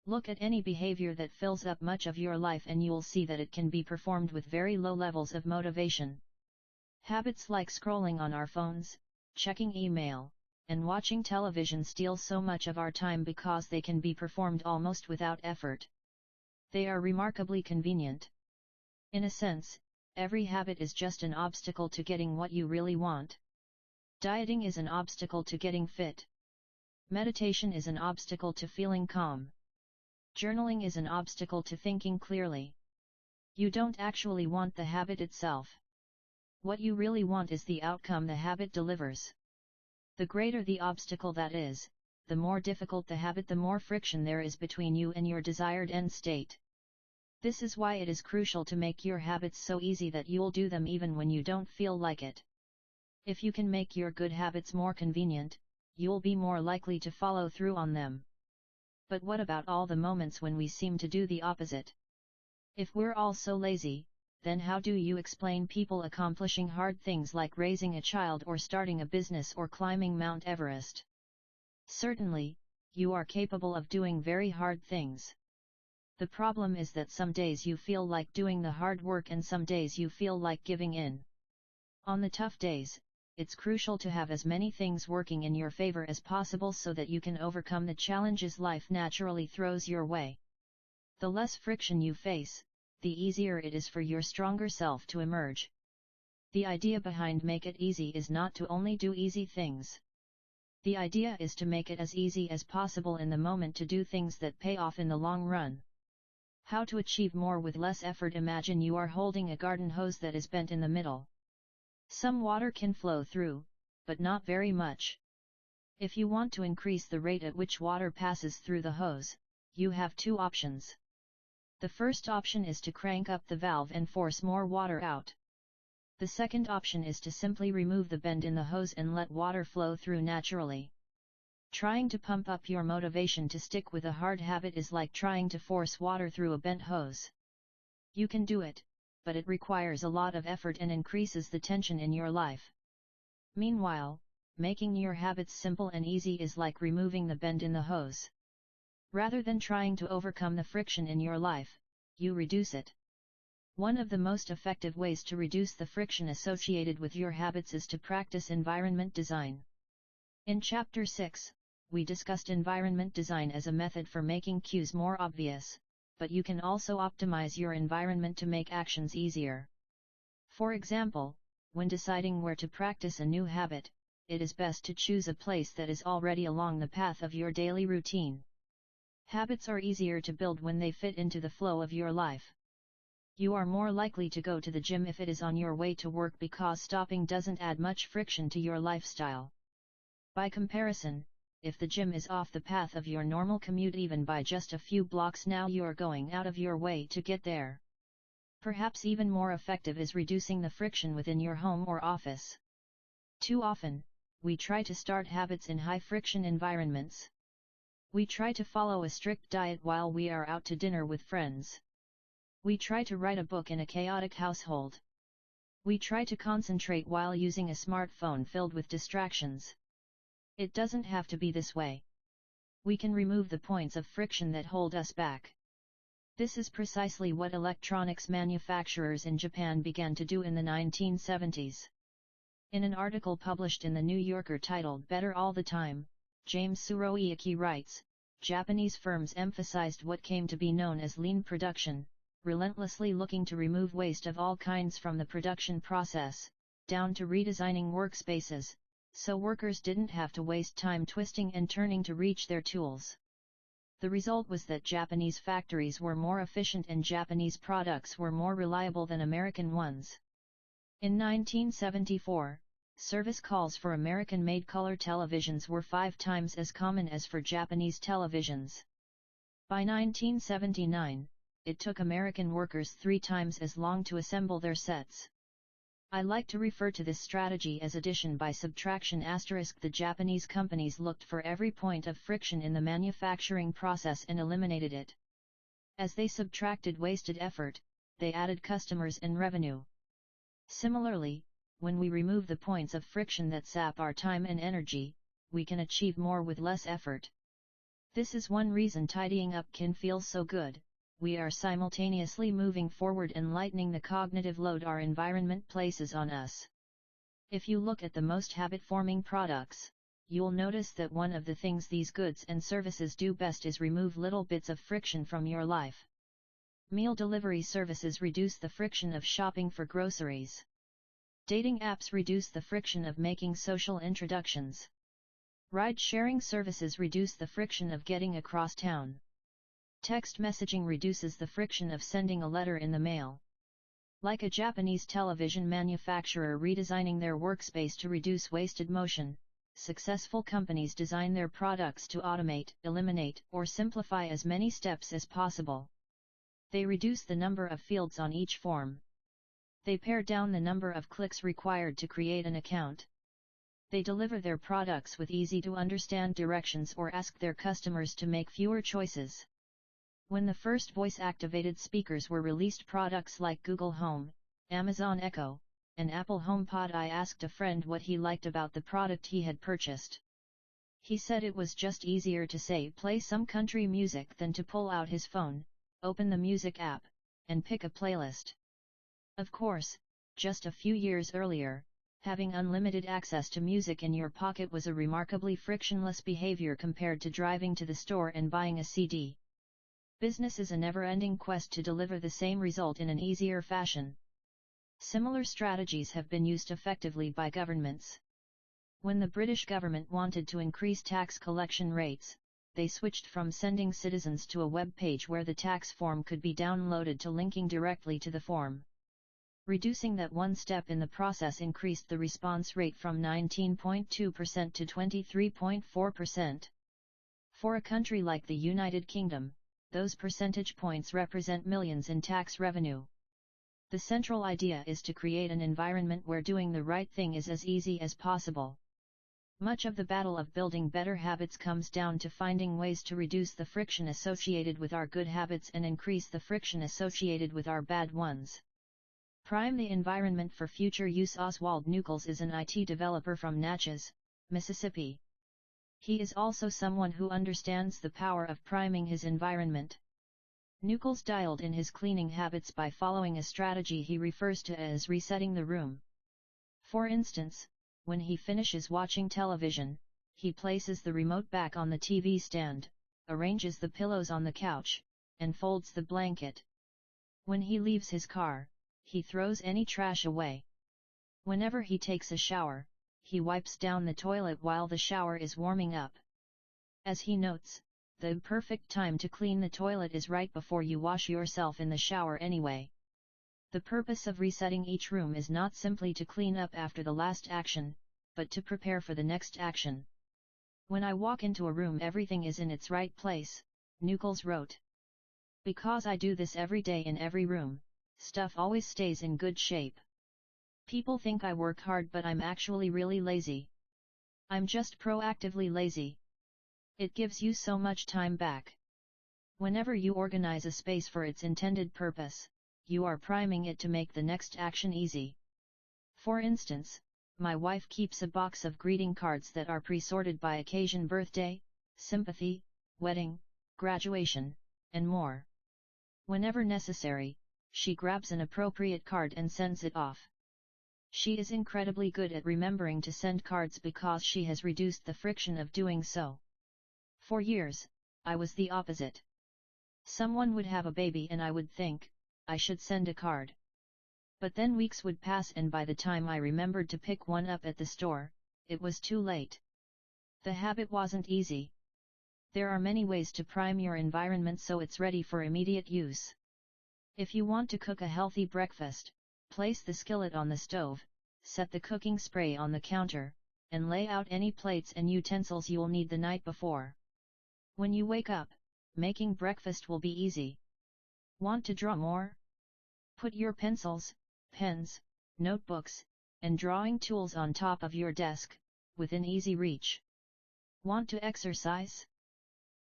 Look at any behavior that fills up much of your life and you'll see that it can be performed with very low levels of motivation. Habits like scrolling on our phones, checking email, and watching television steal so much of our time because they can be performed almost without effort. They are remarkably convenient. In a sense, every habit is just an obstacle to getting what you really want. Dieting is an obstacle to getting fit. Meditation is an obstacle to feeling calm. Journaling is an obstacle to thinking clearly. You don't actually want the habit itself. What you really want is the outcome the habit delivers. The greater the obstacle that is, the more difficult the habit, the more friction there is between you and your desired end state. This is why it is crucial to make your habits so easy that you'll do them even when you don't feel like it. If you can make your good habits more convenient, you'll be more likely to follow through on them. But what about all the moments when we seem to do the opposite? If we're all so lazy, then how do you explain people accomplishing hard things like raising a child or starting a business or climbing Mount Everest? Certainly, you are capable of doing very hard things. The problem is that some days you feel like doing the hard work and some days you feel like giving in. On the tough days, it's crucial to have as many things working in your favor as possible so that you can overcome the challenges life naturally throws your way. The less friction you face, the easier it is for your stronger self to emerge. The idea behind Make It Easy is not to only do easy things. The idea is to make it as easy as possible in the moment to do things that pay off in the long run. How to achieve more with less effort? Imagine you are holding a garden hose that is bent in the middle. Some water can flow through, but not very much. If you want to increase the rate at which water passes through the hose, you have two options. The first option is to crank up the valve and force more water out. The second option is to simply remove the bend in the hose and let water flow through naturally. Trying to pump up your motivation to stick with a hard habit is like trying to force water through a bent hose. You can do it, but it requires a lot of effort and increases the tension in your life. Meanwhile, making your habits simple and easy is like removing the bend in the hose. Rather than trying to overcome the friction in your life, you reduce it. One of the most effective ways to reduce the friction associated with your habits is to practice environment design. In Chapter 6, we discussed environment design as a method for making cues more obvious, but you can also optimize your environment to make actions easier. For example, when deciding where to practice a new habit, it is best to choose a place that is already along the path of your daily routine. Habits are easier to build when they fit into the flow of your life. You are more likely to go to the gym if it is on your way to work because stopping doesn't add much friction to your lifestyle. By comparison, if the gym is off the path of your normal commute even by just a few blocks, now you're going out of your way to get there. Perhaps even more effective is reducing the friction within your home or office. Too often, we try to start habits in high-friction environments. We try to follow a strict diet while we are out to dinner with friends. We try to write a book in a chaotic household. We try to concentrate while using a smartphone filled with distractions. It doesn't have to be this way. We can remove the points of friction that hold us back. This is precisely what electronics manufacturers in Japan began to do in the 1970s. In an article published in The New Yorker titled "Better All the Time," James Tsuroyuki writes, Japanese firms emphasized what came to be known as lean production, relentlessly looking to remove waste of all kinds from the production process, down to redesigning workspaces, so workers didn't have to waste time twisting and turning to reach their tools. The result was that Japanese factories were more efficient and Japanese products were more reliable than American ones. In 1974, service calls for American-made color televisions were 5 times as common as for Japanese televisions. By 1979, it took American workers 3 times as long to assemble their sets. I like to refer to this strategy as addition by subtraction *. The Japanese companies looked for every point of friction in the manufacturing process and eliminated it. As they subtracted wasted effort, they added customers and revenue. Similarly, when we remove the points of friction that sap our time and energy, we can achieve more with less effort. This is one reason tidying up can feel so good. We are simultaneously moving forward and lightening the cognitive load our environment places on us. If you look at the most habit-forming products, you'll notice that one of the things these goods and services do best is remove little bits of friction from your life. Meal delivery services reduce the friction of shopping for groceries. Dating apps reduce the friction of making social introductions. Ride-sharing services reduce the friction of getting across town. Text messaging reduces the friction of sending a letter in the mail. Like a Japanese television manufacturer redesigning their workspace to reduce wasted motion, successful companies design their products to automate, eliminate, or simplify as many steps as possible. They reduce the number of fields on each form. They pare down the number of clicks required to create an account. They deliver their products with easy-to-understand directions or ask their customers to make fewer choices. When the first voice-activated speakers were released, products like Google Home, Amazon Echo, and Apple HomePod, I asked a friend what he liked about the product he had purchased. He said it was just easier to say play some country music than to pull out his phone, open the music app, and pick a playlist. Of course, just a few years earlier, having unlimited access to music in your pocket was a remarkably frictionless behavior compared to driving to the store and buying a CD. Business is a never-ending quest to deliver the same result in an easier fashion. Similar strategies have been used effectively by governments. When the British government wanted to increase tax collection rates, they switched from sending citizens to a web page where the tax form could be downloaded to linking directly to the form. Reducing that one step in the process increased the response rate from 19.2% to 23.4%. For a country like the United Kingdom, those percentage points represent millions in tax revenue. The central idea is to create an environment where doing the right thing is as easy as possible. Much of the battle of building better habits comes down to finding ways to reduce the friction associated with our good habits and increase the friction associated with our bad ones. Prime the environment for future use. Oswald Nucles is an IT developer from Natchez, Mississippi. He is also someone who understands the power of priming his environment. Nucles dialed in his cleaning habits by following a strategy he refers to as resetting the room. For instance, when he finishes watching television, he places the remote back on the TV stand, arranges the pillows on the couch, and folds the blanket. When he leaves his car, he throws any trash away. Whenever he takes a shower, he wipes down the toilet while the shower is warming up. As he notes, the perfect time to clean the toilet is right before you wash yourself in the shower anyway. The purpose of resetting each room is not simply to clean up after the last action, but to prepare for the next action. When I walk into a room everything is in its right place, Nucles wrote. Because I do this every day in every room, stuff always stays in good shape. People think I work hard but I'm actually really lazy. I'm just proactively lazy. It gives you so much time back. Whenever you organize a space for its intended purpose, you are priming it to make the next action easy. For instance, my wife keeps a box of greeting cards that are pre-sorted by occasion: birthday, sympathy, wedding, graduation, and more. Whenever necessary, she grabs an appropriate card and sends it off. She is incredibly good at remembering to send cards because she has reduced the friction of doing so. For years, I was the opposite. Someone would have a baby and I would think, I should send a card. But then weeks would pass and by the time I remembered to pick one up at the store, it was too late. The habit wasn't easy. There are many ways to prime your environment so it's ready for immediate use. If you want to cook a healthy breakfast, place the skillet on the stove, set the cooking spray on the counter, and lay out any plates and utensils you'll need the night before. When you wake up, making breakfast will be easy. Want to draw more? Put your pencils, pens, notebooks, and drawing tools on top of your desk, within easy reach. Want to exercise?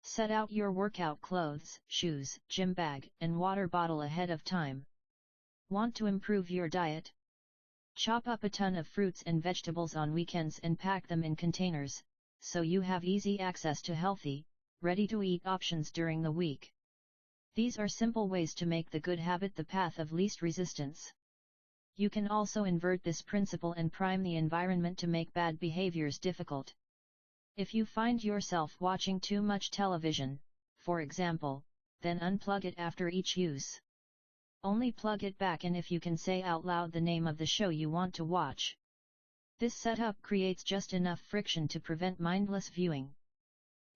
Set out your workout clothes, shoes, gym bag, and water bottle ahead of time. Want to improve your diet? Chop up a ton of fruits and vegetables on weekends and pack them in containers, so you have easy access to healthy, ready-to-eat options during the week. These are simple ways to make the good habit the path of least resistance. You can also invert this principle and prime the environment to make bad behaviors difficult. If you find yourself watching too much television, for example, then unplug it after each use. Only plug it back in if you can say out loud the name of the show you want to watch. This setup creates just enough friction to prevent mindless viewing.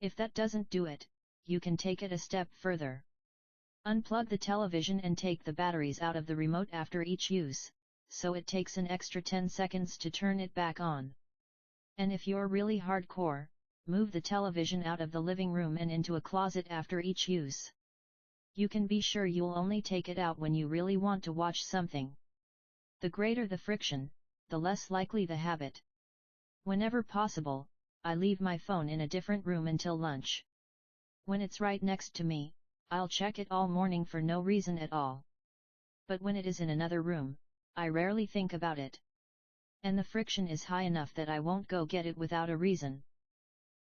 If that doesn't do it, you can take it a step further. Unplug the television and take the batteries out of the remote after each use, so it takes an extra 10 seconds to turn it back on. And if you're really hardcore, move the television out of the living room and into a closet after each use. You can be sure you'll only take it out when you really want to watch something. The greater the friction, the less likely the habit. Whenever possible, I leave my phone in a different room until lunch. When it's right next to me, I'll check it all morning for no reason at all. But when it is in another room, I rarely think about it. And the friction is high enough that I won't go get it without a reason.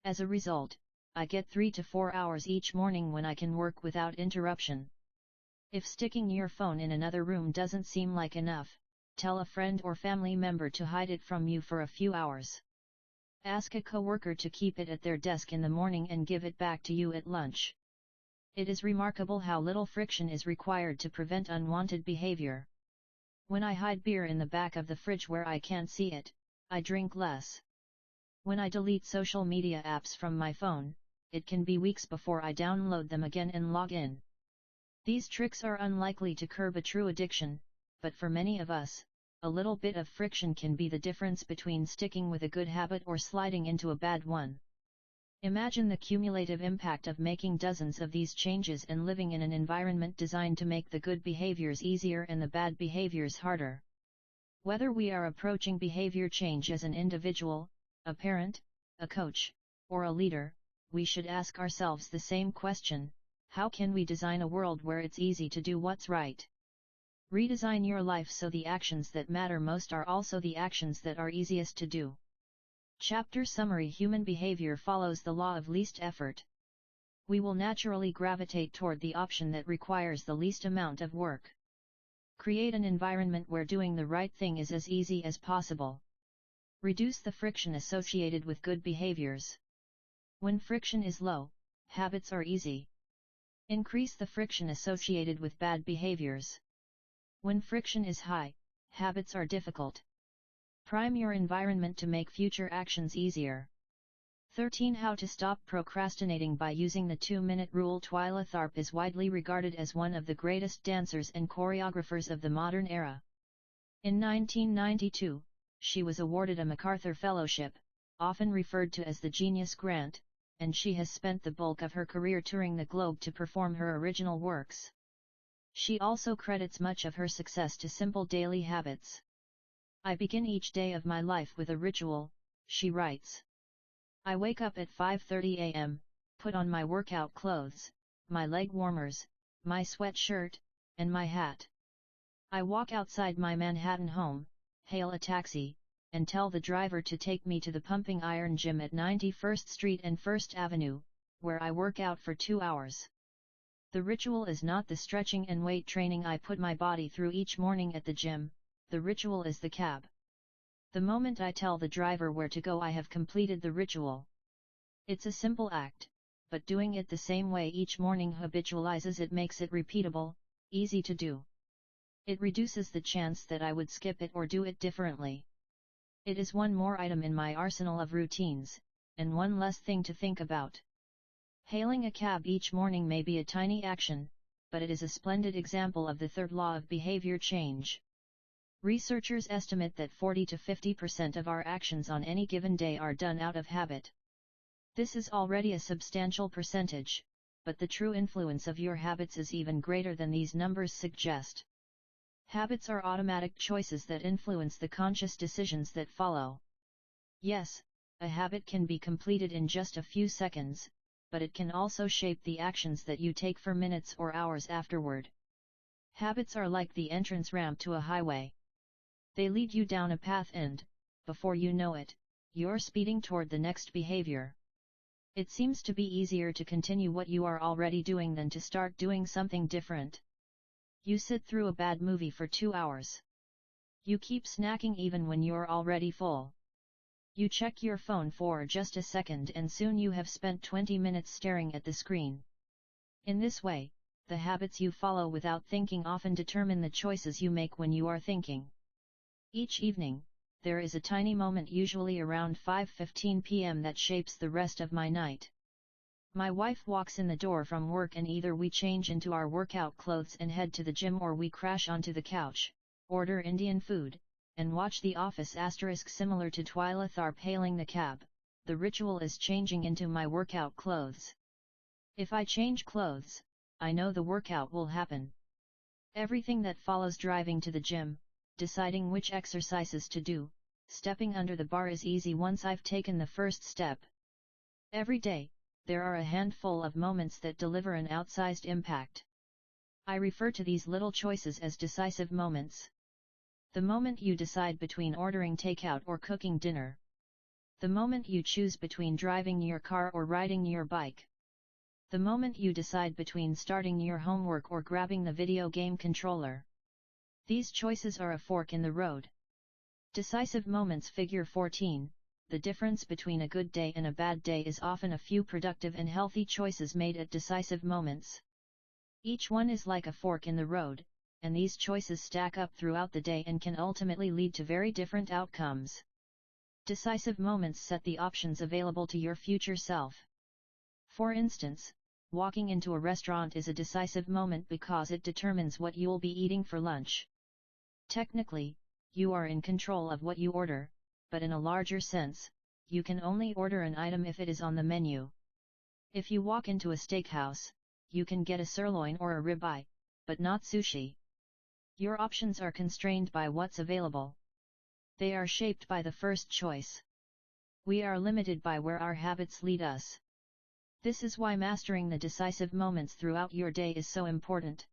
As a result, I get 3 to 4 hours each morning when I can work without interruption. If sticking your phone in another room doesn't seem like enough, tell a friend or family member to hide it from you for a few hours. Ask a coworker to keep it at their desk in the morning and give it back to you at lunch. It is remarkable how little friction is required to prevent unwanted behavior. When I hide beer in the back of the fridge where I can't see it, I drink less. When I delete social media apps from my phone, it can be weeks before I download them again and log in. These tricks are unlikely to curb a true addiction, but for many of us, a little bit of friction can be the difference between sticking with a good habit or sliding into a bad one. Imagine the cumulative impact of making dozens of these changes and living in an environment designed to make the good behaviors easier and the bad behaviors harder. Whether we are approaching behavior change as an individual, a parent, a coach, or a leader, we should ask ourselves the same question: how can we design a world where it's easy to do what's right? Redesign your life so the actions that matter most are also the actions that are easiest to do. Chapter Summary: Human behavior follows the law of least effort. We will naturally gravitate toward the option that requires the least amount of work. Create an environment where doing the right thing is as easy as possible. Reduce the friction associated with good behaviors. When friction is low, habits are easy. Increase the friction associated with bad behaviors. When friction is high, habits are difficult. Prime your environment to make future actions easier. 13. How to stop procrastinating by using the 2-minute rule. Twyla Tharp is widely regarded as one of the greatest dancers and choreographers of the modern era. In 1992, she was awarded a MacArthur Fellowship, often referred to as the Genius Grant, and she has spent the bulk of her career touring the globe to perform her original works. She also credits much of her success to simple daily habits. I begin each day of my life with a ritual, she writes. I wake up at 5:30 a.m., put on my workout clothes, my leg warmers, my sweatshirt, and my hat. I walk outside my Manhattan home, hail a taxi, and tell the driver to take me to the Pumping Iron Gym at 91st Street and 1st Avenue, where I work out for 2 hours. The ritual is not the stretching and weight training I put my body through each morning at the gym, the ritual is the cab. The moment I tell the driver where to go, I have completed the ritual. It's a simple act, but doing it the same way each morning habitualizes it, makes it repeatable, easy to do. It reduces the chance that I would skip it or do it differently. It is one more item in my arsenal of routines, and one less thing to think about. Hailing a cab each morning may be a tiny action, but it is a splendid example of the third law of behavior change. Researchers estimate that 40 to 50% of our actions on any given day are done out of habit. This is already a substantial percentage, but the true influence of your habits is even greater than these numbers suggest. Habits are automatic choices that influence the conscious decisions that follow. Yes, a habit can be completed in just a few seconds, but it can also shape the actions that you take for minutes or hours afterward. Habits are like the entrance ramp to a highway. They lead you down a path and, before you know it, you're speeding toward the next behavior. It seems to be easier to continue what you are already doing than to start doing something different. You sit through a bad movie for 2 hours. You keep snacking even when you're already full. You check your phone for just a second and soon you have spent 20 minutes staring at the screen. In this way, the habits you follow without thinking often determine the choices you make when you are thinking. Each evening, there is a tiny moment, usually around 5:15 p.m., that shapes the rest of my night. My wife walks in the door from work and either we change into our workout clothes and head to the gym or we crash onto the couch, order Indian food, and watch The Office. Similar to Twyla Tharp hailing the cab, the ritual is changing into my workout clothes. If I change clothes, I know the workout will happen. Everything that follows driving to the gym, deciding which exercises to do, stepping under the bar is easy once I've taken the first step. Every day, there are a handful of moments that deliver an outsized impact. I refer to these little choices as decisive moments. The moment you decide between ordering takeout or cooking dinner. The moment you choose between driving your car or riding your bike. The moment you decide between starting your homework or grabbing the video game controller. These choices are a fork in the road. Decisive moments. Figure 14. The difference between a good day and a bad day is often a few productive and healthy choices made at decisive moments. Each one is like a fork in the road, and these choices stack up throughout the day and can ultimately lead to very different outcomes. Decisive moments set the options available to your future self. For instance, walking into a restaurant is a decisive moment because it determines what you'll be eating for lunch. Technically, you are in control of what you order, but in a larger sense, you can only order an item if it is on the menu. If you walk into a steakhouse, you can get a sirloin or a ribeye, but not sushi. Your options are constrained by what's available. They are shaped by the first choice. We are limited by where our habits lead us. This is why mastering the decisive moments throughout your day is so important.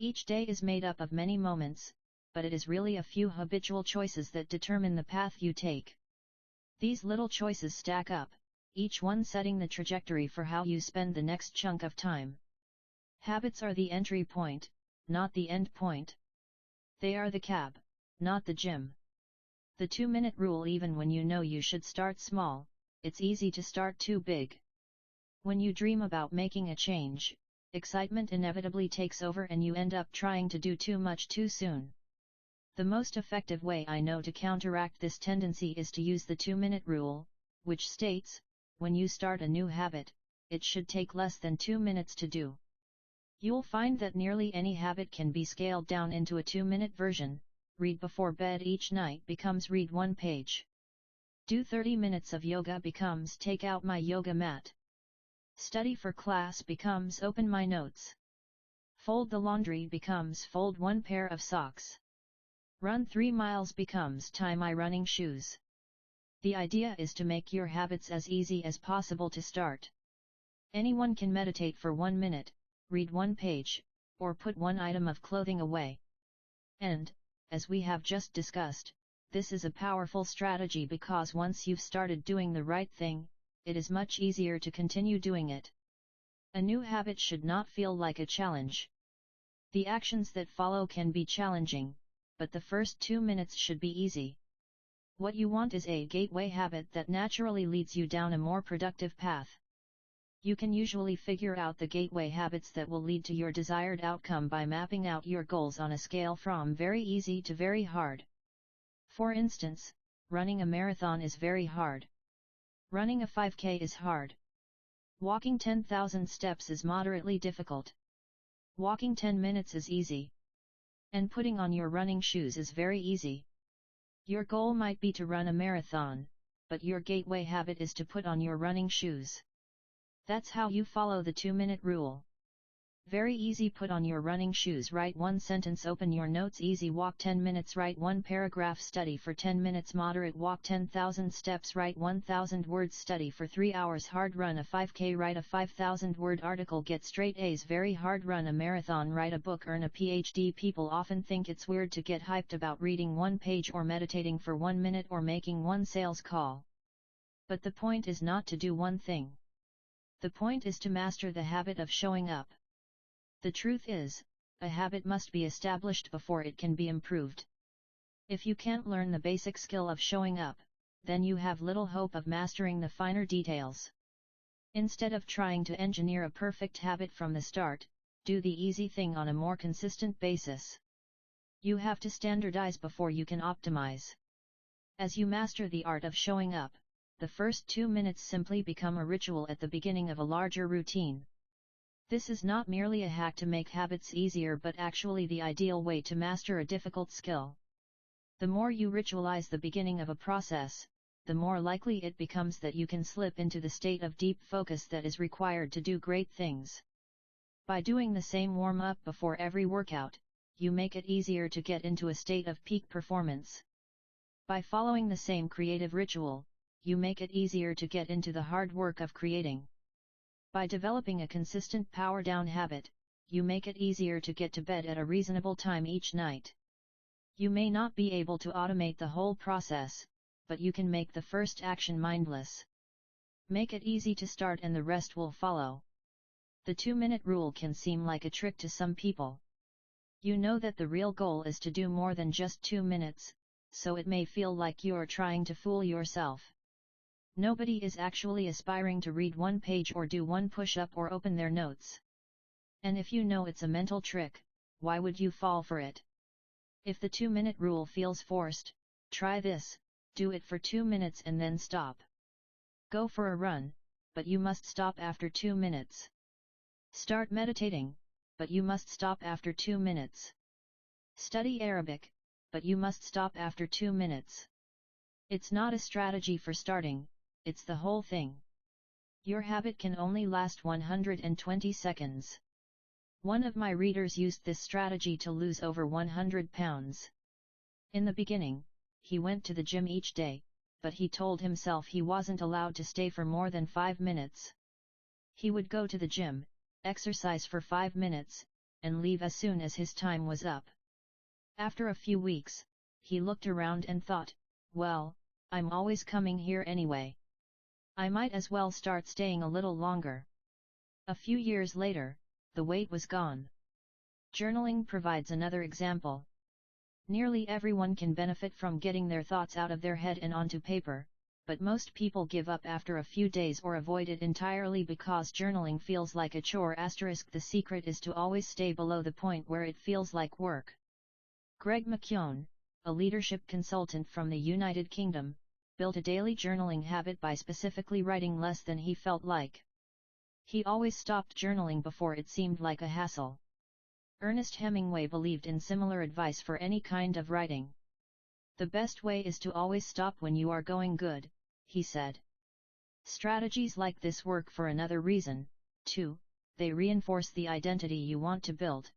Each day is made up of many moments, but it is really a few habitual choices that determine the path you take. These little choices stack up, each one setting the trajectory for how you spend the next chunk of time. Habits are the entry point, not the end point. They are the cab, not the gym. The 2-minute rule. Even when you know you should start small, it's easy to start too big. When you dream about making a change, excitement inevitably takes over and you end up trying to do too much too soon. The most effective way I know to counteract this tendency is to use the 2-minute rule, which states, when you start a new habit, it should take less than 2 minutes to do. You'll find that nearly any habit can be scaled down into a 2-minute version. Read before bed each night becomes read one page. Do 30 minutes of yoga becomes take out my yoga mat. Study for class becomes open my notes. Fold the laundry becomes fold one pair of socks. Run 3 miles becomes tie my running shoes. The idea is to make your habits as easy as possible to start. Anyone can meditate for 1 minute, read 1 page, or put 1 item of clothing away. And, as we have just discussed, this is a powerful strategy because once you've started doing the right thing, it is much easier to continue doing it. A new habit should not feel like a challenge. The actions that follow can be challenging, but the first 2 minutes should be easy. What you want is a gateway habit that naturally leads you down a more productive path. You can usually figure out the gateway habits that will lead to your desired outcome by mapping out your goals on a scale from very easy to very hard. For instance, running a marathon is very hard. Running a 5K is hard. Walking 10,000 steps is moderately difficult. Walking 10 minutes is easy. And putting on your running shoes is very easy. Your goal might be to run a marathon, but your gateway habit is to put on your running shoes. That's how you follow the 2-minute rule. Very easy. Put on your running shoes. Write 1 sentence. Open your notes. Easy. Walk 10 minutes. Write 1 paragraph. Study for 10 minutes. Moderate. Walk 10,000 steps. Write 1,000 words. Study for 3 hours. Hard. Run a 5K. Write a 5,000 word article. Get straight A's. Very hard. Run a marathon. Write a book. Earn a PhD. People often think it's weird to get hyped about reading 1 page or meditating for 1 minute or making 1 sales call. But the point is not to do one thing. The point is to master the habit of showing up. The truth is, a habit must be established before it can be improved. If you can't learn the basic skill of showing up, then you have little hope of mastering the finer details. Instead of trying to engineer a perfect habit from the start, do the easy thing on a more consistent basis. You have to standardize before you can optimize. As you master the art of showing up, the first 2 minutes simply become a ritual at the beginning of a larger routine. This is not merely a hack to make habits easier but actually the ideal way to master a difficult skill. The more you ritualize the beginning of a process, the more likely it becomes that you can slip into the state of deep focus that is required to do great things. By doing the same warm-up before every workout, you make it easier to get into a state of peak performance. By following the same creative ritual, you make it easier to get into the hard work of creating. By developing a consistent power-down habit, you make it easier to get to bed at a reasonable time each night. You may not be able to automate the whole process, but you can make the first action mindless. Make it easy to start and the rest will follow. The 2-minute rule can seem like a trick to some people. You know that the real goal is to do more than just 2 minutes, so it may feel like you're trying to fool yourself. Nobody is actually aspiring to read 1 page or do 1 push-up or open their notes. And if you know it's a mental trick, why would you fall for it? If the 2-minute rule feels forced, try this: do it for 2 minutes and then stop. Go for a run, but you must stop after 2 minutes. Start meditating, but you must stop after 2 minutes. Study Arabic, but you must stop after 2 minutes. It's not a strategy for starting, it's the whole thing. Your habit can only last 120 seconds. One of my readers used this strategy to lose over 100 pounds. In the beginning, he went to the gym each day, but he told himself he wasn't allowed to stay for more than 5 minutes. He would go to the gym, exercise for 5 minutes, and leave as soon as his time was up. After a few weeks, he looked around and thought, well, I'm always coming here anyway. I might as well start staying a little longer. A few years later, the weight was gone. Journaling provides another example. Nearly everyone can benefit from getting their thoughts out of their head and onto paper, but most people give up after a few days or avoid it entirely because journaling feels like a chore. The secret is to always stay below the point where it feels like work. Greg McKeown, a leadership consultant from the United Kingdom, built a daily journaling habit by specifically writing less than he felt like. He always stopped journaling before it seemed like a hassle. Ernest Hemingway believed in similar advice for any kind of writing. The best way is to always stop when you are going good, he said. Strategies like this work for another reason, too. They reinforce the identity you want to build.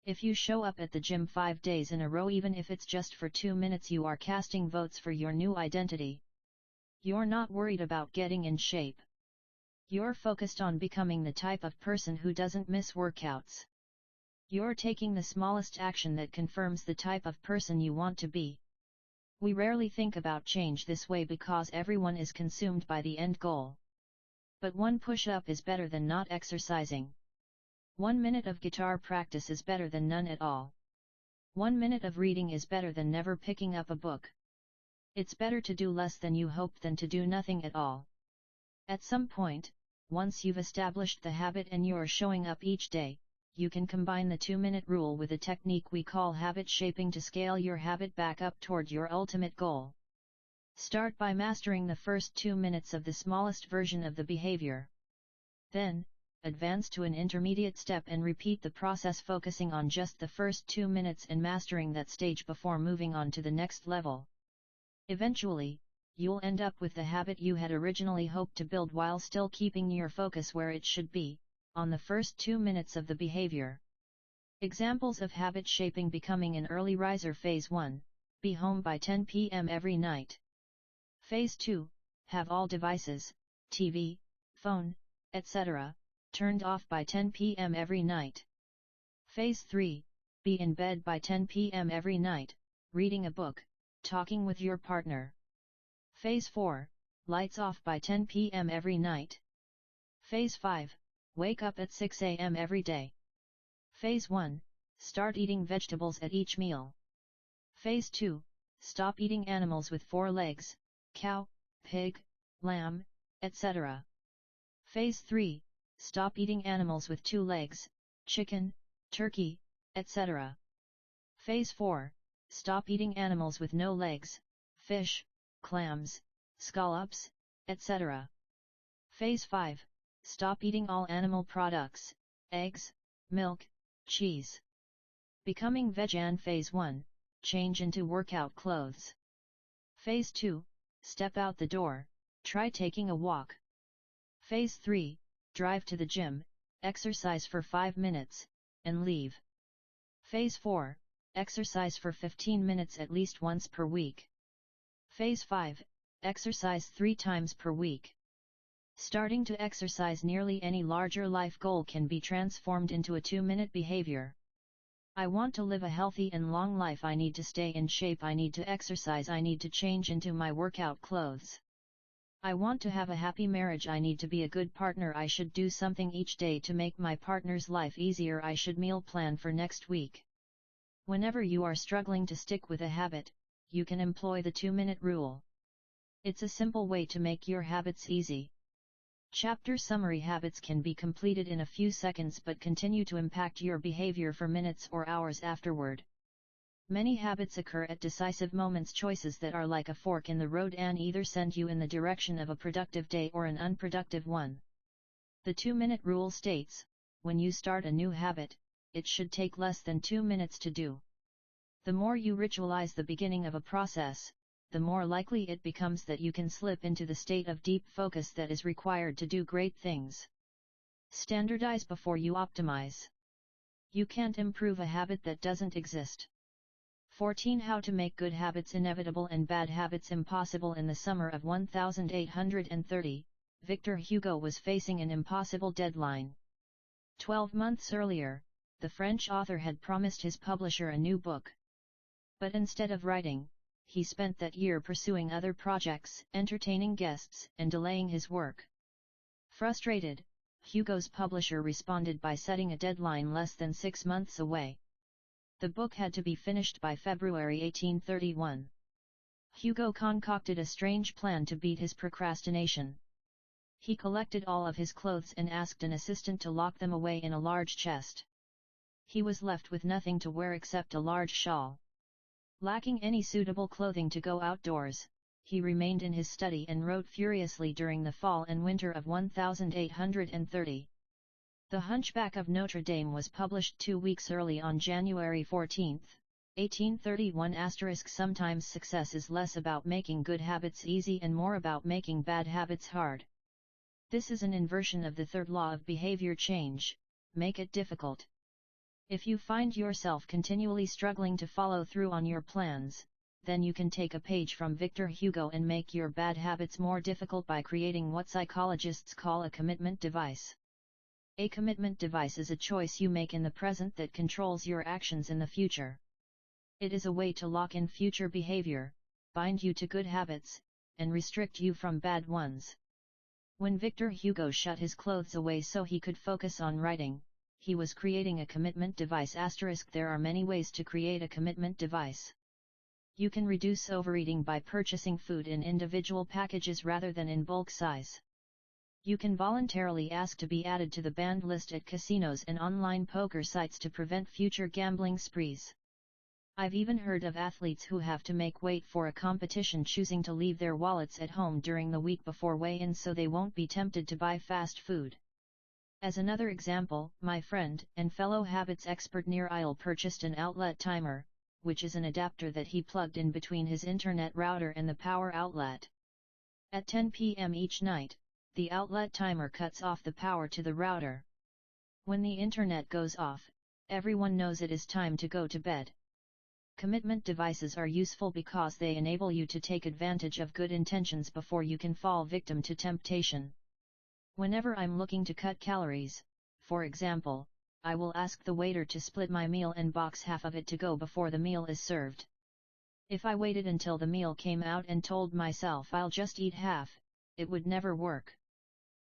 If you show up at the gym 5 days in a row, even if it's just for 2 minutes, you are casting votes for your new identity. You're not worried about getting in shape. You're focused on becoming the type of person who doesn't miss workouts. You're taking the smallest action that confirms the type of person you want to be. We rarely think about change this way because everyone is consumed by the end goal. But one push-up is better than not exercising. 1 minute of guitar practice is better than none at all. 1 minute of reading is better than never picking up a book. It's better to do less than you hoped than to do nothing at all. At some point, once you've established the habit and you're showing up each day, you can combine the 2-minute rule with a technique we call habit shaping to scale your habit back up toward your ultimate goal. Start by mastering the first 2 minutes of the smallest version of the behavior. Then, advance to an intermediate step and repeat the process, focusing on just the first 2 minutes and mastering that stage before moving on to the next level. Eventually, you'll end up with the habit you had originally hoped to build while still keeping your focus where it should be, on the first 2 minutes of the behavior. Examples of habit shaping: becoming an early riser. Phase 1, be home by 10 p.m. every night. Phase 2, have all devices, TV, phone, etc., turned off by 10 p.m. every night. Phase 3, be in bed by 10 p.m. every night, reading a book, talking with your partner. Phase 4, lights off by 10 p.m. every night. Phase 5, wake up at 6 a.m. every day. Phase 1, start eating vegetables at each meal. Phase 2, stop eating animals with 4 legs, cow, pig, lamb, etc. Phase 3, stop eating animals with 2 legs, chicken, turkey, etc. Phase 4, stop eating animals with no legs, fish, clams, scallops, etc. Phase 5, stop eating all animal products, eggs, milk, cheese. Becoming vegan. Phase 1, change into workout clothes. Phase 2, step out the door, try taking a walk. Phase 3, drive to the gym, exercise for 5 minutes, and leave. Phase 4, exercise for 15 minutes at least once per week. Phase 5, exercise 3 times per week. Starting to exercise, nearly any larger life goal can be transformed into a 2-minute behavior. I want to live a healthy and long life. I need to stay in shape. I need to exercise. I need to change into my workout clothes. I want to have a happy marriage. I need to be a good partner. I should do something each day to make my partner's life easier. I should meal plan for next week. Whenever you are struggling to stick with a habit, you can employ the 2-minute rule. It's a simple way to make your habits easy. Chapter summary: habits can be completed in a few seconds but continue to impact your behavior for minutes or hours afterward. Many habits occur at decisive moments, choices that are like a fork in the road and either send you in the direction of a productive day or an unproductive one. The 2-minute rule states, when you start a new habit, it should take less than 2 minutes to do. The more you ritualize the beginning of a process, the more likely it becomes that you can slip into the state of deep focus that is required to do great things. Standardize before you optimize. You can't improve a habit that doesn't exist. 14. How to make good habits inevitable and bad habits impossible. In the summer of 1830, Victor Hugo was facing an impossible deadline. 12 months earlier, the French author had promised his publisher a new book. But instead of writing, he spent that year pursuing other projects, entertaining guests, and delaying his work. Frustrated, Hugo's publisher responded by setting a deadline less than 6 months away. The book had to be finished by February 1831. Hugo concocted a strange plan to beat his procrastination. He collected all of his clothes and asked an assistant to lock them away in a large chest. He was left with nothing to wear except a large shawl. Lacking any suitable clothing to go outdoors, he remained in his study and wrote furiously during the fall and winter of 1830. The Hunchback of Notre Dame was published 2 weeks early on January 14. 1831 *. Sometimes success is less about making good habits easy and more about making bad habits hard. This is an inversion of the third law of behavior change: make it difficult. If you find yourself continually struggling to follow through on your plans, then you can take a page from Victor Hugo and make your bad habits more difficult by creating what psychologists call a commitment device. A commitment device is a choice you make in the present that controls your actions in the future. It is a way to lock in future behavior, bind you to good habits, and restrict you from bad ones. When Victor Hugo shut his clothes away so he could focus on writing, he was creating a commitment device. There are many ways to create a commitment device. You can reduce overeating by purchasing food in individual packages rather than in bulk size. You can voluntarily ask to be added to the banned list at casinos and online poker sites to prevent future gambling sprees. I've even heard of athletes who have to make weight for a competition choosing to leave their wallets at home during the week before weigh-in so they won't be tempted to buy fast food. As another example, my friend and fellow habits expert Nir Eyal purchased an outlet timer, which is an adapter that he plugged in between his internet router and the power outlet. At 10 p.m. each night, the outlet timer cuts off the power to the router. When the internet goes off, everyone knows it is time to go to bed. Commitment devices are useful because they enable you to take advantage of good intentions before you can fall victim to temptation. Whenever I'm looking to cut calories, for example, I will ask the waiter to split my meal and box half of it to go before the meal is served. If I waited until the meal came out and told myself I'll just eat half, it would never work.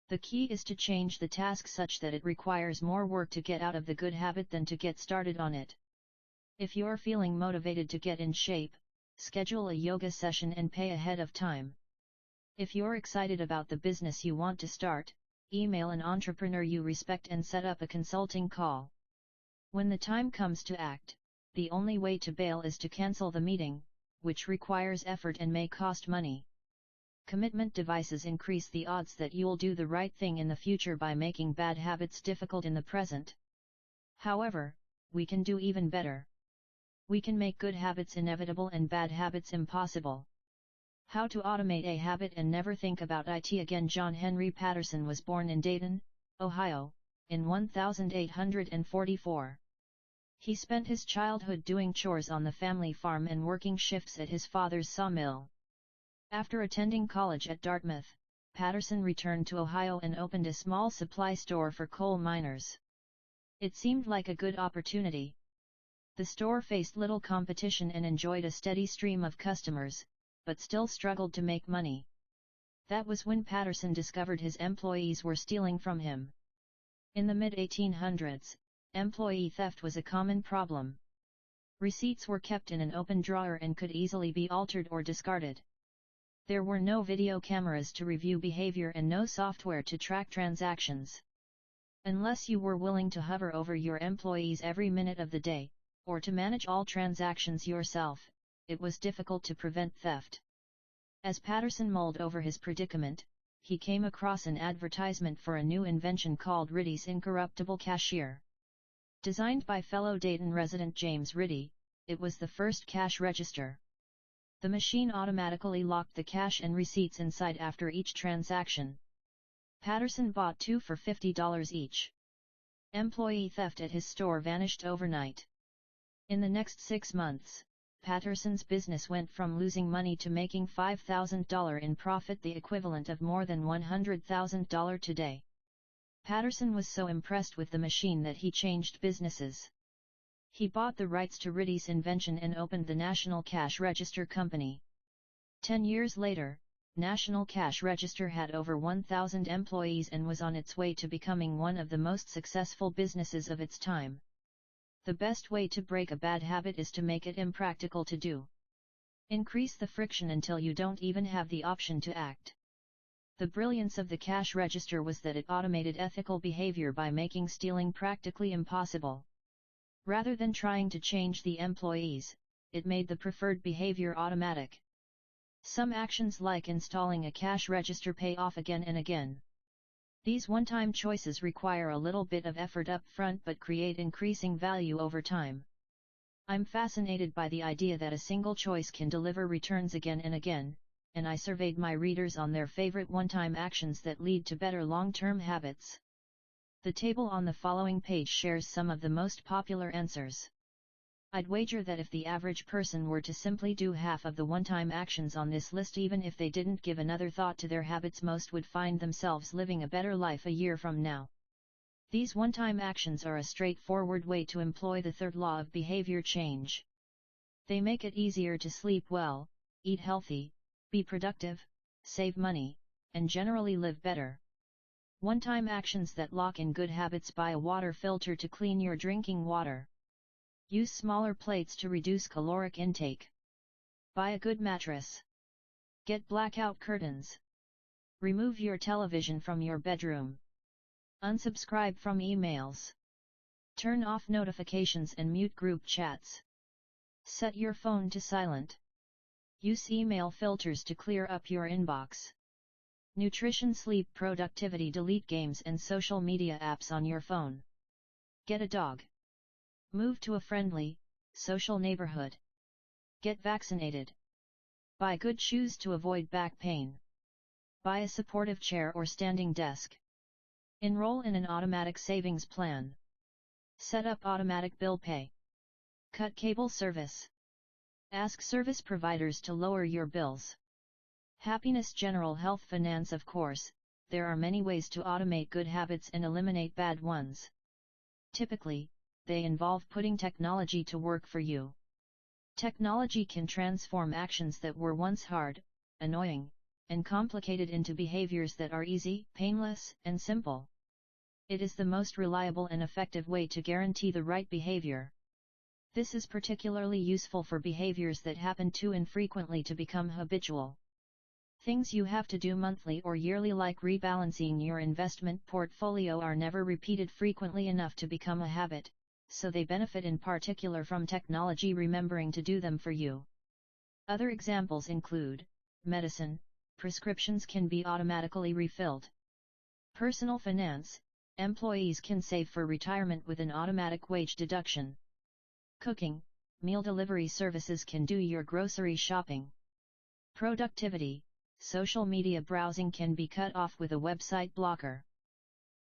The key is to change the task such that it requires more work to get out of the good habit than to get started on it. If you're feeling motivated to get in shape, schedule a yoga session and pay ahead of time. If you're excited about the business you want to start, email an entrepreneur you respect and set up a consulting call. When the time comes to act, the only way to bail is to cancel the meeting, which requires effort and may cost money. Commitment devices increase the odds that you'll do the right thing in the future by making bad habits difficult in the present. However, we can do even better. We can make good habits inevitable and bad habits impossible. How to automate a habit and never think about it again. John Henry Patterson was born in Dayton, Ohio, in 1844. He spent his childhood doing chores on the family farm and working shifts at his father's sawmill. After attending college at Dartmouth, Patterson returned to Ohio and opened a small supply store for coal miners. It seemed like a good opportunity. The store faced little competition and enjoyed a steady stream of customers, but still struggled to make money. That was when Patterson discovered his employees were stealing from him. In the mid-1800s, employee theft was a common problem. Receipts were kept in an open drawer and could easily be altered or discarded. There were no video cameras to review behavior and no software to track transactions. Unless you were willing to hover over your employees every minute of the day, or to manage all transactions yourself, it was difficult to prevent theft. As Patterson mulled over his predicament, he came across an advertisement for a new invention called Ritty's Incorruptible Cashier. Designed by fellow Dayton resident James Ritty, it was the first cash register. The machine automatically locked the cash and receipts inside after each transaction. Patterson bought 2 for $50 each. Employee theft at his store vanished overnight. In the next 6 months, Patterson's business went from losing money to making $5,000 in profit, the equivalent of more than $100,000 today. Patterson was so impressed with the machine that he changed businesses. He bought the rights to Ritty's invention and opened the National Cash Register Company. 10 years later, National Cash Register had over 1,000 employees and was on its way to becoming one of the most successful businesses of its time. The best way to break a bad habit is to make it impractical to do. Increase the friction until you don't even have the option to act. The brilliance of the cash register was that it automated ethical behavior by making stealing practically impossible. Rather than trying to change the employees, it made the preferred behavior automatic. Some actions like installing a cash register pay off again and again. These one-time choices require a little bit of effort up front but create increasing value over time. I'm fascinated by the idea that a single choice can deliver returns again and again, and I surveyed my readers on their favorite one-time actions that lead to better long-term habits. The table on the following page shares some of the most popular answers. I'd wager that if the average person were to simply do half of the one-time actions on this list, even if they didn't give another thought to their habits, most would find themselves living a better life a year from now. These one-time actions are a straightforward way to employ the third law of behavior change. They make it easier to sleep well, eat healthy, be productive, save money, and generally live better. One-time actions that lock in good habits: buy a water filter to clean your drinking water. Use smaller plates to reduce caloric intake. Buy a good mattress. Get blackout curtains. Remove your television from your bedroom. Unsubscribe from emails. Turn off notifications and mute group chats. Set your phone to silent. Use email filters to clear up your inbox. Nutrition, sleep, productivity. Delete games and social media apps on your phone. Get a dog. Move to a friendly, social neighborhood. Get vaccinated. Buy good shoes to avoid back pain. Buy a supportive chair or standing desk. Enroll in an automatic savings plan. Set up automatic bill pay. Cut cable service. Ask service providers to lower your bills. Happiness, general health, finance. Of course, there are many ways to automate good habits and eliminate bad ones. Typically, they involve putting technology to work for you. Technology can transform actions that were once hard, annoying, and complicated into behaviors that are easy, painless, and simple. It is the most reliable and effective way to guarantee the right behavior. This is particularly useful for behaviors that happen too infrequently to become habitual. Things you have to do monthly or yearly, like rebalancing your investment portfolio, are never repeated frequently enough to become a habit, so they benefit in particular from technology remembering to do them for you. Other examples include medicine. Prescriptions can be automatically refilled. Personal finance. Employees can save for retirement with an automatic wage deduction. Cooking. Meal delivery services can do your grocery shopping. Productivity. Social media browsing can be cut off with a website blocker.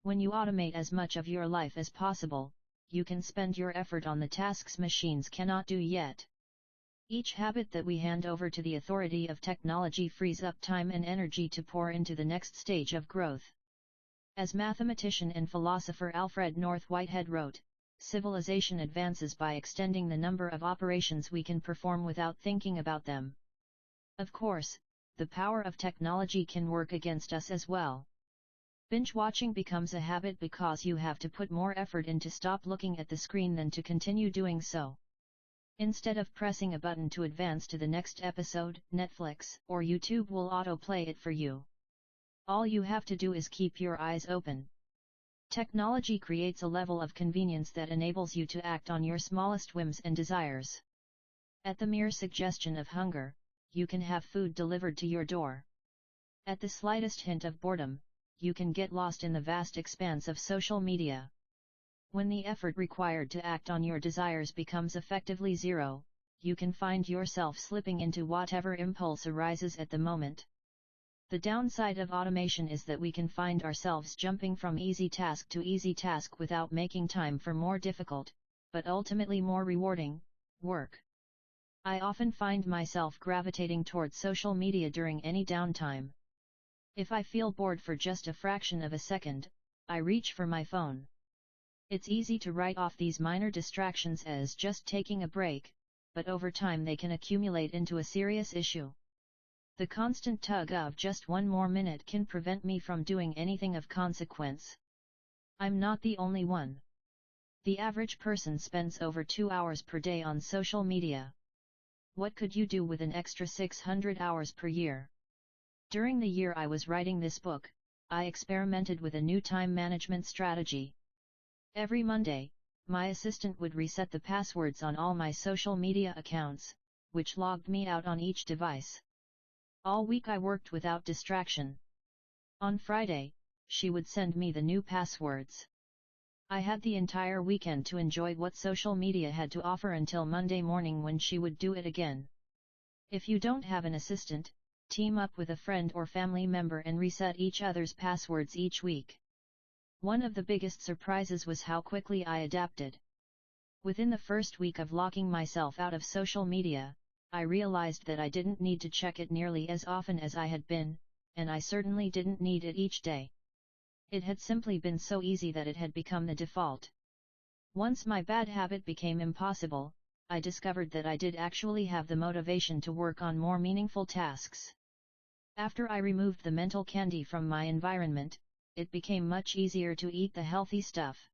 When you automate as much of your life as possible, you can spend your effort on the tasks machines cannot do yet. Each habit that we hand over to the authority of technology frees up time and energy to pour into the next stage of growth. As mathematician and philosopher Alfred North Whitehead wrote, civilization advances by extending the number of operations we can perform without thinking about them. Of course, the power of technology can work against us as well. Binge watching becomes a habit because you have to put more effort in to stop looking at the screen than to continue doing so. Instead of pressing a button to advance to the next episode, Netflix or YouTube will autoplay it for you. All you have to do is keep your eyes open. Technology creates a level of convenience that enables you to act on your smallest whims and desires. At the mere suggestion of hunger, you can have food delivered to your door. At the slightest hint of boredom, you can get lost in the vast expanse of social media. When the effort required to act on your desires becomes effectively zero, you can find yourself slipping into whatever impulse arises at the moment. The downside of automation is that we can find ourselves jumping from easy task to easy task without making time for more difficult, but ultimately more rewarding, work. I often find myself gravitating towards social media during any downtime. If I feel bored for just a fraction of a second, I reach for my phone. It's easy to write off these minor distractions as just taking a break, but over time they can accumulate into a serious issue. The constant tug of just one more minute can prevent me from doing anything of consequence. I'm not the only one. The average person spends over 2 hours per day on social media. What could you do with an extra 600 hours per year? During the year I was writing this book, I experimented with a new time management strategy. Every Monday, my assistant would reset the passwords on all my social media accounts, which logged me out on each device. All week I worked without distraction. On Friday, she would send me the new passwords. I had the entire weekend to enjoy what social media had to offer until Monday morning when she would do it again. If you don't have an assistant, team up with a friend or family member and reset each other's passwords each week. One of the biggest surprises was how quickly I adapted. Within the first week of locking myself out of social media, I realized that I didn't need to check it nearly as often as I had been, and I certainly didn't need it each day. It had simply been so easy that it had become the default. Once my bad habit became impossible, I discovered that I did actually have the motivation to work on more meaningful tasks. After I removed the mental candy from my environment, it became much easier to eat the healthy stuff.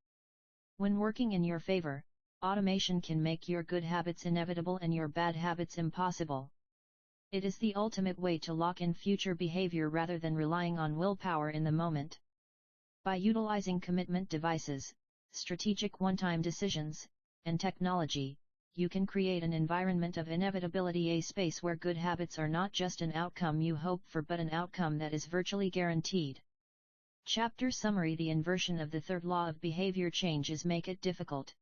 When working in your favor, automation can make your good habits inevitable and your bad habits impossible. It is the ultimate way to lock in future behavior rather than relying on willpower in the moment. By utilizing commitment devices, strategic one-time decisions, and technology, you can create an environment of inevitability, a space where good habits are not just an outcome you hope for but an outcome that is virtually guaranteed. Chapter Summary: The inversion of the third law of behavior change is make it difficult.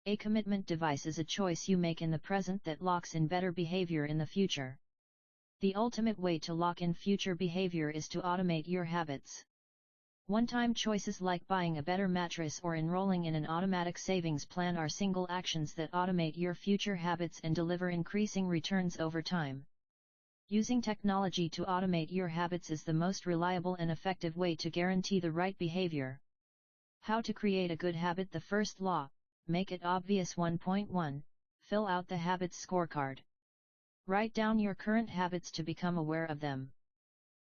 A commitment device is a choice you make in the present that locks in better behavior in the future. The ultimate way to lock in future behavior is to automate your habits. One-time choices like buying a better mattress or enrolling in an automatic savings plan are single actions that automate your future habits and deliver increasing returns over time. Using technology to automate your habits is the most reliable and effective way to guarantee the right behavior. How to create a good habit: the first law, make it obvious. 1.1, fill out the habits scorecard. Write down your current habits to become aware of them.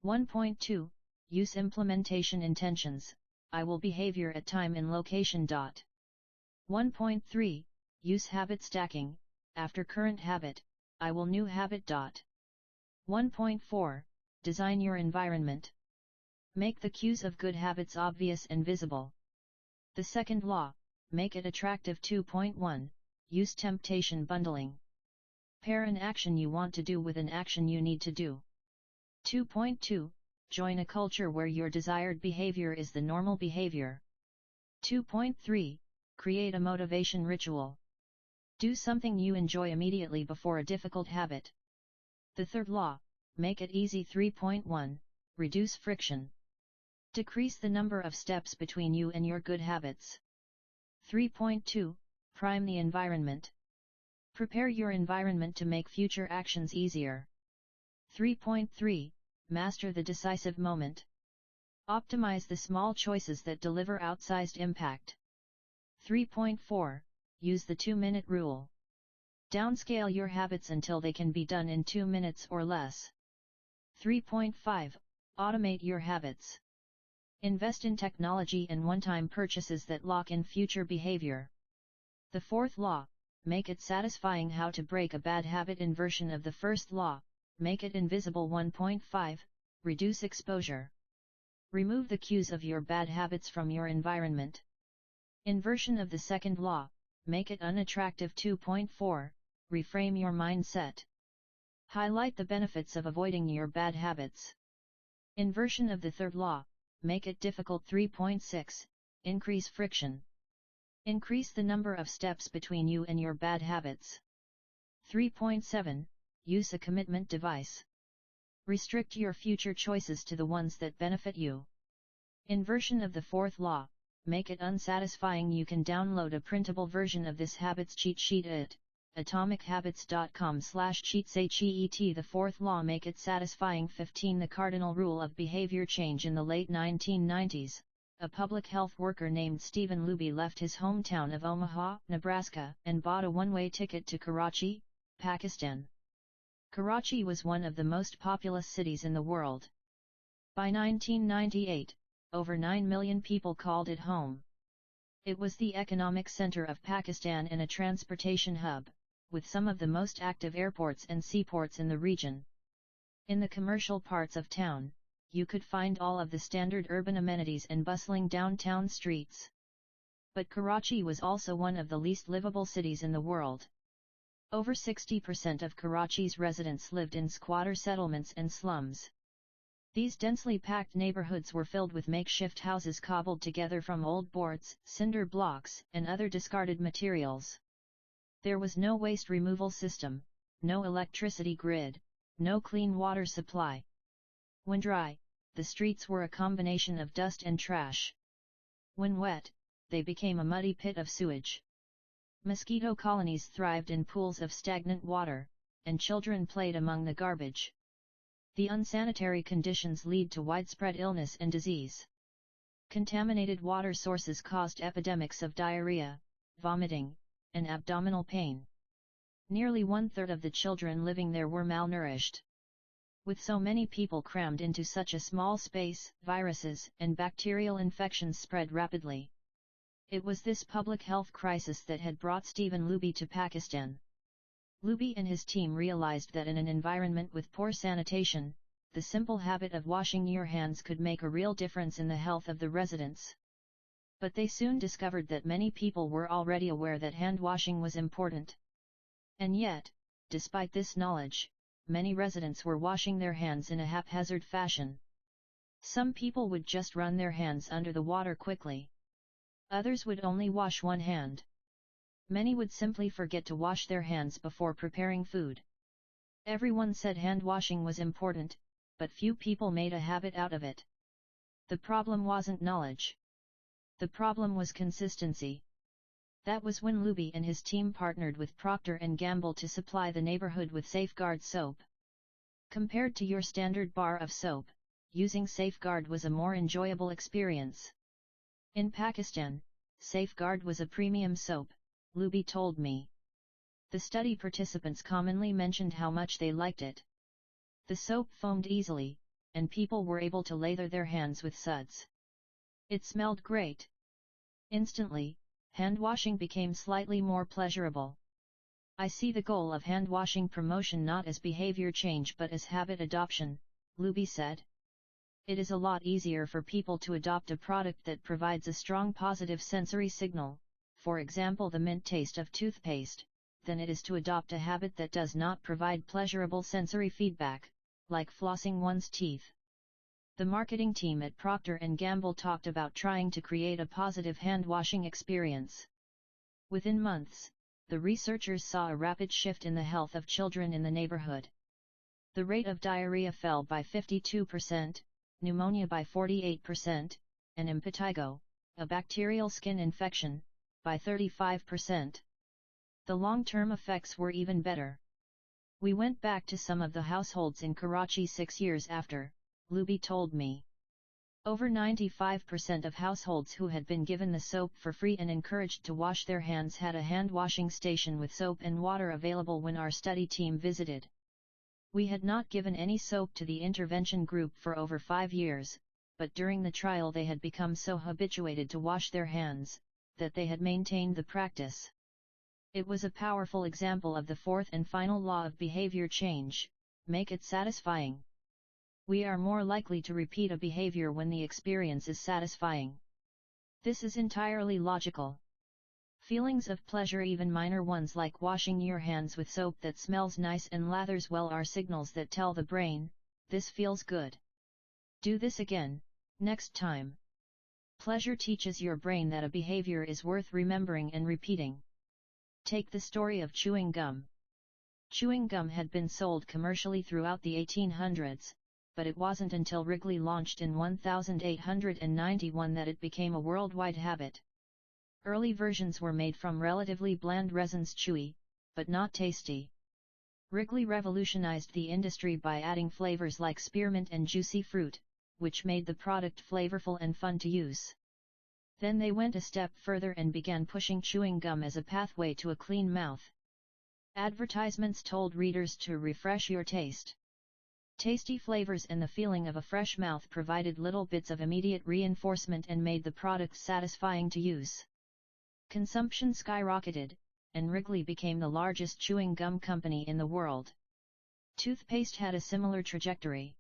1.2, use implementation intentions. I will behavior at time and location. 1.3, use habit stacking. After current habit, I will new habit. 1.4, design your environment. Make the cues of good habits obvious and visible. The second law, make it attractive. 2.1, use temptation bundling. Pair an action you want to do with an action you need to do. 2.2, join a culture where your desired behavior is the normal behavior. 2.3, create a motivation ritual. Do something you enjoy immediately before a difficult habit. The third law, make it easy. 3.1, reduce friction. Decrease the number of steps between you and your good habits. 3.2, prime the environment. Prepare your environment to make future actions easier. 3.3, master the decisive moment. Optimize the small choices that deliver outsized impact. 3.4, use the 2-minute rule. Downscale your habits until they can be done in 2 minutes or less. 3.5, automate your habits. Invest in technology and one-time purchases that lock in future behavior. The fourth law, make it satisfying. How to break a bad habit: inversion of the first law, make it invisible. 1.5, reduce exposure. Remove the cues of your bad habits from your environment. Inversion of the second law, make it unattractive. 2.4, reframe your mindset. Highlight the benefits of avoiding your bad habits. Inversion of the third law, make it difficult. 3.6, increase friction. Increase the number of steps between you and your bad habits. 3.7, use a commitment device. Restrict your future choices to the ones that benefit you. Inversion of the fourth law, make it unsatisfying. You can download a printable version of this habits cheat sheet at atomichabits.com/cheats. The fourth law, make it satisfying. 15, the cardinal rule of behavior change. In the late 1990s, a public health worker named Stephen Luby left his hometown of Omaha, Nebraska, and bought a one-way ticket to Karachi, Pakistan. Karachi was one of the most populous cities in the world. By 1998, over 9 million people called it home. It was the economic center of Pakistan and a transportation hub, with some of the most active airports and seaports in the region. In the commercial parts of town, you could find all of the standard urban amenities and bustling downtown streets. But Karachi was also one of the least livable cities in the world. Over 60% of Karachi's residents lived in squatter settlements and slums. These densely packed neighborhoods were filled with makeshift houses cobbled together from old boards, cinder blocks, and other discarded materials. There was no waste removal system, no electricity grid, no clean water supply. When dry, the streets were a combination of dust and trash. When wet, they became a muddy pit of sewage. Mosquito colonies thrived in pools of stagnant water, and children played among the garbage. The unsanitary conditions lead to widespread illness and disease. Contaminated water sources caused epidemics of diarrhea, vomiting, and abdominal pain. Nearly 1/3 of the children living there were malnourished. With so many people crammed into such a small space, viruses and bacterial infections spread rapidly. It was this public health crisis that had brought Stephen Luby to Pakistan. Luby and his team realized that in an environment with poor sanitation, the simple habit of washing your hands could make a real difference in the health of the residents. But they soon discovered that many people were already aware that hand washing was important. And yet, despite this knowledge, many residents were washing their hands in a haphazard fashion. Some people would just run their hands under the water quickly. Others would only wash one hand. Many would simply forget to wash their hands before preparing food. Everyone said hand washing was important, but few people made a habit out of it. The problem wasn't knowledge. The problem was consistency. That was when Luby and his team partnered with Procter & Gamble to supply the neighborhood with Safeguard soap. Compared to your standard bar of soap, using Safeguard was a more enjoyable experience. In Pakistan, Safeguard was a premium soap, Luby told me. The study participants commonly mentioned how much they liked it. The soap foamed easily, and people were able to lather their hands with suds. It smelled great. Instantly, hand washing became slightly more pleasurable. I see the goal of hand washing promotion not as behavior change but as habit adoption, Luby said. It is a lot easier for people to adopt a product that provides a strong positive sensory signal, for example the mint taste of toothpaste, than it is to adopt a habit that does not provide pleasurable sensory feedback, like flossing one's teeth. The marketing team at Procter & Gamble talked about trying to create a positive hand-washing experience. Within months, the researchers saw a rapid shift in the health of children in the neighborhood. The rate of diarrhea fell by 52%, pneumonia by 48%, and impetigo, a bacterial skin infection, by 35%. The long-term effects were even better. We went back to some of the households in Karachi 6 years after, Luby told me. Over 95% of households who had been given the soap for free and encouraged to wash their hands had a hand-washing station with soap and water available when our study team visited. We had not given any soap to the intervention group for over 5 years, but during the trial they had become so habituated to wash their hands, that they had maintained the practice. It was a powerful example of the fourth and final law of behavior change: make it satisfying. We are more likely to repeat a behavior when the experience is satisfying. This is entirely logical. Feelings of pleasure, even minor ones like washing your hands with soap that smells nice and lathers well, are signals that tell the brain, this feels good. Do this again, next time. Pleasure teaches your brain that a behavior is worth remembering and repeating. Take the story of chewing gum. Chewing gum had been sold commercially throughout the 1800s, but it wasn't until Wrigley launched in 1891 that it became a worldwide habit. Early versions were made from relatively bland resins, chewy, but not tasty. Wrigley revolutionized the industry by adding flavors like spearmint and juicy fruit, which made the product flavorful and fun to use. Then they went a step further and began pushing chewing gum as a pathway to a clean mouth. Advertisements told readers to refresh your taste. Tasty flavors and the feeling of a fresh mouth provided little bits of immediate reinforcement and made the product satisfying to use. Consumption skyrocketed, and Wrigley became the largest chewing gum company in the world. Toothpaste had a similar trajectory.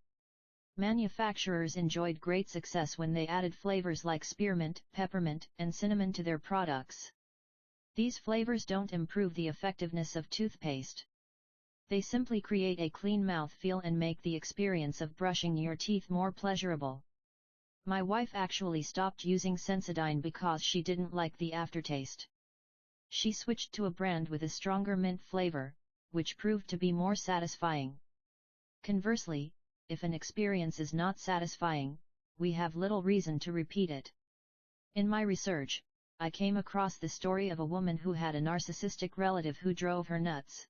Manufacturers enjoyed great success when they added flavors like spearmint, peppermint, and cinnamon to their products. These flavors don't improve the effectiveness of toothpaste. They simply create a clean mouthfeel and make the experience of brushing your teeth more pleasurable. My wife actually stopped using Sensodyne because she didn't like the aftertaste. She switched to a brand with a stronger mint flavor, which proved to be more satisfying. Conversely, if an experience is not satisfying, we have little reason to repeat it. In my research, I came across the story of a woman who had a narcissistic relative who drove her nuts.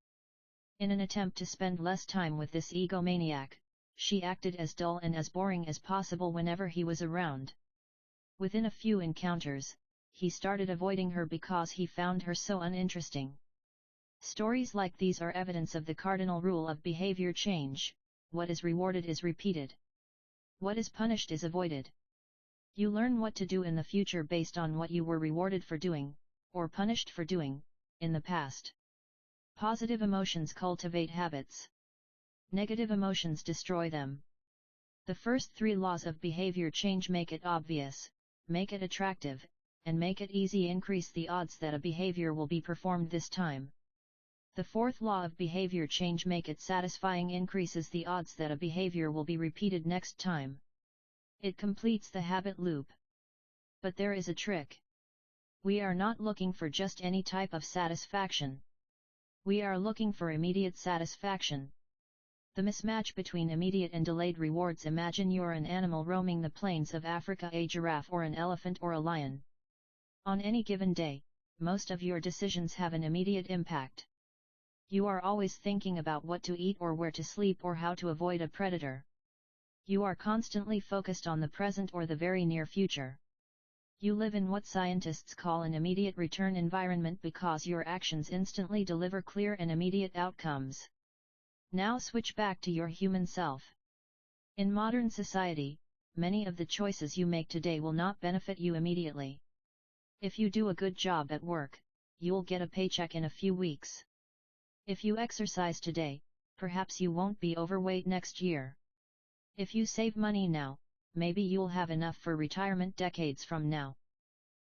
In an attempt to spend less time with this egomaniac, she acted as dull and as boring as possible whenever he was around. Within a few encounters, he started avoiding her because he found her so uninteresting. Stories like these are evidence of the cardinal rule of behavior change: what is rewarded is repeated. What is punished is avoided. You learn what to do in the future based on what you were rewarded for doing, or punished for doing, in the past. Positive emotions cultivate habits. Negative emotions destroy them. The first 3 laws of behavior change: make it obvious, make it attractive, and make it easy increase the odds that a behavior will be performed this time. The 4th law of behavior change: make it satisfying increases the odds that a behavior will be repeated next time. It completes the habit loop. But there is a trick. We are not looking for just any type of satisfaction. We are looking for immediate satisfaction. The mismatch between immediate and delayed rewards: imagine you're an animal roaming the plains of Africa, a giraffe or an elephant or a lion. On any given day, most of your decisions have an immediate impact. You are always thinking about what to eat or where to sleep or how to avoid a predator. You are constantly focused on the present or the very near future. You live in what scientists call an immediate return environment because your actions instantly deliver clear and immediate outcomes. Now switch back to your human self. In modern society, many of the choices you make today will not benefit you immediately. If you do a good job at work, you'll get a paycheck in a few weeks. If you exercise today, perhaps you won't be overweight next year. If you save money now, maybe you'll have enough for retirement decades from now.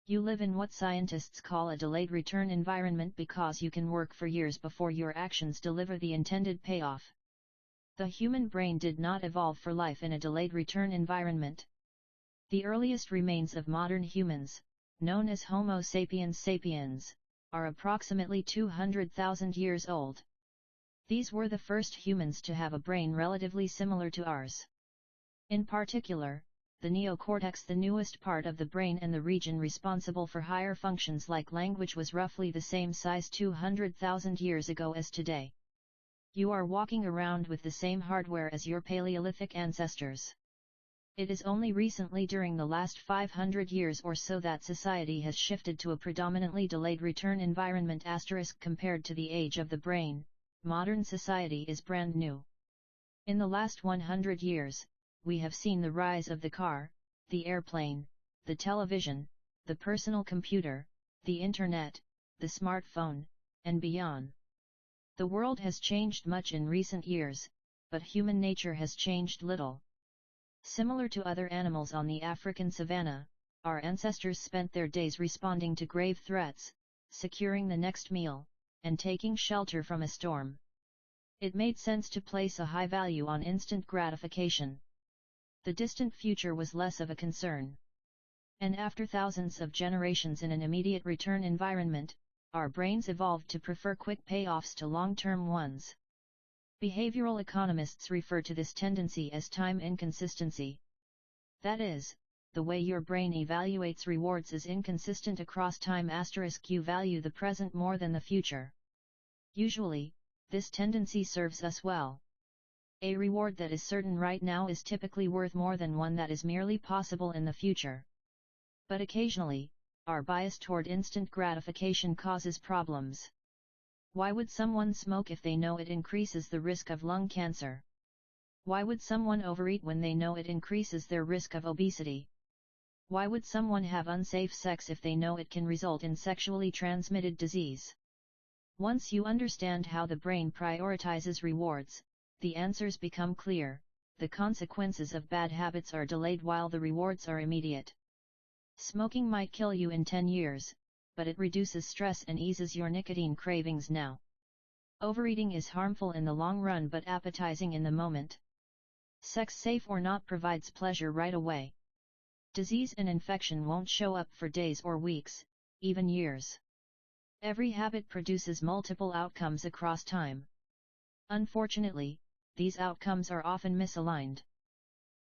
You live in what scientists call a delayed return environment because you can work for years before your actions deliver the intended payoff. The human brain did not evolve for life in a delayed return environment. The earliest remains of modern humans, known as Homo sapiens sapiens, are approximately 200,000 years old. These were the first humans to have a brain relatively similar to ours. In particular, the neocortex, the newest part of the brain and the region responsible for higher functions like language, was roughly the same size 200,000 years ago as today. You are walking around with the same hardware as your Paleolithic ancestors. It is only recently, during the last 500 years or so, that society has shifted to a predominantly delayed return environment. Compared to the age of the brain, modern society is brand new. In the last 100 years, we have seen the rise of the car, the airplane, the television, the personal computer, the internet, the smartphone, and beyond. The world has changed much in recent years, but human nature has changed little. Similar to other animals on the African savanna, our ancestors spent their days responding to grave threats, securing the next meal, and taking shelter from a storm. It made sense to place a high value on instant gratification. The distant future was less of a concern. And after thousands of generations in an immediate return environment, our brains evolved to prefer quick payoffs to long-term ones. Behavioral economists refer to this tendency as time inconsistency. That is, the way your brain evaluates rewards is inconsistent across time. You value the present more than the future. Usually, this tendency serves us well. A reward that is certain right now is typically worth more than one that is merely possible in the future. But occasionally, our bias toward instant gratification causes problems. Why would someone smoke if they know it increases the risk of lung cancer? Why would someone overeat when they know it increases their risk of obesity? Why would someone have unsafe sex if they know it can result in sexually transmitted disease? Once you understand how the brain prioritizes rewards, the answers become clear. The consequences of bad habits are delayed while the rewards are immediate. Smoking might kill you in 10 years, but it reduces stress and eases your nicotine cravings now. Overeating is harmful in the long run but appetizing in the moment. Sex, safe or not, provides pleasure right away. Disease and infection won't show up for days or weeks, even years. Every habit produces multiple outcomes across time. Unfortunately, these outcomes are often misaligned.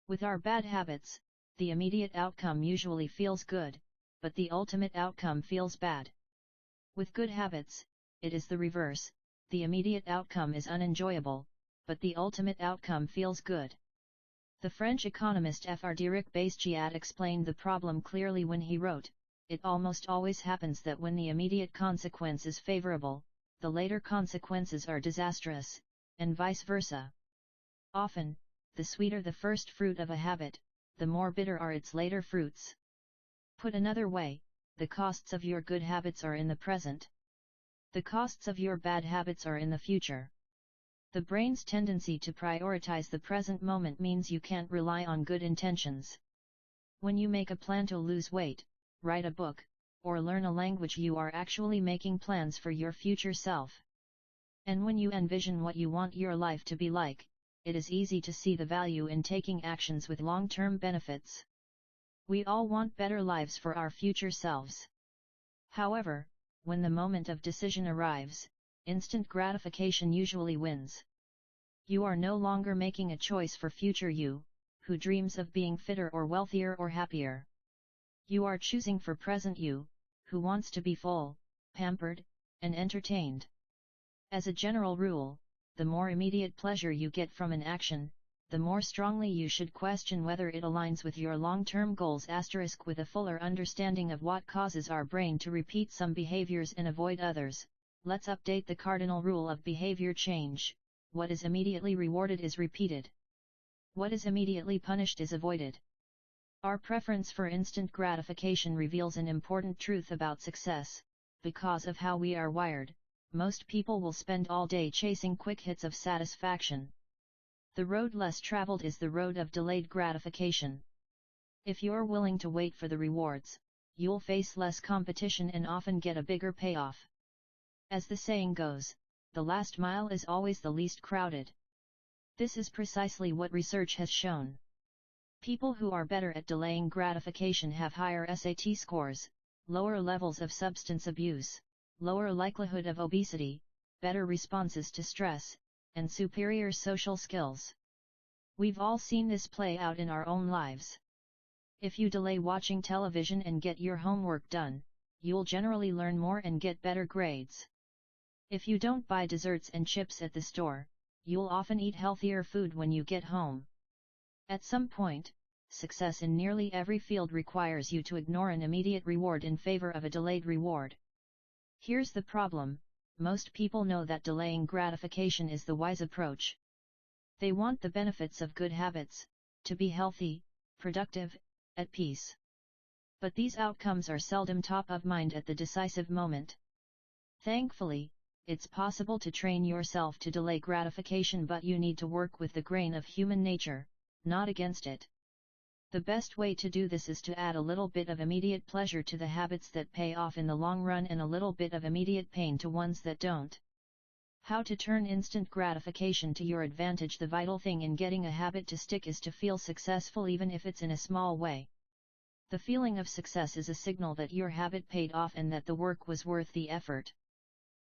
With our bad habits, the immediate outcome usually feels good, but the ultimate outcome feels bad. With good habits, it is the reverse. The immediate outcome is unenjoyable, but the ultimate outcome feels good. The French economist Frédéric Bastiat explained the problem clearly when he wrote, "It almost always happens that when the immediate consequence is favorable, the later consequences are disastrous, and vice versa. Often, the sweeter the first fruit of a habit, the more bitter are its later fruits." Put another way, the costs of your good habits are in the present. The costs of your bad habits are in the future. The brain's tendency to prioritize the present moment means you can't rely on good intentions. When you make a plan to lose weight, write a book, or learn a language, you are actually making plans for your future self. And when you envision what you want your life to be like, it is easy to see the value in taking actions with long-term benefits. We all want better lives for our future selves. However, when the moment of decision arrives, instant gratification usually wins. You are no longer making a choice for future you, who dreams of being fitter or wealthier or happier. You are choosing for present you, who wants to be full, pampered, and entertained. As a general rule, the more immediate pleasure you get from an action, the more strongly you should question whether it aligns with your long-term goals. With a fuller understanding of what causes our brain to repeat some behaviors and avoid others, let's update the cardinal rule of behavior change: what is immediately rewarded is repeated. What is immediately punished is avoided. Our preference for instant gratification reveals an important truth about success. Because of how we are wired, most people will spend all day chasing quick hits of satisfaction. The road less traveled is the road of delayed gratification. If you're willing to wait for the rewards, you'll face less competition and often get a bigger payoff. As the saying goes, the last mile is always the least crowded. This is precisely what research has shown. People who are better at delaying gratification have higher SAT scores, lower levels of substance abuse, lower likelihood of obesity, better responses to stress, and superior social skills. We've all seen this play out in our own lives. If you delay watching television and get your homework done, you'll generally learn more and get better grades. If you don't buy desserts and chips at the store, you'll often eat healthier food when you get home. At some point, success in nearly every field requires you to ignore an immediate reward in favor of a delayed reward. Here's the problem: most people know that delaying gratification is the wise approach. They want the benefits of good habits, to be healthy, productive, at peace. But these outcomes are seldom top of mind at the decisive moment. Thankfully, it's possible to train yourself to delay gratification, but you need to work with the grain of human nature, not against it. The best way to do this is to add a little bit of immediate pleasure to the habits that pay off in the long run and a little bit of immediate pain to ones that don't. How to turn instant gratification to your advantage: the vital thing in getting a habit to stick is to feel successful, even if it's in a small way. The feeling of success is a signal that your habit paid off and that the work was worth the effort.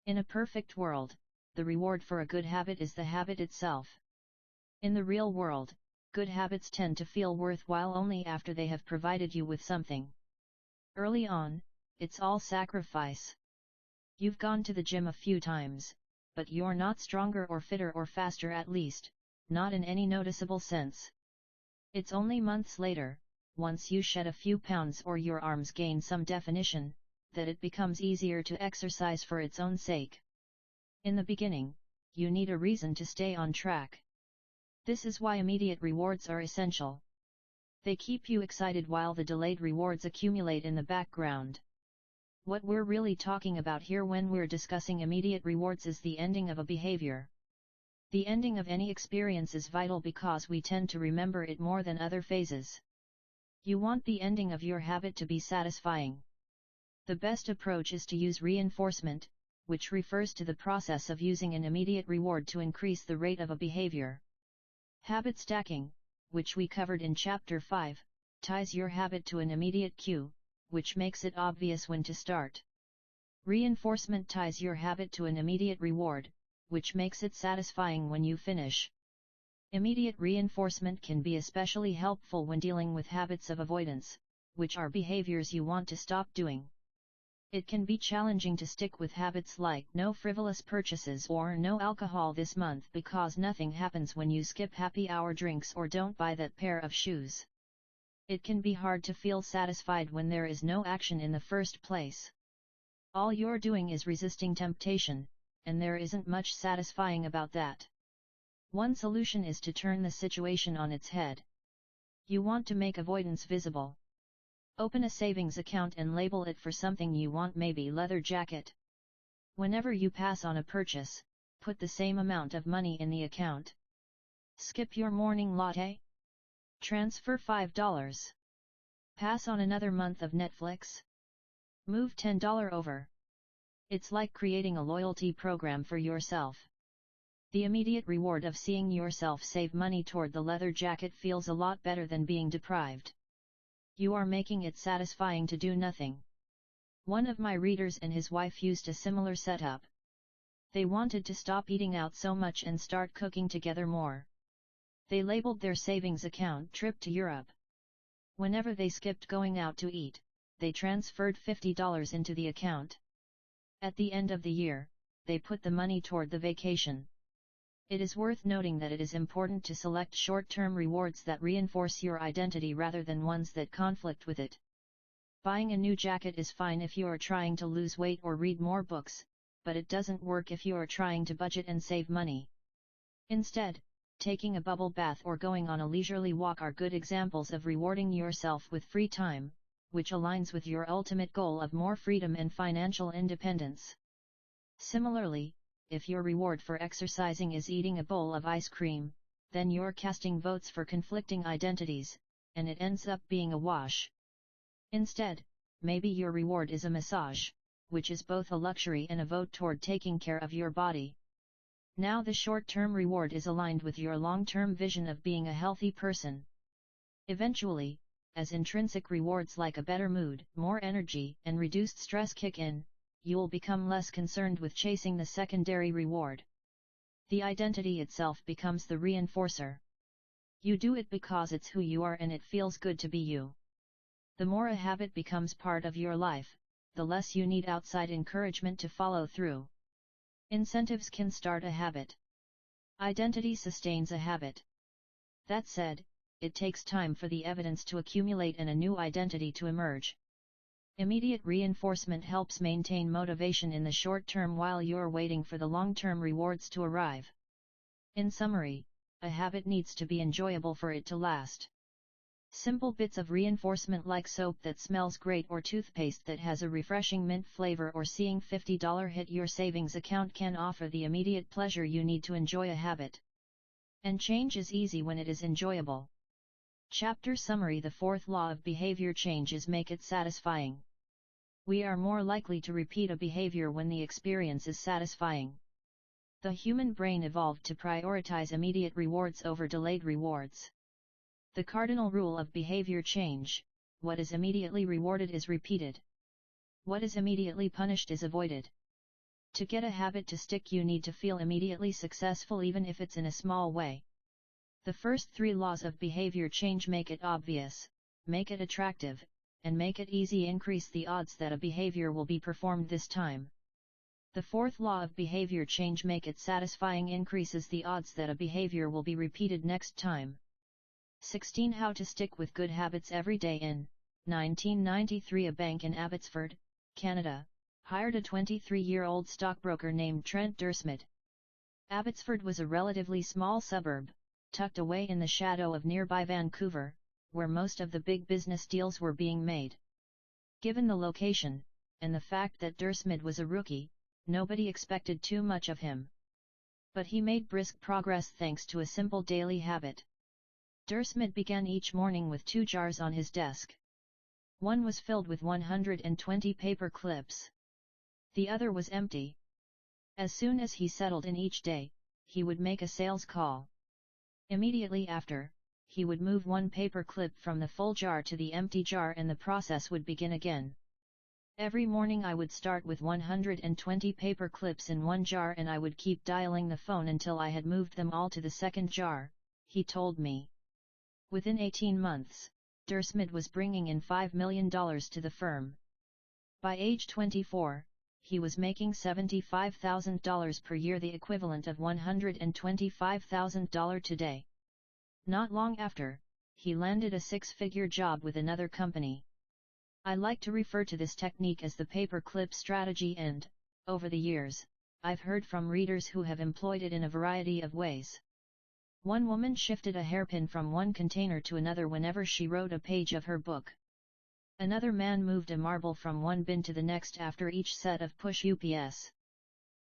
In a perfect world, the reward for a good habit is the habit itself. In the real world, good habits tend to feel worthwhile only after they have provided you with something. Early on, it's all sacrifice. You've gone to the gym a few times, but you're not stronger or fitter or faster, at least, not in any noticeable sense. It's only months later, once you shed a few pounds or your arms gain some definition, that it becomes easier to exercise for its own sake. In the beginning, you need a reason to stay on track. This is why immediate rewards are essential. They keep you excited while the delayed rewards accumulate in the background. What we're really talking about here when we're discussing immediate rewards is the ending of a behavior. The ending of any experience is vital because we tend to remember it more than other phases. You want the ending of your habit to be satisfying. The best approach is to use reinforcement, which refers to the process of using an immediate reward to increase the rate of a behavior. Habit stacking, which we covered in Chapter 5, ties your habit to an immediate cue, which makes it obvious when to start. Reinforcement ties your habit to an immediate reward, which makes it satisfying when you finish. Immediate reinforcement can be especially helpful when dealing with habits of avoidance, which are behaviors you want to stop doing. It can be challenging to stick with habits like no frivolous purchases or no alcohol this month because nothing happens when you skip happy hour drinks or don't buy that pair of shoes. It can be hard to feel satisfied when there is no action in the first place. All you're doing is resisting temptation, and there isn't much satisfying about that. One solution is to turn the situation on its head. You want to make avoidance visible. Open a savings account and label it for something you want, maybe leather jacket. Whenever you pass on a purchase, put the same amount of money in the account. Skip your morning latte? Transfer $5. Pass on another month of Netflix? Move $10 over. It's like creating a loyalty program for yourself. The immediate reward of seeing yourself save money toward the leather jacket feels a lot better than being deprived. You are making it satisfying to do nothing. One of my readers and his wife used a similar setup. They wanted to stop eating out so much and start cooking together more. They labeled their savings account "Trip to Europe." Whenever they skipped going out to eat, they transferred $50 into the account. At the end of the year, they put the money toward the vacation. It is worth noting that it is important to select short-term rewards that reinforce your identity rather than ones that conflict with it. Buying a new jacket is fine if you are trying to lose weight or read more books, but it doesn't work if you are trying to budget and save money. Instead, taking a bubble bath or going on a leisurely walk are good examples of rewarding yourself with free time, which aligns with your ultimate goal of more freedom and financial independence. Similarly, if your reward for exercising is eating a bowl of ice cream, then you're casting votes for conflicting identities, and it ends up being a wash. Instead, maybe your reward is a massage, which is both a luxury and a vote toward taking care of your body. Now the short-term reward is aligned with your long-term vision of being a healthy person. Eventually, as intrinsic rewards like a better mood, more energy, and reduced stress kick in, you'll become less concerned with chasing the secondary reward. The identity itself becomes the reinforcer. You do it because it's who you are and it feels good to be you. The more a habit becomes part of your life, the less you need outside encouragement to follow through. Incentives can start a habit. Identity sustains a habit. That said, it takes time for the evidence to accumulate and a new identity to emerge. Immediate reinforcement helps maintain motivation in the short term while you're waiting for the long-term rewards to arrive. In summary, a habit needs to be enjoyable for it to last. Simple bits of reinforcement like soap that smells great or toothpaste that has a refreshing mint flavor or seeing $50 hit your savings account can offer the immediate pleasure you need to enjoy a habit. And change is easy when it is enjoyable. Chapter Summary: The fourth law of behavior change is make it satisfying. We are more likely to repeat a behavior when the experience is satisfying. The human brain evolved to prioritize immediate rewards over delayed rewards. The cardinal rule of behavior change: what is immediately rewarded is repeated. What is immediately punished is avoided. To get a habit to stick, you need to feel immediately successful even if it's in a small way. The first three laws of behavior change: make it obvious, make it attractive, and make it easy increase the odds that a behavior will be performed this time. The fourth law of behavior change: make it satisfying increases the odds that a behavior will be repeated next time. 16. How to stick with good habits every day. In 1993, a bank in Abbotsford, Canada, hired a 23-year-old stockbroker named Trent Dursmid. Abbotsford was a relatively small suburb, tucked away in the shadow of nearby Vancouver, where most of the big business deals were being made. Given the location, and the fact that Dursmid was a rookie, nobody expected too much of him. But he made brisk progress thanks to a simple daily habit. Dursmid began each morning with 2 jars on his desk. One was filled with 120 paper clips. The other was empty, As soon as he settled in each day, he would make a sales call. Immediately after, he would move one paper clip from the full jar to the empty jar and the process would begin again. Every morning I would start with 120 paper clips in one jar and I would keep dialing the phone until I had moved them all to the second jar, he told me. Within 18 months, Dersmid was bringing in $5 million to the firm. By age 24, he was making $75,000 per year, the equivalent of $125,000 today. Not long after, he landed a six-figure job with another company. I like to refer to this technique as the paperclip strategy and, over the years, I've heard from readers who have employed it in a variety of ways. One woman shifted a hairpin from one container to another whenever she wrote a page of her book. Another man moved a marble from one bin to the next after each set of push UPS.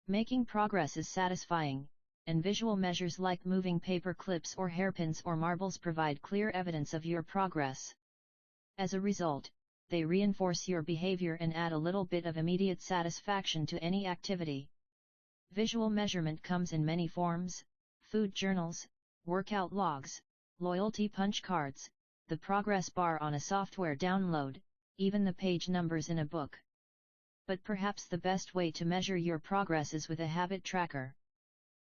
Making progress is satisfying, and visual measures like moving paper clips or hairpins or marbles provide clear evidence of your progress. As a result, they reinforce your behavior and add a little bit of immediate satisfaction to any activity. Visual measurement comes in many forms: food journals, workout logs, loyalty punch cards, the progress bar on a software download, even the page numbers in a book. But perhaps the best way to measure your progress is with a habit tracker.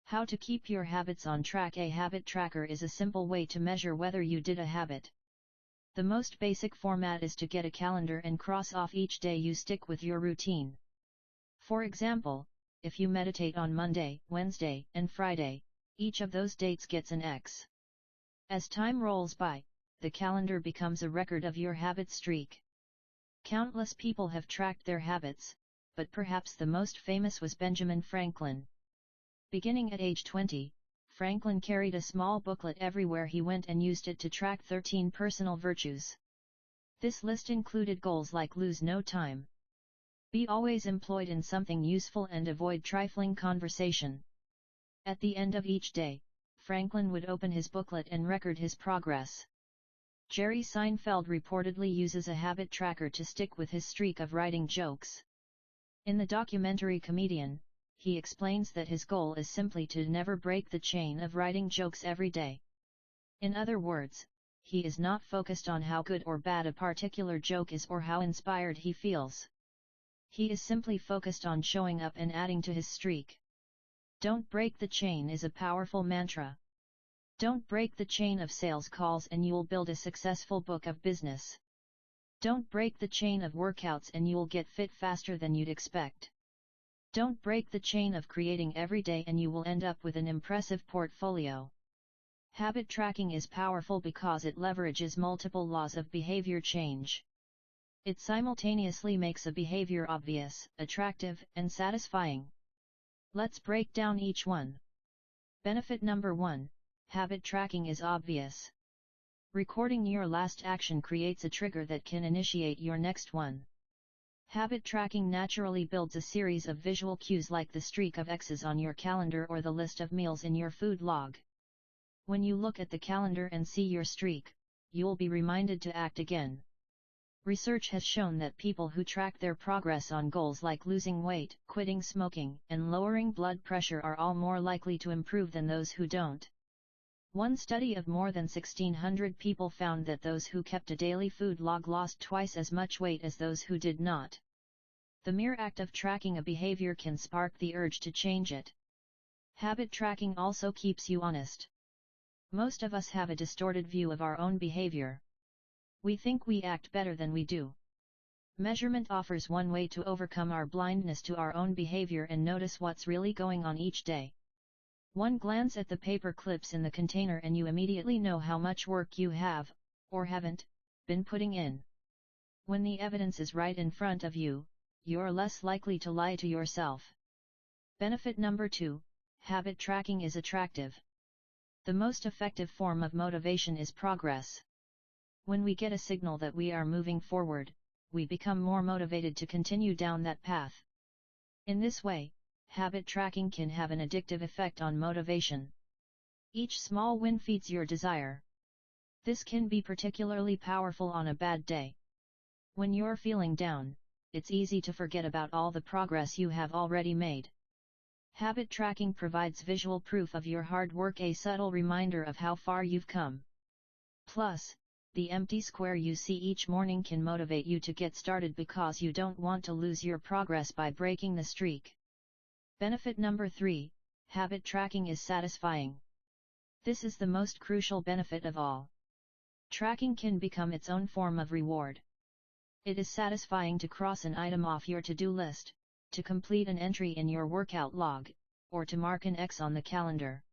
How to keep your habits on track? A habit tracker is a simple way to measure whether you did a habit. The most basic format is to get a calendar and cross off each day you stick with your routine. For example, if you meditate on Monday, Wednesday, and Friday, each of those dates gets an X. As time rolls by, the calendar becomes a record of your habit streak. Countless people have tracked their habits, but perhaps the most famous was Benjamin Franklin. Beginning at age 20, Franklin carried a small booklet everywhere he went and used it to track 13 personal virtues. This list included goals like lose no time, be always employed in something useful, and avoid trifling conversation. At the end of each day, Franklin would open his booklet and record his progress. Jerry Seinfeld reportedly uses a habit tracker to stick with his streak of writing jokes. In the documentary Comedian, he explains that his goal is simply to never break the chain of writing jokes every day. In other words, he is not focused on how good or bad a particular joke is or how inspired he feels. He is simply focused on showing up and adding to his streak. Don't break the chain is a powerful mantra. Don't break the chain of sales calls and you'll build a successful book of business. Don't break the chain of workouts and you'll get fit faster than you'd expect. Don't break the chain of creating every day and you will end up with an impressive portfolio. Habit tracking is powerful because it leverages multiple laws of behavior change. It simultaneously makes a behavior obvious, attractive, and satisfying. Let's break down each one. Benefit number 1: habit tracking is obvious. Recording your last action creates a trigger that can initiate your next one. Habit tracking naturally builds a series of visual cues like the streak of X's on your calendar or the list of meals in your food log. When you look at the calendar and see your streak, you'll be reminded to act again. Research has shown that people who track their progress on goals like losing weight, quitting smoking, and lowering blood pressure are all more likely to improve than those who don't. One study of more than 1,600 people found that those who kept a daily food log lost twice as much weight as those who did not. The mere act of tracking a behavior can spark the urge to change it. Habit tracking also keeps you honest. Most of us have a distorted view of our own behavior. We think we act better than we do. Measurement offers one way to overcome our blindness to our own behavior and notice what's really going on each day. One glance at the paper clips in the container and you immediately know how much work you have, or haven't, been putting in. When the evidence is right in front of you, you're less likely to lie to yourself. Benefit number 2: habit tracking is attractive. The most effective form of motivation is progress. When we get a signal that we are moving forward, we become more motivated to continue down that path. In this way, habit tracking can have an addictive effect on motivation. Each small win feeds your desire. This can be particularly powerful on a bad day. When you're feeling down, it's easy to forget about all the progress you have already made. Habit tracking provides visual proof of your hard work, a subtle reminder of how far you've come. Plus, the empty square you see each morning can motivate you to get started because you don't want to lose your progress by breaking the streak. Benefit number 3, habit tracking is satisfying. This is the most crucial benefit of all. Tracking can become its own form of reward. It is satisfying to cross an item off your to-do list, to complete an entry in your workout log, or to mark an X on the calendar.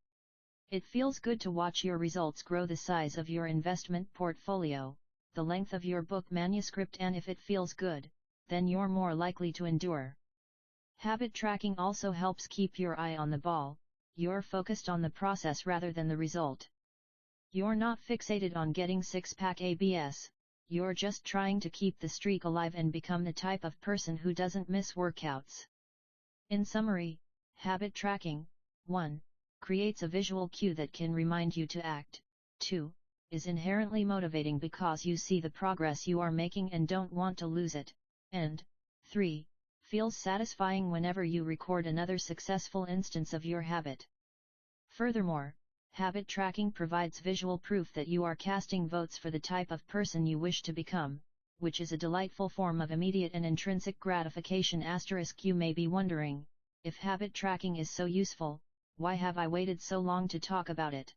It feels good to watch your results grow, the size of your investment portfolio, the length of your book manuscript, and if it feels good, then you're more likely to endure. Habit tracking also helps keep your eye on the ball. You're focused on the process rather than the result. You're not fixated on getting six-pack abs, you're just trying to keep the streak alive and become the type of person who doesn't miss workouts. In summary, habit tracking, 1. Creates a visual cue that can remind you to act. 2. Is inherently motivating because you see the progress you are making and don't want to lose it. And 3. Feels satisfying whenever you record another successful instance of your habit. Furthermore, habit tracking provides visual proof that you are casting votes for the type of person you wish to become, which is a delightful form of immediate and intrinsic gratification. You may be wondering, if habit tracking is so useful, why have I waited so long to talk about it?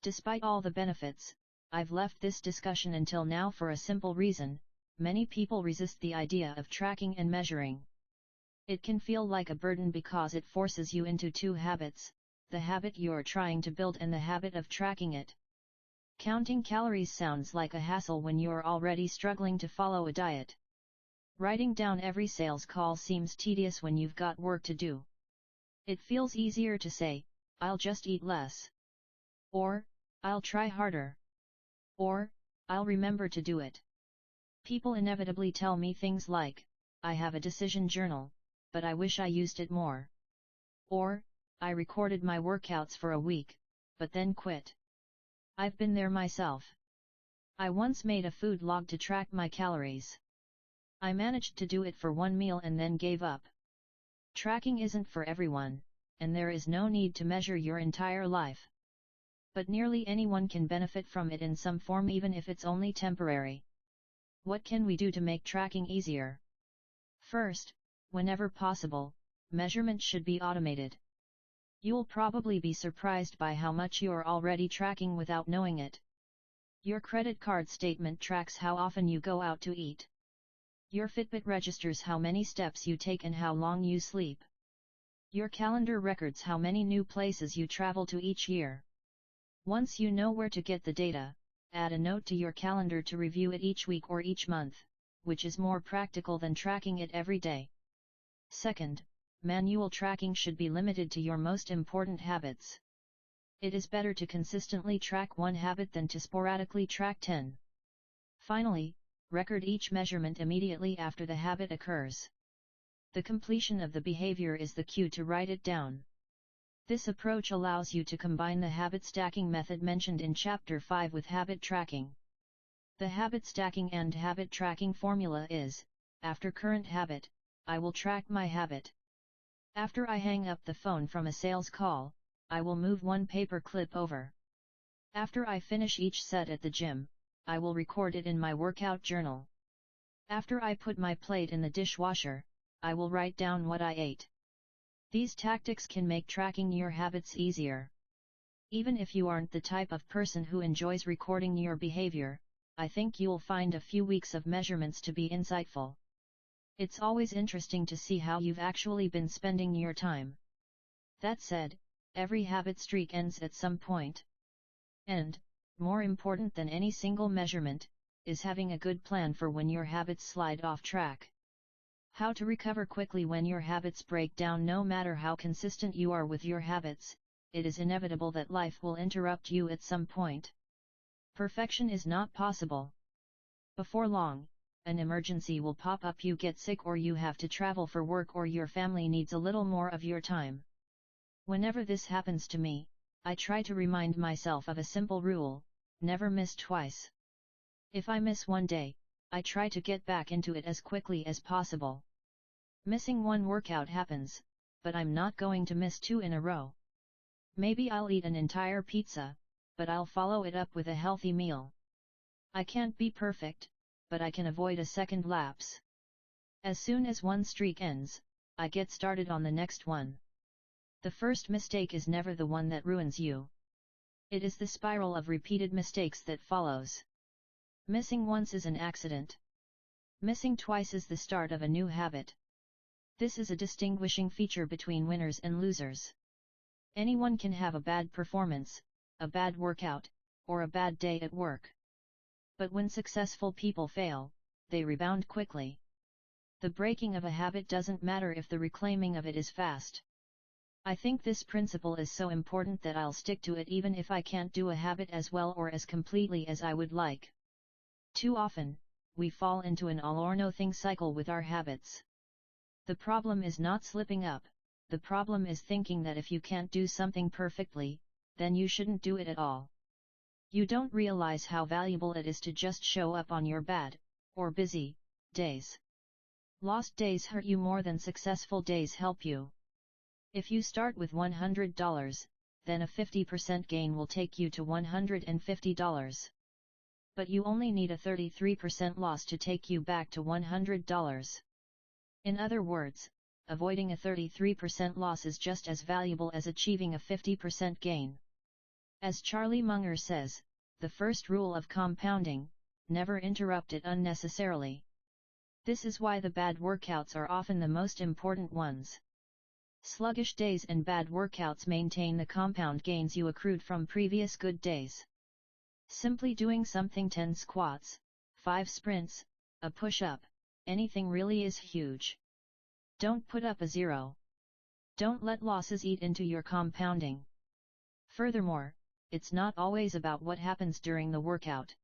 Despite all the benefits, I've left this discussion until now for a simple reason: many people resist the idea of tracking and measuring. It can feel like a burden because it forces you into two habits: the habit you're trying to build and the habit of tracking it. Counting calories sounds like a hassle when you're already struggling to follow a diet. Writing down every sales call seems tedious when you've got work to do. It feels easier to say, "I'll just eat less." Or, "I'll try harder." Or, "I'll remember to do it." People inevitably tell me things like, "I have a decision journal, but I wish I used it more." Or, "I recorded my workouts for a week, but then quit." I've been there myself. I once made a food log to track my calories. I managed to do it for one meal and then gave up. Tracking isn't for everyone, and there is no need to measure your entire life. But nearly anyone can benefit from it in some form, even if it's only temporary. What can we do to make tracking easier? First, whenever possible, measurement should be automated. You'll probably be surprised by how much you're already tracking without knowing it. Your credit card statement tracks how often you go out to eat. Your Fitbit registers how many steps you take and how long you sleep. Your calendar records how many new places you travel to each year. Once you know where to get the data, add a note to your calendar to review it each week or each month, which is more practical than tracking it every day. Second, manual tracking should be limited to your most important habits. It is better to consistently track one habit than to sporadically track 10. Finally, record each measurement immediately after the habit occurs. The completion of the behavior is the cue to write it down. This approach allows you to combine the habit stacking method mentioned in Chapter 5 with habit tracking. The habit stacking and habit tracking formula is: after current habit, I will track my habit. After I hang up the phone from a sales call, I will move one paper clip over. After I finish each set at the gym, I will record it in my workout journal. After I put my plate in the dishwasher, I will write down what I ate. These tactics can make tracking your habits easier. Even if you aren't the type of person who enjoys recording your behavior, I think you'll find a few weeks of measurements to be insightful. It's always interesting to see how you've actually been spending your time. That said, every habit streak ends at some point. And, more important than any single measurement, is having a good plan for when your habits slide off track. How to recover quickly when your habits break down. No matter how consistent you are with your habits, it is inevitable that life will interrupt you at some point. Perfection is not possible. Before long, an emergency will pop up, you get sick, or you have to travel for work, or your family needs a little more of your time. Whenever this happens to me, I try to remind myself of a simple rule: never miss twice. If I miss one day, I try to get back into it as quickly as possible. Missing one workout happens, but I'm not going to miss 2 in a row. Maybe I'll eat an entire pizza, but I'll follow it up with a healthy meal. I can't be perfect, but I can avoid a second lapse. As soon as one streak ends, I get started on the next one. The first mistake is never the one that ruins you. It is the spiral of repeated mistakes that follows. Missing once is an accident. Missing twice is the start of a new habit. This is a distinguishing feature between winners and losers. Anyone can have a bad performance, a bad workout, or a bad day at work. But when successful people fail, they rebound quickly. The breaking of a habit doesn't matter if the reclaiming of it is fast. I think this principle is so important that I'll stick to it even if I can't do a habit as well or as completely as I would like. Too often, we fall into an all-or-nothing cycle with our habits. The problem is not slipping up, the problem is thinking that if you can't do something perfectly, then you shouldn't do it at all. You don't realize how valuable it is to just show up on your bad, or busy, days. Lost days hurt you more than successful days help you. If you start with $100, then a 50% gain will take you to $150. But you only need a 33% loss to take you back to $100. In other words, avoiding a 33% loss is just as valuable as achieving a 50% gain. As Charlie Munger says, the first rule of compounding, never interrupt it unnecessarily. This is why the bad workouts are often the most important ones. Sluggish days and bad workouts maintain the compound gains you accrued from previous good days. Simply doing something 10 squats, 5 sprints, a push-up, anything really is huge. Don't put up a 0. Don't let losses eat into your compounding. Furthermore, it's not always about what happens during the workout.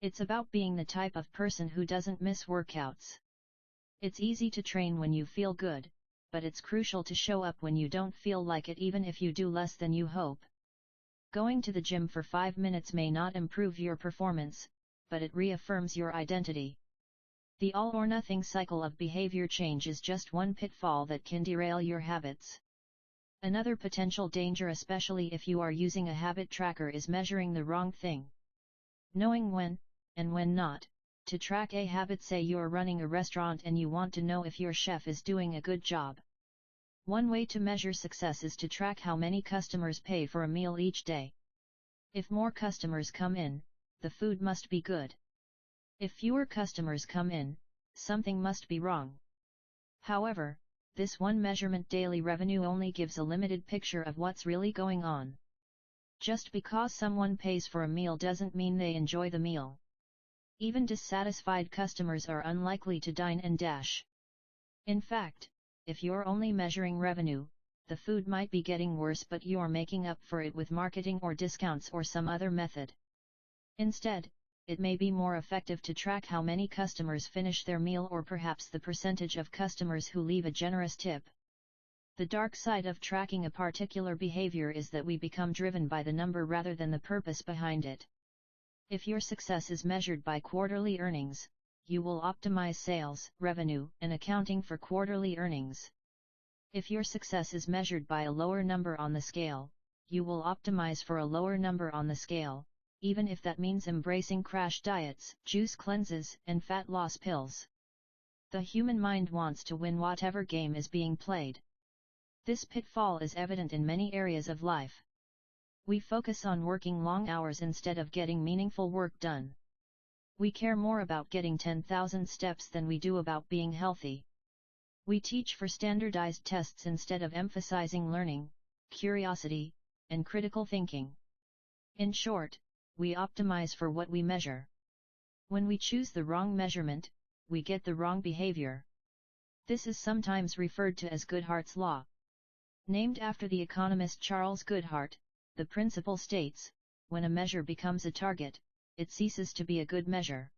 It's about being the type of person who doesn't miss workouts. It's easy to train when you feel good, but it's crucial to show up when you don't feel like it even if you do less than you hope. Going to the gym for 5 minutes may not improve your performance, but it reaffirms your identity. The all-or-nothing cycle of behavior change is just one pitfall that can derail your habits. Another potential danger, especially if you are using a habit tracker, is measuring the wrong thing. Knowing when, and when not, to track a habit. Say you're running a restaurant and you want to know if your chef is doing a good job. One way to measure success is to track how many customers pay for a meal each day. If more customers come in, the food must be good. If fewer customers come in, something must be wrong. However, this one measurement, daily revenue, only gives a limited picture of what's really going on. Just because someone pays for a meal doesn't mean they enjoy the meal. Even dissatisfied customers are unlikely to dine and dash. In fact, if you're only measuring revenue, the food might be getting worse, but you're making up for it with marketing or discounts or some other method. Instead, it may be more effective to track how many customers finish their meal, or perhaps the percentage of customers who leave a generous tip. The dark side of tracking a particular behavior is that we become driven by the number rather than the purpose behind it. If your success is measured by quarterly earnings, you will optimize sales, revenue, and accounting for quarterly earnings. If your success is measured by a lower number on the scale, you will optimize for a lower number on the scale, even if that means embracing crash diets, juice cleanses, and fat loss pills. The human mind wants to win whatever game is being played. This pitfall is evident in many areas of life. We focus on working long hours instead of getting meaningful work done. We care more about getting 10,000 steps than we do about being healthy. We teach for standardized tests instead of emphasizing learning, curiosity, and critical thinking. In short, we optimize for what we measure. When we choose the wrong measurement, we get the wrong behavior. This is sometimes referred to as Goodhart's Law. Named after the economist Charles Goodhart, the principle states, when a measure becomes a target, it ceases to be a good measure.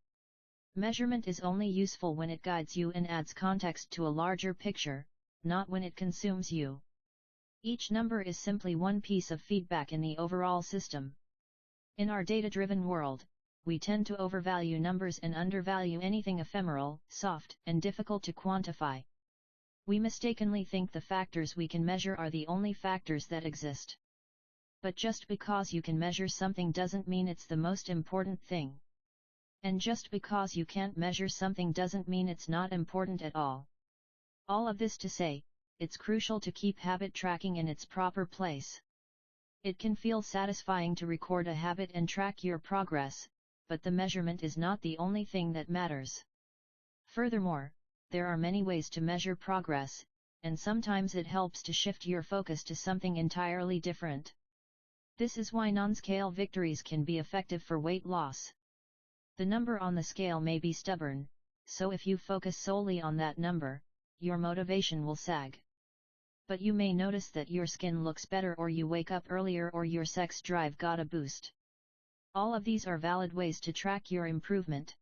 Measurement is only useful when it guides you and adds context to a larger picture, not when it consumes you. Each number is simply one piece of feedback in the overall system. In our data-driven world, we tend to overvalue numbers and undervalue anything ephemeral, soft, and difficult to quantify. We mistakenly think the factors we can measure are the only factors that exist. But just because you can measure something doesn't mean it's the most important thing. And just because you can't measure something doesn't mean it's not important at all. All of this to say, it's crucial to keep habit tracking in its proper place. It can feel satisfying to record a habit and track your progress, but the measurement is not the only thing that matters. Furthermore, there are many ways to measure progress, and sometimes it helps to shift your focus to something entirely different. This is why non-scale victories can be effective for weight loss. The number on the scale may be stubborn, so if you focus solely on that number, your motivation will sag. But you may notice that your skin looks better, or you wake up earlier, or your sex drive got a boost. All of these are valid ways to track your improvement.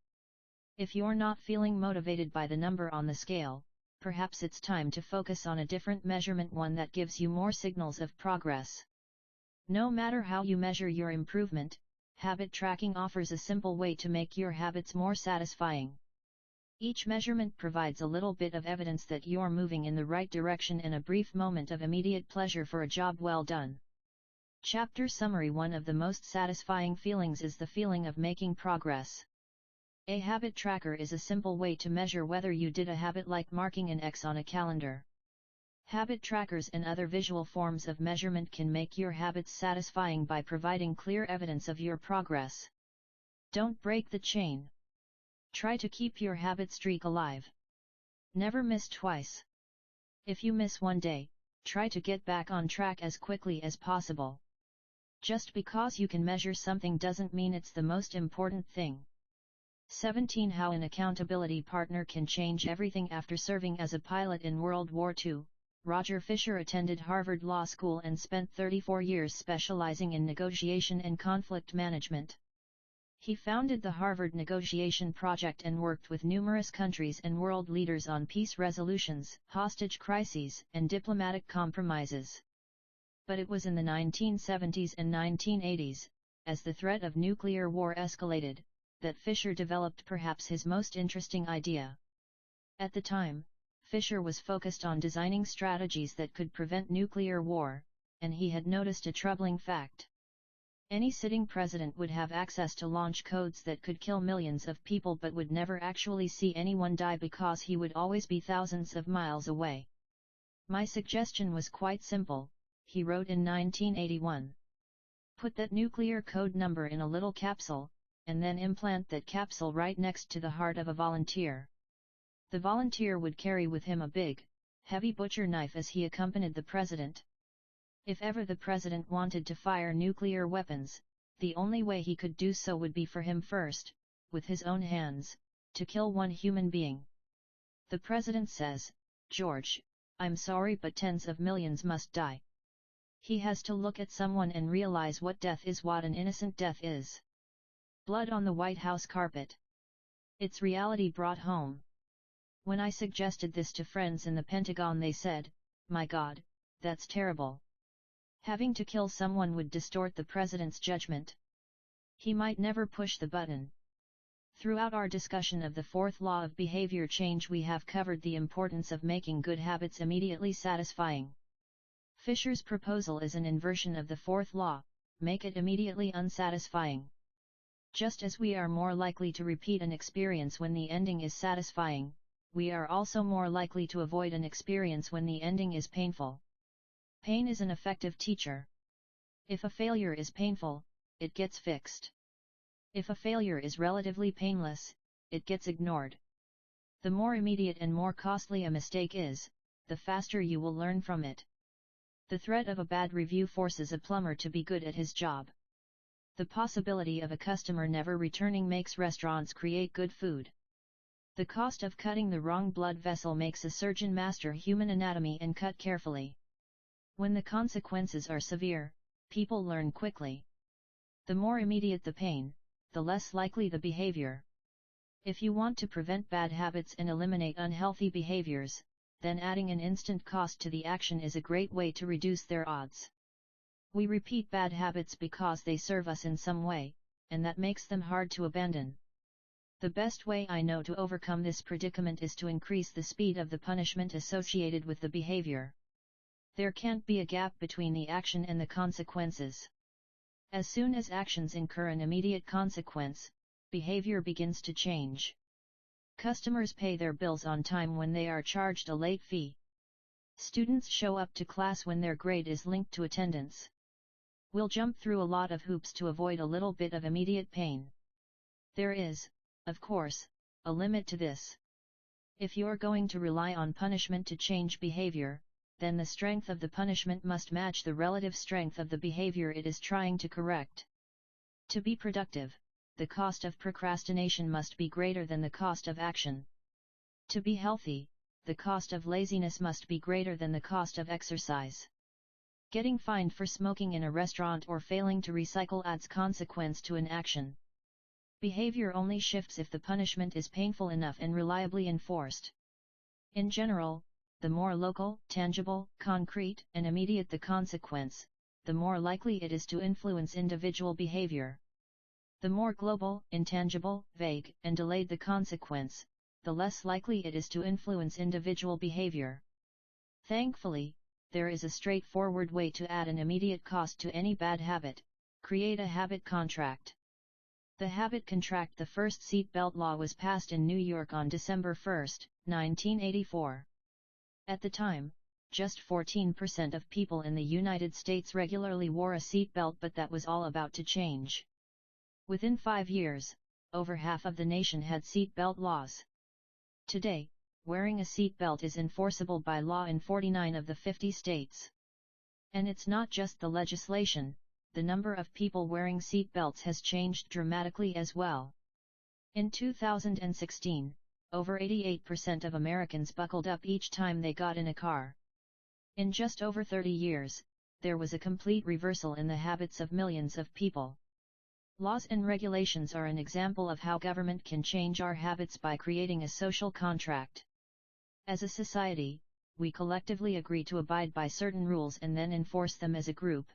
If you're not feeling motivated by the number on the scale, perhaps it's time to focus on a different measurement, one that gives you more signals of progress. No matter how you measure your improvement, habit tracking offers a simple way to make your habits more satisfying. Each measurement provides a little bit of evidence that you're moving in the right direction and a brief moment of immediate pleasure for a job well done. Chapter Summary. One of the most satisfying feelings is the feeling of making progress. A habit tracker is a simple way to measure whether you did a habit, like marking an X on a calendar. Habit trackers and other visual forms of measurement can make your habits satisfying by providing clear evidence of your progress. Don't break the chain. Try to keep your habit streak alive. Never miss twice. If you miss one day, try to get back on track as quickly as possible. Just because you can measure something doesn't mean it's the most important thing. 17. How an accountability partner can change everything. After serving as a pilot in World War II, Roger Fisher attended Harvard Law School and spent 34 years specializing in negotiation and conflict management. He founded the Harvard Negotiation Project and worked with numerous countries and world leaders on peace resolutions, hostage crises, and diplomatic compromises. But it was in the 1970s and 1980s, as the threat of nuclear war escalated, that Fisher developed perhaps his most interesting idea. At the time, Fisher was focused on designing strategies that could prevent nuclear war, and he had noticed a troubling fact. Any sitting president would have access to launch codes that could kill millions of people but would never actually see anyone die because he would always be thousands of miles away. My suggestion was quite simple, he wrote in 1981. Put that nuclear code number in a little capsule, and then implant that capsule right next to the heart of a volunteer. The volunteer would carry with him a big, heavy butcher knife as he accompanied the president. If ever the president wanted to fire nuclear weapons, the only way he could do so would be for him first, with his own hands, to kill one human being. The president says, "George, I'm sorry, but tens of millions must die." He has to look at someone and realize what death is, what an innocent death is. Blood on the White House carpet. It's reality brought home. When I suggested this to friends in the Pentagon, they said, "My God, that's terrible. Having to kill someone would distort the president's judgment. He might never push the button." Throughout our discussion of the fourth law of behavior change, we have covered the importance of making good habits immediately satisfying. Fisher's proposal is an inversion of the fourth law: make it immediately unsatisfying. Just as we are more likely to repeat an experience when the ending is satisfying, we are also more likely to avoid an experience when the ending is painful. Pain is an effective teacher. If a failure is painful, it gets fixed. If a failure is relatively painless, it gets ignored. The more immediate and more costly a mistake is, the faster you will learn from it. The threat of a bad review forces a plumber to be good at his job. The possibility of a customer never returning makes restaurants create good food. The cost of cutting the wrong blood vessel makes a surgeon master human anatomy and cut carefully. When the consequences are severe, people learn quickly. The more immediate the pain, the less likely the behavior. If you want to prevent bad habits and eliminate unhealthy behaviors, then adding an instant cost to the action is a great way to reduce their odds. We repeat bad habits because they serve us in some way, and that makes them hard to abandon. The best way I know to overcome this predicament is to increase the speed of the punishment associated with the behavior. There can't be a gap between the action and the consequences. As soon as actions incur an immediate consequence, behavior begins to change. Customers pay their bills on time when they are charged a late fee. Students show up to class when their grade is linked to attendance. We'll jump through a lot of hoops to avoid a little bit of immediate pain. There is, of course, a limit to this. If you're going to rely on punishment to change behavior, then the strength of the punishment must match the relative strength of the behavior it is trying to correct. To be productive, the cost of procrastination must be greater than the cost of action. To be healthy, the cost of laziness must be greater than the cost of exercise. Getting fined for smoking in a restaurant or failing to recycle adds consequence to an action. Behavior only shifts if the punishment is painful enough and reliably enforced. In general, the more local, tangible, concrete, and immediate the consequence, the more likely it is to influence individual behavior. The more global, intangible, vague, and delayed the consequence, the less likely it is to influence individual behavior. Thankfully, there is a straightforward way to add an immediate cost to any bad habit: create a habit contract. The habit contract. The first seatbelt law was passed in New York on December 1, 1984. At the time, just 14% of people in the United States regularly wore a seatbelt, but that was all about to change. Within 5 years, over half of the nation had seatbelt laws. Today, wearing a seatbelt is enforceable by law in 49 of the 50 states. And it's not just the legislation. The number of people wearing seatbelts has changed dramatically as well. In 2016, over 88% of Americans buckled up each time they got in a car. In just over 30 years, there was a complete reversal in the habits of millions of people. Laws and regulations are an example of how government can change our habits by creating a social contract. As a society, we collectively agree to abide by certain rules and then enforce them as a group.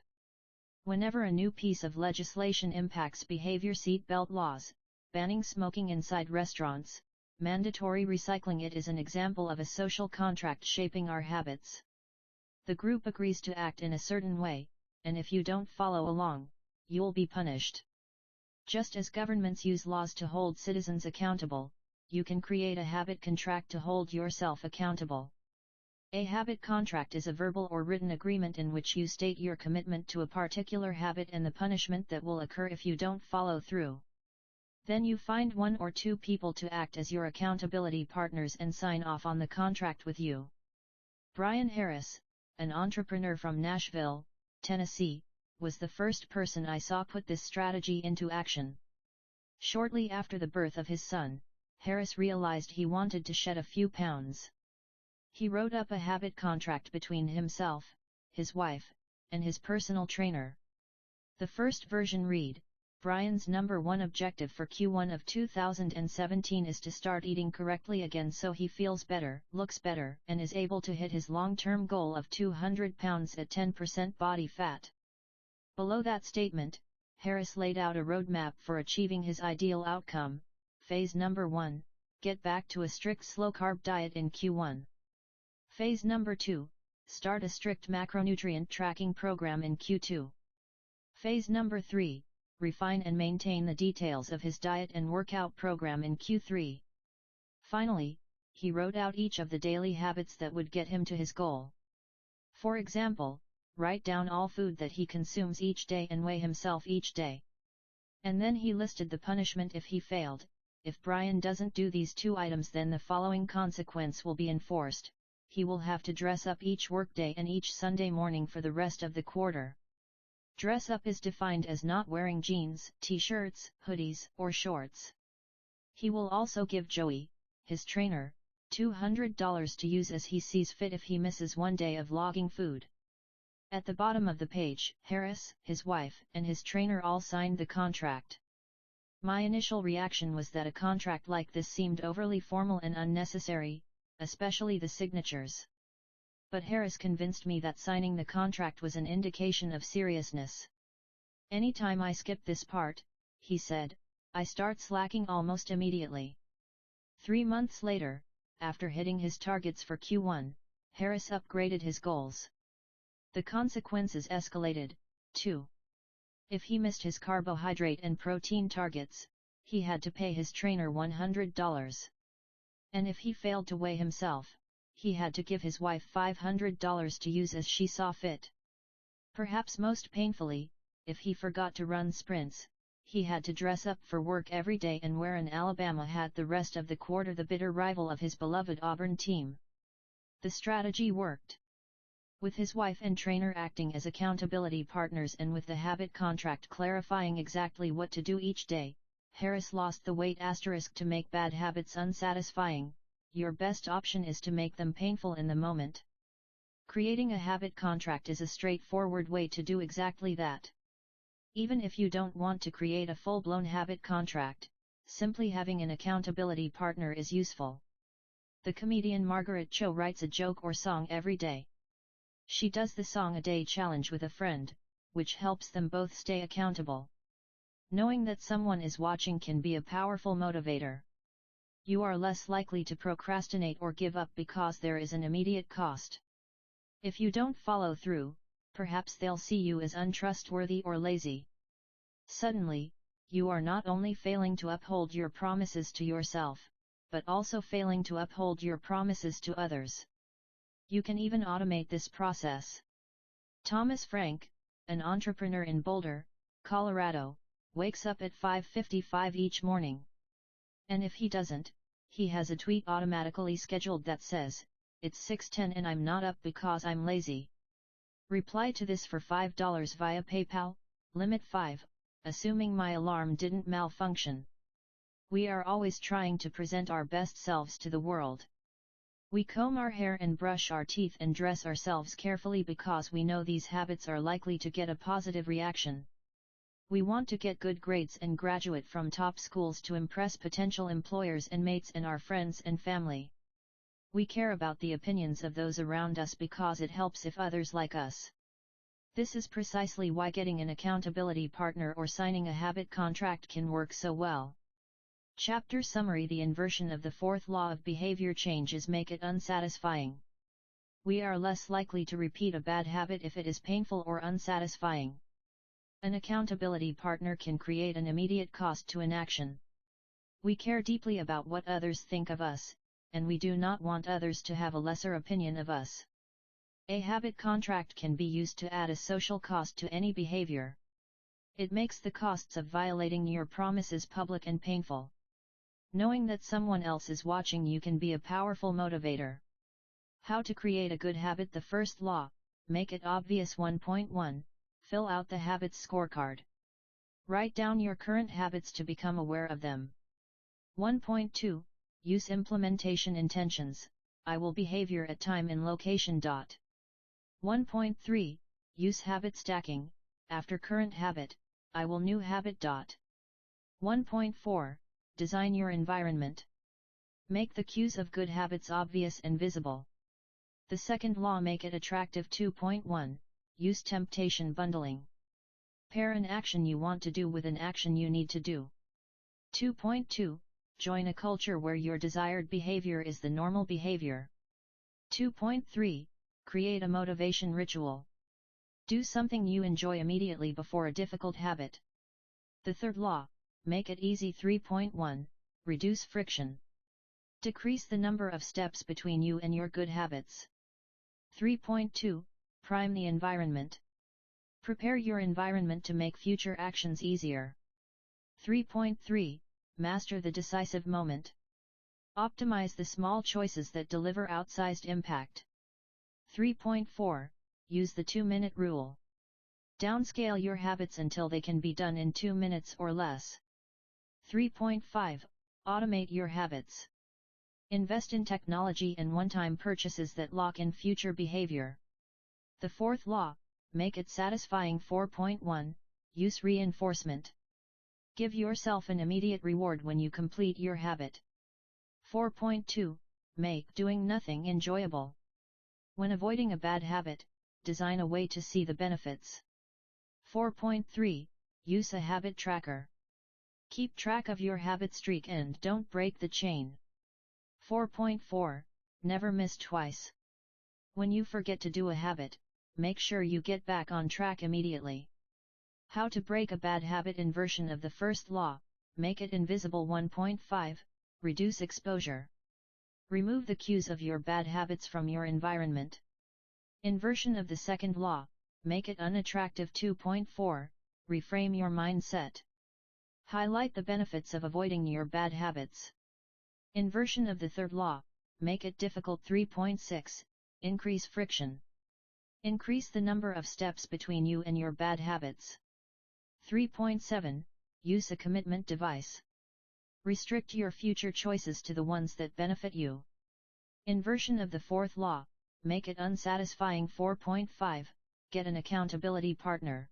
Whenever a new piece of legislation impacts behavior, seatbelt laws, banning smoking inside restaurants, mandatory recycling, it is an example of a social contract shaping our habits. The group agrees to act in a certain way, and if you don't follow along, you'll be punished. Just as governments use laws to hold citizens accountable, you can create a habit contract to hold yourself accountable. A habit contract is a verbal or written agreement in which you state your commitment to a particular habit and the punishment that will occur if you don't follow through. Then you find 1 or 2 people to act as your accountability partners and sign off on the contract with you. Brian Harris, an entrepreneur from Nashville, Tennessee, was the first person I saw put this strategy into action. Shortly after the birth of his son, Harris realized he wanted to shed a few pounds. He wrote up a habit contract between himself, his wife, and his personal trainer. The first version read, Brian's number 1 objective for Q1 of 2017 is to start eating correctly again so he feels better, looks better, and is able to hit his long-term goal of 200 pounds at 10% body fat. Below that statement, Harris laid out a roadmap for achieving his ideal outcome. Phase number 1, get back to a strict slow-carb diet in Q1. Phase number 2, start a strict macronutrient tracking program in Q2. Phase number 3, refine and maintain the details of his diet and workout program in Q3. Finally, he wrote out each of the daily habits that would get him to his goal. For example, write down all food that he consumes each day and weigh himself each day. And then he listed the punishment if he failed. If Brian doesn't do these 2 items, then the following consequence will be enforced. He will have to dress up each workday and each Sunday morning for the rest of the quarter. Dress up is defined as not wearing jeans, t-shirts, hoodies, or shorts. He will also give Joey, his trainer, $200 to use as he sees fit if he misses 1 day of logging food. At the bottom of the page, Harris, his wife, and his trainer all signed the contract. My initial reaction was that a contract like this seemed overly formal and unnecessary, especially the signatures. But Harris convinced me that signing the contract was an indication of seriousness. Anytime I skip this part, he said, I start slacking almost immediately. 3 months later, after hitting his targets for Q1, Harris upgraded his goals. The consequences escalated, too. If he missed his carbohydrate and protein targets, he had to pay his trainer $100. And if he failed to weigh himself, he had to give his wife $500 to use as she saw fit. Perhaps most painfully, if he forgot to run sprints, he had to dress up for work every day and wear an Alabama hat the rest of the quarter, the bitter rival of his beloved Auburn team. The strategy worked. With his wife and trainer acting as accountability partners and with the habit contract clarifying exactly what to do each day, Harris lost the weight. To make bad habits unsatisfying, your best option is to make them painful in the moment. Creating a habit contract is a straightforward way to do exactly that. Even if you don't want to create a full-blown habit contract, simply having an accountability partner is useful. The comedian Margaret Cho writes a joke or song every day. She does the song a day challenge with a friend, which helps them both stay accountable. Knowing that someone is watching can be a powerful motivator. You are less likely to procrastinate or give up because there is an immediate cost. If you don't follow through, perhaps they'll see you as untrustworthy or lazy. Suddenly, you are not only failing to uphold your promises to yourself, but also failing to uphold your promises to others. You can even automate this process. Thomas Frank, an entrepreneur in Boulder, Colorado, wakes up at 5:55 each morning. And if he doesn't, he has a tweet automatically scheduled that says, "It's 6:10 and I'm not up because I'm lazy." Reply to this for $5 via PayPal, limit 5, assuming my alarm didn't malfunction. We are always trying to present our best selves to the world. We comb our hair and brush our teeth and dress ourselves carefully because we know these habits are likely to get a positive reaction. We want to get good grades and graduate from top schools to impress potential employers and mates and our friends and family. We care about the opinions of those around us because it helps if others like us. This is precisely why getting an accountability partner or signing a habit contract can work so well. Chapter Summary: The inversion of the fourth law of behavior change is make it unsatisfying. We are less likely to repeat a bad habit if it is painful or unsatisfying. An accountability partner can create an immediate cost to inaction. We care deeply about what others think of us, and we do not want others to have a lesser opinion of us. A habit contract can be used to add a social cost to any behavior. It makes the costs of violating your promises public and painful. Knowing that someone else is watching you can be a powerful motivator. How to create a good habit: the first law, make it obvious. 1.1, fill out the habits scorecard. Write down your current habits to become aware of them. 1.2, use implementation intentions, I will behavior at time and location. 1.3, use habit stacking, after current habit, I will new habit. 1.4, design your environment. Make the cues of good habits obvious and visible. The second law, make it attractive. 2.1, use temptation bundling. Pair an action you want to do with an action you need to do. 2.2, join a culture where your desired behavior is the normal behavior. 2.3, create a motivation ritual. Do something you enjoy immediately before a difficult habit. The third law, make it easy. 3.1, reduce friction. Decrease the number of steps between you and your good habits. 3.2, prime the environment. Prepare your environment to make future actions easier. 3.3, master the decisive moment. Optimize the small choices that deliver outsized impact. 3.4, use the 2-minute rule. Downscale your habits until they can be done in 2 minutes or less. 3.5, automate your habits. Invest in technology and one-time purchases that lock in future behavior. The fourth law, make it satisfying. 4.1, use reinforcement. Give yourself an immediate reward when you complete your habit. 4.2, make doing nothing enjoyable. When avoiding a bad habit, design a way to see the benefits. 4.3, use a habit tracker. Keep track of your habit streak and don't break the chain. 4.4. Never miss twice. When you forget to do a habit, make sure you get back on track immediately. How to break a bad habit inversion of the first law, make it invisible. 1.5. Reduce exposure. Remove the cues of your bad habits from your environment. Inversion of the second law, make it unattractive. 2.4. Reframe your mindset. Highlight the benefits of avoiding your bad habits. Inversion of the third law, make it difficult. 3.6. Increase friction. Increase the number of steps between you and your bad habits. 3.7. Use a commitment device. Restrict your future choices to the ones that benefit you. Inversion of the fourth law, make it unsatisfying. 4.5. Get an accountability partner.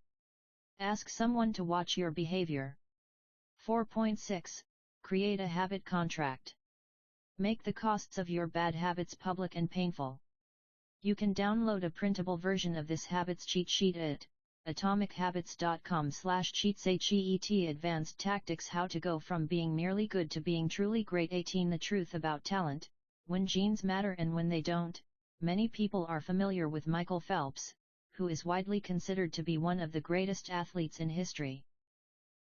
Ask someone to watch your behavior. 4.6. Create a habit contract. Make the costs of your bad habits public and painful. You can download a printable version of this habits cheat sheet at atomichabits.com/cheats. Advanced tactics: how to go from being merely good to being truly great. 18. The truth about talent, when genes matter and when they don't. Many people are familiar with Michael Phelps, who is widely considered to be one of the greatest athletes in history.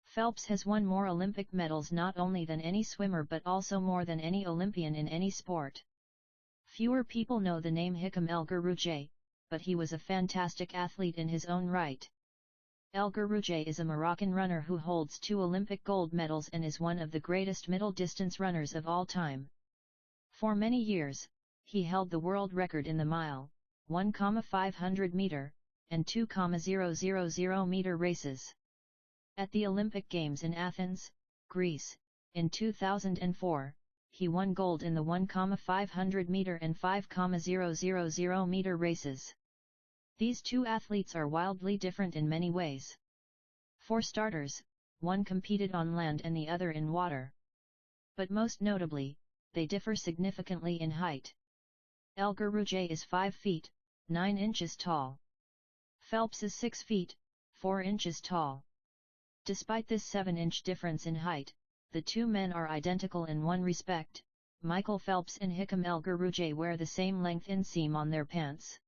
Phelps has won more Olympic medals not only than any swimmer but also more than any Olympian in any sport. Fewer people know the name Hikam El Guerrouj, but he was a fantastic athlete in his own right. El Guerrouj is a Moroccan runner who holds 2 Olympic gold medals and is one of the greatest middle-distance runners of all time. For many years, he held the world record in the mile, 1,500 meter, and 2,000 meter races. At the Olympic Games in Athens, Greece, in 2004, he won gold in the 1,500 meter and 5,000 meter races. These two athletes are wildly different in many ways. For starters, one competed on land and the other in water. But most notably, they differ significantly in height. El Guerrouj is 5 feet, 9 inches tall. Phelps is 6 feet, 4 inches tall. Despite this 7-inch difference in height, the two men are identical in one respect: Michael Phelps and Hikam El Guerrouj wear the same length inseam on their pants.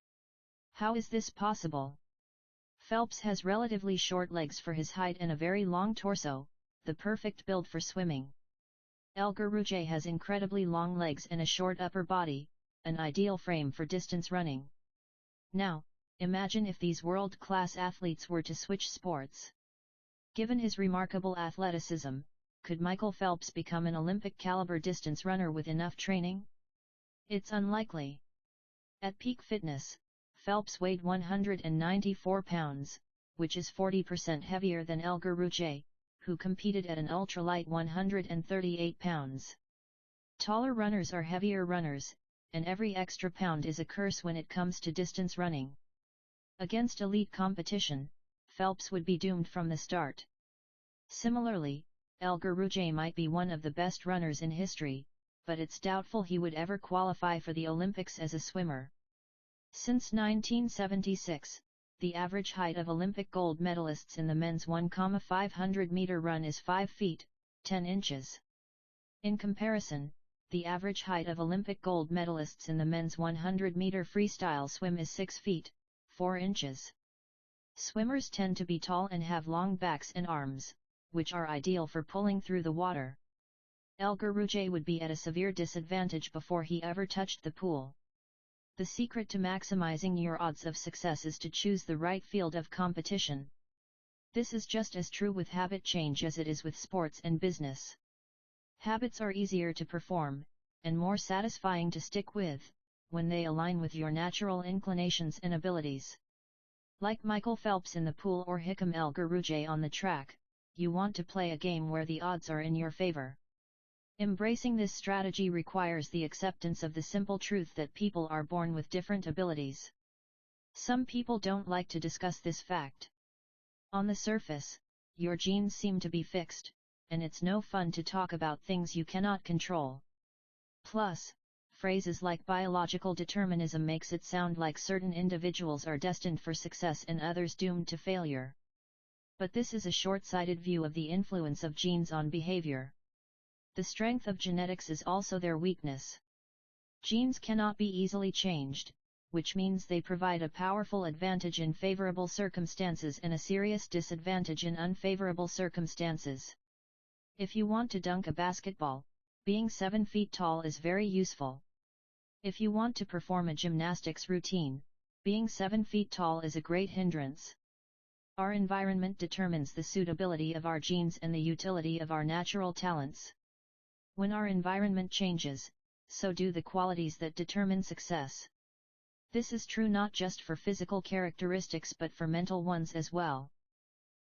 How is this possible? Phelps has relatively short legs for his height and a very long torso, the perfect build for swimming. El Guerrouj has incredibly long legs and a short upper body, an ideal frame for distance running. Now, imagine if these world-class athletes were to switch sports. Given his remarkable athleticism, could Michael Phelps become an Olympic-caliber distance runner with enough training? It's unlikely. At peak fitness, Phelps weighed 194 pounds, which is 40% heavier than El Guerrouj, who competed at an ultralight 138 pounds. Taller runners are heavier runners, and every extra pound is a curse when it comes to distance running. Against elite competition, Phelps would be doomed from the start. Similarly, El Guerrouj might be one of the best runners in history, but it's doubtful he would ever qualify for the Olympics as a swimmer. Since 1976, the average height of Olympic gold medalists in the men's 1,500 meter run is 5 feet, 10 inches. In comparison, the average height of Olympic gold medalists in the men's 100 meter freestyle swim is 6 feet, 4 inches. Swimmers tend to be tall and have long backs and arms, which are ideal for pulling through the water. El Guerrouj would be at a severe disadvantage before he ever touched the pool. The secret to maximizing your odds of success is to choose the right field of competition. This is just as true with habit change as it is with sports and business. Habits are easier to perform, and more satisfying to stick with, when they align with your natural inclinations and abilities. Like Michael Phelps in the pool or Hikam El Guerrouj on the track, you want to play a game where the odds are in your favor. Embracing this strategy requires the acceptance of the simple truth that people are born with different abilities. Some people don't like to discuss this fact. On the surface, your genes seem to be fixed, and it's no fun to talk about things you cannot control. Plus, phrases like biological determinism makes it sound like certain individuals are destined for success and others doomed to failure. But this is a short-sighted view of the influence of genes on behavior. The strength of genetics is also their weakness. Genes cannot be easily changed, which means they provide a powerful advantage in favorable circumstances and a serious disadvantage in unfavorable circumstances. If you want to dunk a basketball, being 7 feet tall is very useful. If you want to perform a gymnastics routine, being 7 feet tall is a great hindrance. Our environment determines the suitability of our genes and the utility of our natural talents. When our environment changes, so do the qualities that determine success. This is true not just for physical characteristics but for mental ones as well.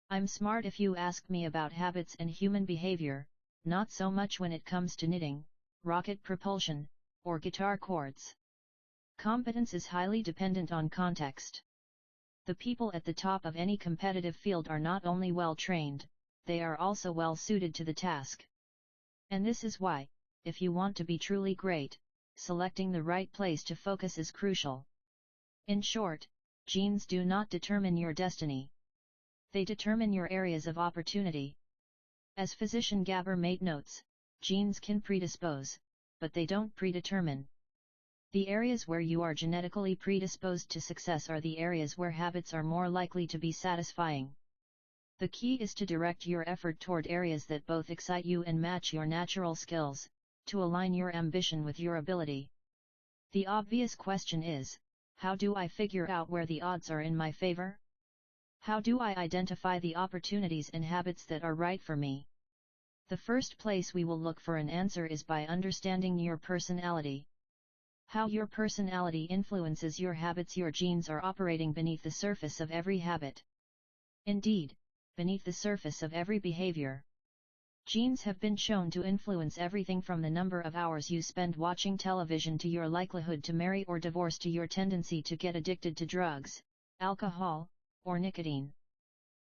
I'm smart if you ask me about habits and human behavior, not so much when it comes to knitting, rocket propulsion, or guitar chords. Competence is highly dependent on context. The people at the top of any competitive field are not only well trained, they are also well suited to the task. And this is why, if you want to be truly great, selecting the right place to focus is crucial. In short, genes do not determine your destiny. They determine your areas of opportunity. As physician Gabor Mate notes, genes can predispose, but they don't predetermine. The areas where you are genetically predisposed to success are the areas where habits are more likely to be satisfying. The key is to direct your effort toward areas that both excite you and match your natural skills, to align your ambition with your ability. The obvious question is, how do I figure out where the odds are in my favor? How do I identify the opportunities and habits that are right for me? The first place we will look for an answer is by understanding your personality. How your personality influences your habits. Your genes are operating beneath the surface of every habit. Indeed, beneath the surface of every behavior. Genes have been shown to influence everything from the number of hours you spend watching television to your likelihood to marry or divorce to your tendency to get addicted to drugs, alcohol, or nicotine.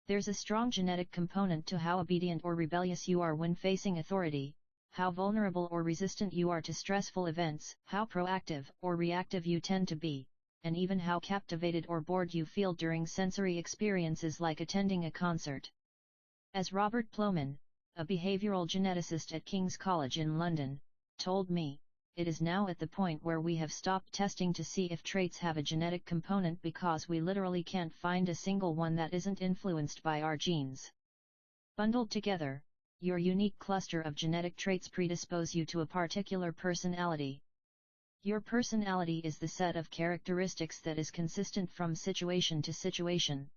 There's a strong genetic component to how obedient or rebellious you are when facing authority, how vulnerable or resistant you are to stressful events, how proactive or reactive you tend to be, and even how captivated or bored you feel during sensory experiences like attending a concert. As Robert Plomin, a behavioral geneticist at King's College in London, told me, it is now at the point where we have stopped testing to see if traits have a genetic component because we literally can't find a single one that isn't influenced by our genes. Bundled together, your unique cluster of genetic traits predispose you to a particular personality. Your personality is the set of characteristics that is consistent from situation to situation.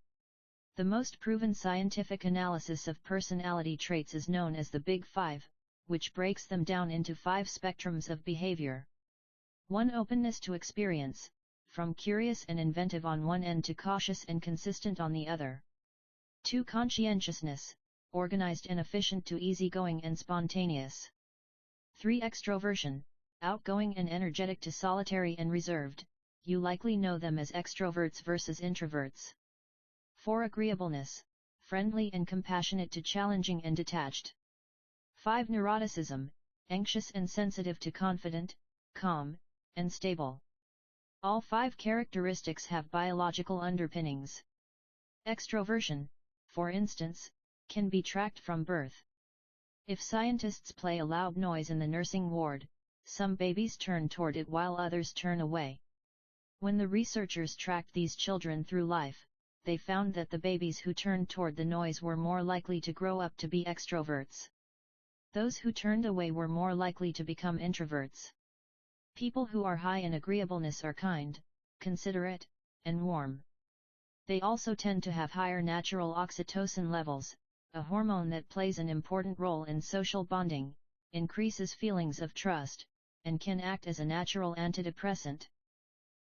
The most proven scientific analysis of personality traits is known as the Big Five, which breaks them down into 5 spectrums of behavior. 1. Openness to experience, from curious and inventive on one end to cautious and consistent on the other. 2. Conscientiousness, organized and efficient to easygoing and spontaneous. 3. Extroversion, outgoing and energetic to solitary and reserved, you likely know them as extroverts versus introverts. 4. Agreeableness, friendly and compassionate to challenging and detached. 5. Neuroticism, anxious and sensitive to confident, calm, and stable. All 5 characteristics have biological underpinnings. Extroversion, for instance, can be tracked from birth. If scientists play a loud noise in the nursing ward, some babies turn toward it while others turn away. When the researchers tracked these children through life, they found that the babies who turned toward the noise were more likely to grow up to be extroverts. Those who turned away were more likely to become introverts. People who are high in agreeableness are kind, considerate, and warm. They also tend to have higher natural oxytocin levels, a hormone that plays an important role in social bonding, increases feelings of trust, and can act as a natural antidepressant.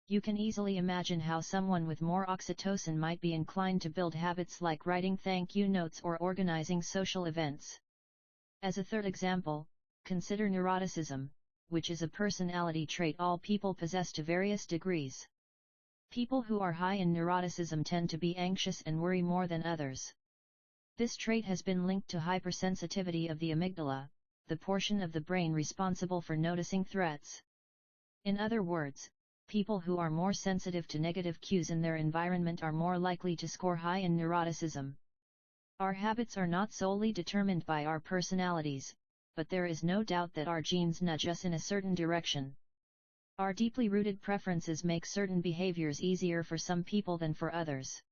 You can easily imagine how someone with more oxytocin might be inclined to build habits like writing thank you notes or organizing social events. As a third example, consider neuroticism, which is a personality trait all people possess to various degrees. People who are high in neuroticism tend to be anxious and worry more than others. This trait has been linked to hypersensitivity of the amygdala, the portion of the brain responsible for noticing threats. In other words, people who are more sensitive to negative cues in their environment are more likely to score high in neuroticism. Our habits are not solely determined by our personalities, but there is no doubt that our genes nudge us in a certain direction. Our deeply rooted preferences make certain behaviors easier for some people than for others.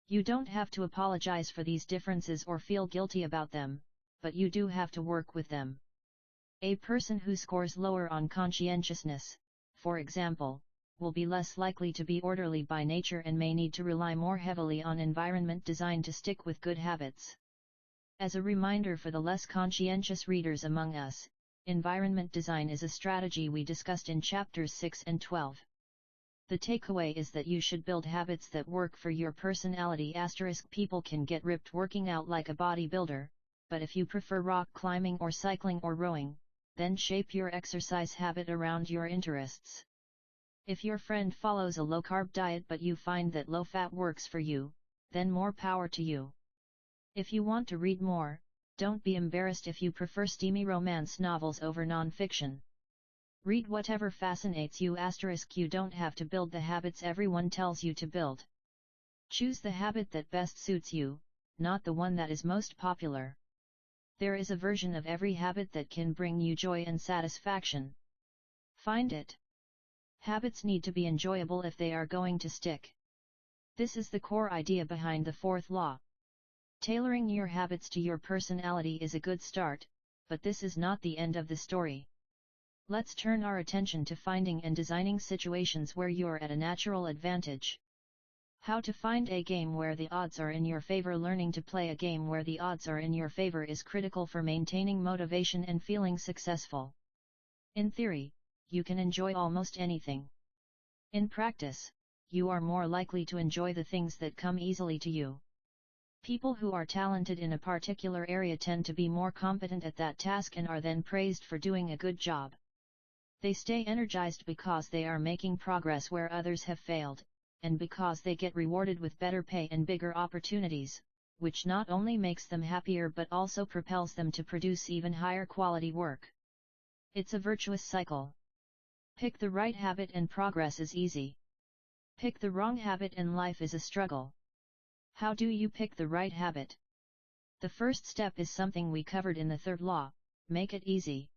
You don't have to apologize for these differences or feel guilty about them, but you do have to work with them. A person who scores lower on conscientiousness, for example, will be less likely to be orderly by nature and may need to rely more heavily on environment design to stick with good habits. As a reminder for the less conscientious readers among us, environment design is a strategy we discussed in chapters 6 and 12. The takeaway is that you should build habits that work for your personality. People can get ripped working out like a bodybuilder, but if you prefer rock climbing or cycling or rowing, then shape your exercise habit around your interests. If your friend follows a low-carb diet but you find that low-fat works for you, then more power to you. If you want to read more, don't be embarrassed if you prefer steamy romance novels over non-fiction. Read whatever fascinates you. You don't have to build the habits everyone tells you to build. Choose the habit that best suits you, not the one that is most popular. There is a version of every habit that can bring you joy and satisfaction. Find it. Habits need to be enjoyable if they are going to stick. This is the core idea behind the fourth law. Tailoring your habits to your personality is a good start, but this is not the end of the story. Let's turn our attention to finding and designing situations where you're at a natural advantage. How to find a game where the odds are in your favor. Learning to play a game where the odds are in your favor is critical for maintaining motivation and feeling successful. In theory, you can enjoy almost anything. In practice, you are more likely to enjoy the things that come easily to you. People who are talented in a particular area tend to be more competent at that task and are then praised for doing a good job. They stay energized because they are making progress where others have failed, and because they get rewarded with better pay and bigger opportunities, which not only makes them happier but also propels them to produce even higher quality work. It's a virtuous cycle. Pick the right habit and progress is easy. Pick the wrong habit and life is a struggle. How do you pick the right habit? The first step is something we covered in the third law: make it easy.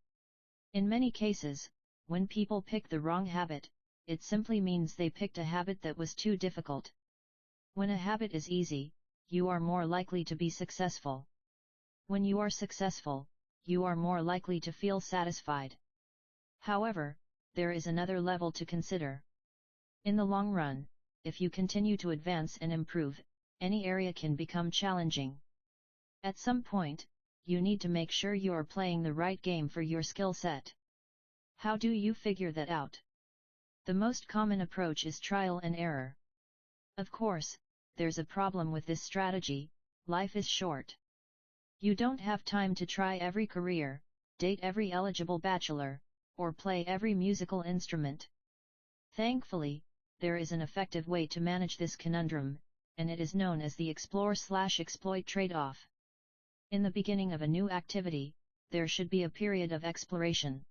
In many cases, when people pick the wrong habit, it simply means they picked a habit that was too difficult. When a habit is easy, you are more likely to be successful. When you are successful, you are more likely to feel satisfied. However, there is another level to consider. In the long run, if you continue to advance and improve, any area can become challenging. At some point, you need to make sure you are playing the right game for your skill set. How do you figure that out? The most common approach is trial and error. Of course, there's a problem with this strategy: life is short. You don't have time to try every career, date every eligible bachelor, or play every musical instrument. Thankfully, there is an effective way to manage this conundrum, and it is known as the explore/exploit trade-off. In the beginning of a new activity, there should be a period of exploration.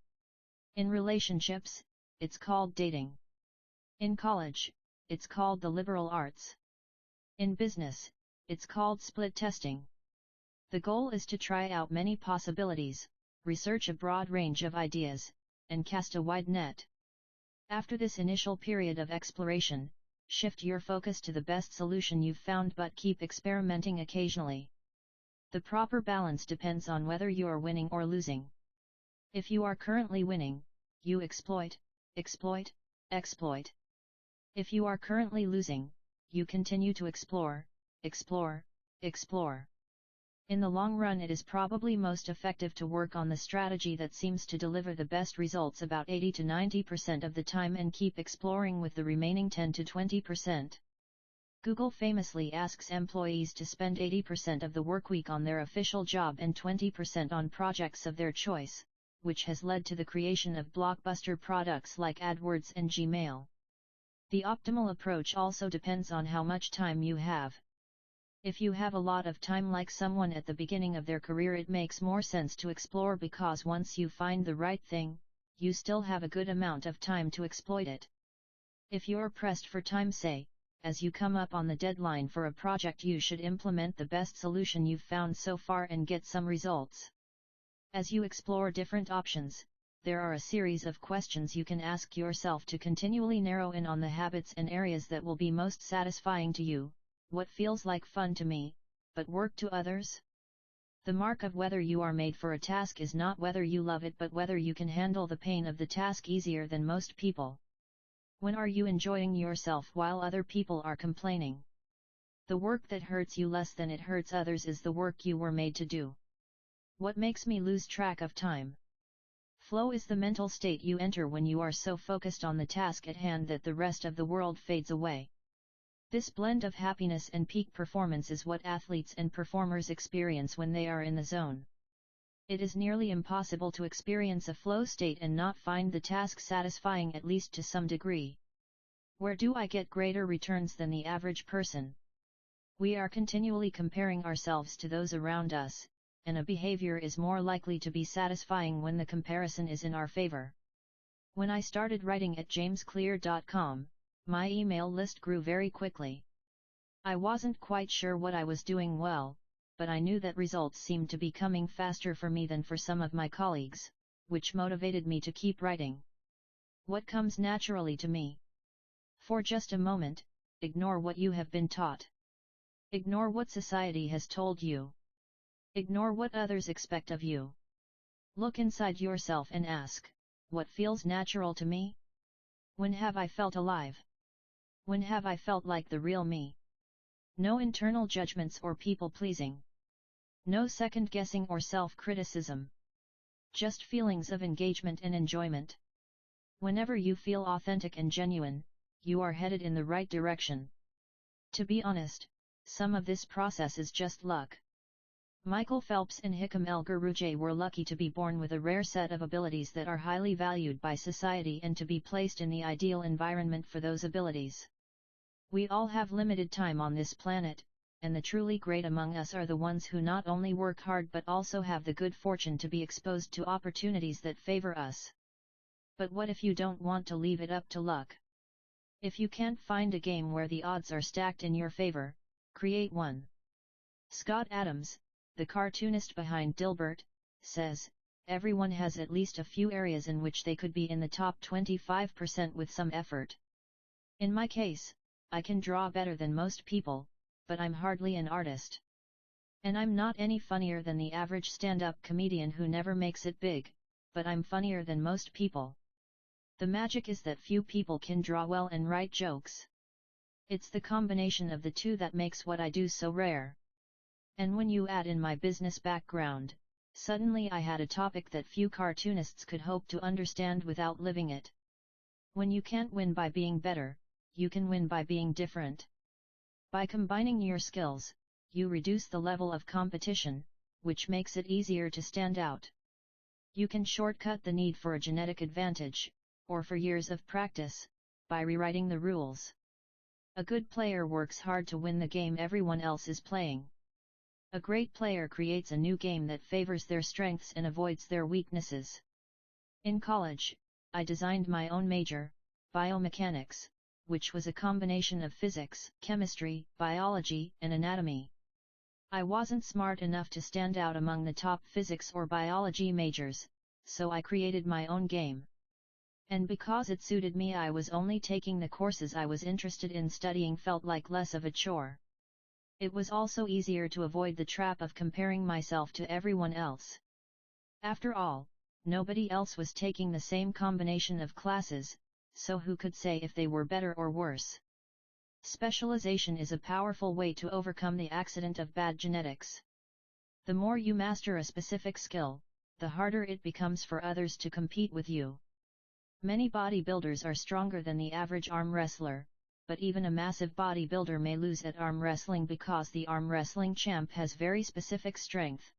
In relationships, it's called dating. In college, it's called the liberal arts. In business, it's called split testing. The goal is to try out many possibilities, research a broad range of ideas, and cast a wide net. After this initial period of exploration, shift your focus to the best solution you've found, but keep experimenting occasionally. The proper balance depends on whether you are winning or losing. If you are currently winning, you exploit, exploit, exploit. If you are currently losing, you continue to explore, explore, explore. In the long run, it is probably most effective to work on the strategy that seems to deliver the best results about 80 to 90% of the time and keep exploring with the remaining 10 to 20%. Google famously asks employees to spend 80% of the workweek on their official job and 20% on projects of their choice, which has led to the creation of blockbuster products like AdWords and Gmail. The optimal approach also depends on how much time you have. If you have a lot of time, like someone at the beginning of their career, it makes more sense to explore, because once you find the right thing, you still have a good amount of time to exploit it. If you're pressed for time, say, as you come up on the deadline for a project, you should implement the best solution you've found so far and get some results. As you explore different options, there are a series of questions you can ask yourself to continually narrow in on the habits and areas that will be most satisfying to you. What feels like fun to me, but work to others? The mark of whether you are made for a task is not whether you love it, but whether you can handle the pain of the task easier than most people. When are you enjoying yourself while other people are complaining? The work that hurts you less than it hurts others is the work you were made to do. What makes me lose track of time? Flow is the mental state you enter when you are so focused on the task at hand that the rest of the world fades away. This blend of happiness and peak performance is what athletes and performers experience when they are in the zone. It is nearly impossible to experience a flow state and not find the task satisfying, at least to some degree. Where do I get greater returns than the average person? We are continually comparing ourselves to those around us, and a behavior is more likely to be satisfying when the comparison is in our favor. When I started writing at jamesclear.com, my email list grew very quickly. I wasn't quite sure what I was doing well, but I knew that results seemed to be coming faster for me than for some of my colleagues, which motivated me to keep writing. What comes naturally to me? For just a moment, ignore what you have been taught. Ignore what society has told you. Ignore what others expect of you. Look inside yourself and ask, what feels natural to me? When have I felt alive? When have I felt like the real me? No internal judgments or people-pleasing. No second-guessing or self-criticism. Just feelings of engagement and enjoyment. Whenever you feel authentic and genuine, you are headed in the right direction. To be honest, some of this process is just luck. Michael Phelps and Hikam El Guerrouj were lucky to be born with a rare set of abilities that are highly valued by society and to be placed in the ideal environment for those abilities. We all have limited time on this planet, and the truly great among us are the ones who not only work hard but also have the good fortune to be exposed to opportunities that favor us. But what if you don't want to leave it up to luck? If you can't find a game where the odds are stacked in your favor, create one. Scott Adams, the cartoonist behind Dilbert, says, everyone has at least a few areas in which they could be in the top 25% with some effort. In my case, I can draw better than most people, but I'm hardly an artist. And I'm not any funnier than the average stand-up comedian who never makes it big, but I'm funnier than most people. The magic is that few people can draw well and write jokes. It's the combination of the two that makes what I do so rare. And when you add in my business background, suddenly I had a topic that few cartoonists could hope to understand without living it. When you can't win by being better, you can win by being different. By combining your skills, you reduce the level of competition, which makes it easier to stand out. You can shortcut the need for a genetic advantage, or for years of practice, by rewriting the rules. A good player works hard to win the game everyone else is playing. A great player creates a new game that favors their strengths and avoids their weaknesses. In college, I designed my own major, biomechanics, which was a combination of physics, chemistry, biology, and anatomy. I wasn't smart enough to stand out among the top physics or biology majors, so I created my own game. And because it suited me, I was only taking the courses I was interested in studying, felt like less of a chore. It was also easier to avoid the trap of comparing myself to everyone else. After all, nobody else was taking the same combination of classes, so who could say if they were better or worse? Specialization is a powerful way to overcome the accident of bad genetics. The more you master a specific skill, the harder it becomes for others to compete with you. Many bodybuilders are stronger than the average arm wrestler, but even a massive bodybuilder may lose at arm wrestling because the arm wrestling champ has very specific strength.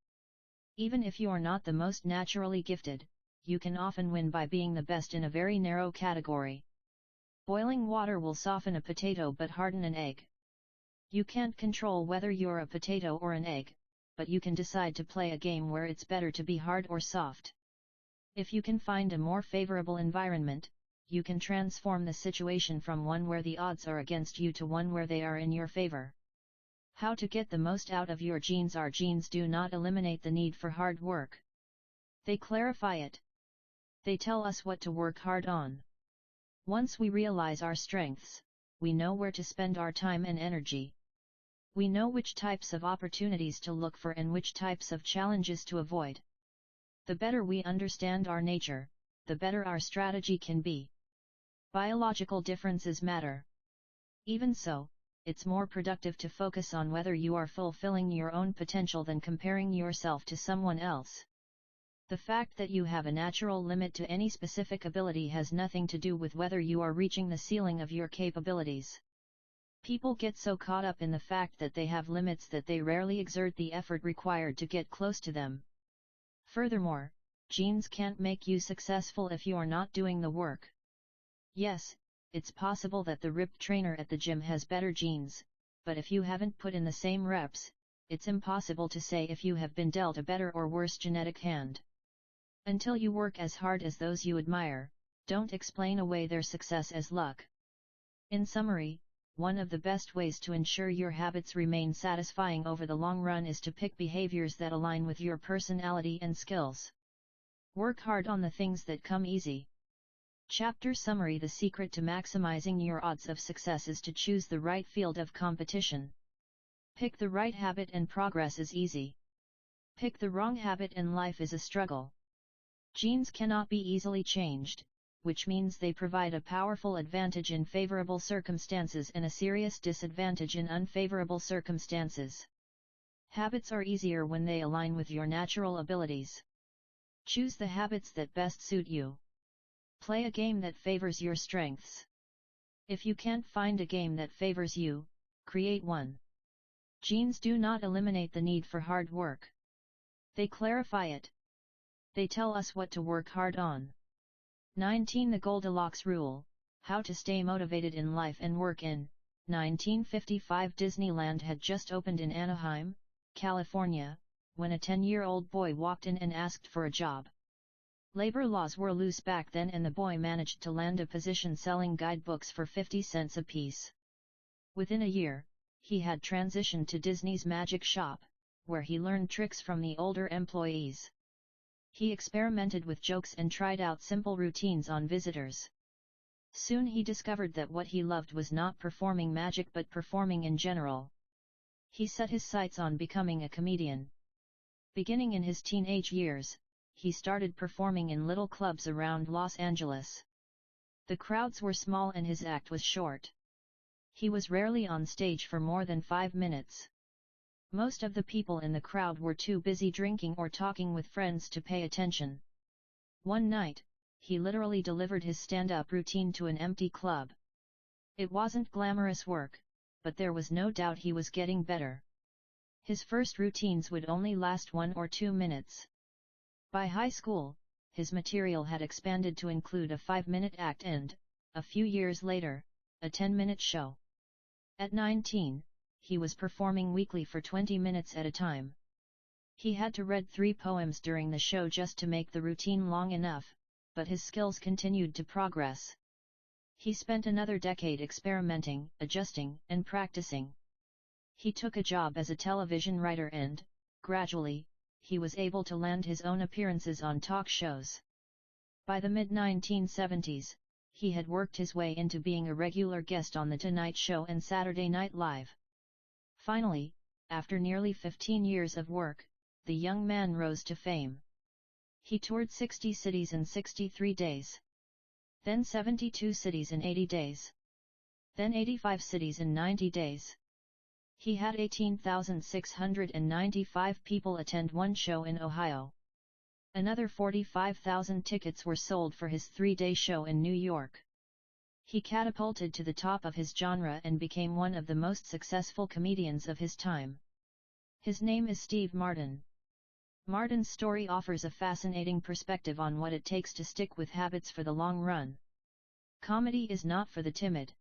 Even if you're not the most naturally gifted, you can often win by being the best in a very narrow category. Boiling water will soften a potato but harden an egg. You can't control whether you're a potato or an egg, but you can decide to play a game where it's better to be hard or soft. If you can find a more favorable environment, you can transform the situation from one where the odds are against you to one where they are in your favor. How to get the most out of your genes? Our genes do not eliminate the need for hard work. They clarify it. They tell us what to work hard on. Once we realize our strengths, we know where to spend our time and energy. We know which types of opportunities to look for and which types of challenges to avoid. The better we understand our nature, the better our strategy can be. Biological differences matter. Even so, it's more productive to focus on whether you are fulfilling your own potential than comparing yourself to someone else. The fact that you have a natural limit to any specific ability has nothing to do with whether you are reaching the ceiling of your capabilities. People get so caught up in the fact that they have limits that they rarely exert the effort required to get close to them. Furthermore, genes can't make you successful if you are not doing the work. Yes, it's possible that the ripped trainer at the gym has better genes, but if you haven't put in the same reps, it's impossible to say if you have been dealt a better or worse genetic hand. Until you work as hard as those you admire, don't explain away their success as luck. In summary, one of the best ways to ensure your habits remain satisfying over the long run is to pick behaviors that align with your personality and skills. Work hard on the things that come easy. Chapter Summary: The secret to maximizing your odds of success is to choose the right field of competition. Pick the right habit and progress is easy. Pick the wrong habit and life is a struggle. Genes cannot be easily changed, which means they provide a powerful advantage in favorable circumstances and a serious disadvantage in unfavorable circumstances. Habits are easier when they align with your natural abilities. Choose the habits that best suit you. Play a game that favors your strengths. If you can't find a game that favors you, create one. Genes do not eliminate the need for hard work. They clarify it. They tell us what to work hard on. 19. The Goldilocks Rule: How to Stay Motivated in Life and Work. In 1955, Disneyland had just opened in Anaheim, California, when a 10-year-old boy walked in and asked for a job. Labor laws were loose back then and the boy managed to land a position selling guidebooks for 50 cents apiece. Within a year, he had transitioned to Disney's Magic Shop, where he learned tricks from the older employees. He experimented with jokes and tried out simple routines on visitors. Soon he discovered that what he loved was not performing magic but performing in general. He set his sights on becoming a comedian. Beginning in his teenage years, he started performing in little clubs around Los Angeles. The crowds were small and his act was short. He was rarely on stage for more than 5 minutes. Most of the people in the crowd were too busy drinking or talking with friends to pay attention. One night, he literally delivered his stand-up routine to an empty club. It wasn't glamorous work, but there was no doubt he was getting better. His first routines would only last 1 or 2 minutes. By high school, his material had expanded to include a 5-minute act and, a few years later, a 10-minute show. At 19, he was performing weekly for 20 minutes at a time. He had to read 3 poems during the show just to make the routine long enough, but his skills continued to progress. He spent another decade experimenting, adjusting, and practicing. He took a job as a television writer and, gradually, he was able to land his own appearances on talk shows. By the mid-1970s, he had worked his way into being a regular guest on The Tonight Show and Saturday Night Live. Finally, after nearly 15 years of work, the young man rose to fame. He toured 60 cities in 63 days. Then 72 cities in 80 days. Then 85 cities in 90 days. He had 18,695 people attend one show in Ohio. Another 45,000 tickets were sold for his 3-day show in New York. He catapulted to the top of his genre and became one of the most successful comedians of his time. His name is Steve Martin. Martin's story offers a fascinating perspective on what it takes to stick with habits for the long run. Comedy is not for the timid.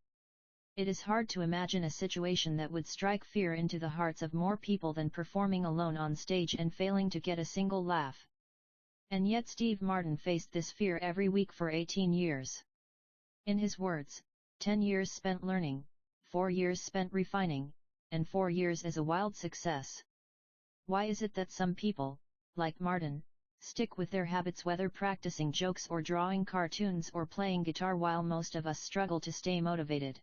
It is hard to imagine a situation that would strike fear into the hearts of more people than performing alone on stage and failing to get a single laugh. And yet Steve Martin faced this fear every week for 18 years. In his words, 10 years spent learning, 4 years spent refining, and 4 years as a wild success. Why is it that some people, like Martin, stick with their habits whether practicing jokes or drawing cartoons or playing guitar while most of us struggle to stay motivated?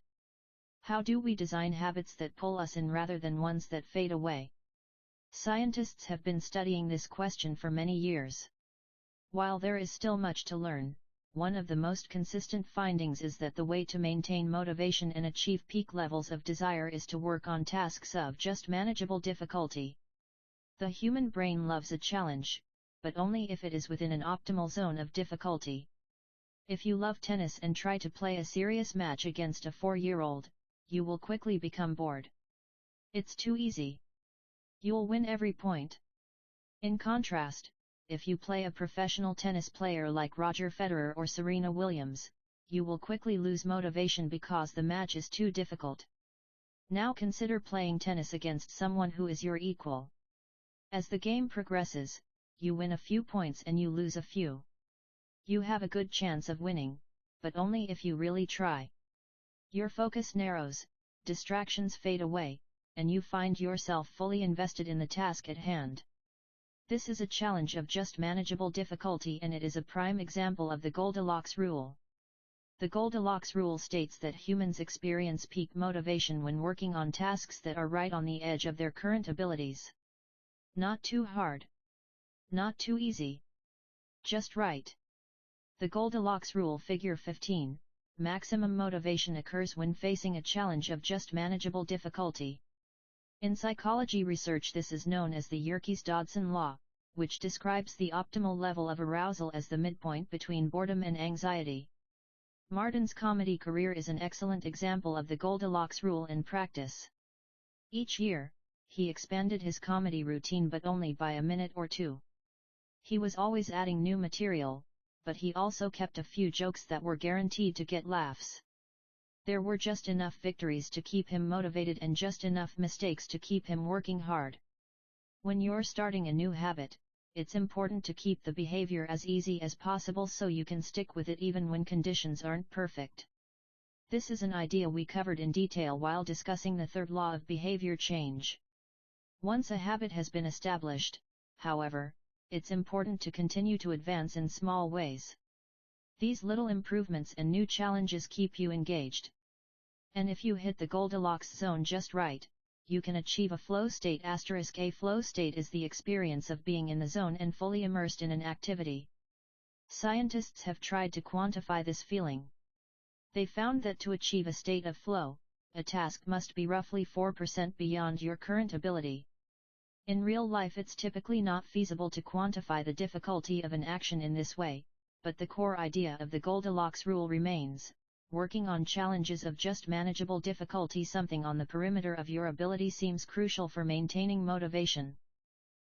How do we design habits that pull us in rather than ones that fade away? Scientists have been studying this question for many years. While there is still much to learn, one of the most consistent findings is that the way to maintain motivation and achieve peak levels of desire is to work on tasks of just manageable difficulty. The human brain loves a challenge, but only if it is within an optimal zone of difficulty. If you love tennis and try to play a serious match against a 4-year-old, you will quickly become bored. It's too easy. You'll win every point. In contrast, if you play a professional tennis player like Roger Federer or Serena Williams, you will quickly lose motivation because the match is too difficult. Now consider playing tennis against someone who is your equal. As the game progresses, you win a few points and you lose a few. You have a good chance of winning, but only if you really try. Your focus narrows, distractions fade away, and you find yourself fully invested in the task at hand. This is a challenge of just manageable difficulty, and it is a prime example of the Goldilocks rule. The Goldilocks rule states that humans experience peak motivation when working on tasks that are right on the edge of their current abilities. Not too hard. Not too easy. Just right. The Goldilocks rule, figure 15, maximum motivation occurs when facing a challenge of just manageable difficulty. In psychology research, this is known as the Yerkes-Dodson law, which describes the optimal level of arousal as the midpoint between boredom and anxiety. Martin's comedy career is an excellent example of the Goldilocks rule in practice. Each year, he expanded his comedy routine, but only by a minute or two. He was always adding new material, but he also kept a few jokes that were guaranteed to get laughs. There were just enough victories to keep him motivated and just enough mistakes to keep him working hard. When you're starting a new habit, it's important to keep the behavior as easy as possible so you can stick with it even when conditions aren't perfect. This is an idea we covered in detail while discussing the third law of behavior change. Once a habit has been established, however, it's important to continue to advance in small ways. These little improvements and new challenges keep you engaged. And if you hit the Goldilocks zone just right, you can achieve a flow state. A flow state is the experience of being in the zone and fully immersed in an activity. Scientists have tried to quantify this feeling. They found that to achieve a state of flow, a task must be roughly 4% beyond your current ability. In real life, it's typically not feasible to quantify the difficulty of an action in this way, but the core idea of the Goldilocks rule remains: working on challenges of just manageable difficulty, something on the perimeter of your ability, seems crucial for maintaining motivation.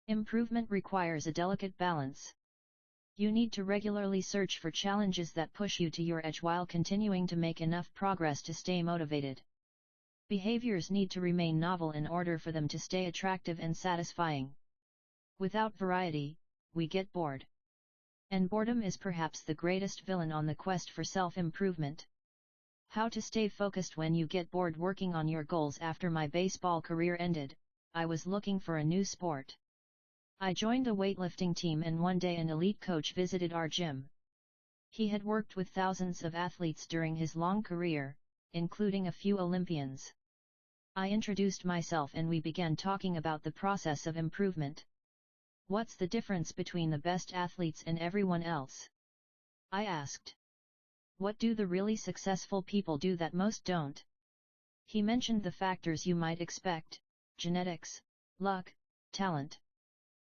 Improvement requires a delicate balance. You need to regularly search for challenges that push you to your edge while continuing to make enough progress to stay motivated. Behaviors need to remain novel in order for them to stay attractive and satisfying. Without variety, we get bored. And boredom is perhaps the greatest villain on the quest for self-improvement. How to stay focused when you get bored working on your goals. After my baseball career ended, I was looking for a new sport. I joined a weightlifting team, and one day an elite coach visited our gym. He had worked with thousands of athletes during his long career, including a few Olympians. I introduced myself and we began talking about the process of improvement. What's the difference between the best athletes and everyone else? I asked. What do the really successful people do that most don't? He mentioned the factors you might expect: genetics, luck, talent.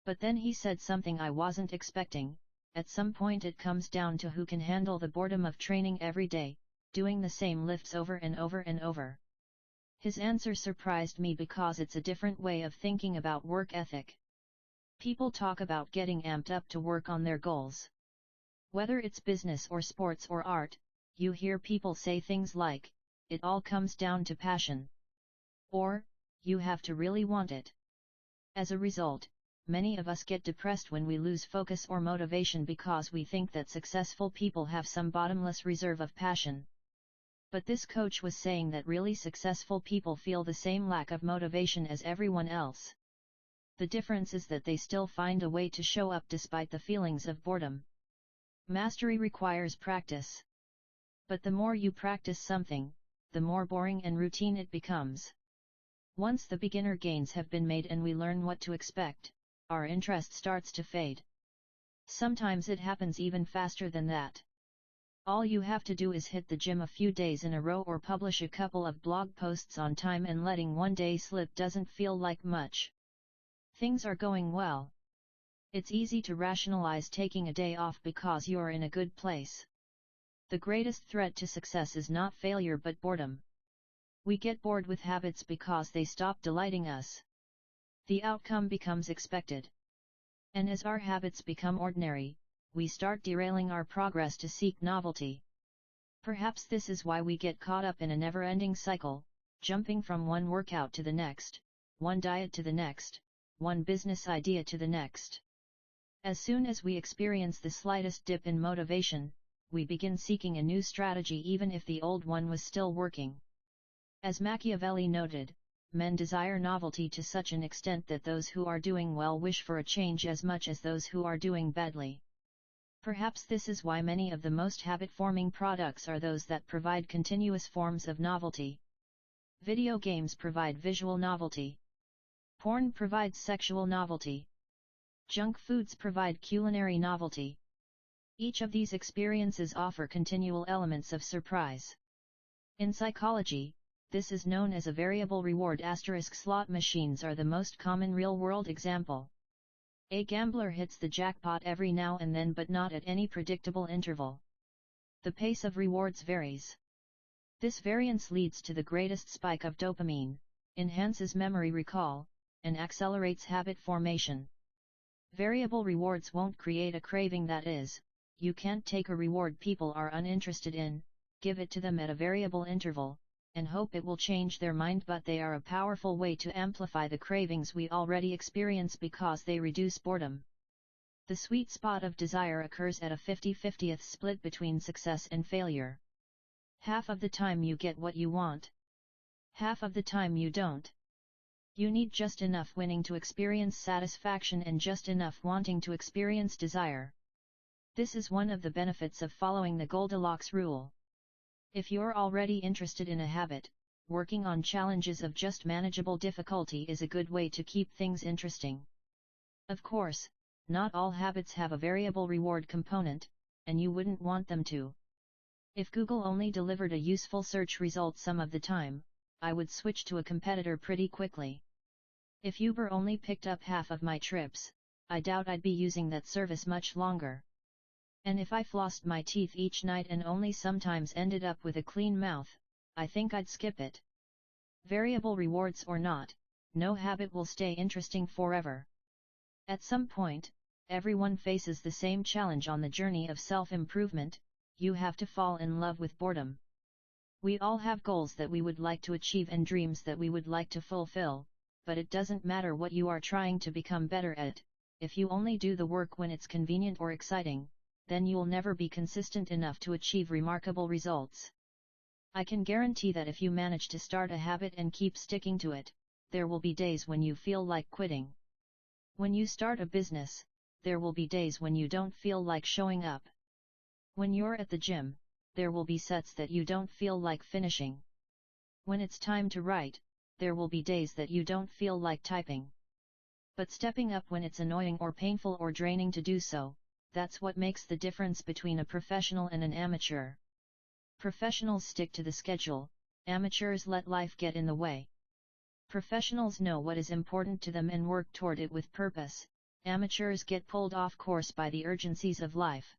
But then he said something I wasn't expecting: at some point it comes down to who can handle the boredom of training every day, doing the same lifts over and over and over. His answer surprised me because it's a different way of thinking about work ethic. People talk about getting amped up to work on their goals. Whether it's business or sports or art, you hear people say things like, "It all comes down to passion," or, "You have to really want it." As a result, many of us get depressed when we lose focus or motivation because we think that successful people have some bottomless reserve of passion. But this coach was saying that really successful people feel the same lack of motivation as everyone else. The difference is that they still find a way to show up despite the feelings of boredom. Mastery requires practice. But the more you practice something, the more boring and routine it becomes. Once the beginner gains have been made and we learn what to expect, our interest starts to fade. Sometimes it happens even faster than that. All you have to do is hit the gym a few days in a row or publish a couple of blog posts on time, and letting one day slip doesn't feel like much. Things are going well. It's easy to rationalize taking a day off because you're in a good place. The greatest threat to success is not failure but boredom. We get bored with habits because they stop delighting us. The outcome becomes expected. And as our habits become ordinary, we start derailing our progress to seek novelty. Perhaps this is why we get caught up in a never-ending cycle, jumping from one workout to the next, one diet to the next, one business idea to the next. As soon as we experience the slightest dip in motivation, we begin seeking a new strategy even if the old one was still working. As Machiavelli noted, men desire novelty to such an extent that those who are doing well wish for a change as much as those who are doing badly. Perhaps this is why many of the most habit-forming products are those that provide continuous forms of novelty. Video games provide visual novelty. Porn provides sexual novelty. Junk foods provide culinary novelty. Each of these experiences offer continual elements of surprise. In psychology, this is known as a variable reward. Slot machines are the most common real-world example. A gambler hits the jackpot every now and then, but not at any predictable interval. The pace of rewards varies. This variance leads to the greatest spike of dopamine, enhances memory recall, and accelerates habit formation. Variable rewards won't create a craving, that is, you can't take a reward people are uninterested in, give it to them at a variable interval, and hope it will change their mind, but they are a powerful way to amplify the cravings we already experience because they reduce boredom. The sweet spot of desire occurs at a 50-50 split between success and failure. Half of the time you get what you want. Half of the time you don't. You need just enough winning to experience satisfaction and just enough wanting to experience desire. This is one of the benefits of following the Goldilocks rule. If you're already interested in a habit, working on challenges of just manageable difficulty is a good way to keep things interesting. Of course, not all habits have a variable reward component, and you wouldn't want them to. If Google only delivered a useful search result some of the time, I would switch to a competitor pretty quickly. If Uber only picked up half of my trips, I doubt I'd be using that service much longer. And if I flossed my teeth each night and only sometimes ended up with a clean mouth, I think I'd skip it. Variable rewards or not, no habit will stay interesting forever. At some point, everyone faces the same challenge on the journey of self-improvement: you have to fall in love with boredom. We all have goals that we would like to achieve and dreams that we would like to fulfill, but it doesn't matter what you are trying to become better at, if you only do the work when it's convenient or exciting, then you'll never be consistent enough to achieve remarkable results. I can guarantee that if you manage to start a habit and keep sticking to it, there will be days when you feel like quitting. When you start a business, there will be days when you don't feel like showing up. When you're at the gym, there will be sets that you don't feel like finishing. When it's time to write, there will be days that you don't feel like typing. But stepping up when it's annoying or painful or draining to do so, that's what makes the difference between a professional and an amateur. Professionals stick to the schedule, amateurs let life get in the way. Professionals know what is important to them and work toward it with purpose. Amateurs get pulled off course by the urgencies of life.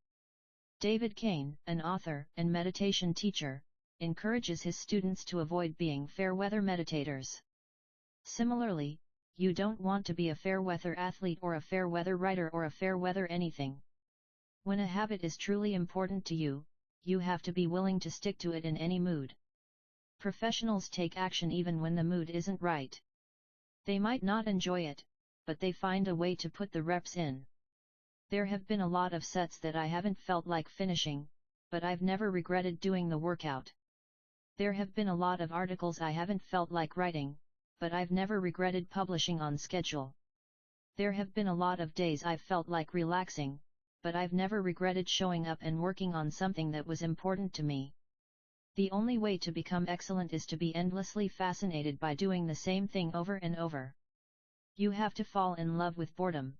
David Kane, an author and meditation teacher, encourages his students to avoid being fair-weather meditators. Similarly, you don't want to be a fair-weather athlete or a fair-weather writer or a fair-weather anything. When a habit is truly important to you, you have to be willing to stick to it in any mood. Professionals take action even when the mood isn't right. They might not enjoy it, but they find a way to put the reps in. There have been a lot of sets that I haven't felt like finishing, but I've never regretted doing the workout. There have been a lot of articles I haven't felt like writing, but I've never regretted publishing on schedule. There have been a lot of days I've felt like relaxing, but I've never regretted showing up and working on something that was important to me. The only way to become excellent is to be endlessly fascinated by doing the same thing over and over. You have to fall in love with boredom.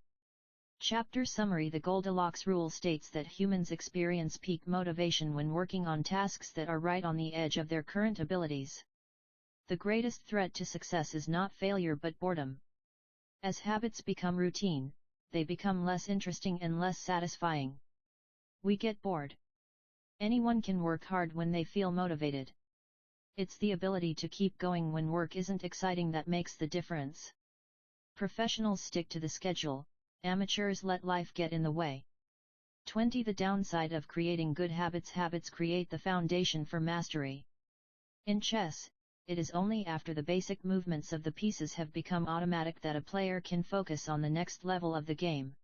Chapter Summary: The Goldilocks Rule states that humans experience peak motivation when working on tasks that are right on the edge of their current abilities. The greatest threat to success is not failure but boredom. As habits become routine, they become less interesting and less satisfying. We get bored. Anyone can work hard when they feel motivated. It's the ability to keep going when work isn't exciting that makes the difference. Professionals stick to the schedule, amateurs let life get in the way. 20. The downside of creating good habits: habits create the foundation for mastery. In chess, it is only after the basic movements of the pieces have become automatic that a player can focus on the next level of the game.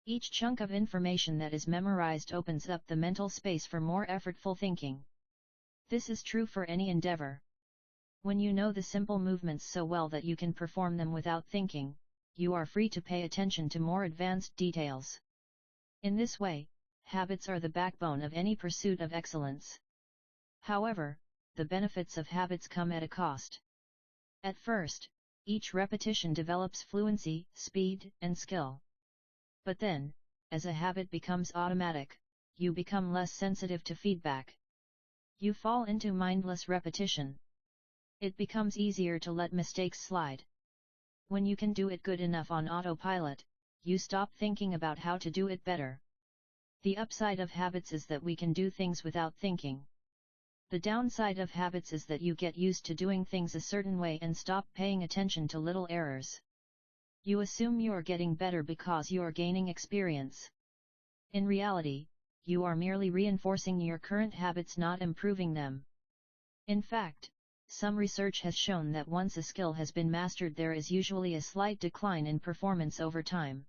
Each chunk of information that is memorized opens up the mental space for more effortful thinking. This is true for any endeavor. When you know the simple movements so well that you can perform them without thinking, you are free to pay attention to more advanced details. In this way, habits are the backbone of any pursuit of excellence. However, the benefits of habits come at a cost. At first, each repetition develops fluency, speed, and skill. But then, as a habit becomes automatic, you become less sensitive to feedback. You fall into mindless repetition. It becomes easier to let mistakes slide. When you can do it good enough on autopilot, you stop thinking about how to do it better. The upside of habits is that we can do things without thinking. The downside of habits is that you get used to doing things a certain way and stop paying attention to little errors. You assume you're getting better because you're gaining experience. In reality, you are merely reinforcing your current habits, not improving them. In fact, some research has shown that once a skill has been mastered, there is usually a slight decline in performance over time.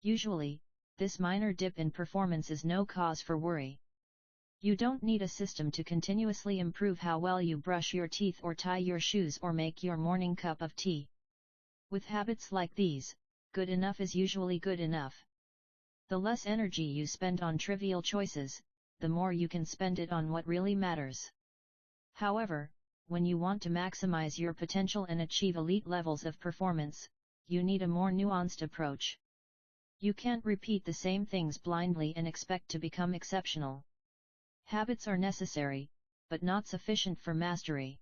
Usually, this minor dip in performance is no cause for worry. You don't need a system to continuously improve how well you brush your teeth or tie your shoes or make your morning cup of tea. With habits like these, good enough is usually good enough. The less energy you spend on trivial choices, the more you can spend it on what really matters. However, when you want to maximize your potential and achieve elite levels of performance, you need a more nuanced approach. You can't repeat the same things blindly and expect to become exceptional. Habits are necessary, but not sufficient for mastery.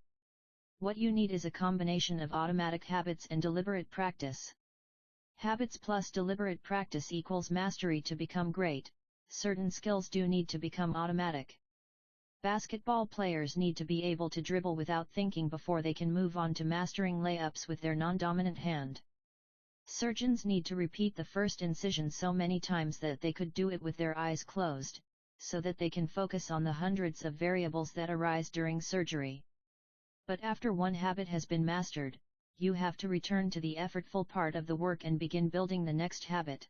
What you need is a combination of automatic habits and deliberate practice. Habits plus deliberate practice equals mastery. To become great, certain skills do need to become automatic. Basketball players need to be able to dribble without thinking before they can move on to mastering layups with their non-dominant hand. Surgeons need to repeat the first incision so many times that they could do it with their eyes closed, so that they can focus on the hundreds of variables that arise during surgery. But after one habit has been mastered, you have to return to the effortful part of the work and begin building the next habit.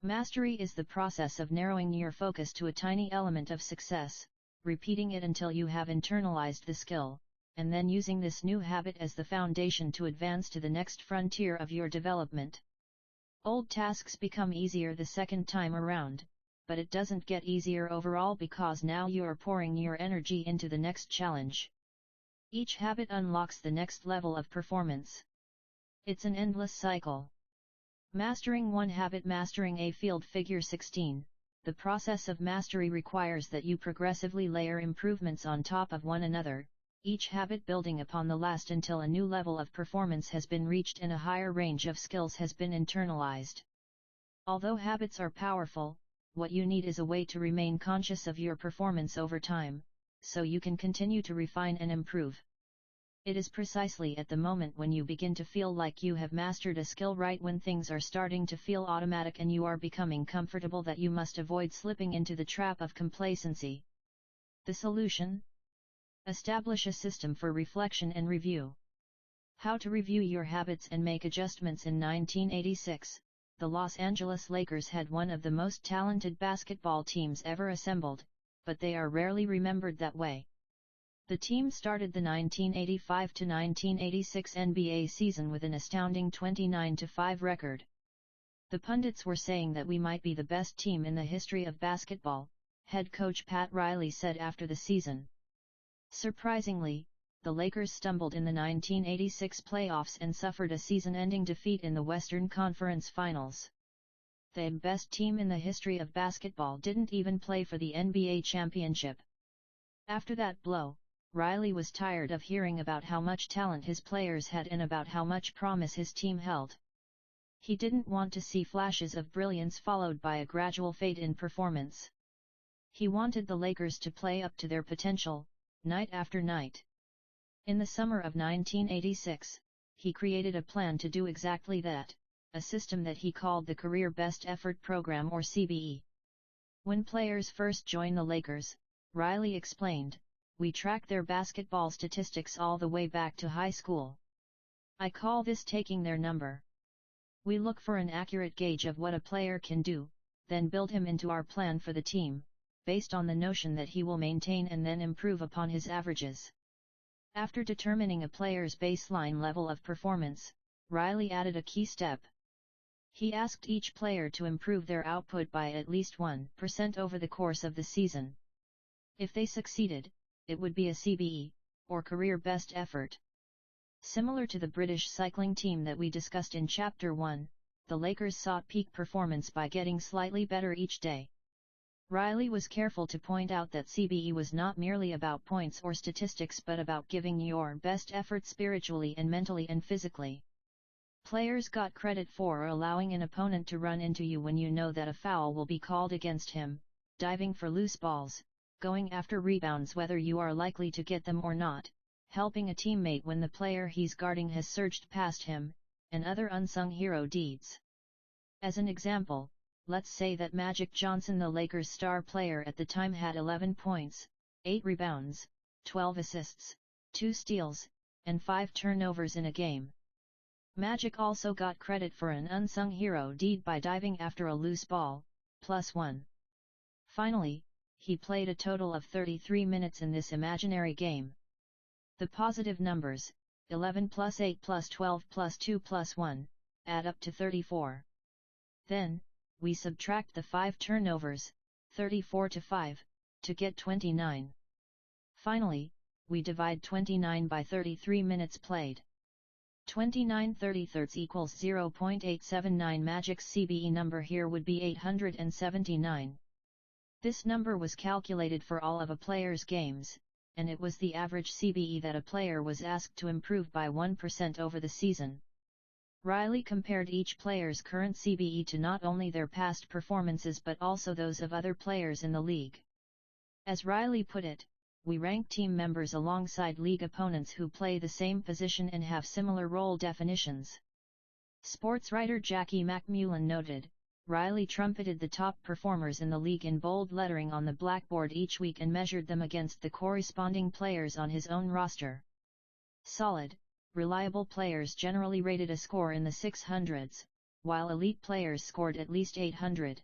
Mastery is the process of narrowing your focus to a tiny element of success, repeating it until you have internalized the skill, and then using this new habit as the foundation to advance to the next frontier of your development. Old tasks become easier the second time around, but it doesn't get easier overall because now you are pouring your energy into the next challenge. Each habit unlocks the next level of performance. It's an endless cycle. Mastering one habit. Mastering a field. Figure 16. The process of mastery requires that you progressively layer improvements on top of one another, each habit building upon the last until a new level of performance has been reached and a higher range of skills has been internalized. Although habits are powerful, what you need is a way to remain conscious of your performance over time, so you can continue to refine and improve. It is precisely at the moment when you begin to feel like you have mastered a skill, right when things are starting to feel automatic and you are becoming comfortable, that you must avoid slipping into the trap of complacency. The solution? Establish a system for reflection and review. How to review your habits and make adjustments. In 1986, the Los Angeles Lakers had one of the most talented basketball teams ever assembled, but they are rarely remembered that way. The team started the 1985-1986 NBA season with an astounding 29-5 record. The pundits were saying that we might be the best team in the history of basketball, head coach Pat Riley said after the season. Surprisingly, the Lakers stumbled in the 1986 playoffs and suffered a season-ending defeat in the Western Conference Finals. The best team in the history of basketball didn't even play for the NBA championship. After that blow, Riley was tired of hearing about how much talent his players had and about how much promise his team held. He didn't want to see flashes of brilliance followed by a gradual fade in performance. He wanted the Lakers to play up to their potential, night after night. In the summer of 1986, he created a plan to do exactly that, a system that he called the Career Best Effort Program or CBE. When players first join the Lakers, Riley explained, we track their basketball statistics all the way back to high school. I call this taking their number. We look for an accurate gauge of what a player can do, then build him into our plan for the team, based on the notion that he will maintain and then improve upon his averages. After determining a player's baseline level of performance, Riley added a key step. He asked each player to improve their output by at least 1% over the course of the season. If they succeeded, it would be a CBE, or Career Best Effort. Similar to the British cycling team that we discussed in Chapter 1, the Lakers sought peak performance by getting slightly better each day. Riley was careful to point out that CBE was not merely about points or statistics but about giving your best effort spiritually and mentally and physically. Players got credit for allowing an opponent to run into you when you know that a foul will be called against him, diving for loose balls, going after rebounds whether you are likely to get them or not, helping a teammate when the player he's guarding has surged past him, and other unsung hero deeds. As an example, let's say that Magic Johnson, the Lakers' star player at the time, had 11 points, 8 rebounds, 12 assists, 2 steals, and 5 turnovers in a game. Magic also got credit for an unsung hero deed by diving after a loose ball, +1. Finally, he played a total of 33 minutes in this imaginary game. The positive numbers, 11 plus 8 plus 12 plus 2 plus 1, add up to 34. Then, we subtract the 5 turnovers, 34 to 5, to get 29. Finally, we divide 29 by 33 minutes played. 29/33 equals 0.879. Magic's CBE number here would be 879. This number was calculated for all of a player's games, and it was the average CBE that a player was asked to improve by 1% over the season. Riley compared each player's current CBE to not only their past performances but also those of other players in the league. As Riley put it, we rank team members alongside league opponents who play the same position and have similar role definitions. Sports writer Jackie McMullen noted, Riley trumpeted the top performers in the league in bold lettering on the blackboard each week and measured them against the corresponding players on his own roster. Solid, reliable players generally rated a score in the 600s, while elite players scored at least 800.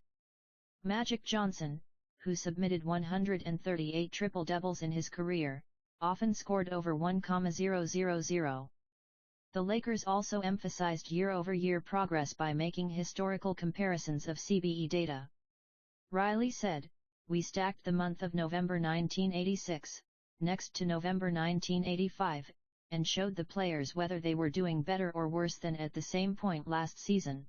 Magic Johnson, who submitted 138 triple-doubles in his career, often scored over 1,000. The Lakers also emphasized year-over-year progress by making historical comparisons of CBE data. Riley said, we stacked the month of November 1986, next to November 1985, and showed the players whether they were doing better or worse than at the same point last season.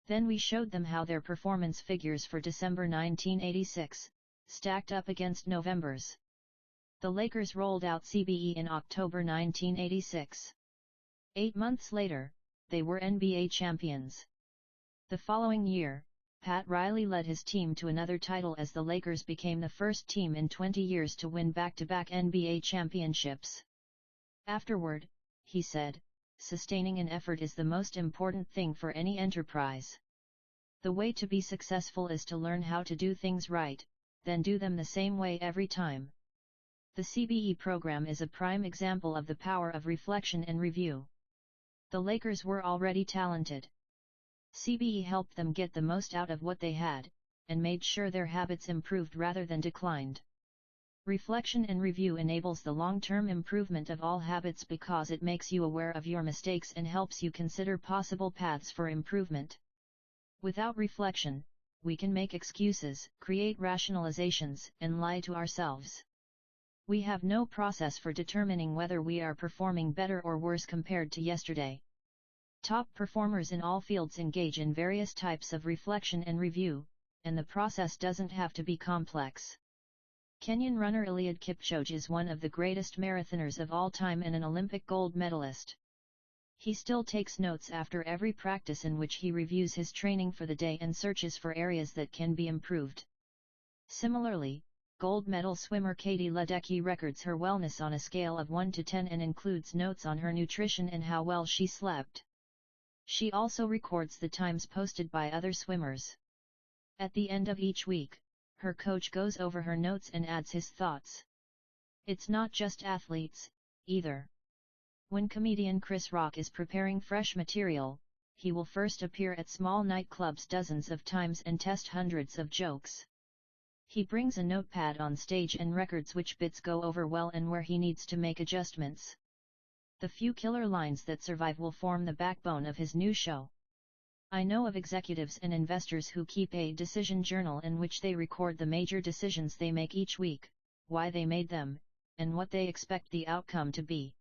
Then we showed them how their performance figures for December 1986, stacked up against November's. The Lakers rolled out CBE in October 1986. 8 months later, they were NBA champions. The following year, Pat Riley led his team to another title as the Lakers became the first team in 20 years to win back-to-back NBA championships. Afterward, he said, sustaining an effort is the most important thing for any enterprise. The way to be successful is to learn how to do things right, then do them the same way every time. The CBE program is a prime example of the power of reflection and review. The Lakers were already talented. CBE helped them get the most out of what they had, and made sure their habits improved rather than declined. Reflection and review enables the long-term improvement of all habits because it makes you aware of your mistakes and helps you consider possible paths for improvement. Without reflection, we can make excuses, create rationalizations, and lie to ourselves. We have no process for determining whether we are performing better or worse compared to yesterday. Top performers in all fields engage in various types of reflection and review, and the process doesn't have to be complex. Kenyan runner Eliud Kipchoge is one of the greatest marathoners of all time and an Olympic gold medalist. He still takes notes after every practice in which he reviews his training for the day and searches for areas that can be improved. Similarly, gold medal swimmer Katie Ledecky records her wellness on a scale of 1 to 10 and includes notes on her nutrition and how well she slept. She also records the times posted by other swimmers. At the end of each week, her coach goes over her notes and adds his thoughts. It's not just athletes, either. When comedian Chris Rock is preparing fresh material, he will first appear at small nightclubs dozens of times and test hundreds of jokes. He brings a notepad on stage and records which bits go over well and where he needs to make adjustments. The few killer lines that survive will form the backbone of his new show. I know of executives and investors who keep a decision journal in which they record the major decisions they make each week, why they made them, and what they expect the outcome to be.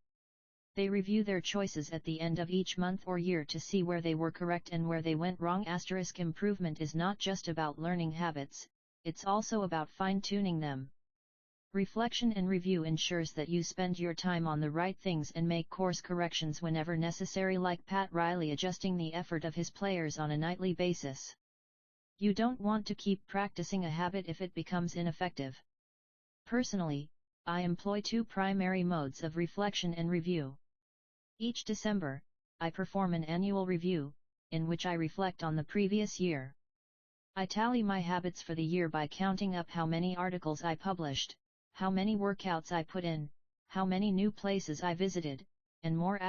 They review their choices at the end of each month or year to see where they were correct and where they went wrong. Improvement is not just about learning habits, it's also about fine-tuning them. Reflection and review ensures that you spend your time on the right things and make course corrections whenever necessary, like Pat Riley adjusting the effort of his players on a nightly basis. You don't want to keep practicing a habit if it becomes ineffective. Personally, I employ two primary modes of reflection and review. Each December, I perform an annual review, in which I reflect on the previous year. I tally my habits for the year by counting up how many articles I published, how many workouts I put in, how many new places I visited, and more.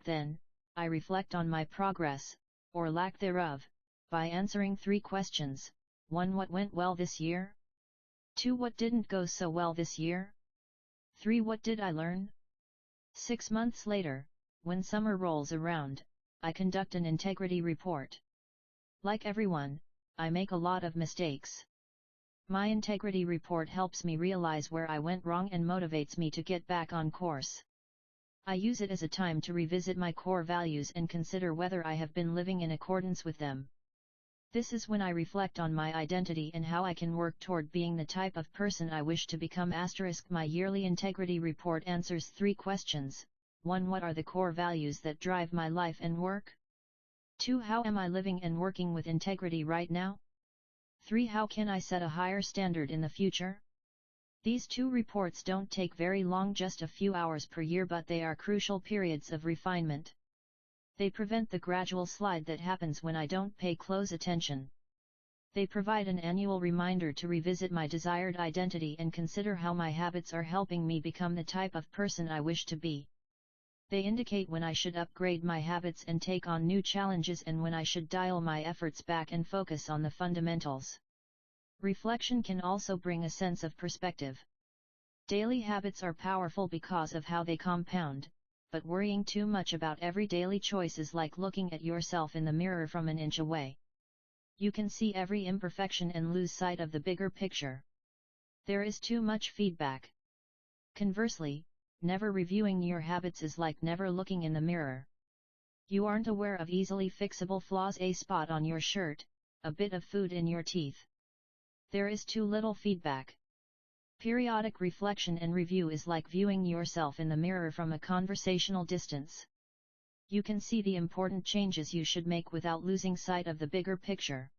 Then, I reflect on my progress, or lack thereof, by answering 3 questions. 1. What went well this year? 2. What didn't go so well this year? 3. What did I learn? 6 months later, when summer rolls around, I conduct an integrity report. Like everyone, I make a lot of mistakes. My integrity report helps me realize where I went wrong and motivates me to get back on course. I use it as a time to revisit my core values and consider whether I have been living in accordance with them. This is when I reflect on my identity and how I can work toward being the type of person I wish to become. My yearly integrity report answers 3 questions. 1. What are the core values that drive my life and work? 2. How am I living and working with integrity right now? 3. How can I set a higher standard in the future? These 2 reports don't take very long, just a few hours per year, but they are crucial periods of refinement. They prevent the gradual slide that happens when I don't pay close attention. They provide an annual reminder to revisit my desired identity and consider how my habits are helping me become the type of person I wish to be. They indicate when I should upgrade my habits and take on new challenges, and when I should dial my efforts back and focus on the fundamentals. Reflection can also bring a sense of perspective. Daily habits are powerful because of how they compound, but worrying too much about every daily choice is like looking at yourself in the mirror from an inch away. You can see every imperfection and lose sight of the bigger picture. There is too much feedback. Conversely, never reviewing your habits is like never looking in the mirror. You aren't aware of easily fixable flaws: a spot on your shirt, a bit of food in your teeth. There is too little feedback. Periodic reflection and review is like viewing yourself in the mirror from a conversational distance. You can see the important changes you should make without losing sight of the bigger picture.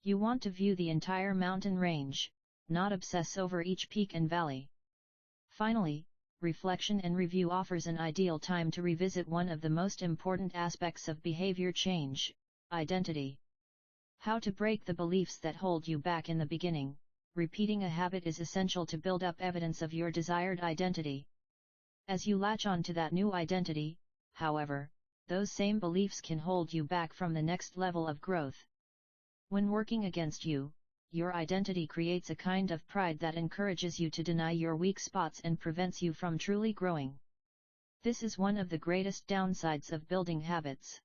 You want to view the entire mountain range, not obsess over each peak and valley. Finally, reflection and review offers an ideal time to revisit one of the most important aspects of behavior change: identity. How to break the beliefs that hold you back. In the beginning, repeating a habit is essential to build up evidence of your desired identity. As you latch on to that new identity, however, those same beliefs can hold you back from the next level of growth. When working against you, your identity creates a kind of pride that encourages you to deny your weak spots and prevents you from truly growing. This is one of the greatest downsides of building habits.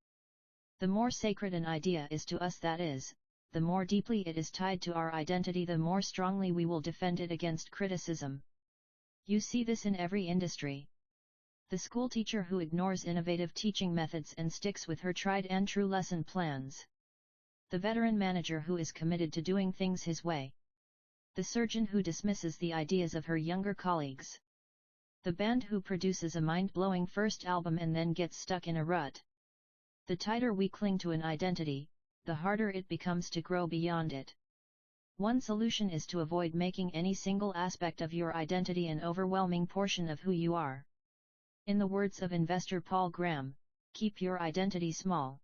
The more sacred an idea is to us, that is, the more deeply it is tied to our identity, the more strongly we will defend it against criticism. You see this in every industry. The school teacher who ignores innovative teaching methods and sticks with her tried and true lesson plans. The veteran manager who is committed to doing things his way. The surgeon who dismisses the ideas of her younger colleagues. The band who produces a mind-blowing first album and then gets stuck in a rut. The tighter we cling to an identity, the harder it becomes to grow beyond it. One solution is to avoid making any single aspect of your identity an overwhelming portion of who you are. In the words of investor Paul Graham, keep your identity small.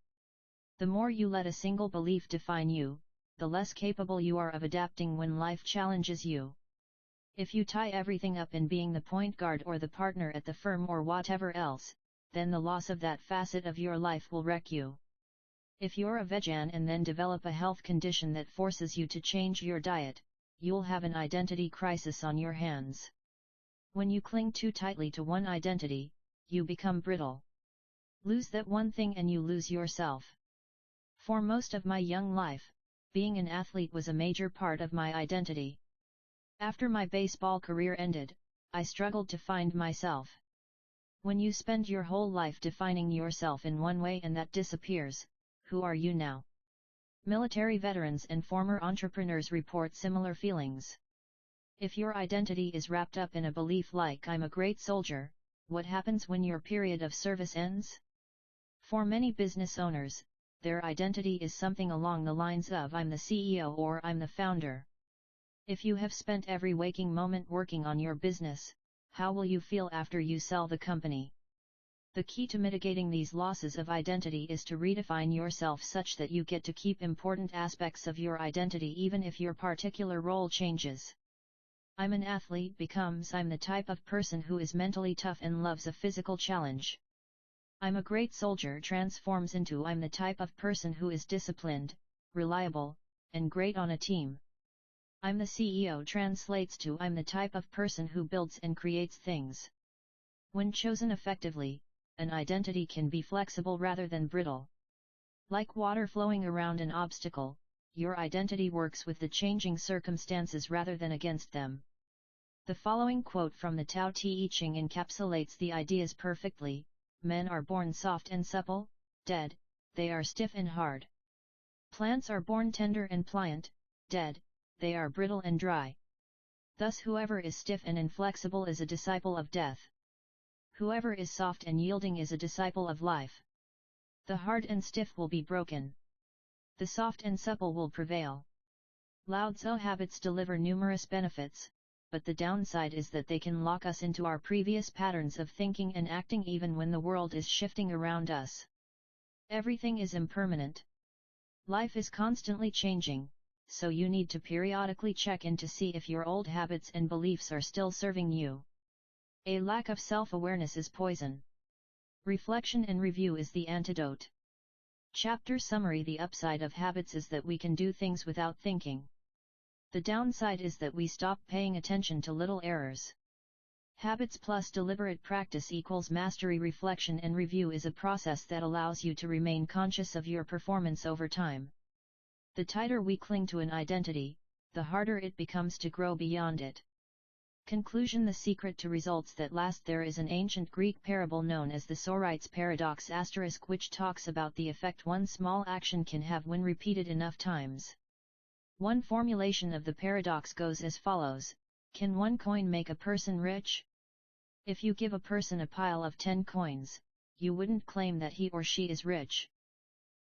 The more you let a single belief define you, the less capable you are of adapting when life challenges you. If you tie everything up in being the point guard or the partner at the firm or whatever else, then the loss of that facet of your life will wreck you. If you're a vegan and then develop a health condition that forces you to change your diet, you'll have an identity crisis on your hands. When you cling too tightly to one identity, you become brittle. Lose that one thing and you lose yourself. For most of my young life, being an athlete was a major part of my identity. After my baseball career ended, I struggled to find myself. When you spend your whole life defining yourself in one way and that disappears, who are you now? Military veterans and former entrepreneurs report similar feelings. If your identity is wrapped up in a belief like "I'm a great soldier," what happens when your period of service ends? For many business owners, their identity is something along the lines of "I'm the CEO" or "I'm the founder." If you have spent every waking moment working on your business, how will you feel after you sell the company? The key to mitigating these losses of identity is to redefine yourself such that you get to keep important aspects of your identity even if your particular role changes. I'm an athlete becomes I'm the type of person who is mentally tough and loves a physical challenge. I'm a great soldier transforms into I'm the type of person who is disciplined, reliable, and great on a team. I'm the CEO translates to I'm the type of person who builds and creates things. When chosen effectively, an identity can be flexible rather than brittle. Like water flowing around an obstacle, your identity works with the changing circumstances rather than against them. The following quote from the Tao Te Ching encapsulates the ideas perfectly: men are born soft and supple, dead, they are stiff and hard. Plants are born tender and pliant, dead, they are brittle and dry. Thus whoever is stiff and inflexible is a disciple of death. Whoever is soft and yielding is a disciple of life. The hard and stiff will be broken. The soft and supple will prevail. Lao Tzu habits deliver numerous benefits, but the downside is that they can lock us into our previous patterns of thinking and acting even when the world is shifting around us. Everything is impermanent. Life is constantly changing, so you need to periodically check in to see if your old habits and beliefs are still serving you. A lack of self-awareness is poison. Reflection and review is the antidote. Chapter summary: the upside of habits is that we can do things without thinking. The downside is that we stop paying attention to little errors. Habits plus deliberate practice equals mastery. Reflection and review is a process that allows you to remain conscious of your performance over time. The tighter we cling to an identity, the harder it becomes to grow beyond it. Conclusion: the secret to results that last. There is an ancient Greek parable known as the Sorites paradox *, which talks about the effect one small action can have when repeated enough times. One formulation of the paradox goes as follows: can one coin make a person rich? If you give a person a pile of 10 coins, you wouldn't claim that he or she is rich.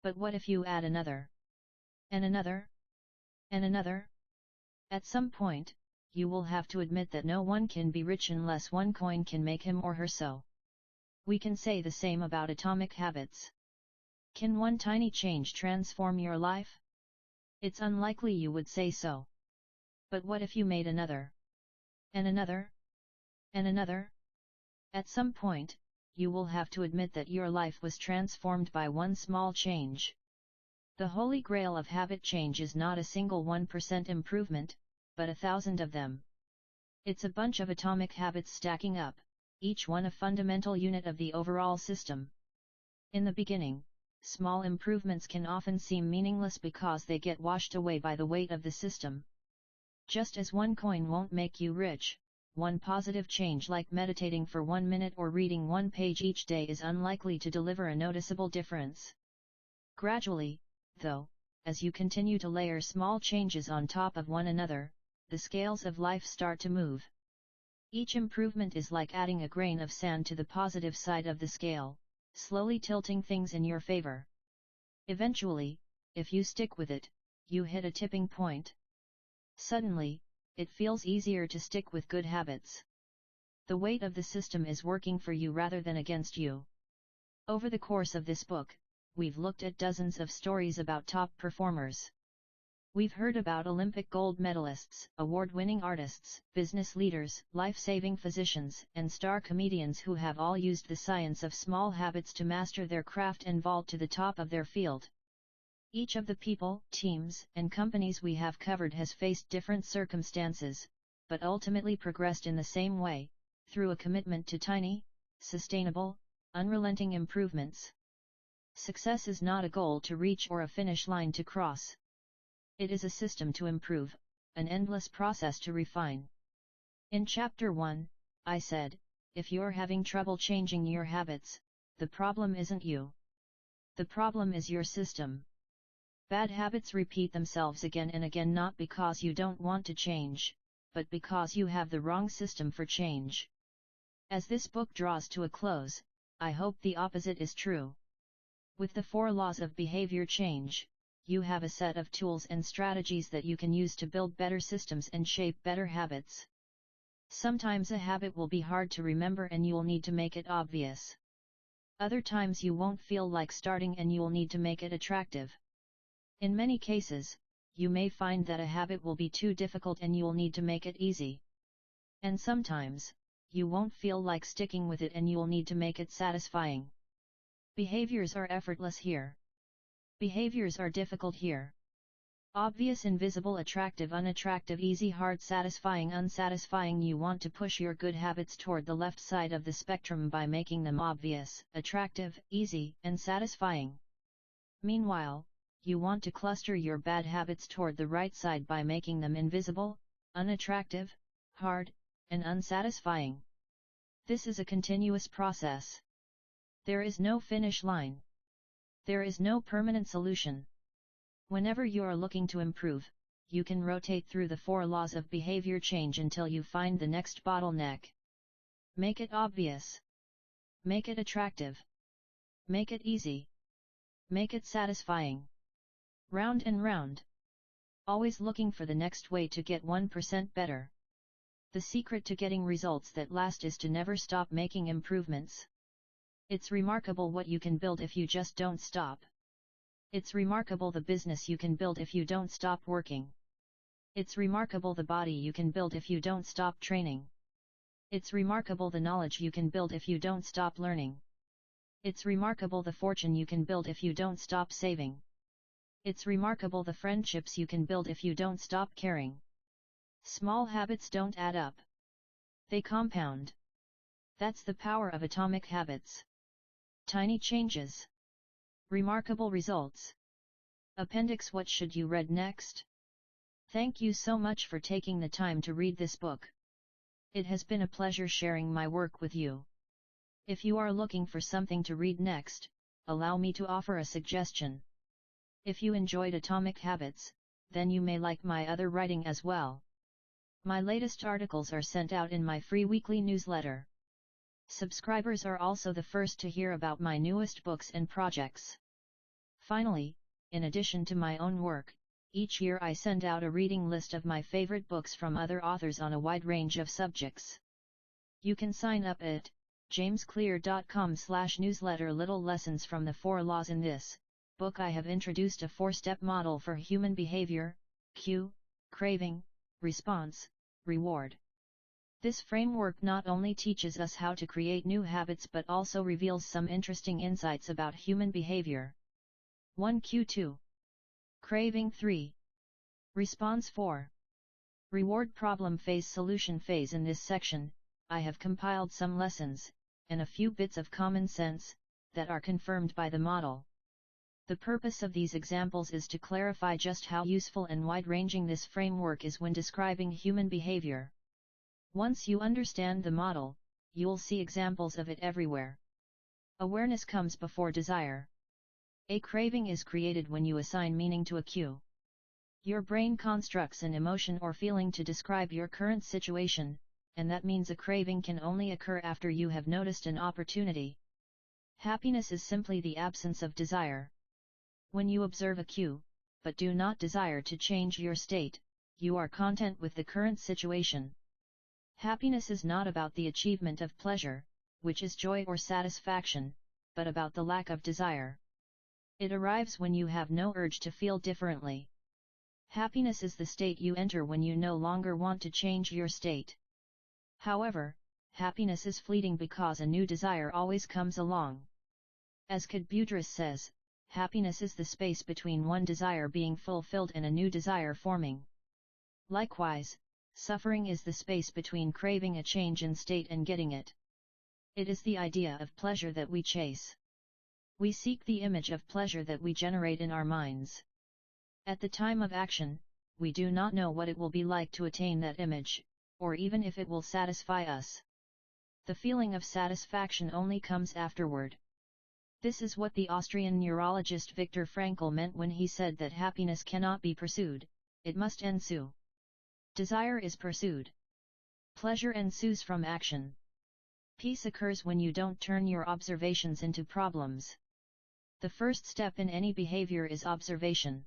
But what if you add another? And another? And another? At some point, you will have to admit that no one can be rich unless one coin can make him or her so. We can say the same about atomic habits. Can one tiny change transform your life? It's unlikely you would say so. But what if you made another? And another? And another? At some point, you will have to admit that your life was transformed by one small change. The holy grail of habit change is not a single 1% improvement, but 1,000 of them. It's a bunch of atomic habits stacking up, each one a fundamental unit of the overall system. In the beginning, small improvements can often seem meaningless because they get washed away by the weight of the system. Just as one coin won't make you rich, one positive change like meditating for 1 minute or reading 1 page each day is unlikely to deliver a noticeable difference. Gradually, though, as you continue to layer small changes on top of one another, the scales of life start to move. Each improvement is like adding a grain of sand to the positive side of the scale, slowly tilting things in your favor. Eventually, if you stick with it, you hit a tipping point. Suddenly, it feels easier to stick with good habits. The weight of the system is working for you rather than against you. Over the course of this book, we've looked at dozens of stories about top performers. We've heard about Olympic gold medalists, award-winning artists, business leaders, life-saving physicians, and star comedians who have all used the science of small habits to master their craft and vault to the top of their field. Each of the people, teams, and companies we have covered has faced different circumstances, but ultimately progressed in the same way, through a commitment to tiny, sustainable, unrelenting improvements. Success is not a goal to reach or a finish line to cross. It is a system to improve, an endless process to refine. In Chapter 1, I said, if you're having trouble changing your habits, the problem isn't you. The problem is your system. Bad habits repeat themselves again and again not because you don't want to change, but because you have the wrong system for change. As this book draws to a close, I hope the opposite is true. With the 4 laws of behavior change, you have a set of tools and strategies that you can use to build better systems and shape better habits. Sometimes a habit will be hard to remember and you'll need to make it obvious. Other times you won't feel like starting and you'll need to make it attractive. In many cases, you may find that a habit will be too difficult and you'll need to make it easy. And sometimes, you won't feel like sticking with it and you'll need to make it satisfying. Behaviors are effortless here. Behaviors are difficult here. Obvious, invisible, attractive, unattractive, easy, hard, satisfying, unsatisfying. You want to push your good habits toward the left side of the spectrum by making them obvious, attractive, easy, and satisfying. Meanwhile, you want to cluster your bad habits toward the right side by making them invisible, unattractive, hard, and unsatisfying. This is a continuous process. There is no finish line. There is no permanent solution. Whenever you are looking to improve, you can rotate through the 4 laws of behavior change until you find the next bottleneck. Make it obvious. Make it attractive. Make it easy. Make it satisfying. Round and round. Always looking for the next way to get 1% better. The secret to getting results that last is to never stop making improvements. It's remarkable what you can build if you just don't stop. It's remarkable the business you can build if you don't stop working. It's remarkable the body you can build if you don't stop training. It's remarkable the knowledge you can build if you don't stop learning. It's remarkable the fortune you can build if you don't stop saving. It's remarkable the friendships you can build if you don't stop caring. Small habits don't add up. They compound. That's the power of atomic habits. Tiny changes. Remarkable results. Appendix: What should you read next? Thank you so much for taking the time to read this book. It has been a pleasure sharing my work with you. If you are looking for something to read next, allow me to offer a suggestion. If you enjoyed Atomic Habits, then you may like my other writing as well. My latest articles are sent out in my free weekly newsletter. Subscribers are also the first to hear about my newest books and projects. Finally, in addition to my own work, each year I send out a reading list of my favorite books from other authors on a wide range of subjects. You can sign up at jamesclear.com/newsletter. Little lessons from the 4 laws. In this book I have introduced a 4-step model for human behavior: cue, craving, response, reward. This framework not only teaches us how to create new habits but also reveals some interesting insights about human behavior. 1 Cue 2. Craving 3. Response 4. Reward problem phase solution phase. In this section, I have compiled some lessons, and a few bits of common sense, that are confirmed by the model. The purpose of these examples is to clarify just how useful and wide-ranging this framework is when describing human behavior. Once you understand the model, you'll see examples of it everywhere. Awareness comes before desire. A craving is created when you assign meaning to a cue. Your brain constructs an emotion or feeling to describe your current situation, and that means a craving can only occur after you have noticed an opportunity. Happiness is simply the absence of desire. When you observe a cue, but do not desire to change your state, you are content with the current situation. Happiness is not about the achievement of pleasure, which is joy or satisfaction, but about the lack of desire. It arrives when you have no urge to feel differently. Happiness is the state you enter when you no longer want to change your state. However, happiness is fleeting because a new desire always comes along. As Kadbudris says, happiness is the space between one desire being fulfilled and a new desire forming. Likewise, suffering is the space between craving a change in state and getting it. It is the idea of pleasure that we chase. We seek the image of pleasure that we generate in our minds. At the time of action, we do not know what it will be like to attain that image, or even if it will satisfy us. The feeling of satisfaction only comes afterward. This is what the Austrian neurologist Viktor Frankl meant when he said that happiness cannot be pursued, it must ensue. Desire is pursued. Pleasure ensues from action. Peace occurs when you don't turn your observations into problems. The first step in any behavior is observation.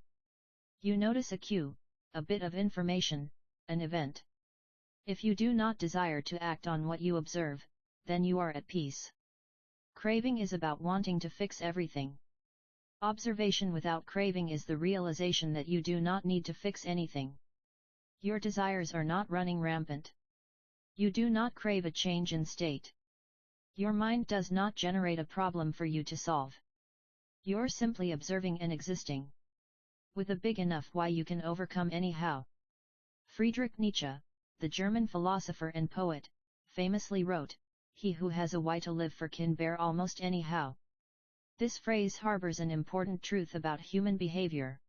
You notice a cue, a bit of information, an event. If you do not desire to act on what you observe, then you are at peace. Craving is about wanting to fix everything. Observation without craving is the realization that you do not need to fix anything. Your desires are not running rampant. You do not crave a change in state. Your mind does not generate a problem for you to solve. You're simply observing and existing. With a big enough why you can overcome any how. Friedrich Nietzsche, the German philosopher and poet, famously wrote, "He who has a why to live for can bear almost any how." This phrase harbors an important truth about human behavior.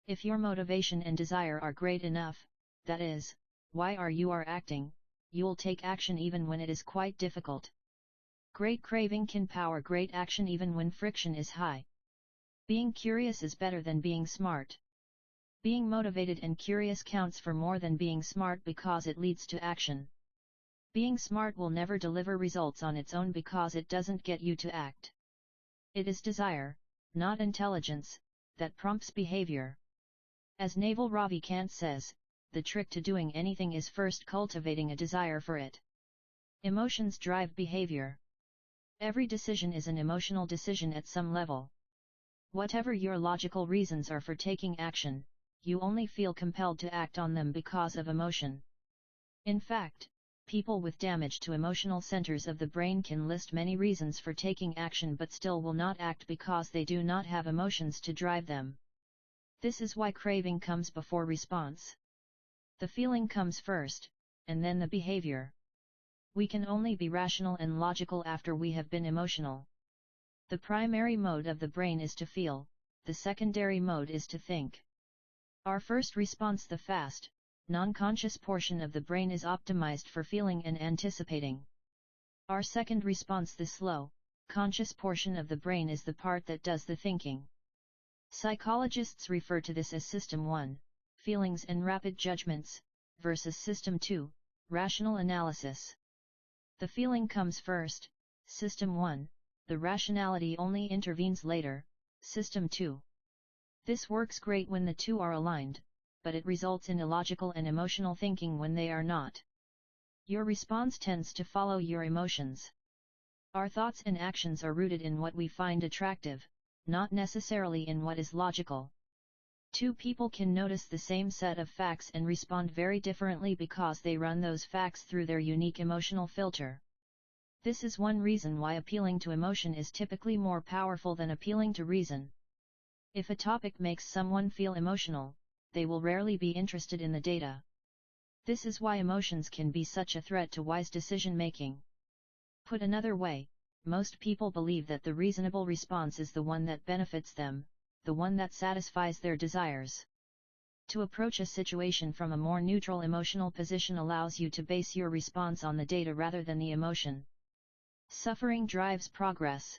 If your motivation and desire are great enough, that is, why you are acting, you'll take action even when it is quite difficult. Great craving can power great action even when friction is high. Being curious is better than being smart. Being motivated and curious counts for more than being smart because it leads to action. Being smart will never deliver results on its own because it doesn't get you to act. It is desire, not intelligence, that prompts behavior. As Naval Ravikant says, the trick to doing anything is first cultivating a desire for it. Emotions drive behavior. Every decision is an emotional decision at some level. Whatever your logical reasons are for taking action, you only feel compelled to act on them because of emotion. In fact, people with damage to emotional centers of the brain can list many reasons for taking action but still will not act because they do not have emotions to drive them. This is why craving comes before response. The feeling comes first, and then the behavior. We can only be rational and logical after we have been emotional. The primary mode of the brain is to feel, the secondary mode is to think. Our first response, the fast, non-conscious portion of the brain, is optimized for feeling and anticipating. Our second response, the slow, conscious portion of the brain, is the part that does the thinking. Psychologists refer to this as System 1, feelings and rapid judgments, versus System 2, rational analysis. The feeling comes first, System 1, the rationality only intervenes later, System 2. This works great when the two are aligned, but it results in illogical and emotional thinking when they are not. Your response tends to follow your emotions. Our thoughts and actions are rooted in what we find attractive, not necessarily in what is logical. Two people can notice the same set of facts and respond very differently because they run those facts through their unique emotional filter. This is one reason why appealing to emotion is typically more powerful than appealing to reason. If a topic makes someone feel emotional, they will rarely be interested in the data. This is why emotions can be such a threat to wise decision-making. Put another way, most people believe that the reasonable response is the one that benefits them, the one that satisfies their desires. To approach a situation from a more neutral emotional position allows you to base your response on the data rather than the emotion. Suffering drives progress.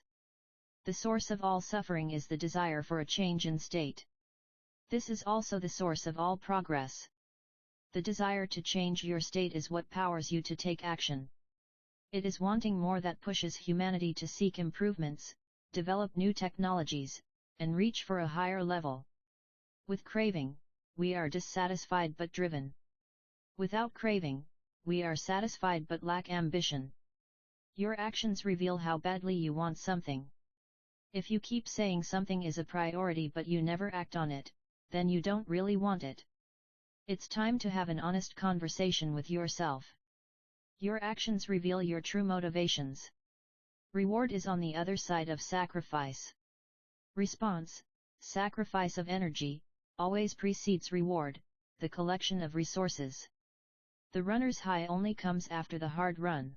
The source of all suffering is the desire for a change in state. This is also the source of all progress. The desire to change your state is what powers you to take action. It is wanting more that pushes humanity to seek improvements, develop new technologies, and reach for a higher level. With craving, we are dissatisfied but driven. Without craving, we are satisfied but lack ambition. Your actions reveal how badly you want something. If you keep saying something is a priority but you never act on it, then you don't really want it. It's time to have an honest conversation with yourself. Your actions reveal your true motivations. Reward is on the other side of sacrifice. Response, sacrifice of energy, always precedes reward, the collection of resources. The runner's high only comes after the hard run.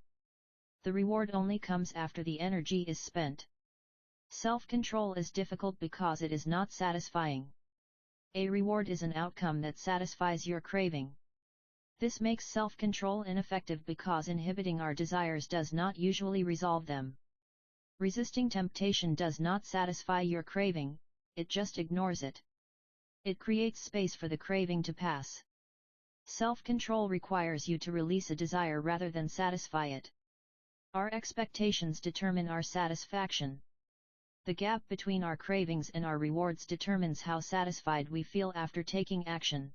The reward only comes after the energy is spent. Self-control is difficult because it is not satisfying. A reward is an outcome that satisfies your craving. This makes self-control ineffective because inhibiting our desires does not usually resolve them. Resisting temptation does not satisfy your craving, it just ignores it. It creates space for the craving to pass. Self-control requires you to release a desire rather than satisfy it. Our expectations determine our satisfaction. The gap between our cravings and our rewards determines how satisfied we feel after taking action.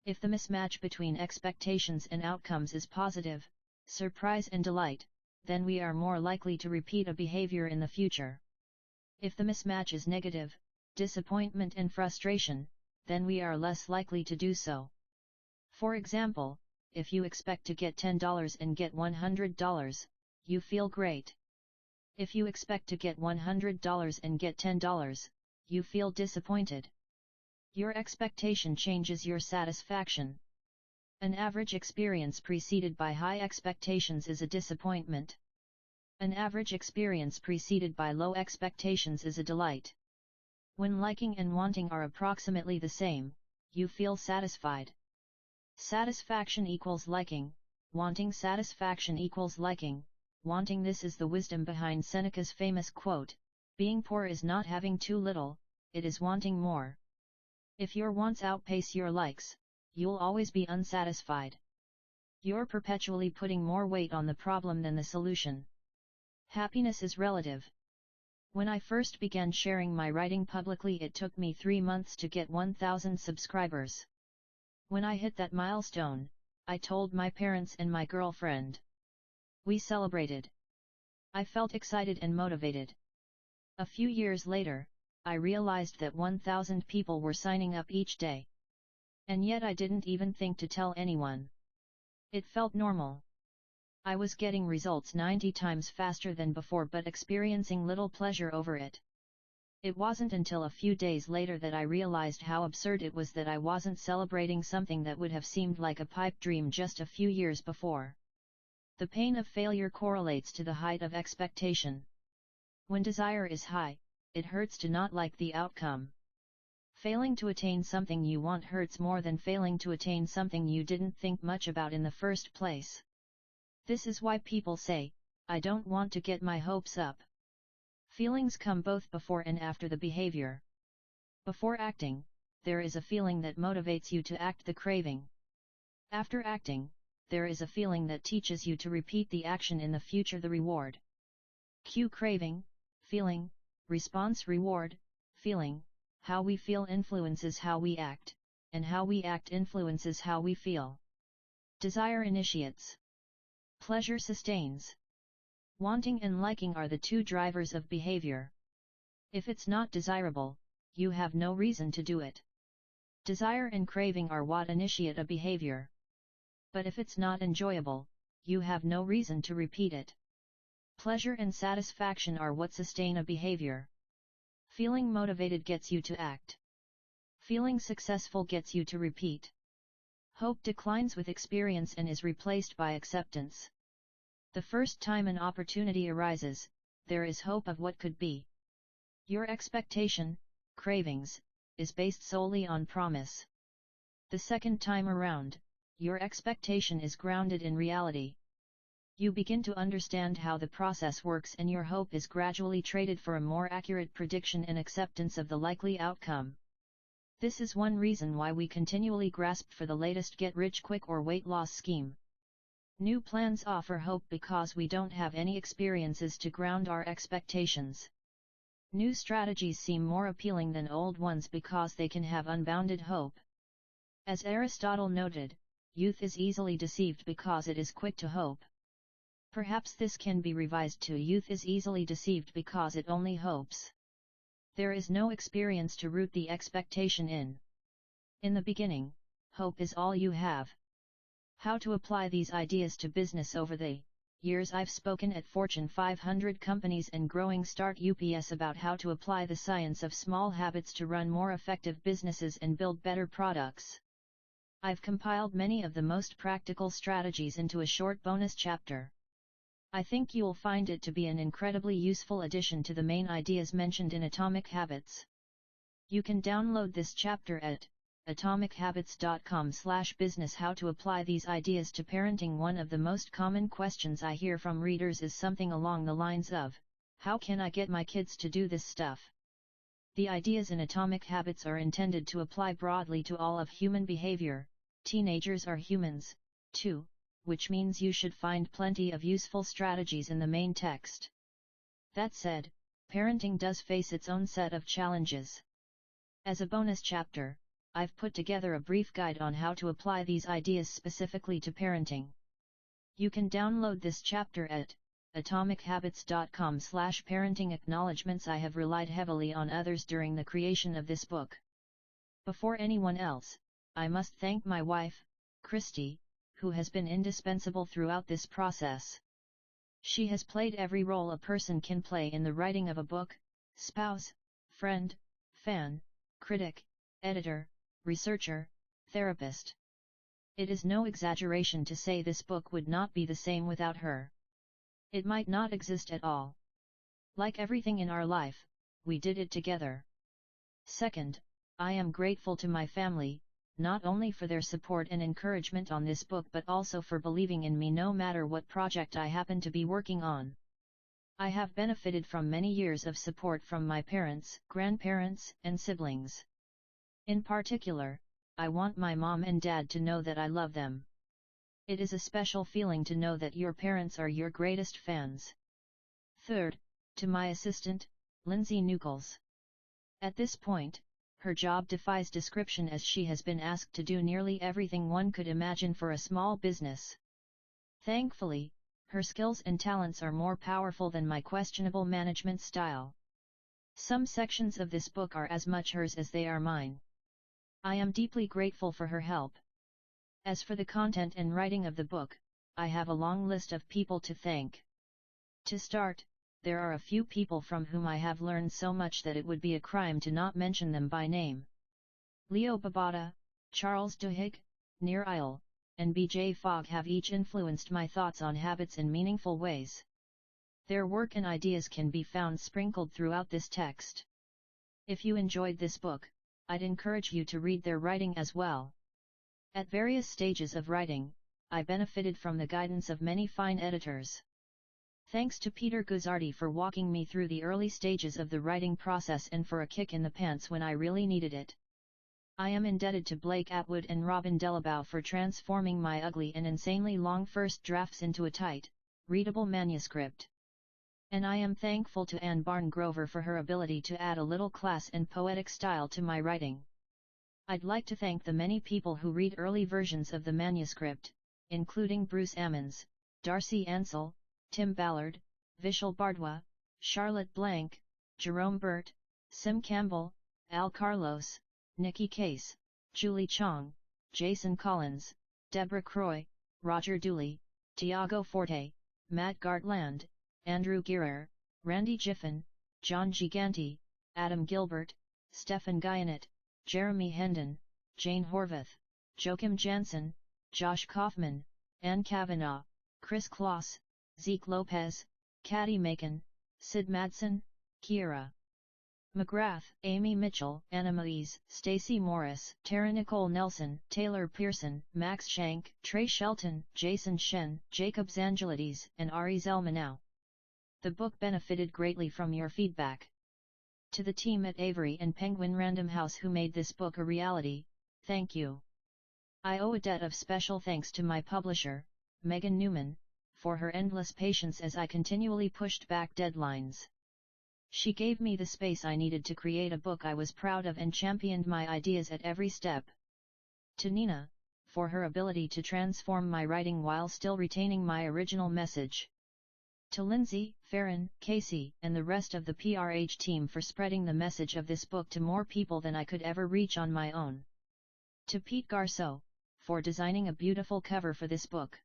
If the mismatch between expectations and outcomes is positive, surprise and delight, then we are more likely to repeat a behavior in the future. If the mismatch is negative, disappointment and frustration, then we are less likely to do so. For example, if you expect to get $10 and get $100, you feel great. If you expect to get $100 and get $10, you feel disappointed. Your expectation changes your satisfaction. An average experience preceded by high expectations is a disappointment. An average experience preceded by low expectations is a delight. When liking and wanting are approximately the same, you feel satisfied. Satisfaction equals liking, wanting satisfaction equals liking. Wanting this is the wisdom behind Seneca's famous quote, "Being poor is not having too little, it is wanting more." If your wants outpace your likes, you'll always be unsatisfied. You're perpetually putting more weight on the problem than the solution. Happiness is relative. When I first began sharing my writing publicly, it took me 3 months to get 1,000 subscribers. When I hit that milestone, I told my parents and my girlfriend. We celebrated. I felt excited and motivated. A few years later, I realized that 1,000 people were signing up each day. And yet I didn't even think to tell anyone. It felt normal. I was getting results 90 times faster than before but experiencing little pleasure over it. It wasn't until a few days later that I realized how absurd it was that I wasn't celebrating something that would have seemed like a pipe dream just a few years before. The pain of failure correlates to the height of expectation. When desire is high, it hurts to not like the outcome. Failing to attain something you want hurts more than failing to attain something you didn't think much about in the first place. This is why people say, "I don't want to get my hopes up." Feelings come both before and after the behavior. Before acting, there is a feeling that motivates you to act the craving. After acting, there is a feeling that teaches you to repeat the action in the future the reward. Cue craving, feeling, response reward, feeling, how we feel influences how we act, and how we act influences how we feel. Desire initiates. Pleasure sustains. Wanting and liking are the two drivers of behavior. If it's not desirable, you have no reason to do it. Desire and craving are what initiate a behavior. But if it's not enjoyable, you have no reason to repeat it. Pleasure and satisfaction are what sustain a behavior. Feeling motivated gets you to act. Feeling successful gets you to repeat. Hope declines with experience and is replaced by acceptance. The first time an opportunity arises, there is hope of what could be. Your expectation, cravings, is based solely on promise. The second time around, your expectation is grounded in reality. You begin to understand how the process works and your hope is gradually traded for a more accurate prediction and acceptance of the likely outcome. This is one reason why we continually grasp for the latest get-rich-quick or weight loss scheme. New plans offer hope because we don't have any experiences to ground our expectations. New strategies seem more appealing than old ones because they can have unbounded hope. As Aristotle noted, youth is easily deceived because it is quick to hope. Perhaps this can be revised to youth is easily deceived because it only hopes. There is no experience to root the expectation in. In the beginning, hope is all you have. How to apply these ideas to business? Over the years I've spoken at Fortune 500 companies and growing start UPS about how to apply the science of small habits to run more effective businesses and build better products. I've compiled many of the most practical strategies into a short bonus chapter. I think you'll find it to be an incredibly useful addition to the main ideas mentioned in Atomic Habits. You can download this chapter at atomichabits.com/business. How to apply these ideas to parenting? One of the most common questions I hear from readers is something along the lines of, how can I get my kids to do this stuff? The ideas in Atomic Habits are intended to apply broadly to all of human behavior. Teenagers are humans, too, which means you should find plenty of useful strategies in the main text. That said, parenting does face its own set of challenges. As a bonus chapter, I've put together a brief guide on how to apply these ideas specifically to parenting. You can download this chapter at atomichabits.com/parenting. Acknowledgements. I have relied heavily on others during the creation of this book. Before anyone else, I must thank my wife, Christy, who has been indispensable throughout this process. She has played every role a person can play in the writing of a book: spouse, friend, fan, critic, editor, researcher, therapist. It is no exaggeration to say this book would not be the same without her. It might not exist at all. Like everything in our life, we did it together. Second, I am grateful to my family, not only for their support and encouragement on this book but also for believing in me no matter what project I happen to be working on. I have benefited from many years of support from my parents, grandparents, and siblings. In particular, I want my mom and dad to know that I love them. It is a special feeling to know that your parents are your greatest fans. Third, to my assistant, Lindsay Nucles. At this point, her job defies description as she has been asked to do nearly everything one could imagine for a small business. Thankfully, her skills and talents are more powerful than my questionable management style. Some sections of this book are as much hers as they are mine. I am deeply grateful for her help. As for the content and writing of the book, I have a long list of people to thank. To start, there are a few people from whom I have learned so much that it would be a crime to not mention them by name. Leo Babauta, Charles Duhigg, Nir Eyal, and B.J. Fogg have each influenced my thoughts on habits in meaningful ways. Their work and ideas can be found sprinkled throughout this text. If you enjoyed this book, I'd encourage you to read their writing as well. At various stages of writing, I benefited from the guidance of many fine editors. Thanks to Peter Guzzardi for walking me through the early stages of the writing process and for a kick in the pants when I really needed it. I am indebted to Blake Atwood and Robin Delabow for transforming my ugly and insanely long first drafts into a tight, readable manuscript. And I am thankful to Anne Barn Grover for her ability to add a little class and poetic style to my writing. I'd like to thank the many people who read early versions of the manuscript, including Bruce Ammons, Darcy Ansell, Tim Ballard, Vishal Bardwa, Charlotte Blank, Jerome Burt, Sim Campbell, Al Carlos, Nikki Case, Julie Chong, Jason Collins, Deborah Croy, Roger Dooley, Tiago Forte, Matt Gartland, Andrew Girer, Randy Giffen, John Giganti, Adam Gilbert, Stefan Guyanet, Jeremy Hendon, Jane Horvath, Joachim Janssen, Josh Kaufman, Ann Kavanagh, Chris Kloss, Zeke Lopez, Caddy Macon, Sid Madsen, Kiera McGrath, Amy Mitchell, Annamaise, Stacey Morris, Tara Nicole Nelson, Taylor Pearson, Max Shank, Trey Shelton, Jason Shen, Jacob Zangelides, and Ari Zelmanow. The book benefited greatly from your feedback. To the team at Avery and Penguin Random House who made this book a reality, thank you. I owe a debt of special thanks to my publisher, Megan Newman, for her endless patience as I continually pushed back deadlines. She gave me the space I needed to create a book I was proud of and championed my ideas at every step. To Nina, for her ability to transform my writing while still retaining my original message. To Lindsay, Farron, Casey, and the rest of the PRH team for spreading the message of this book to more people than I could ever reach on my own. To Pete Garceau, for designing a beautiful cover for this book.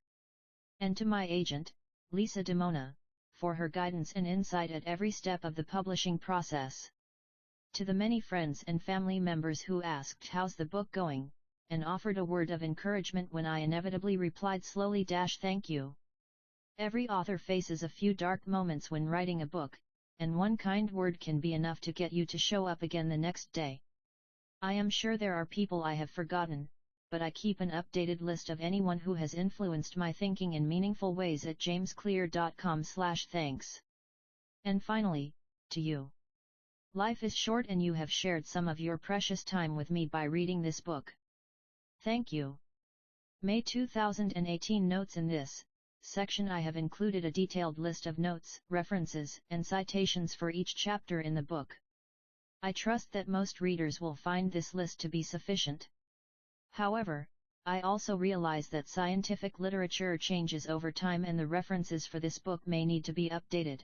And to my agent, Lisa DeMona, for her guidance and insight at every step of the publishing process. To the many friends and family members who asked how's the book going, and offered a word of encouragement when I inevitably replied slowly "thank you." Every author faces a few dark moments when writing a book, and one kind word can be enough to get you to show up again the next day. I am sure there are people I have forgotten, but I keep an updated list of anyone who has influenced my thinking in meaningful ways at jamesclear.com/thanks. And finally, to you. Life is short and you have shared some of your precious time with me by reading this book. Thank you. May 2018 notes. In this section I have included a detailed list of notes, references, and citations for each chapter in the book. I trust that most readers will find this list to be sufficient. However, I also realize that scientific literature changes over time and the references for this book may need to be updated.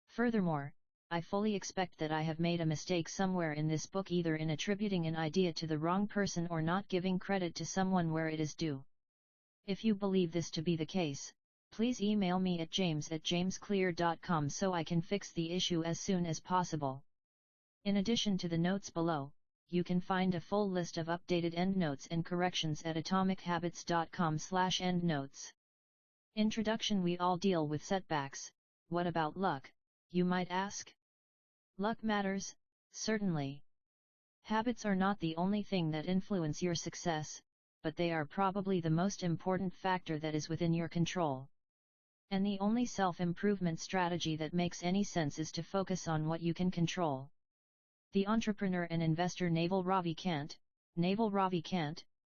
Furthermore, I fully expect that I have made a mistake somewhere in this book, either in attributing an idea to the wrong person or not giving credit to someone where it is due. If you believe this to be the case, please email me at james@jamesclear.com so I can fix the issue as soon as possible. In addition to the notes below, you can find a full list of updated endnotes and corrections at atomichabits.com/endnotes. Introduction. We all deal with setbacks. What about luck, you might ask? Luck matters, certainly. Habits are not the only thing that influence your success, but they are probably the most important factor that is within your control. And the only self-improvement strategy that makes any sense is to focus on what you can control. The entrepreneur and investor Naval Ravikant,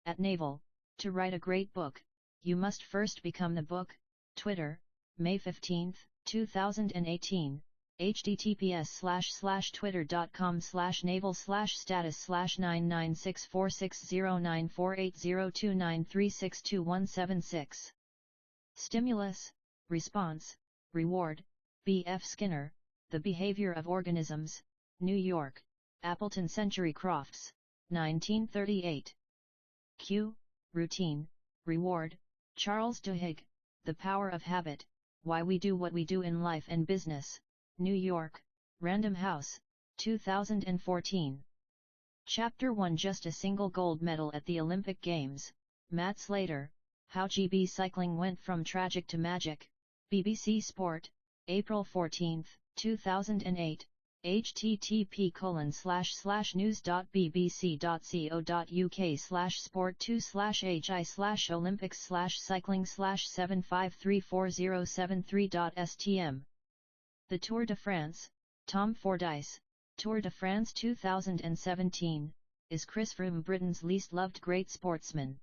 at Naval, to write a great book, you must first become the book. Twitter, May 15, 2018, https://twitter.com/naval/status/99646094802936276. Stimulus, response, reward, B. F. Skinner, The Behavior of Organisms, New York, Appleton Century Crofts, 1938. Q. Routine, reward, Charles Duhigg, The Power of Habit, Why We Do What We Do in Life and Business, New York, Random House, 2014. Chapter 1. Just a single gold medal at the Olympic Games, Matt Slater, How GB Cycling Went from Tragic to Magic, BBC Sport, April 14, 2008, http://news.bbc.co.uk/sport2/hi/olympics/7534073.stm. The Tour de France, Tom Fordyce, Tour de France 2017, is Chris Froome Britain's least loved great sportsman?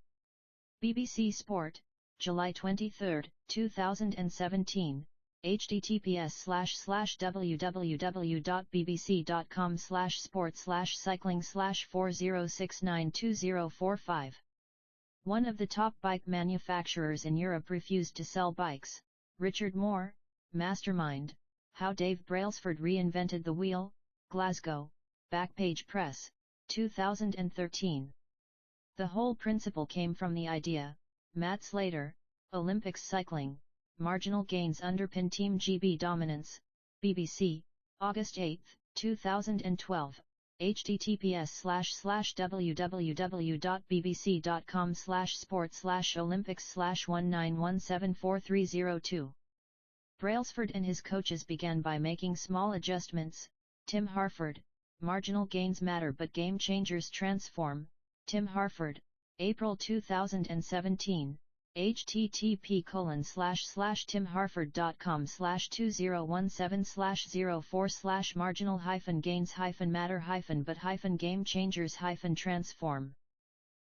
BBC Sport, July 23, 2017, https://www.bbc.com/sport/cycling/40692045. One of the top bike manufacturers in Europe refused to sell bikes. Richard Moore, Mastermind, How Dave Brailsford Reinvented the Wheel, Glasgow, Backpage Press, 2013. The whole principle came from the idea, Matt Slater, Olympics cycling, marginal gains underpin Team GB dominance, BBC, August 8, 2012, https://www.bbc.com/sport/olympics/19174302. Brailsford and his coaches began by making small adjustments. Tim Harford, marginal gains matter but game changers transform. Tim Harford, April 2017, http://timharford.com/2017/04/marginal-gains-matter-but-game changers-transform.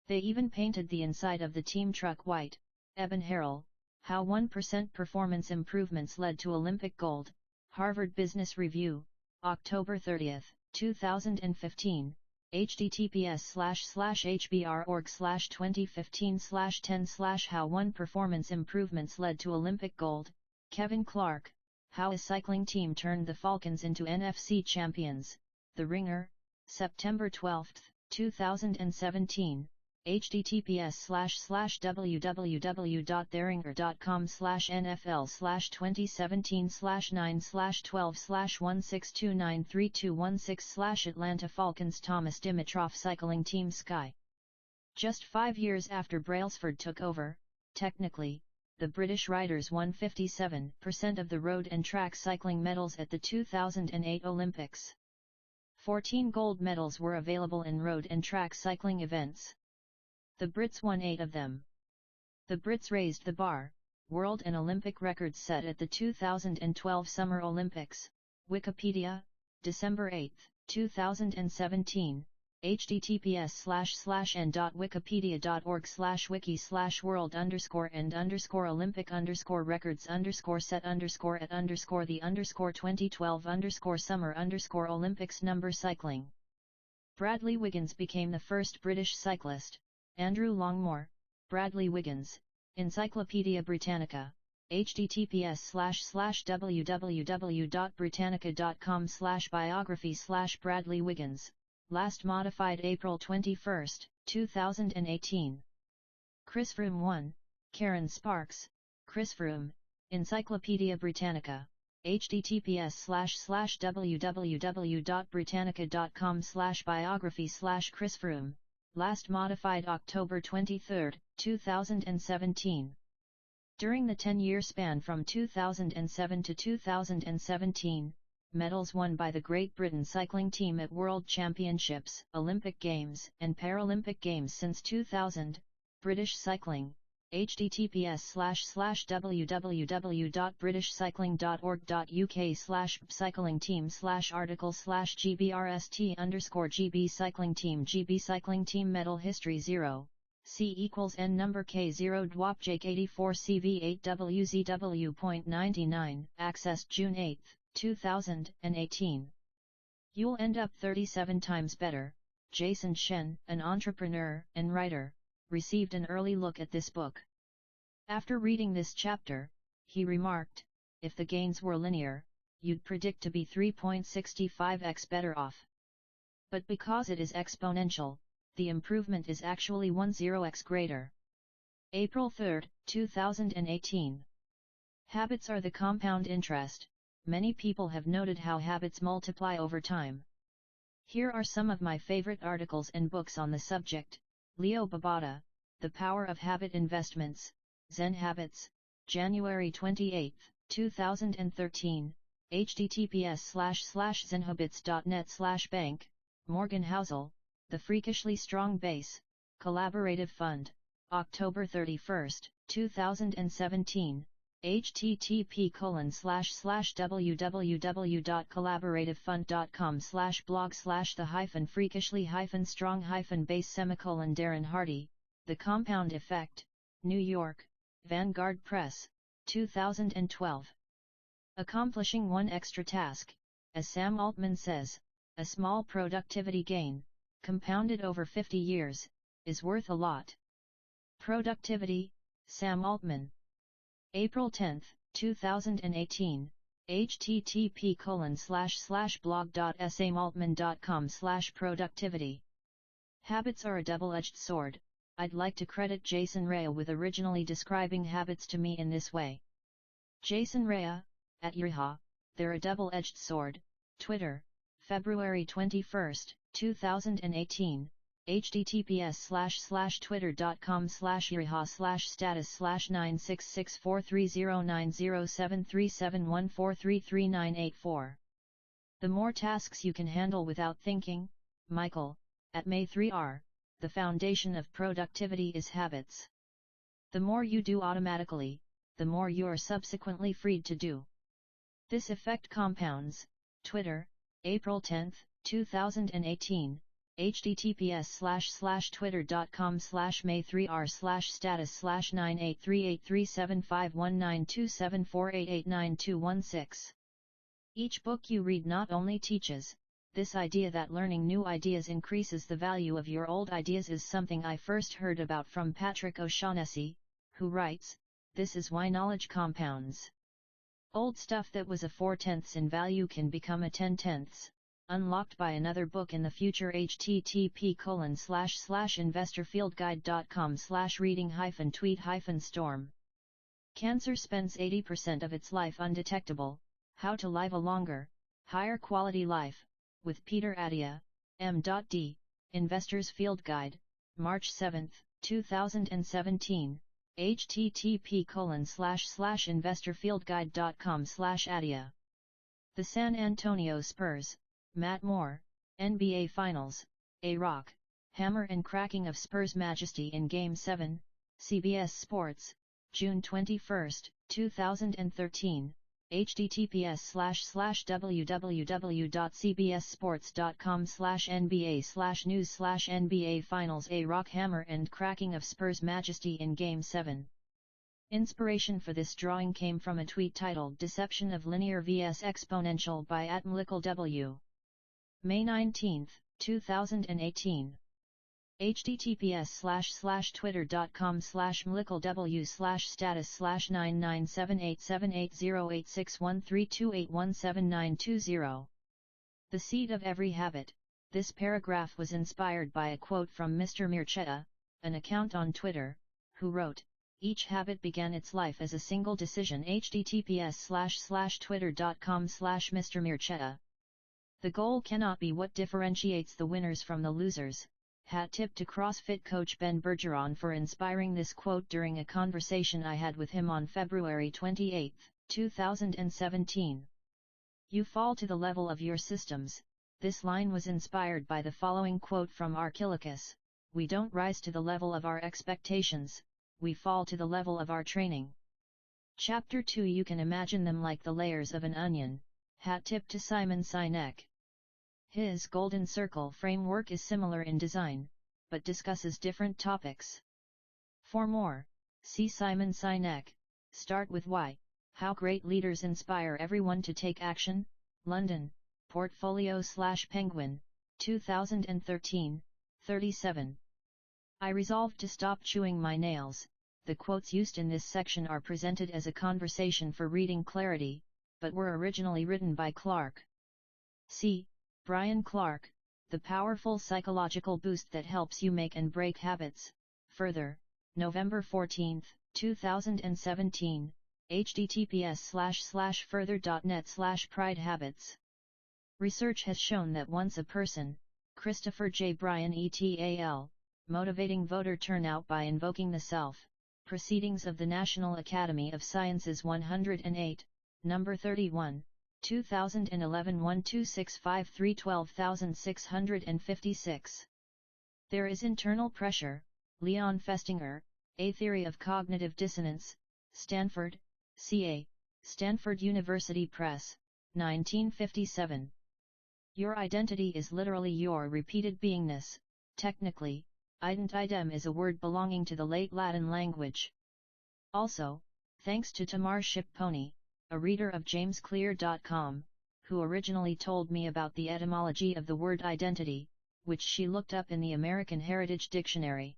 They even painted the inside of the team truck white. Eben Harrell, how 1% performance improvements led to Olympic gold. Harvard Business Review, October 30, 2015, https://hbr.org/2015/10/how 1 performance improvements led to Olympic gold. Kevin Clark, how a cycling team turned the Falcons into NFC champions. The Ringer, September 12, 2017, https://www.theringer.com/nfl/2017/9/12/162932216/Atlanta Falcons Thomas Dimitrov Cycling Team Sky. Just 5 years after Brailsford took over, technically, the British riders won 57% of the road and track cycling medals at the 2008 Olympics. 14 gold medals were available in road and track cycling events. The Brits won 8 of them. The Brits raised the bar, world and Olympic records set at the 2012 Summer Olympics. Wikipedia, December 8, 2017, https://n.wikipedia.org/wiki/world_and_olympic_records_the_2012 Summer Cycling. Bradley Wiggins became the first British cyclist. Andrew Longmore, Bradley Wiggins, Encyclopaedia Britannica, https://www.britannica.com/biography/Bradley Wiggins, last modified April 21, 2018. Chris Froome 1, Karen Sparks, Chris Froome, Encyclopaedia Britannica, https://www.britannica.com/biography/Chris Froome, last modified October 23, 2017. During the 10-year span from 2007 to 2017, medals won by the Great Britain cycling team at World Championships, Olympic Games and Paralympic Games since 2000, British cycling, https://www.britishcycling.org.uk/cycling team/article/gbrst_GB cycling team GB cycling team medal history 0, C = N number K0 Dwap Jake 84 CV 8WZW.99, accessed June 8, 2018. You'll end up 37 times better. Jason Shen, an entrepreneur and writer, received an early look at this book. After reading this chapter, he remarked, if the gains were linear, you'd predict to be 3.65x better off. But because it is exponential, the improvement is actually 10x greater. April 3, 2018. Habits are the compound interest. Many people have noted how habits multiply over time. Here are some of my favorite articles and books on the subject. Leo Babauta, The Power of Habit Investments, Zen Habits, January 28, 2013, https://zenhabits.net/bank, Morgan Housel, The Freakishly Strong Base, Collaborative Fund, October 31, 2017, http://www.collaborativefund.com/blog/the-freakishly-strong-base Darren Hardy, The Compound Effect, New York, Vanguard Press, 2012. Accomplishing one extra task, as Sam Altman says, a small productivity gain, compounded over 50 years, is worth a lot. Productivity, Sam Altman. April 10, 2018, http://blog.samaltman.com/productivity. Habits are a double-edged sword. I'd like to credit Jason Rea with originally describing habits to me in this way. Jason Rea, at Yirha, they're a double-edged sword. Twitter, February 21, 2018, https://twitter.com/iriha/status/96643090737143984. The more tasks you can handle without thinking, Michael, at May3R, the foundation of productivity is habits. The more you do automatically, the more you are subsequently freed to do. This effect compounds. Twitter, April 10, 2018, https://twitter.com/may3r/status/9838375192748899216. Each book you read not only teaches this idea that learning new ideas increases the value of your old ideas is something I first heard about from Patrick O'Shaughnessy, who writes, "This is why knowledge compounds. Old stuff that was a 4/10 in value can become a 10/10, unlocked by another book in the future." http://investorfieldguide.com/reading-tweet-storm. Cancer spends 80% of its life undetectable. How to Live a Longer, Higher Quality Life, with Peter Attia, M.D., Investors Field Guide, March 7, 2017, http://investorfieldguide.com/Attia. The San Antonio Spurs, Matt Moore, NBA Finals, a rock, hammer and cracking of Spurs majesty in Game 7, CBS Sports, June 21, 2013, https://www.cbssports.com/nba/news/NBA Finals. A rock hammer and cracking of Spurs majesty in Game 7. Inspiration for this drawing came from a tweet titled "Deception of Linear vs Exponential" by @mlicklew. May 19, 2018. https://twitter.com/mlicklew/status/9978780861328179220. The seed of every habit. This paragraph was inspired by a quote from Mr. Mircea, an account on Twitter, who wrote, "Each habit began its life as a single decision." https://twitter.com/Mr. Mircea. The goal cannot be what differentiates the winners from the losers. Hat tip to CrossFit coach Ben Bergeron for inspiring this quote during a conversation I had with him on February 28, 2017. You fall to the level of your systems. This line was inspired by the following quote from Archilochus: "We don't rise to the level of our expectations, we fall to the level of our training." Chapter 2. You can imagine them like the layers of an onion. Hat tip to Simon Sinek. His Golden Circle framework is similar in design, but discusses different topics. For more, see Simon Sinek. Start with Why, How Great Leaders Inspire Everyone to Take Action, London, Portfolio/Penguin, 2013, 37. I resolved to stop chewing my nails. The quotes used in this section are presented as a conversation for reading clarity, but were originally written by Clark. C. Brian Clark, The Powerful Psychological Boost That Helps You Make and Break Habits. Further, November 14, 2017, https://further.net/pride-habits. Research has shown that once a person, Christopher J. Bryan et.al., motivating voter turnout by invoking the self. Proceedings of the National Academy of Sciences 108, number 31. 2011 12653 There is internal pressure. Leon Festinger, A Theory of Cognitive Dissonance, Stanford, CA, Stanford University Press, 1957. Your identity is literally your repeated beingness. Technically, ident idem is a word belonging to the late Latin language. Also, thanks to Tamar Ship-Pony, a reader of JamesClear.com, who originally told me about the etymology of the word identity, which she looked up in the American Heritage Dictionary.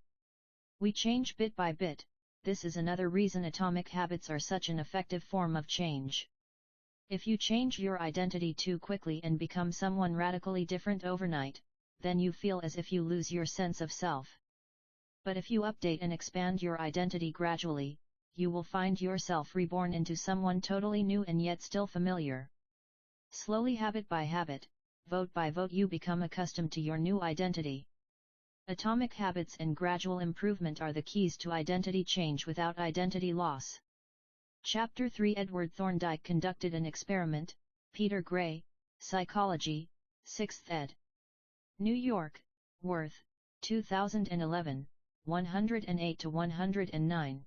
We change bit by bit. This is another reason atomic habits are such an effective form of change. If you change your identity too quickly and become someone radically different overnight, then you feel as if you lose your sense of self. But if you update and expand your identity gradually, you will find yourself reborn into someone totally new and yet still familiar. Slowly, habit by habit, vote by vote you become accustomed to your new identity. Atomic habits and gradual improvement are the keys to identity change without identity loss. Chapter 3 Edward Thorndike conducted an experiment, Peter Gray, Psychology, 6th ed. New York, Worth, 2011, 108-109.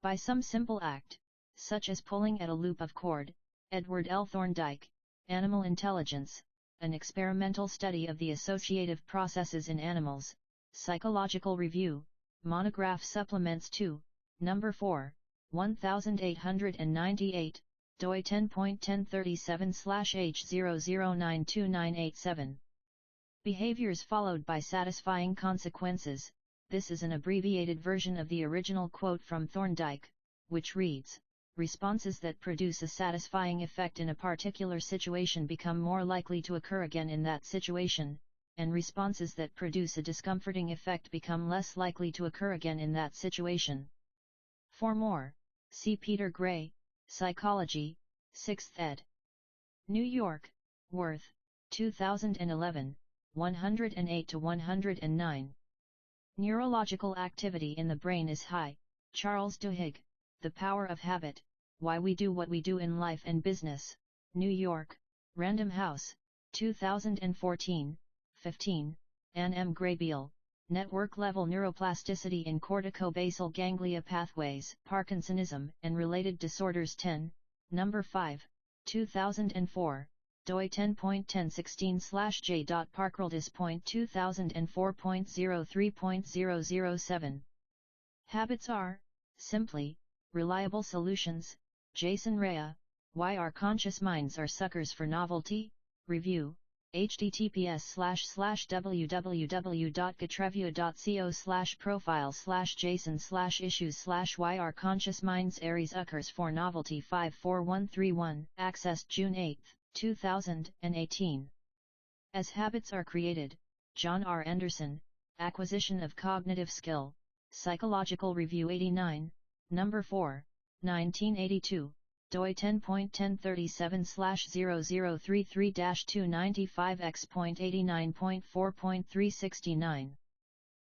By some simple act, such as pulling at a loop of cord, Edward L. Thorndike, Animal Intelligence, an experimental study of the associative processes in animals, Psychological Review, Monograph Supplements 2, No. 4, 1898, doi 10.1037/H009297. Behaviors followed by satisfying consequences. This is an abbreviated version of the original quote from Thorndike, which reads, "Responses that produce a satisfying effect in a particular situation become more likely to occur again in that situation, and responses that produce a discomforting effect become less likely to occur again in that situation." For more, see Peter Gray, Psychology, 6th ed. New York, Worth, 2011, 108-109. Neurological activity in the brain is high. Charles Duhigg, The Power of Habit, Why We Do What We Do in Life and Business, New York, Random House, 2014, 15, Ann M. Graybiel, Network-Level Neuroplasticity in Corticobasal Ganglia Pathways, Parkinsonism and Related Disorders 10, No. 5, 2004, doi 10.1016/J.Parkaldis.2004.03.007. Habits are, simply, reliable solutions. Jason Rea, Why Our Conscious Minds Are Suckers for Novelty, Review, https://www.getrevia.co/profile/jason/issues/why our conscious minds Aries Uckers for Novelty 54131, accessed June 8, 2018. As Habits Are Created, John R. Anderson, Acquisition of Cognitive Skill, Psychological Review 89, No. 4, 1982. doi 10.1037/0033-295x.89.4.369.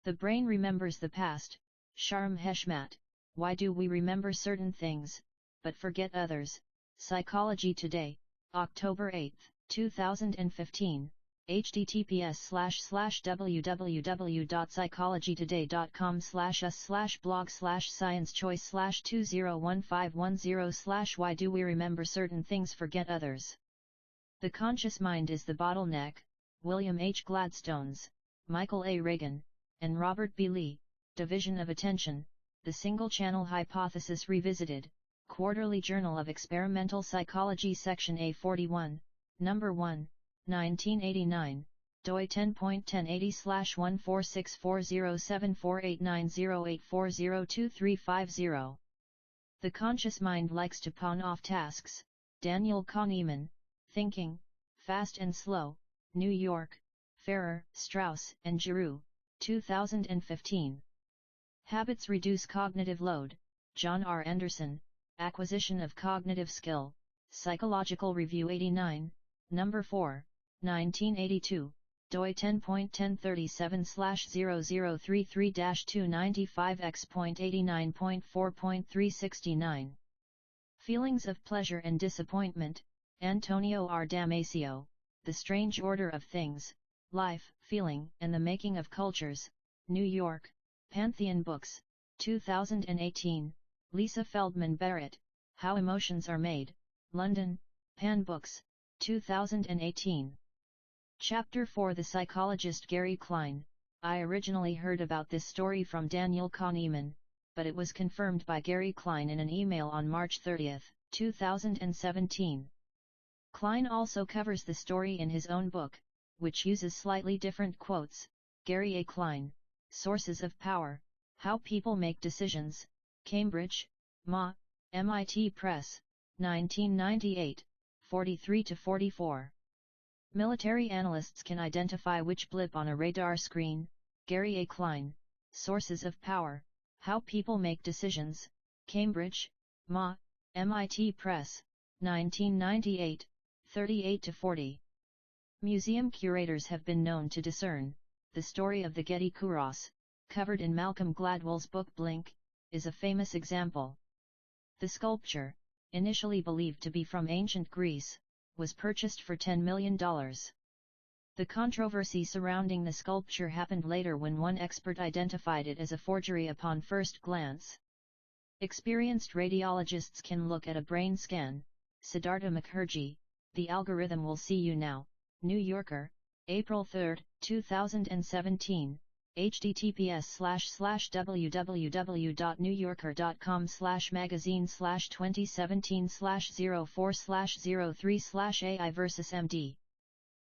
The Brain Remembers the Past, Sharm Heshmat, Why Do We Remember Certain Things, but Forget Others, Psychology Today, October 8, 2015, https://www.psychologytoday.com/us/blog/science choice/20151/why do we remember certain things forget others. The Conscious Mind is the Bottleneck, William H. Gladstones, Michael A. Reagan, and Robert B. Lee, Division of Attention, The Single Channel Hypothesis Revisited, Quarterly Journal of Experimental Psychology Section A41, No. 1, 1989, doi 10.1080/14640748908402350. The Conscious Mind Likes to Pawn Off Tasks, Daniel Kahneman, Thinking, Fast and Slow, New York, Ferrer, Strauss and Giroux, 2015. Habits Reduce Cognitive Load, John R. Anderson, Acquisition of Cognitive Skill, Psychological Review 89, No. 4, 1982, doi 10.1037/0033-295x.89.4.369. Feelings of Pleasure and Disappointment, Antonio R. Damasio, The Strange Order of Things, Life, Feeling and the Making of Cultures, New York, Pantheon Books, 2018, Lisa Feldman Barrett, How Emotions Are Made, London, Pan Books, 2018. Chapter 4 The Psychologist Gary Klein. I originally heard about this story from Daniel Kahneman, but it was confirmed by Gary Klein in an email on March 30, 2017. Klein also covers the story in his own book, which uses slightly different quotes. Gary A. Klein, Sources of Power, How People Make Decisions, Cambridge, Ma, MIT Press, 1998, 43-44. Military analysts can identify which blip on a radar screen. Gary A. Klein, Sources of Power, How People Make Decisions, Cambridge, Ma, MIT Press, 1998, 38-40. Museum curators have been known to discern, the story of the Getty Kouros, covered in Malcolm Gladwell's book Blink, is a famous example. The sculpture, initially believed to be from ancient Greece, was purchased for $10 million. The controversy surrounding the sculpture happened later when one expert identified it as a forgery upon first glance. Experienced radiologists can look at a brain scan. Siddhartha Mukherjee, The Algorithm Will See You Now, New Yorker, April 3, 2017, https://www.newyorker.com/magazine/2017/04/03/AI versus MD.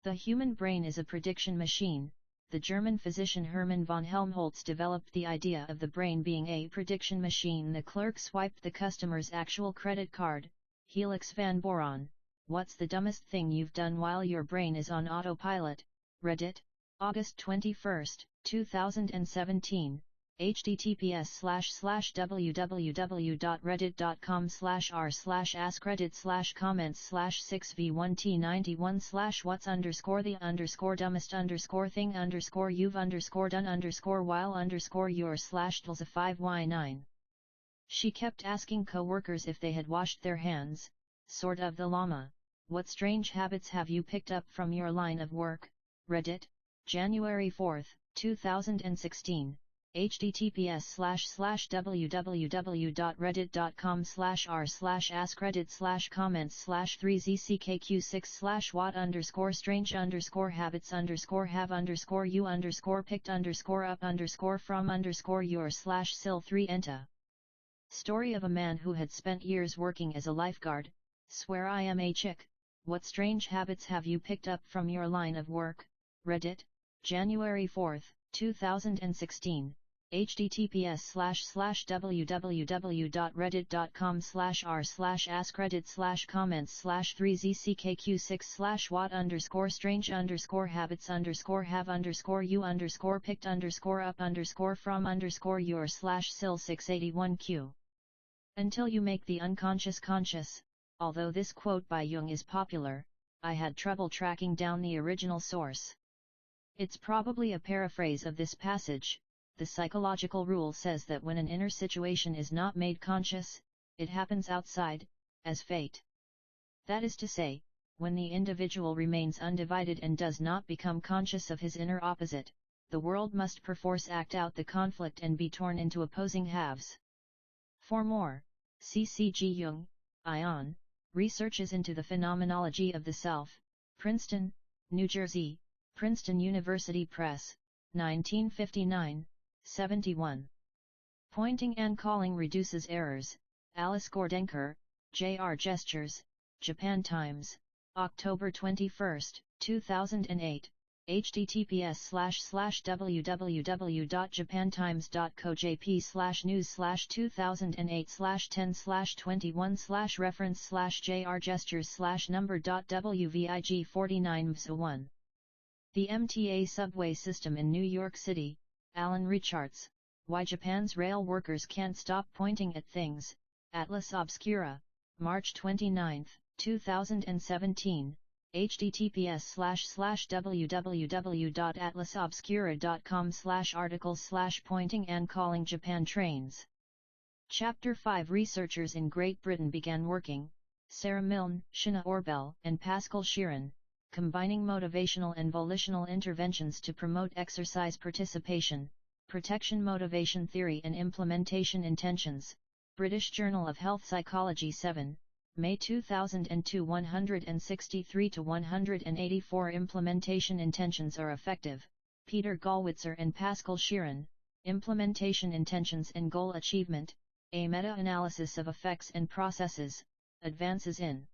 The human brain is a prediction machine. The German physician Hermann von Helmholtz developed the idea of the brain being a prediction machine. The clerk swiped the customer's actual credit card. Helix van Boron, what's the dumbest thing you've done while your brain is on autopilot? Reddit, August 21, 2017, https://www.reddit.com/r/as_credit/comments/6v1t91/what's_the_you've_your/dls5y9. She kept asking co-workers if they had washed their hands. Sort of the llama. What strange habits have you picked up from your line of work? Reddit, January 4, 2016, https://www.reddit.com/r/as_credit/comments/3zck26/what_strange_habits_have_your/sil3 Story of a man who had spent years working as a lifeguard. Swear I am a chick. What strange habits have you picked up from your line of work? Reddit, January 4, 2016, https://www.reddit.com/r/as_credit/comments/3zck26/what_strange_habits_have_your/sil681q. Until you make the unconscious conscious. Although this quote by Jung is popular, I had trouble tracking down the original source. It's probably a paraphrase of this passage. The psychological rule says that when an inner situation is not made conscious, it happens outside, as fate. That is to say, when the individual remains undivided and does not become conscious of his inner opposite, the world must perforce act out the conflict and be torn into opposing halves. For more, see C.G. Jung, Ion, Researches into the Phenomenology of the Self, Princeton, New Jersey, Princeton University Press, 1959, 71. Pointing and calling reduces errors. Alice Gordenker, J.R. Gestures, Japan Times, October 21, 2008. https://www.japantimes.co.jp/news/2008/10/21/reference/jr-gestures/number.wvig49ms1. The MTA subway system in New York City. Alan Richards, Why Japan's Rail Workers Can't Stop Pointing at Things, Atlas Obscura, March 29, 2017, https://www.atlasobscura.com/articles/pointing and calling Japan trains. Chapter 5 Researchers in Great Britain began working, Sarah Milne, Shana Orbell, and Pascal Sheeran, combining motivational and volitional interventions to promote exercise participation, protection motivation theory and implementation intentions. British Journal of Health Psychology 7, May 2002 163 to 184 Implementation intentions are effective. Peter Gallwitzer and Pascal Sheeran, Implementation intentions and goal achievement, a meta-analysis of effects and processes, advances in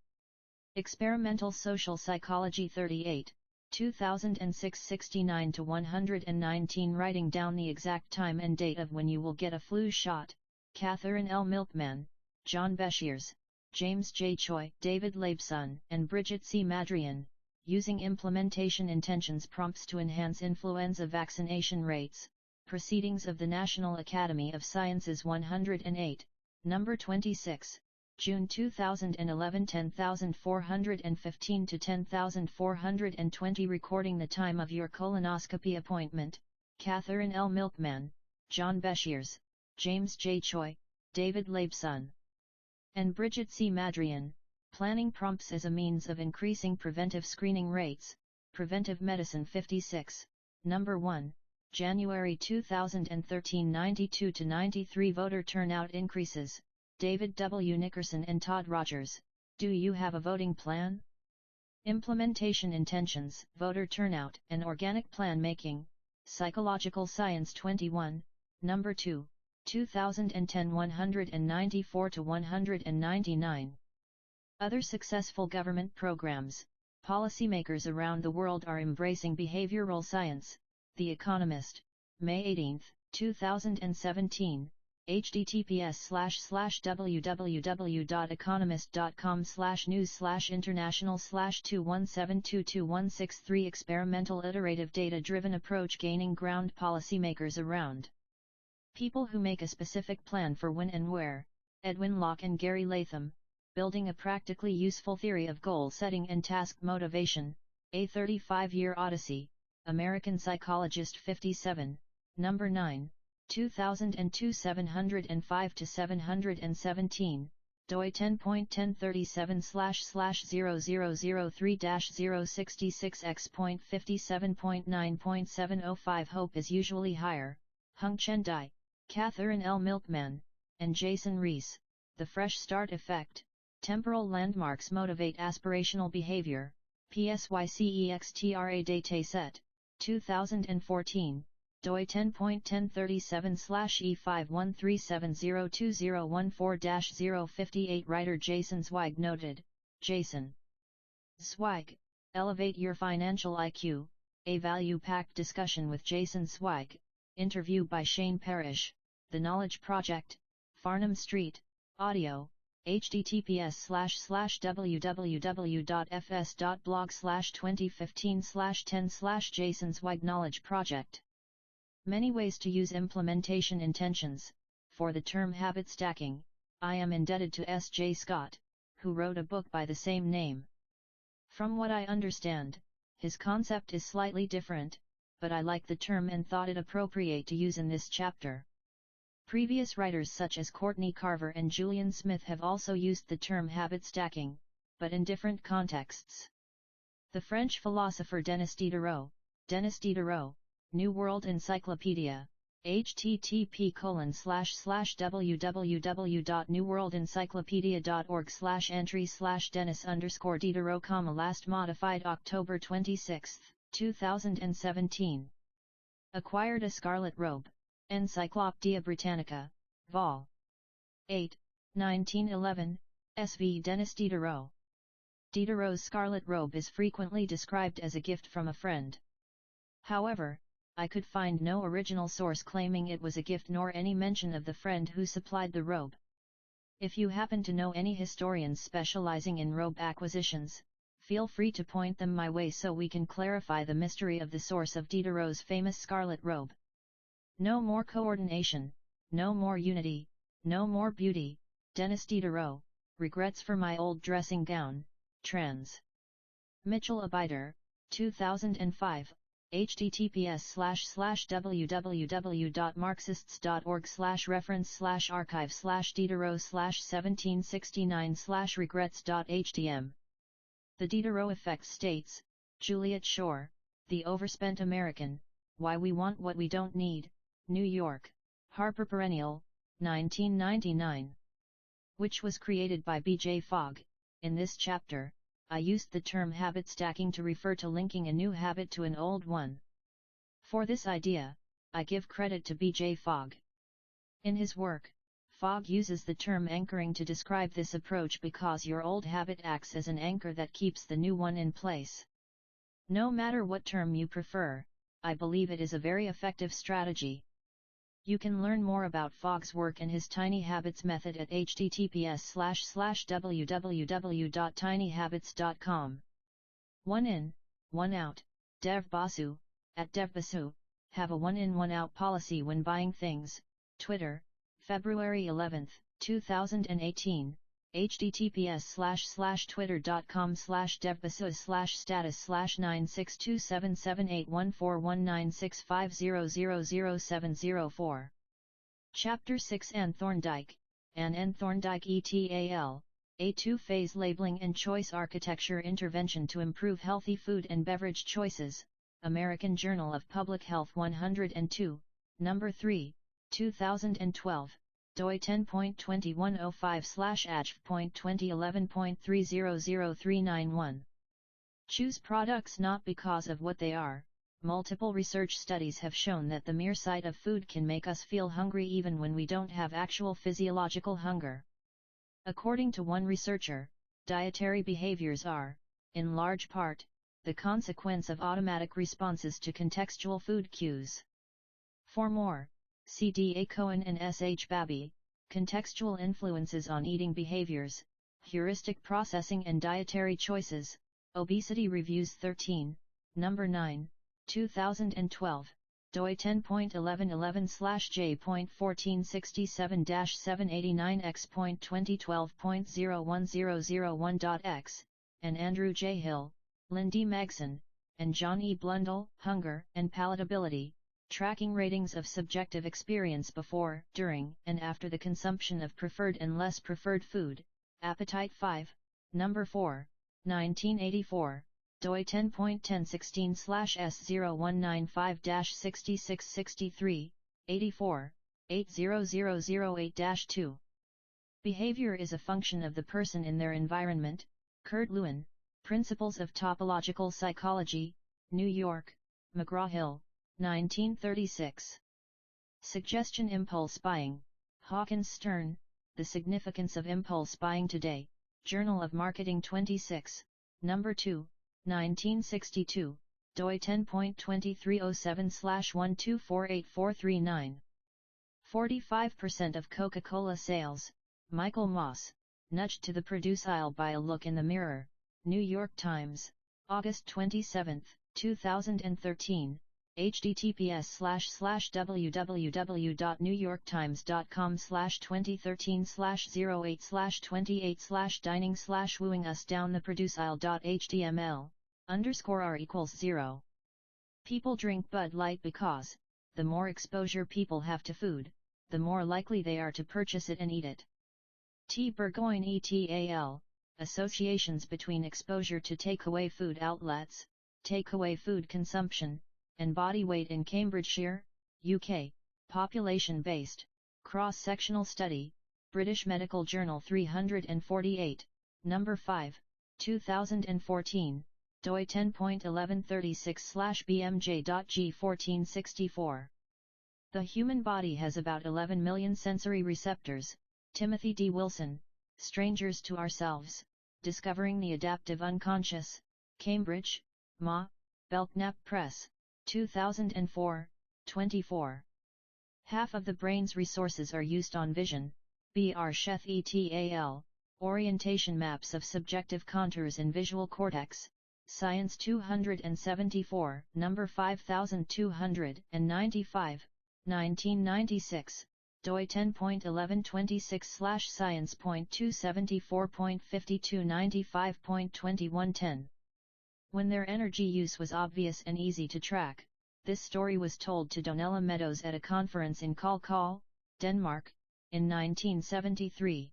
Experimental Social Psychology 38, 2006 69 to 119 Writing down the exact time and date of when you will get a flu shot, Catherine L. Milkman, John Beshears, James J. Choi, David Laibson, and Bridget C. Madrian, using implementation intentions prompts to enhance influenza vaccination rates. Proceedings of the National Academy of Sciences 108, number 26, June 2011 10,415 to 10,420 Recording the time of your colonoscopy appointment, Catherine L. Milkman, John Beshears, James J. Choi, David Laibson, and Bridget C. Madrian. Planning prompts as a means of increasing preventive screening rates. Preventive Medicine 56, Number 1, January 2013 92 to 93 Voter turnout increases. David W. Nickerson and Todd Rogers. Do you have a voting plan? Implementation intentions, voter turnout, and organic plan making. Psychological Science 21, Number 2, 2010 194 to 199. Other successful government programs. Policymakers around the world are embracing behavioral science. The Economist, May 18, 2017. https://www.economist.com/news/international/2172216 Experimental iterative data-driven approach gaining ground. Policymakers around. People who make a specific plan for when and where. Edwin Locke and Gary Latham. Building a practically useful theory of goal setting and task motivation. A 35-Year Odyssey. American Psychologist 57, Number 9, 2002 705 to 717. doi 10.1037/0003-066x.57.9.705 Hope is usually higher. Hung Chen Dai, Catherine L. Milkman, and Jason Reese. The Fresh Start Effect. Temporal landmarks motivate aspirational behavior. PSYCEXTRA Dataset, 2014, doi 10.1037/E513702014-058 Writer Jason Zweig noted, Jason Zweig, Elevate Your Financial IQ, a value-packed discussion with Jason Zweig, interview by Shane Parrish, The Knowledge Project, Farnham Street, audio, https://www.fs.blog/2015/10/Jason Zweig Knowledge Project. Many ways to use implementation intentions. For the term habit stacking, I am indebted to S. J. Scott, who wrote a book by the same name. From what I understand, his concept is slightly different, but I like the term and thought it appropriate to use in this chapter. Previous writers such as Courtney Carver and Julian Smith have also used the term habit stacking, but in different contexts. The French philosopher Denis Diderot, New World Encyclopedia, http://www.newworldencyclopedia.org/entry/Denis_Diderot, last modified October 26, 2017. Acquired a Scarlet Robe. Encyclopædia Britannica, Vol. 8, 1911, SV Denis Diderot. Diderot's Scarlet Robe is frequently described as a gift from a friend. However, I could find no original source claiming it was a gift nor any mention of the friend who supplied the robe. If you happen to know any historians specializing in robe acquisitions, feel free to point them my way so we can clarify the mystery of the source of Diderot's famous Scarlet Robe. No more coordination, no more unity, no more beauty. Denis Diderot, Regrets for My Old Dressing Gown, trans. Mitchell Abider, 2005, https://www.marxist.org/reference/archive/Diderot/1769/regrets.htm. The Diderot Effect states, Juliet Shore, The Overspent American, Why We Want What We Don't Need, New York, Harper Perennial, 1999. Which was created by B.J. Fogg. In this chapter, I used the term habit stacking to refer to linking a new habit to an old one. For this idea, I give credit to B.J. Fogg. In his work, Fogg uses the term anchoring to describe this approach because your old habit acts as an anchor that keeps the new one in place. No matter what term you prefer, I believe it is a very effective strategy. You can learn more about Fogg's work and his Tiny Habits method at https://www.tinyhabits.com. One in, one out. Dev Basu, at Dev Basu, have a one in one out policy when buying things. Twitter, February 11, 2018. https://twitter.com/devbasus/status/9627781419650000704. Chapter 6 Anne Thorndike, Anne N. Thorndike ETAL, A Two-Phase Labeling and Choice Architecture Intervention to Improve Healthy Food and Beverage Choices, American Journal of Public Health 102, No. 3, 2012, doi 10.2105/AJF.2011.300391. Choose products not because of what they are. Multiple research studies have shown that the mere sight of food can make us feel hungry even when we don't have actual physiological hunger. According to one researcher, dietary behaviors are, in large part, the consequence of automatic responses to contextual food cues. For more, see D. A. Cohen and S. H. Babby, Contextual Influences on Eating Behaviors, Heuristic Processing and Dietary Choices, Obesity Reviews 13, No. 9, 2012, doi 10.1111/J.1467-789x.2012.01001.x, and Andrew J. Hill, Lindy Magson, and John E. Blundell, Hunger and Palatability, Tracking Ratings of Subjective Experience Before, During, and After the Consumption of Preferred and Less Preferred Food, Appetite 5, No. 4, 1984. doi 10.1016/S0195-6663, 84, 80008-2. Behavior is a function of the person in their environment. Kurt Lewin, Principles of Topological Psychology, New York, McGraw-Hill, 1936. Suggestion Impulse Buying, Hawkins Stern, The Significance of Impulse Buying Today, Journal of Marketing 26, No. 2, 1962, doi 10.2307/1248439. 45% of Coca-Cola sales, Michael Moss, nudged to the produce aisle by a look in the mirror, New York Times, August 27, 2013, https://www.newyorktimes.com/2013/08/28/dining/wooing us down the produce aisle.html, _r=0. People drink Bud Light because, the more exposure people have to food, the more likely they are to purchase it and eat it. T. Burgoyne et al., Associations between exposure to takeaway food outlets, takeaway food consumption, and body weight in Cambridgeshire, UK, population-based, cross-sectional study, British Medical Journal 348, No. 5, 2014, doi 10.1136/bmj.g1464. The human body has about 11 million sensory receptors, Timothy D. Wilson, Strangers to Ourselves, Discovering the Adaptive Unconscious, Cambridge, Ma, Belknap Press, 2004, 24. Half of the brain's resources are used on vision. B. R. Sheth et al., Orientation Maps of Subjective Contours in Visual Cortex, Science 274, No. 5295, 1996, doi 10.1126/science.274.5295.2110. When their energy use was obvious and easy to track, this story was told to Donella Meadows at a conference in Kalkal, Denmark, in 1973.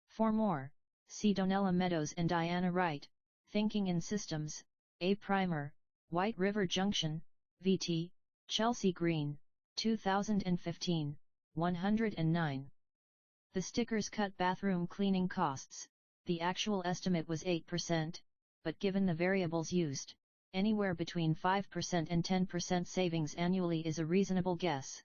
For more, see Donella Meadows and Diana Wright, Thinking in Systems, A Primer, White River Junction, VT, Chelsea Green, 2015, 109. The stickers cut bathroom cleaning costs. The actual estimate was 8%, but given the variables used, anywhere between 5% and 10% savings annually is a reasonable guess.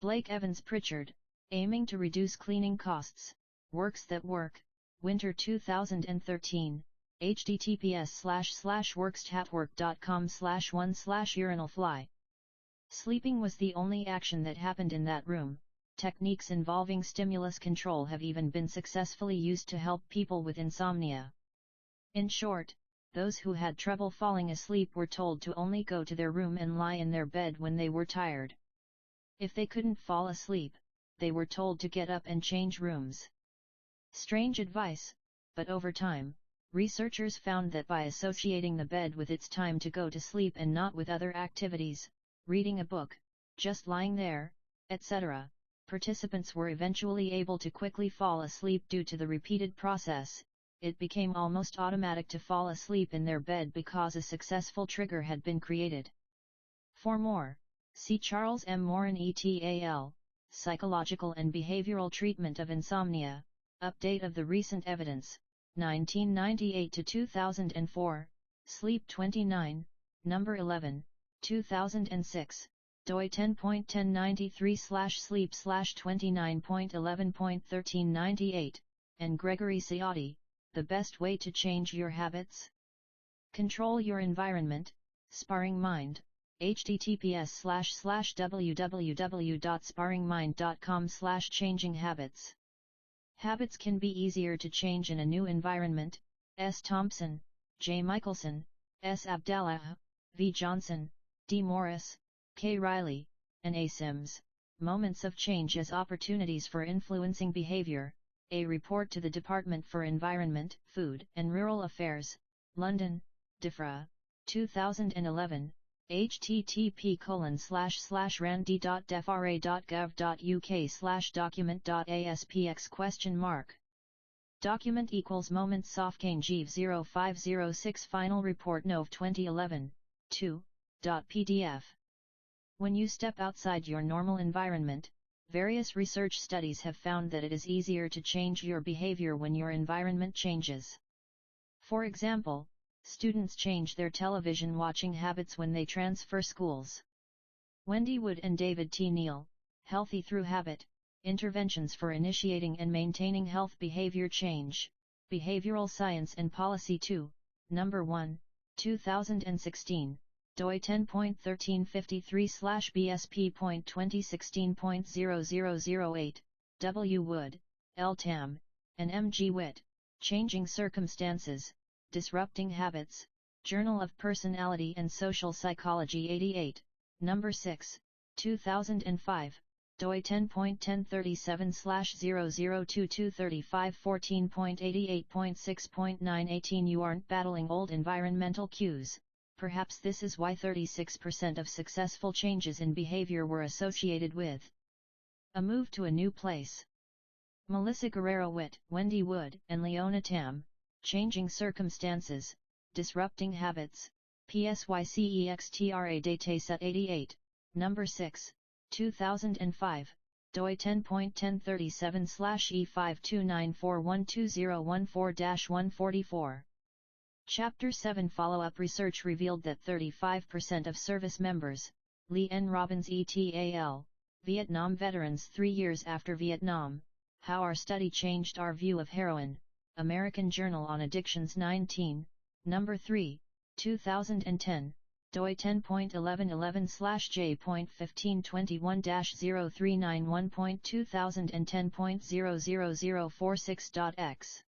Blake Evans Pritchard, Aiming to Reduce Cleaning Costs, Works That Work, Winter 2013, https://workstatwork.com/1/urinalfly. Sleeping was the only action that happened in that room. Techniques involving stimulus control have even been successfully used to help people with insomnia. In short, those who had trouble falling asleep were told to only go to their room and lie in their bed when they were tired. If they couldn't fall asleep, they were told to get up and change rooms. Strange advice, but over time, researchers found that by associating the bed with its time to go to sleep and not with other activities, reading a book, just lying there, etc., participants were eventually able to quickly fall asleep due to the repeated process. It became almost automatic to fall asleep in their bed because a successful trigger had been created. For more, see Charles M. Morin et al., Psychological and Behavioral Treatment of Insomnia, Update of the Recent Evidence, 1998 to 2004, Sleep 29, number 11, 2006, doi 10.1093/sleep/29.11.1398, and Gregory Ciotti, The Best Way to Change Your Habits? Control Your Environment, Sparring Mind, https://www.sparringmind.com/changinghabits. Habits can be easier to change in a new environment. S. Thompson, J. Michelson, S. Abdallah, V. Johnson, D. Morris, K. Riley, and A. Sims. Moments of Change as Opportunities for Influencing Behavior. A report to the Department for Environment, Food and Rural Affairs, London, DEFRA, 2011. http://rand.defra.gov.uk/document.aspx ? Document equals moments Sofkane Jeev 0506 Final Report Nov 2011, 2. .pdf. When you step outside your normal environment, various research studies have found that it is easier to change your behavior when your environment changes. For example, students change their television watching habits when they transfer schools. Wendy Wood and David T. Neal, Healthy Through Habit, Interventions for Initiating and Maintaining Health Behavior Change, Behavioral Science and Policy 2, No. 1, 2016, doi 10.1353/bsp.2016.0008, W. Wood, L. Tam, and M. G. Witt, Changing Circumstances, Disrupting Habits, Journal of Personality and Social Psychology 88, No. 6, 2005, doi 10.1037/00223514.88.6.918. You aren't battling old environmental cues. Perhaps this is why 36% of successful changes in behavior were associated with a move to a new place. Melissa Guerrero-Witt, Wendy Wood, and Leona Tam, Changing Circumstances, Disrupting Habits, PSYCEXTRA Dataset 88, No. 6, 2005, doi 10.1037/E529412014-144. Chapter 7 Follow-up research revealed that 35% of service members, Lee N. Robbins et al., Vietnam veterans 3 years after Vietnam, How Our Study Changed Our View of Heroin, American Journal on Addictions 19, No. 3, 2010, doi 10.1111/J.1521-0391.2010.00046.x.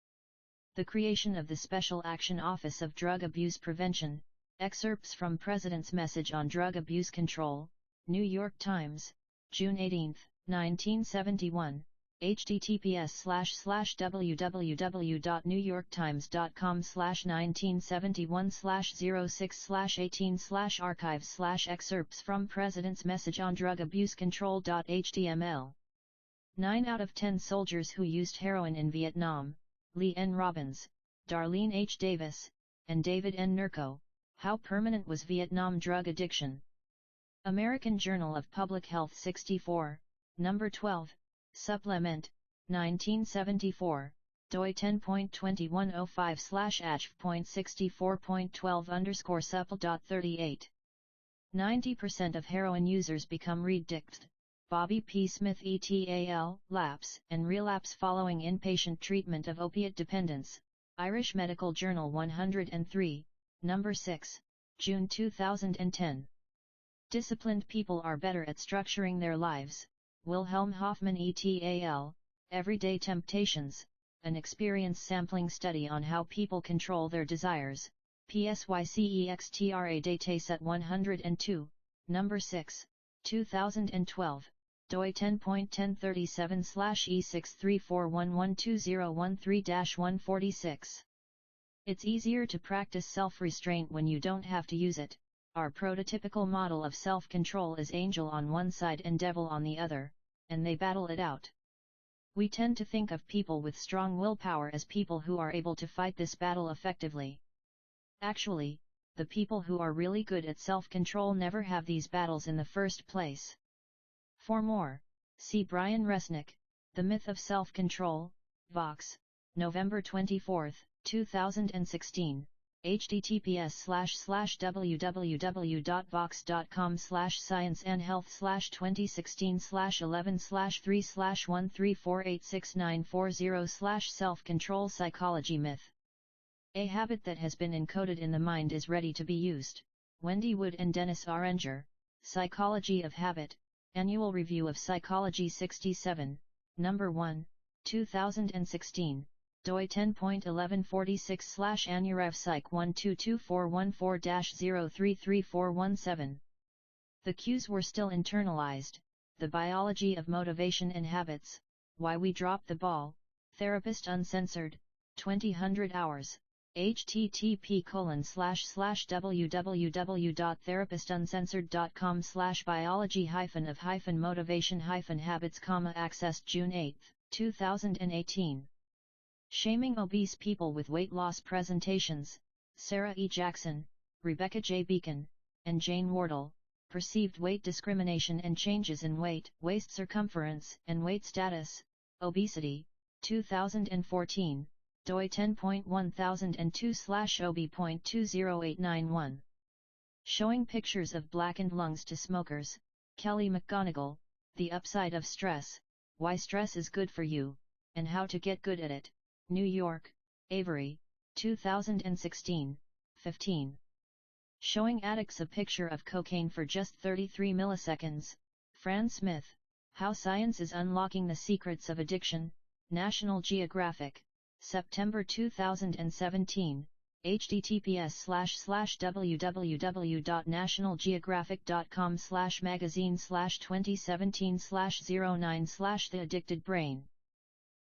The creation of the Special Action Office of Drug Abuse Prevention, excerpts from President's Message on Drug Abuse Control, New York Times, June 18, 1971, https://www.newyorktimes.com/1971/06/18/archives/excerpts from President's Message on Drug Abuse Control.html. 9 out of 10 soldiers who used heroin in Vietnam, Lee N. Robbins, Darlene H. Davis, and David N. Nurko, How Permanent Was Vietnam Drug Addiction? American Journal of Public Health 64, No. 12, Supplement, 1974, doi 10.2105/ACHV.64.12_supple.38. 90% of heroin users become re-addicted. Bobby P. Smith et al., Lapse and Relapse Following Inpatient Treatment of Opiate Dependence, Irish Medical Journal 103, No. 6, June 2010. Disciplined people are better at structuring their lives, Wilhelm Hoffman et al., Everyday Temptations, an experience sampling study on how people control their desires, PSYCEXTRA Dataset 102, No. 6, 2012. doi 10.1037/E634112013-146. It's easier to practice self-restraint when you don't have to use it. Our prototypical model of self-control is angel on one side and devil on the other, and they battle it out. We tend to think of people with strong willpower as people who are able to fight this battle effectively. Actually, the people who are really good at self-control never have these battles in the first place. For more, see Brian Resnick, The Myth of Self-Control, Vox, November 24, 2016, https://www.vox.com/scienceandhealth/2016/11/3/134866940 Self-control psychology myth. A habit that has been encoded in the mind is ready to be used. Wendy Wood and Dennis Aranger, Psychology of Habit, Annual Review of Psychology 67, Number 1, 2016, doi 10.1146/AnurevPsych 1224140-033417. The cues were still internalized. The Biology of Motivation and Habits, Why We Dropped the Ball, Therapist Uncensored, 2000 hours. http://www.therapistuncensored.com/biology-of-motivation-habits, accessed June 8, 2018. Shaming Obese People with Weight Loss Presentations, Sarah E. Jackson, Rebecca J. Beacon, and Jane Wardle, Perceived Weight Discrimination and Changes in Weight, Waist Circumference, and Weight Status, Obesity, 2014. doi 10.1002/OB.20891. Showing pictures of blackened lungs to smokers, Kelly McGonigal, The Upside of Stress, Why Stress is Good for You, and How to Get Good at It, New York, Avery, 2016, 15. Showing addicts a picture of cocaine for just 33 milliseconds, Fran Smith, How Science is Unlocking the Secrets of Addiction, National Geographic, September 2017, https://www.nationalgeographic.com/magazine/2017/09/The Addicted Brain.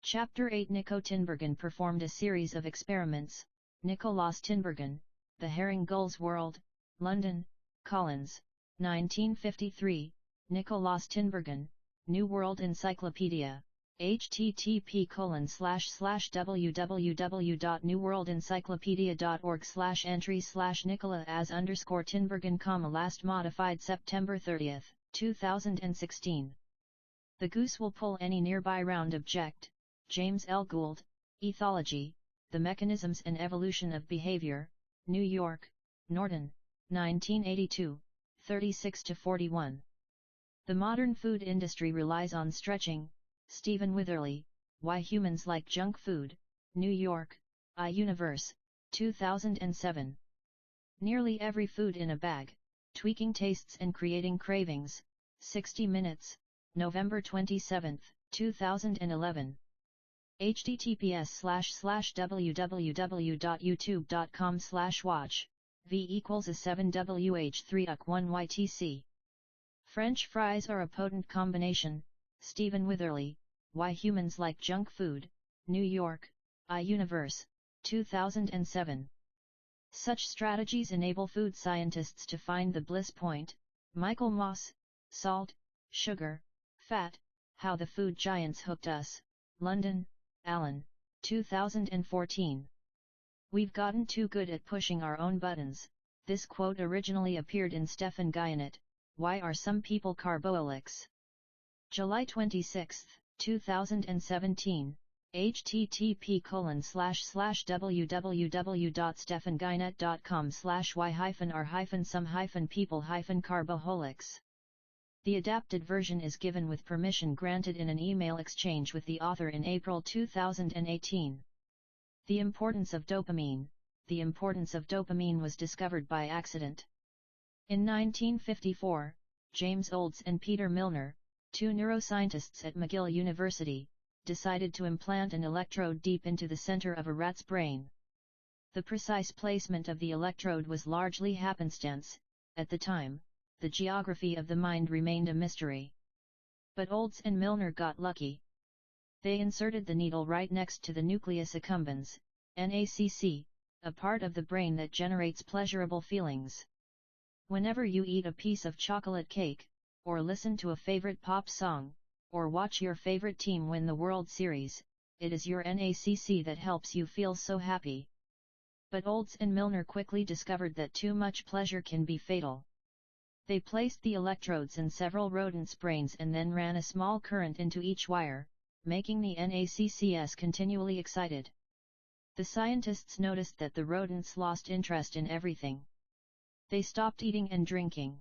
Chapter 8. Nico Tinbergen performed a series of experiments. Nicolaas Tinbergen, The Herring Gulls World, London, Collins, 1953, Nicolaas Tinbergen, New World Encyclopedia. http://www.newworldencyclopedia.org/entry/Nicola_Tinbergen, last modified September 30, 2016. The Goose Will Pull Any Nearby Round Object, James L. Gould, Ethology, The Mechanisms and Evolution of Behavior, New York, Norton, 1982, 36-41. The Modern Food Industry Relies on Stretching, Stephen Witherly, Why Humans Like Junk Food, New York, iUniverse, 2007. Nearly Every Food in a Bag, Tweaking Tastes and Creating Cravings, 60 Minutes, November 27, 2011. https://www.youtube.com/watch, v=a7wh3uk1ytc. French fries are a potent combination, Stephen Witherly, Why Humans Like Junk Food, New York, iUniverse, 2007. Such strategies enable food scientists to find the bliss point. Michael Moss, Salt, Sugar, Fat, How the Food Giants Hooked Us, London, Allen, 2014. We've gotten too good at pushing our own buttons. This quote originally appeared in Stefan Guyanet, Why Are Some People Carboholics? July 26, 2017, http://www.stefanguynet.com/y-are-some-people-carboholics. The adapted version is given with permission granted in an email exchange with the author in April 2018. The importance of dopamine. The importance of dopamine was discovered by accident. In 1954, James Olds and Peter Milner, two neuroscientists at McGill University, decided to implant an electrode deep into the center of a rat's brain. The precise placement of the electrode was largely happenstance. At the time, the geography of the mind remained a mystery. But Olds and Milner got lucky. They inserted the needle right next to the nucleus accumbens, NACC, a part of the brain that generates pleasurable feelings. Whenever you eat a piece of chocolate cake, or listen to a favorite pop song, or watch your favorite team win the World Series, it is your NACC that helps you feel so happy. But Olds and Milner quickly discovered that too much pleasure can be fatal. They placed the electrodes in several rodents' brains and then ran a small current into each wire, making the NACCs continually excited. The scientists noticed that the rodents lost interest in everything. They stopped eating and drinking.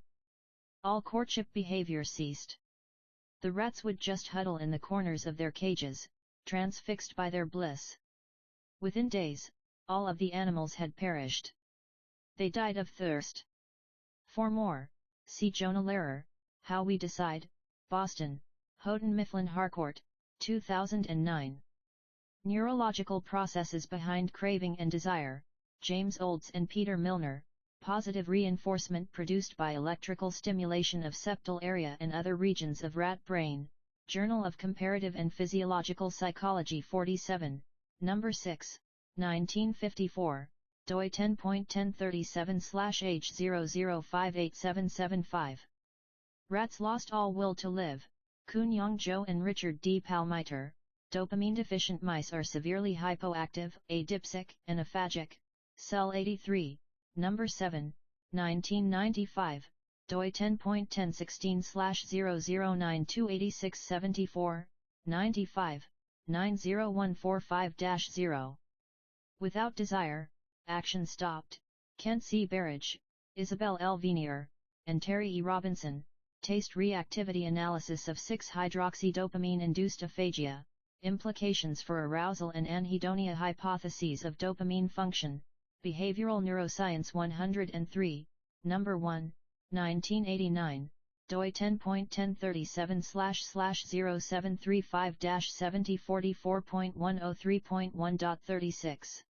All courtship behavior ceased. The rats would just huddle in the corners of their cages, transfixed by their bliss. Within days, all of the animals had perished. They died of thirst. For more, see Jonah Lehrer, How We Decide, Boston, Houghton Mifflin Harcourt, 2009. Neurological Processes Behind Craving and Desire, James Olds and Peter Milner, Positive Reinforcement Produced by Electrical Stimulation of Septal Area and Other Regions of Rat Brain, Journal of Comparative and Physiological Psychology 47, No. 6, 1954, doi 10.1037/H00587775. Rats Lost All Will to Live, Kunyong Zhou and Richard D. Palmiter. Dopamine-deficient mice are severely hypoactive, adipsic, and aphagic. Cell 83, No. 7, 1995, doi 10.1016/00928674, 95, 90145-0. Without desire, action stopped. Kent C. Berridge, Isabel L. Venier, and Terry E. Robinson, Taste Reactivity Analysis of 6-hydroxydopamine-induced aphagia, Implications for Arousal and Anhedonia Hypotheses of Dopamine Function, Behavioral Neuroscience 103, No. 1, 1989, doi 10.1037/0735-7044.103.1.36.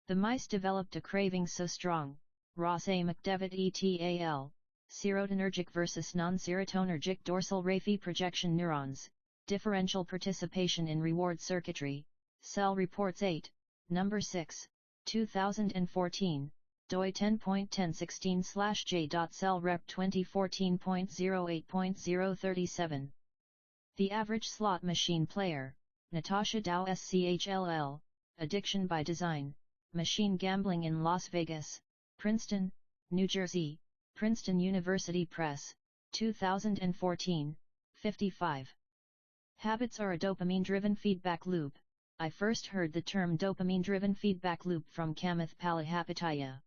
The mice developed a craving so strong, Ross A. McDevitt et al., serotonergic versus non-serotonergic dorsal raphe projection neurons, differential participation in reward circuitry, Cell Reports 8, No. 6, 2014, doi 10.1016/J.Cell 2014.08.037. The Average Slot Machine Player, Natasha Dow SCHLL, Addiction by Design, Machine Gambling in Las Vegas, Princeton, New Jersey, Princeton University Press, 2014, 55. Habits are a dopamine-driven feedback loop. I first heard the term dopamine-driven feedback loop from Kamath Palihapitiya.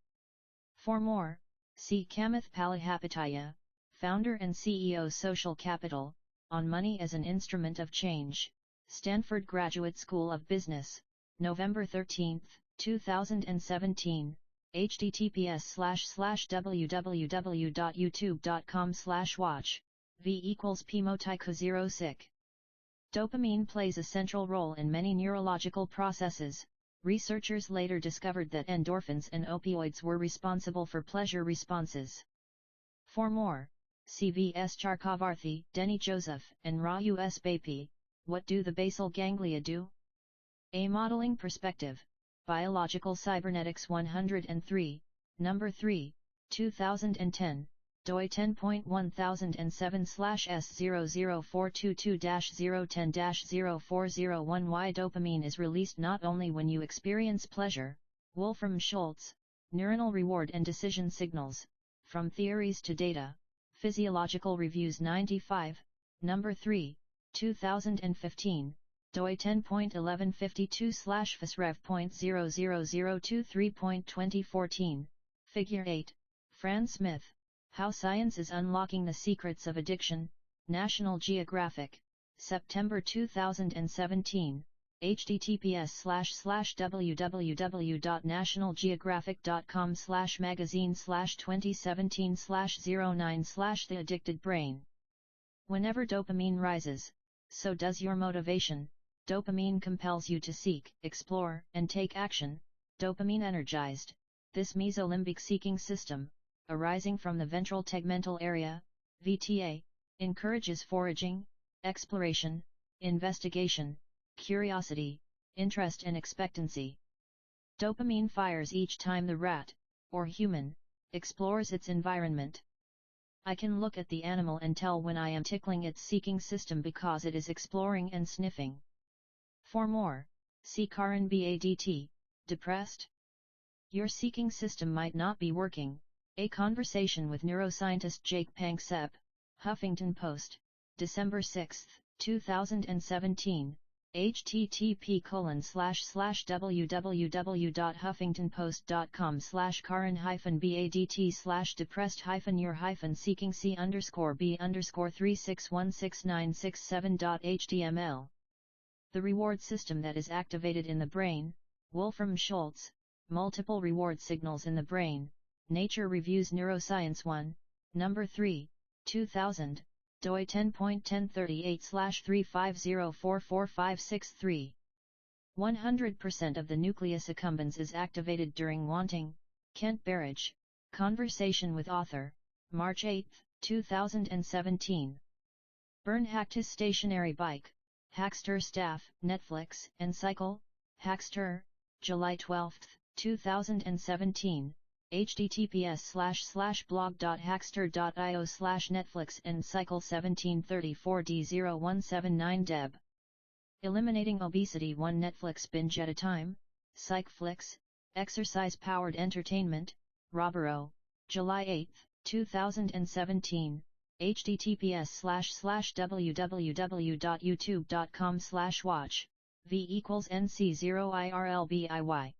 For more, see Kamath Palihapitiya, founder and CEO Social Capital, on Money as an Instrument of Change, Stanford Graduate School of Business, November 13, 2017, https://www.youtube.com/watch, v = Pmotyco06. Dopamine plays a central role in many neurological processes. Researchers later discovered that endorphins and opioids were responsible for pleasure responses. For more, see V.S. Charkavarthy, Denny Joseph, and Ra U.S. Bapi, What Do the Basal Ganglia Do? A Modeling Perspective, Biological Cybernetics 103, No. 3, 2010, doi 10.1007/S00422-010-0401. Why dopamine is released not only when you experience pleasure, Wolfram Schultz, Neuronal Reward and Decision Signals, From Theories to Data, Physiological Reviews 95, No. 3, 2015, doi 10.1152/FSRev.00023.2014, Figure 8, Fran Smith, How Science is Unlocking the Secrets of Addiction, National Geographic, September 2017, https://www.nationalgeographic.com/magazine/2017/09/ The Addicted Brain. Whenever dopamine rises, so does your motivation. Dopamine compels you to seek, explore, and take action. Dopamine energized, this mesolimbic seeking system, arising from the ventral tegmental area, VTA, encourages foraging, exploration, investigation, curiosity, interest and expectancy. Dopamine fires each time the rat, or human, explores its environment. I can look at the animal and tell when I am tickling its seeking system because it is exploring and sniffing. For more, see Karan Badt, depressed? Your seeking system might not be working. A conversation with neuroscientist Jake Panksepp, Huffington Post, December 6, 2017, http://www.huffingtonpost.com/karan-badt/depressed-your-c_3616967.html. The reward system that is activated in the brain, Wolfram Schultz, multiple reward signals in the brain, Nature Reviews Neuroscience 1, No. 3, 2000, doi 10.1038/350445563. 100% of the nucleus accumbens is activated during wanting. Kent Berridge, conversation with author, March 8, 2017. Byrne hacked his stationary bike, Hackster staff, Netflix, and cycle, Hackster, July 12, 2017, https://blog.hackster.io/Netflix and cycle 1734D0179 Deb. Eliminating Obesity One Netflix Binge at a Time, Psychflix, Exercise-Powered Entertainment, Robero, July 8, 2017, https://www.youtube.com/watch, v=NC0IRLBIY.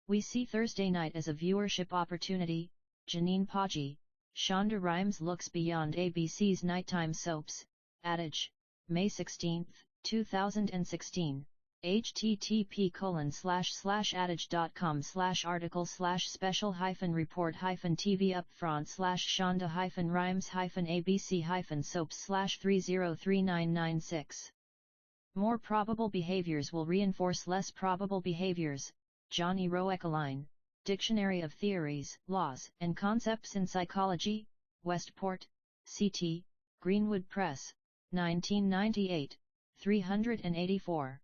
We see Thursday night as a viewership opportunity, Janine Paggi, Shonda Rhimes looks beyond ABC's nighttime soaps, Adage, May 16, 2016, http://adage.com/article/special-report-tv upfront/Shonda-Rhimes-ABC-soaps/303996. More probable behaviors will reinforce less probable behaviors, Johnny Roekeline, Dictionary of Theories, Laws, and Concepts in Psychology, Westport, CT, Greenwood Press, 1998, 384.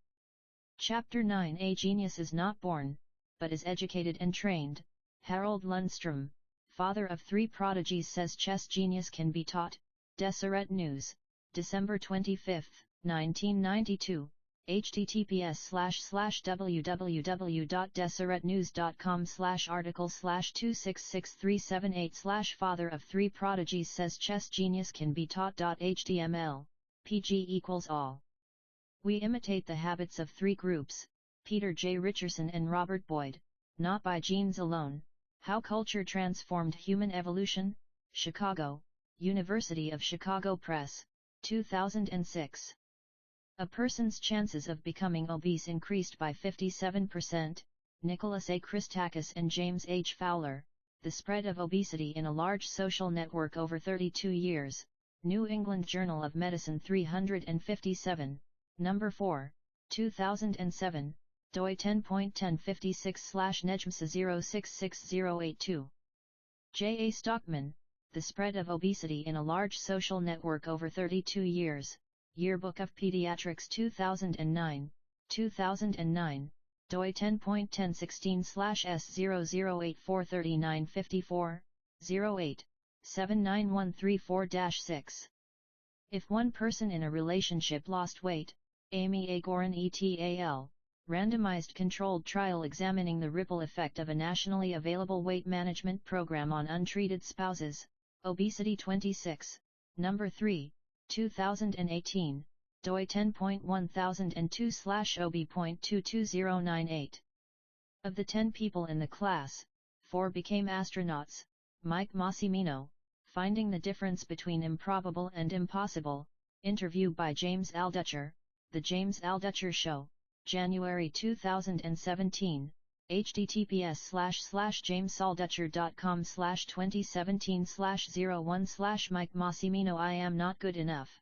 Chapter 9 A genius is not born, but is educated and trained. Harold Lundstrom, father of 3 prodigies, says chess genius can be taught. Deseret News, December 25, 1992, https://www.deseretnews.com/article/266378/father of 3 prodigies says chess genius can be taught.html, PG = all. We imitate the habits of 3 groups, Peter J. Richardson and Robert Boyd, not by genes alone. How Culture Transformed Human Evolution, Chicago, University of Chicago Press, 2006. A person's chances of becoming obese increased by 57%, Nicholas A. Christakis and James H. Fowler, The Spread of Obesity in a Large Social Network Over 32 Years, New England Journal of Medicine 357. Number 4, 2007, doi 10.1056/nejmsa066082. J. A. Stockman, The Spread of Obesity in a Large Social Network Over 32 Years, Yearbook of Pediatrics 2009, 2009, doi 10.1016/S00843954, 08, 79134-6. If one person in a relationship lost weight, Amy A. Gorin et al., randomized controlled trial examining the ripple effect of a nationally available weight management program on untreated spouses, Obesity 26, Number 3, 2018, doi 10.1002/OB.22098. Of the 10 people in the class, 4 became astronauts. Mike Massimino, Finding the Difference Between Improbable and Impossible, interview by James Altucher, The James Altucher Show, January 2017, https://jamesaltucher.com/2017/01/Mike Massimino I am not good enough.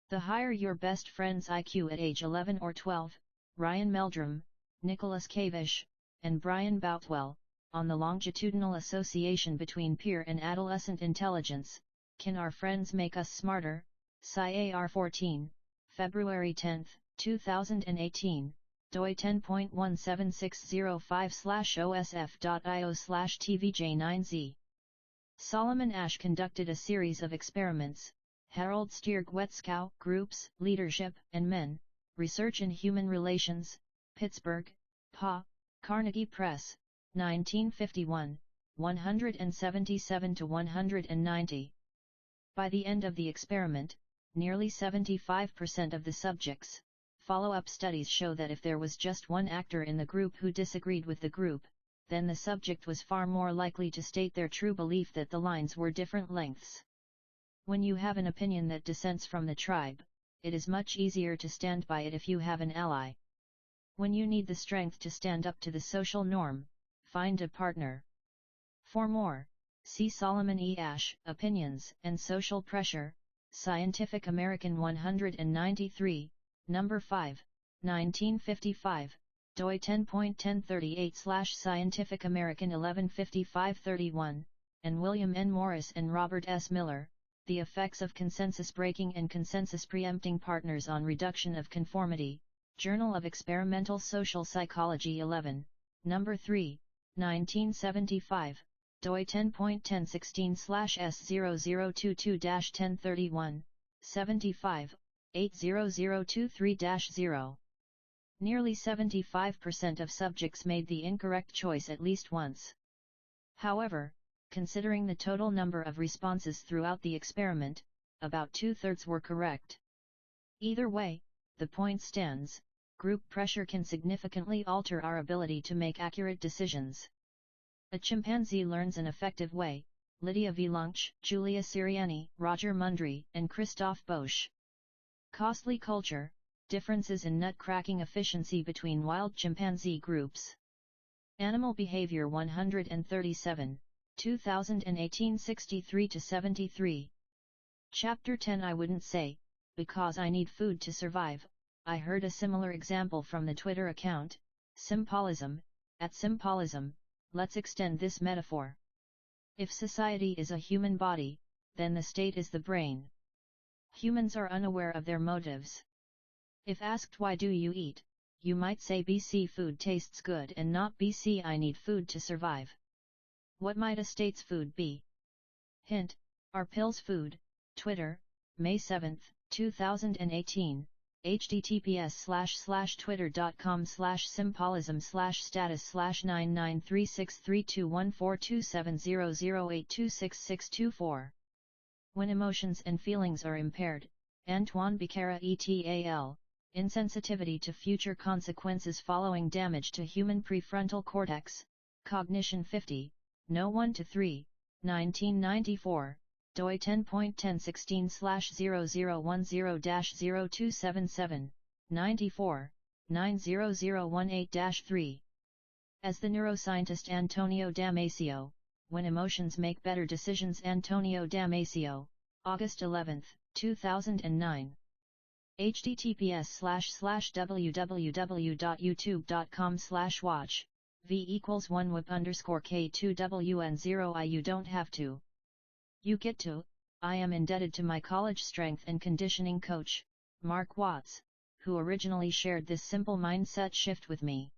The Higher Your Best Friend's IQ at Age 11 or 12, Ryan Meldrum, Nicholas Kavish, and Brian Boutwell, on the longitudinal association between peer and adolescent intelligence. Can our friends make us smarter? SciAR 14, February 10, 2018, doi 10.17605/osf.io/tvj9z. Solomon Asch conducted a series of experiments, Harold Stierg-Wetzkow, Groups, Leadership, and Men, Research in Human Relations, Pittsburgh, PA, Carnegie Press, 1951, 177-190. By the end of the experiment, nearly 75% of the subjects. Follow-up studies show that if there was just one actor in the group who disagreed with the group, then the subject was far more likely to state their true belief that the lines were different lengths. When you have an opinion that dissents from the tribe, it is much easier to stand by it if you have an ally. When you need the strength to stand up to the social norm, find a partner. For more, see Solomon E. Asch, Opinions and Social Pressure, Scientific American 193, No. 5, 1955, doi 10.1038/Scientific American 115531, and William N. Morris and Robert S. Miller, The Effects of Consensus Breaking and Consensus Preempting Partners on Reduction of Conformity, Journal of Experimental Social Psychology 11, No. 3, 1975, doi 10.1016/S0022-1031, 75, 80023-0. Nearly 75% of subjects made the incorrect choice at least once. However, considering the total number of responses throughout the experiment, about 2/3 were correct. Either way, the point stands, group pressure can significantly alter our ability to make accurate decisions. A chimpanzee learns an effective way, Lydia V. Lunch, Julia Siriani, Roger Mundry, and Christoph Bosch. Costly culture, differences in nut cracking efficiency between wild chimpanzee groups. Animal Behavior 137, 2018 63-73. Chapter 10 I wouldn't say, because I need food to survive. I heard a similar example from the Twitter account, Symbolism, at Symbolism. Let's extend this metaphor. If society is a human body, then the state is the brain. Humans are unaware of their motives. If asked why do you eat, you might say BC food tastes good and not BC I need food to survive. What might a state's food be? Hint, are pills food? Twitter, May 7, 2018, https://twitter.com/sympholism/status/9936321427008266624. When emotions and feelings are impaired, Antoine Becerra et al., insensitivity to future consequences following damage to human prefrontal cortex, Cognition 50, No. 1-3, 1994, doi 10.1016/0010-0277, 94, 90018-3. As the neuroscientist Antonio Damasio, When Emotions Make Better Decisions Antonio Damasio, August 11, 2009. https://www.youtube.com/watch, v=1whip_k2wn0I You don't have to. You get to. I am indebted to my college strength and conditioning coach, Mark Watts, who originally shared this simple mindset shift with me.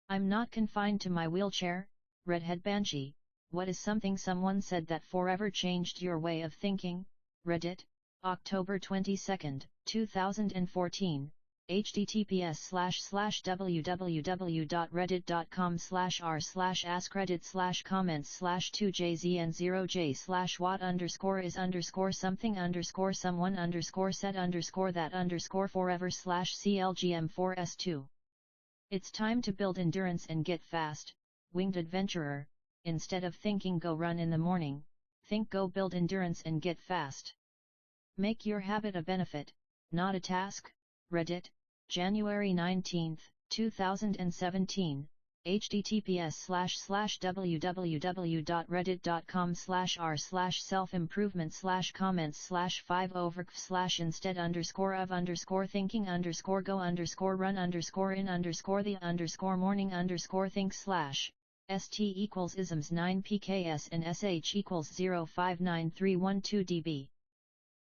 I'm not confined to my wheelchair. Redhead Banshee, what is something someone said that forever changed your way of thinking? Reddit, October 22, 2014, https://www.reddit.com/r/ascredit/comments/2jz0j/what_is_something_set__4ever/CLGM4s2. It's time to build endurance and get fast, winged adventurer. Instead of thinking go run in the morning, think go build endurance and get fast. Make your habit a benefit, not a task. Reddit, January 19, 2017, https://www.reddit.com/r/self-improvement/comments/5over/instead_go_thinking_go_run_in_the_score the_isms 9 pks and sh equals 0593112 db.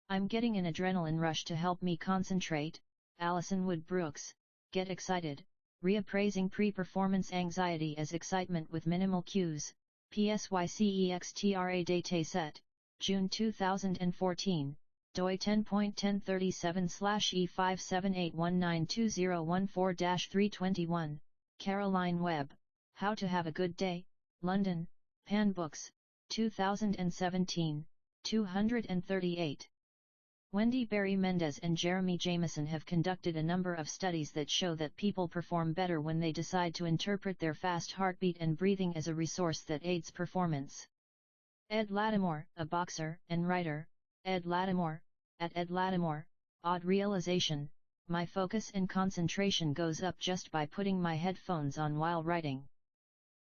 I'm getting an adrenaline rush to help me concentrate. Alison Wood Brooks, Get Excited, Reappraising Pre-Performance Anxiety as Excitement with Minimal Cues, PSYCEXTRA Dataset, June 2014, doi 10.1037/E578192014-321, Caroline Webb, How to Have a Good Day, London, Pan Books, 2017, 238. Wendy Berry Mendez and Jeremy Jameson have conducted a number of studies that show that people perform better when they decide to interpret their fast heartbeat and breathing as a resource that aids performance. Ed Lattimore, a boxer and writer, Ed Lattimore, at Ed Lattimore, odd realization, my focus and concentration goes up just by putting my headphones on while writing.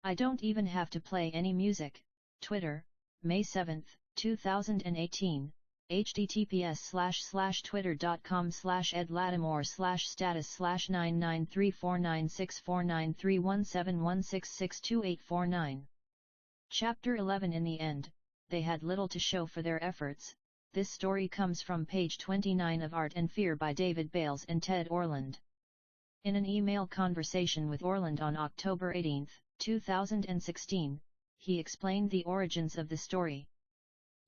I don't even have to play any music. Twitter, May 7, 2018. https://twitter.com/edlattimore/status/9934964931716628849. Chapter 11. In the end, they had little to show for their efforts. This story comes from page 29 of Art and Fear by David Bales and Ted Orland. In an email conversation with Orland on October 18, 2016, he explained the origins of the story.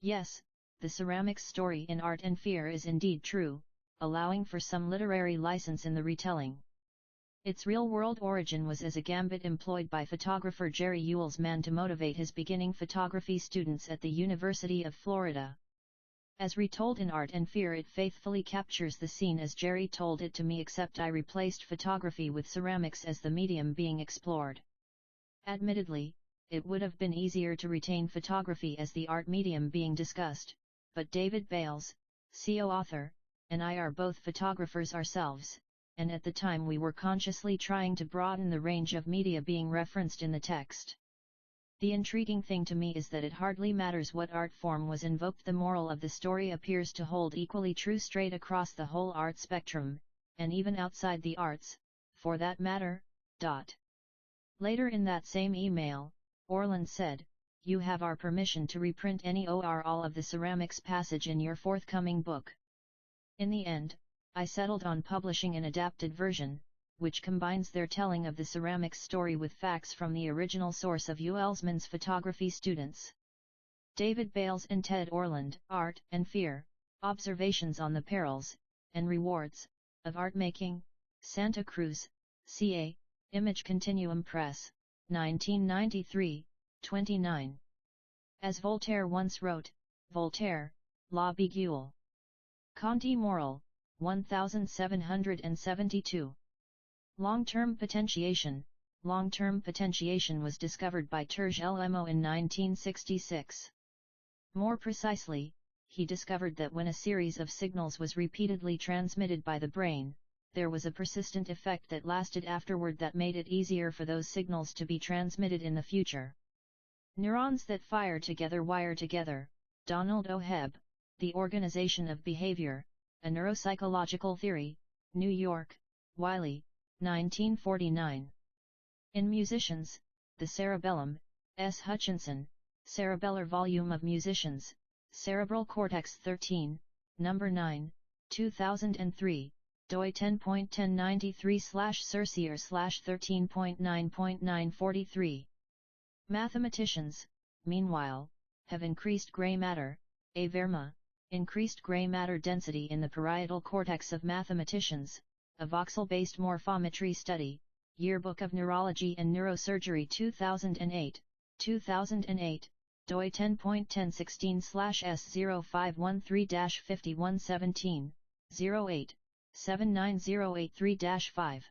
Yes, the ceramics story in Art and Fear is indeed true, allowing for some literary license in the retelling. Its real-world origin was as a gambit employed by photographer Jerry Ewell's to motivate his beginning photography students at the University of Florida. As retold in Art and Fear, it faithfully captures the scene as Jerry told it to me, except I replaced photography with ceramics as the medium being explored. Admittedly, it would have been easier to retain photography as the art medium being discussed, but David Bales, co-author, and I are both photographers ourselves, and at the time we were consciously trying to broaden the range of media being referenced in the text. The intriguing thing to me is that it hardly matters what art form was invoked, the moral of the story appears to hold equally true straight across the whole art spectrum, and even outside the arts, for that matter. Later in that same email, Orland said, "You have our permission to reprint any or all of the ceramics passage in your forthcoming book." In the end, I settled on publishing an adapted version, which combines their telling of the ceramics story with facts from the original source of Ewellsman's photography students. David Bales and Ted Orland, Art and Fear, Observations on the Perils, and Rewards, of Art Making, Santa Cruz, CA, Image Continuum Press, 1993, 29. As Voltaire once wrote, Voltaire, La Biguille. Conti Moral, 1772. Long-term potentiation. Long-term potentiation was discovered by Terje Lmo in 1966. More precisely, he discovered that when a series of signals was repeatedly transmitted by the brain, there was a persistent effect that lasted afterward that made it easier for those signals to be transmitted in the future. Neurons that fire together wire together. Donald O. Hebb, The Organization of Behavior, A Neuropsychological Theory, New York, Wiley, 1949. In Musicians, The Cerebellum, S. Hutchinson, Cerebellar Volume of Musicians, Cerebral Cortex 13, No. 9, 2003, doi 10.1093/Cercier/13.9.943. Mathematicians, meanwhile, have increased gray matter, AVERMA, increased gray matter density in the parietal cortex of mathematicians, a voxel-based morphometry study, Yearbook of Neurology and Neurosurgery 2008, 2008, doi 10.1016/S0513-5117, 08, 79083-5.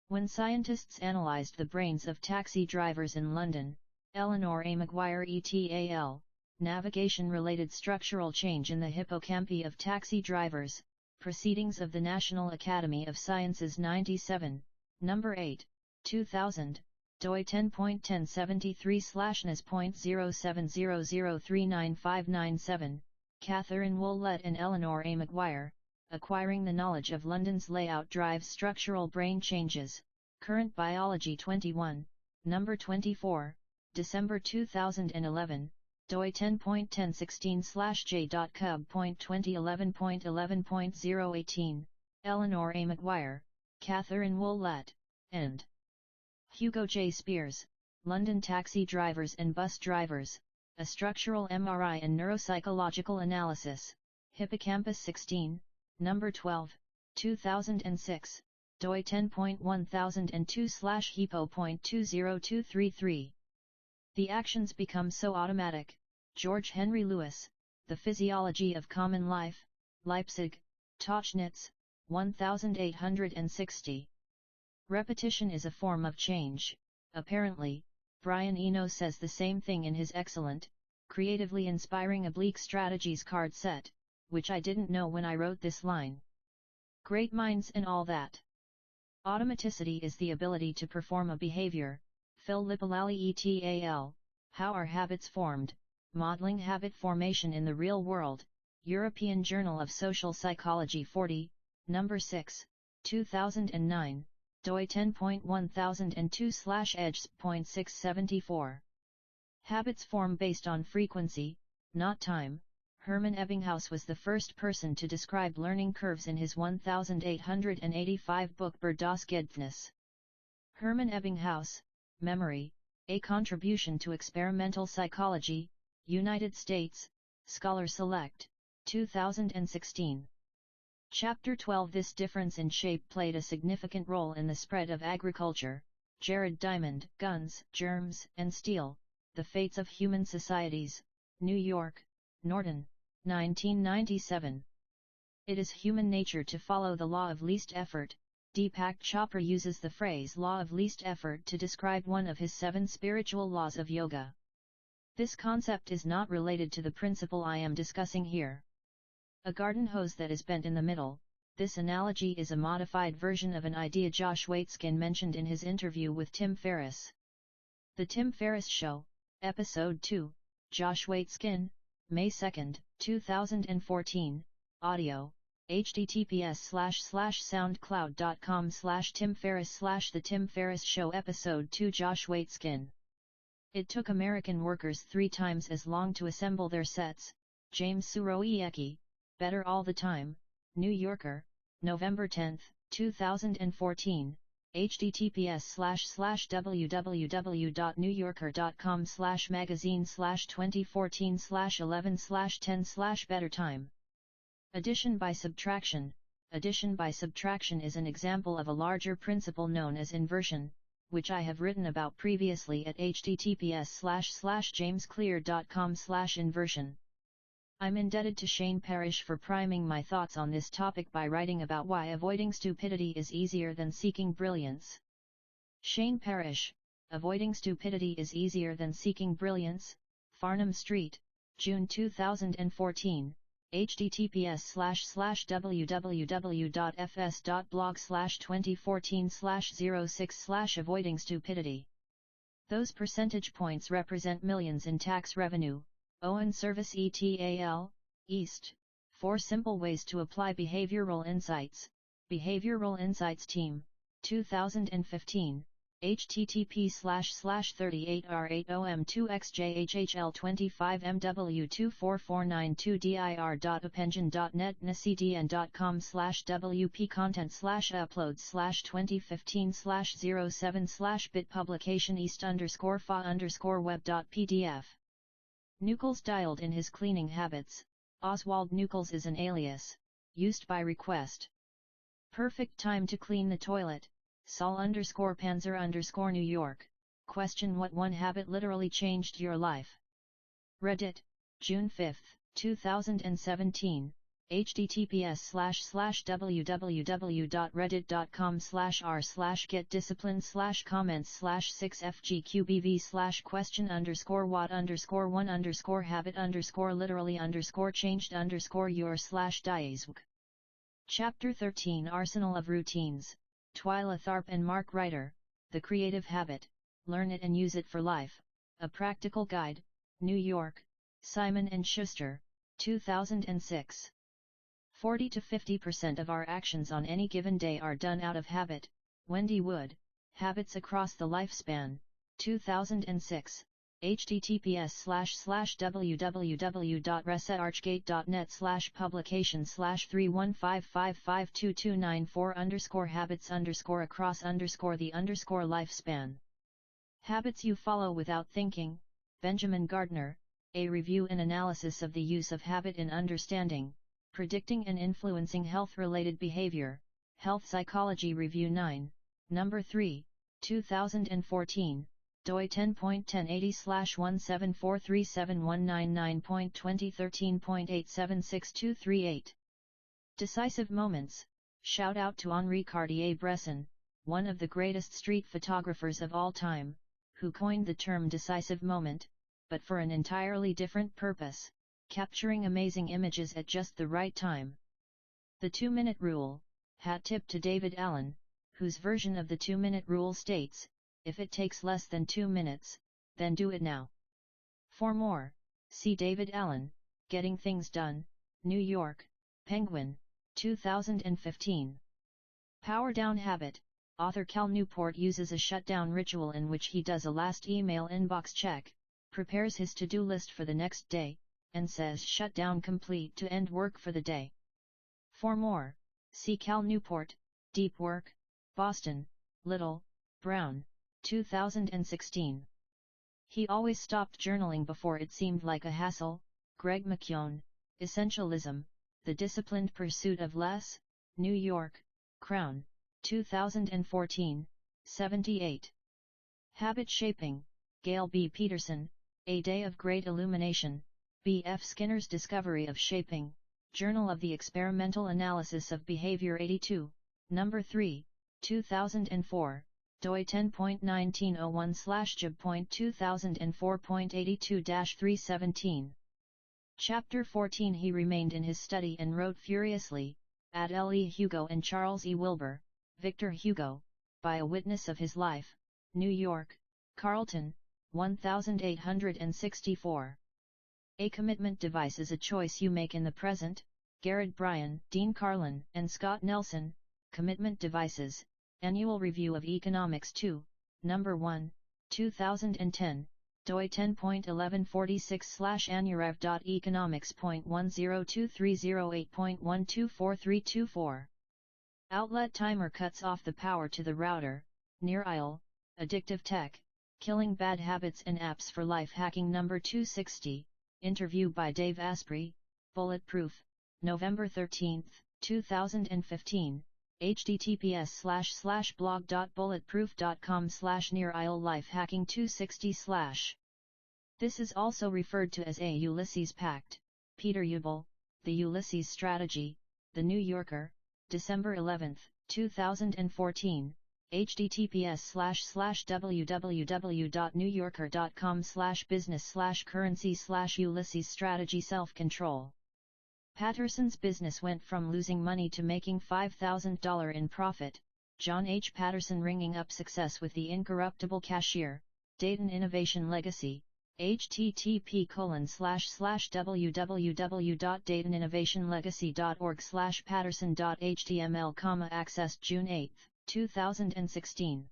When scientists analyzed the brains of taxi drivers in London, Eleanor A. Maguire et.al., Navigation-related structural change in the hippocampi of taxi drivers, Proceedings of the National Academy of Sciences 97, No. 8, 2000, doi 10.1073/NAS.0700399597, Catherine Woolett and Eleanor A. Maguire, Acquiring the Knowledge of London's Layout Drives Structural Brain Changes, Current Biology 21, No. 24, December 2011, doi 10.1016/j.cub.2011.11.018, Eleanor A. McGuire, Catherine Woolett, and Hugo J. Spears, London Taxi Drivers and Bus Drivers, A Structural MRI and Neuropsychological Analysis, Hippocampus 16, No. 12, 2006, doi 10.1002/Hippo.20233. The actions become so automatic. George Henry Lewis, The Physiology of Common Life, Leipzig, Tauchnitz, 1860. Repetition is a form of change. Apparently, Brian Eno says the same thing in his excellent, creatively inspiring oblique strategies card set, which I didn't know when I wrote this line. Great minds and all that. Automaticity is the ability to perform a behavior. Phil Lipolali et al. How are habits formed? Modeling habit formation in the real world. European Journal of Social Psychology 40, No. 6, 2009, doi 10.1002/edge.674. Habits form based on frequency, not time. Hermann Ebbinghaus was the first person to describe learning curves in his 1885 book Über das Gedächtnis. Hermann Ebbinghaus, Memory, A Contribution to Experimental Psychology, United States, Scholar Select, 2016. Chapter 12. This difference in shape played a significant role in the spread of agriculture. Jared Diamond, Guns, Germs, and Steel, The Fates of Human Societies, New York, Norton, 1997. It is human nature to follow the law of least effort. Deepak Chopra uses the phrase law of least effort to describe one of his 7 spiritual laws of yoga. This concept is not related to the principle I am discussing here. A garden hose that is bent in the middle. This analogy is a modified version of an idea Josh Waitzkin mentioned in his interview with Tim Ferriss. The Tim Ferriss Show, Episode 2, Josh Waitzkin, May 2, 2014, audio, https://soundcloud.com/timferriss/The Tim Ferriss Show Episode 2 Josh Waitzkin. It took American workers 3 times as long to assemble their sets. James Surowiecki, Better All the Time, New Yorker, November 10, 2014, https://www.newyorker.com/magazine/2014/11/10/Better Time. Addition by subtraction. Addition by subtraction is an example of a larger principle known as inversion, which I have written about previously at https://jamesclear.com/inversion. I'm indebted to Shane Parrish for priming my thoughts on this topic by writing about why avoiding stupidity is easier than seeking brilliance. Shane Parrish, Avoiding Stupidity is Easier Than Seeking Brilliance, Farnham Street, June 2014, https://www.fs.blog/2014/06/ Avoiding Stupidity. Those percentage points represent millions in tax revenue. Owen Service et al., East. 4 Simple Ways to Apply Behavioral Insights. Behavioral Insights Team, 2015, http://38R8OM2XJHL25MW24492dir.appengine.net ncdn.com/WP content/uploads/2015/07/ bit publication east_fa_web.pdf. Nucleus dialed in his cleaning habits. Oswald Nucleus is an alias, used by request. Perfect time to clean the toilet. Saul_Panzer_New York. Question: what one habit literally changed your life? Reddit, June 5, 2017. https://www.reddit.com/r/get discipline/comments/6fgqbv/question_what_one_habit_literally_change_your/diazwg. Chapter 13 Arsenal of Routines. Twyla Tharp and Mark Ryder, The Creative Habit, Learn It and Use It for Life, A Practical Guide, New York, Simon & Schuster, 2006. 40 to 50% of our actions on any given day are done out of habit. Wendy Wood, Habits Across the Lifespan, 2006, https://www.resetarchgate.net/publications/3155229/4_across_the_lifespan. Habits you follow without thinking, Benjamin Gardner, a review and analysis of the use of habit in understanding, predicting and influencing health-related behavior, Health Psychology Review 9, Number 3, 2014, doi 10.1080/1743719.2013.876238. Decisive Moments. Shout out to Henri Cartier-Bresson, one of the greatest street photographers of all time, who coined the term decisive moment, but for an entirely different purpose, capturing amazing images at just the right time. The 2-minute rule. Hat tip to David Allen, whose version of the 2-minute rule states, if it takes less than 2 minutes, then do it now. For more, see David Allen, Getting Things Done, New York, Penguin, 2015. Power Down Habit. Author Cal Newport uses a shutdown ritual in which he does a last email inbox check, prepares his to-do list for the next day, and says shutdown complete to end work for the day. For more, see Cal Newport, Deep Work, Boston, Little, Brown, 2016. He always stopped journaling before it seemed like a hassle. Greg McKeown, Essentialism, The Disciplined Pursuit of Less, New York, Crown, 2014, 78. Habit Shaping, Gail B. Peterson, A Day of Great Illumination, B. F. Skinner's Discovery of Shaping, Journal of the Experimental Analysis of Behavior 82, Number 3, 2004, doi 10.1901/jib.2004.82-317. Chapter 14. He remained in his study and wrote furiously, at L. E. Hugo and Charles E. Wilbur, Victor Hugo, by a witness of his life, New York, Carlton, 1864. A commitment device is a choice you make in the present. Garrett Bryan, Dean Carlin, and Scott Nelson, Commitment Devices, Annual Review of Economics 2, Number 1, 2010, doi 10.1146/annurev.economics.10230.124324. Outlet timer cuts off the power to the router. Near Isle, Addictive Tech, Killing Bad Habits and Apps for Life Hacking Number 260, interview by Dave Asprey, Bulletproof, November 13, 2015, https://blog.bulletproof.com/Near Isle Life Hacking 260/. This is also referred to as a Ulysses Pact. Peter Ubel, The Ulysses Strategy, The New Yorker, December 11, 2014, https://www.newyorker.com/business/currency/Ulysses Strategy Self-Control. Patterson's business went from losing money to making $5,000 in profit. John H. Patterson ringing up success with the incorruptible cashier. Dayton Innovation Legacy. http://www.daytoninnovationlegacy.org/patterson.html, accessed June 8, 2016.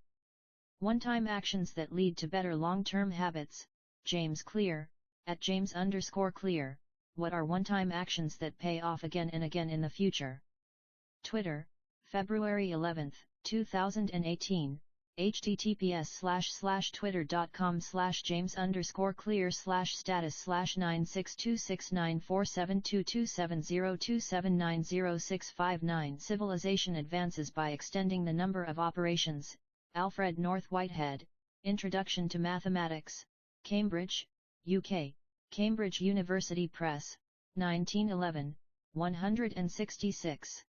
One-time actions that lead to better long-term habits. James Clear, at James_Clear. What are one-time actions that pay off again and again in the future? Twitter, February 11, 2018. https://twitter.com/james_clear/status/96269472270279065 Civilization advances by extending the number of operations. Alfred North Whitehead, Introduction to Mathematics, Cambridge, UK, Cambridge University Press, 1911, 166.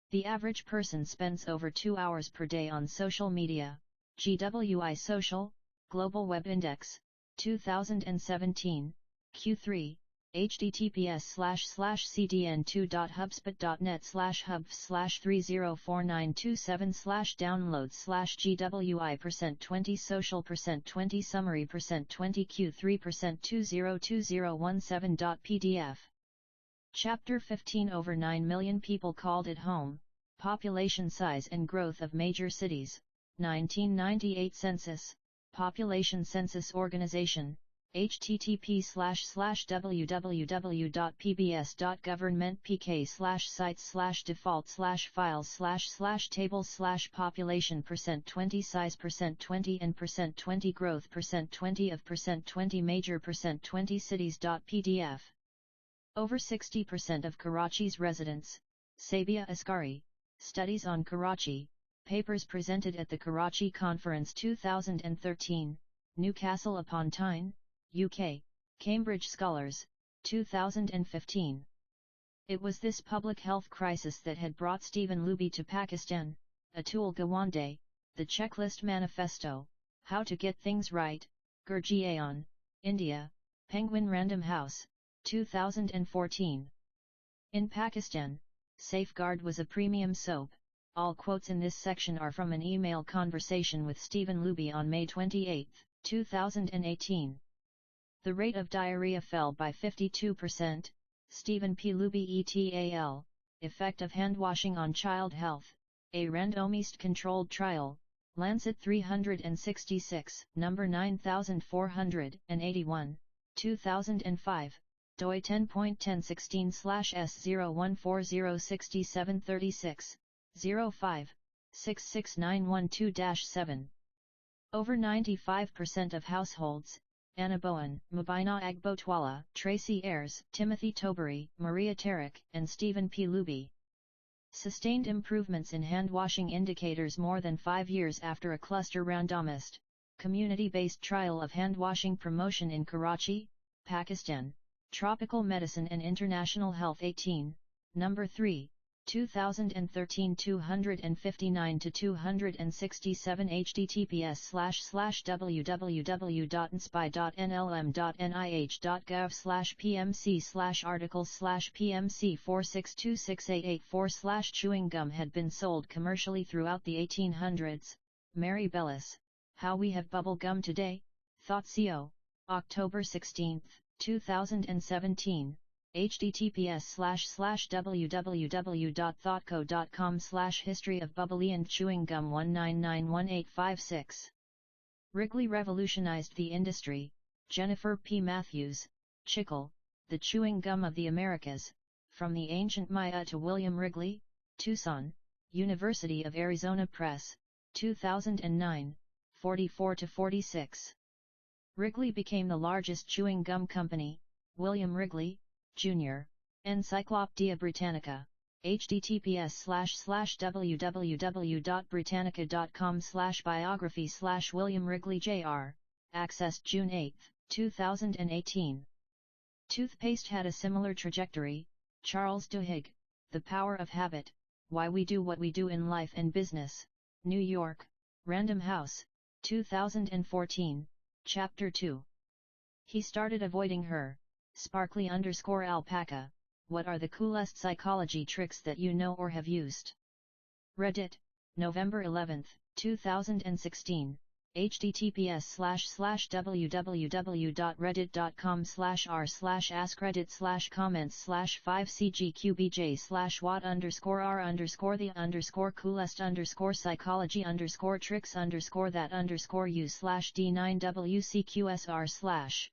The average person spends over 2 hours per day on social media. GWI Social, Global Web Index, 2017, Q3, https://cdn2.hubspot.net/hub/304927/downloads/GWI% 20 social% 20 summary% 20 Q3% 202017.pdf. Chapter 15. Over 9 million people called it home. Population size and growth of major cities. 1998 Census, Population Census Organization, http://www.pbs.government.pk/sites/defaults/files/tables/population %20 size %20 and %20 growth %20 of %20 major %20 cities.pdf. Over 60% of Karachi's residents, Sabia Askari, Studies on Karachi, papers presented at the Karachi Conference 2013, Newcastle upon Tyne, UK, Cambridge Scholars, 2015. It was this public health crisis that had brought Stephen Luby to Pakistan, Atul Gawande, The Checklist Manifesto, How to Get Things Right, Gurgaon, India, Penguin Random House, 2014. In Pakistan, Safeguard was a premium soap. All quotes in this section are from an email conversation with Stephen Luby on May 28, 2018. The rate of diarrhea fell by 52%, Stephen P. Luby et al., Effect of Handwashing on Child Health, a randomized controlled trial, Lancet 366, number 9481, 2005, doi 10.1016/S01406736, 05, 66912-7. Over 95% of households, Anna Bowen, Mubina Agbotwala, Tracy Ayres, Timothy Tobury, Maria Tarek, and Stephen P. Luby, sustained improvements in hand-washing indicators more than 5 years after a cluster randomized, community-based trial of hand-washing promotion in Karachi, Pakistan. Tropical Medicine and International Health 18, number 3, 2013 259-267 https://www.inspi.nlm.nih.gov/pmc/articles/pmc 4626884/ Chewing gum had been sold commercially throughout the 1800s. Mary Bellis, How We Have Bubble Gum Today, Thought.co, October 16, 2017, https://www.thoughtco.com/history of bubbly and chewing gum 1991856. Wrigley revolutionized the industry. Jennifer P. Matthews, Chicle, The Chewing Gum of the Americas, From the Ancient Maya to William Wrigley, Tucson, University of Arizona Press, 2009, 44-46. Wrigley became the largest chewing gum company. William Wrigley, Jr., Encyclopaedia Britannica, https://www.britannica.com/biography/William Wrigley Jr., accessed June 8, 2018. Toothpaste had a similar trajectory. Charles Duhigg, The Power of Habit, Why We Do What We Do in Life and Business, New York, Random House, 2014, Chapter 2. He started avoiding her. Sparkly_alpaca, what are the coolest psychology tricks that you know or have used? Reddit, November 11, 2016, https://www.reddit.com/r/the_coolest_the_coolest_the_q_b_j/what_the_coolest_that_u/d9wcqsr/.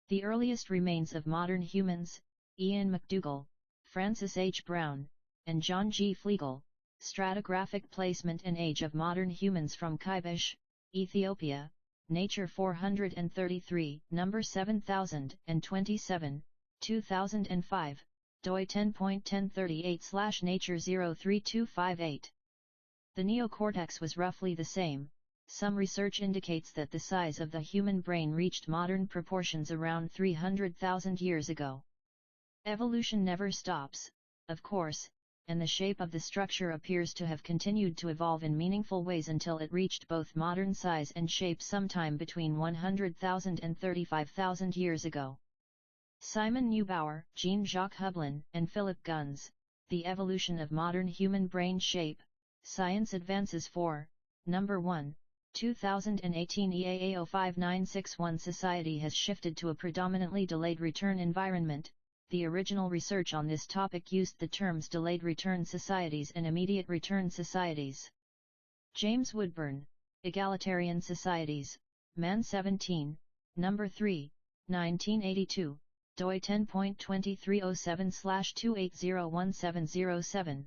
The Earliest Remains of Modern Humans, Ian McDougall, Francis H. Brown, and John G. Flegel, Stratigraphic Placement and Age of Modern Humans from Kaibash, Ethiopia, Nature 433, number 7027, 2005, doi 10.1038/Nature 03258. The neocortex was roughly the same. Some research indicates that the size of the human brain reached modern proportions around 300,000 years ago. Evolution never stops, of course, and the shape of the structure appears to have continued to evolve in meaningful ways until it reached both modern size and shape sometime between 100,000 and 35,000 years ago. Simon Neubauer, Jean-Jacques Hublin, and Philip Gunz, The Evolution of Modern Human Brain Shape, Science Advances 4, number 1. 2018 EAA 05961. Society has shifted to a predominantly delayed return environment. The original research on this topic used the terms delayed return societies and immediate return societies. James Woodburn, Egalitarian Societies, Man 17, Number 3, 1982, doi 10.2307/2801707.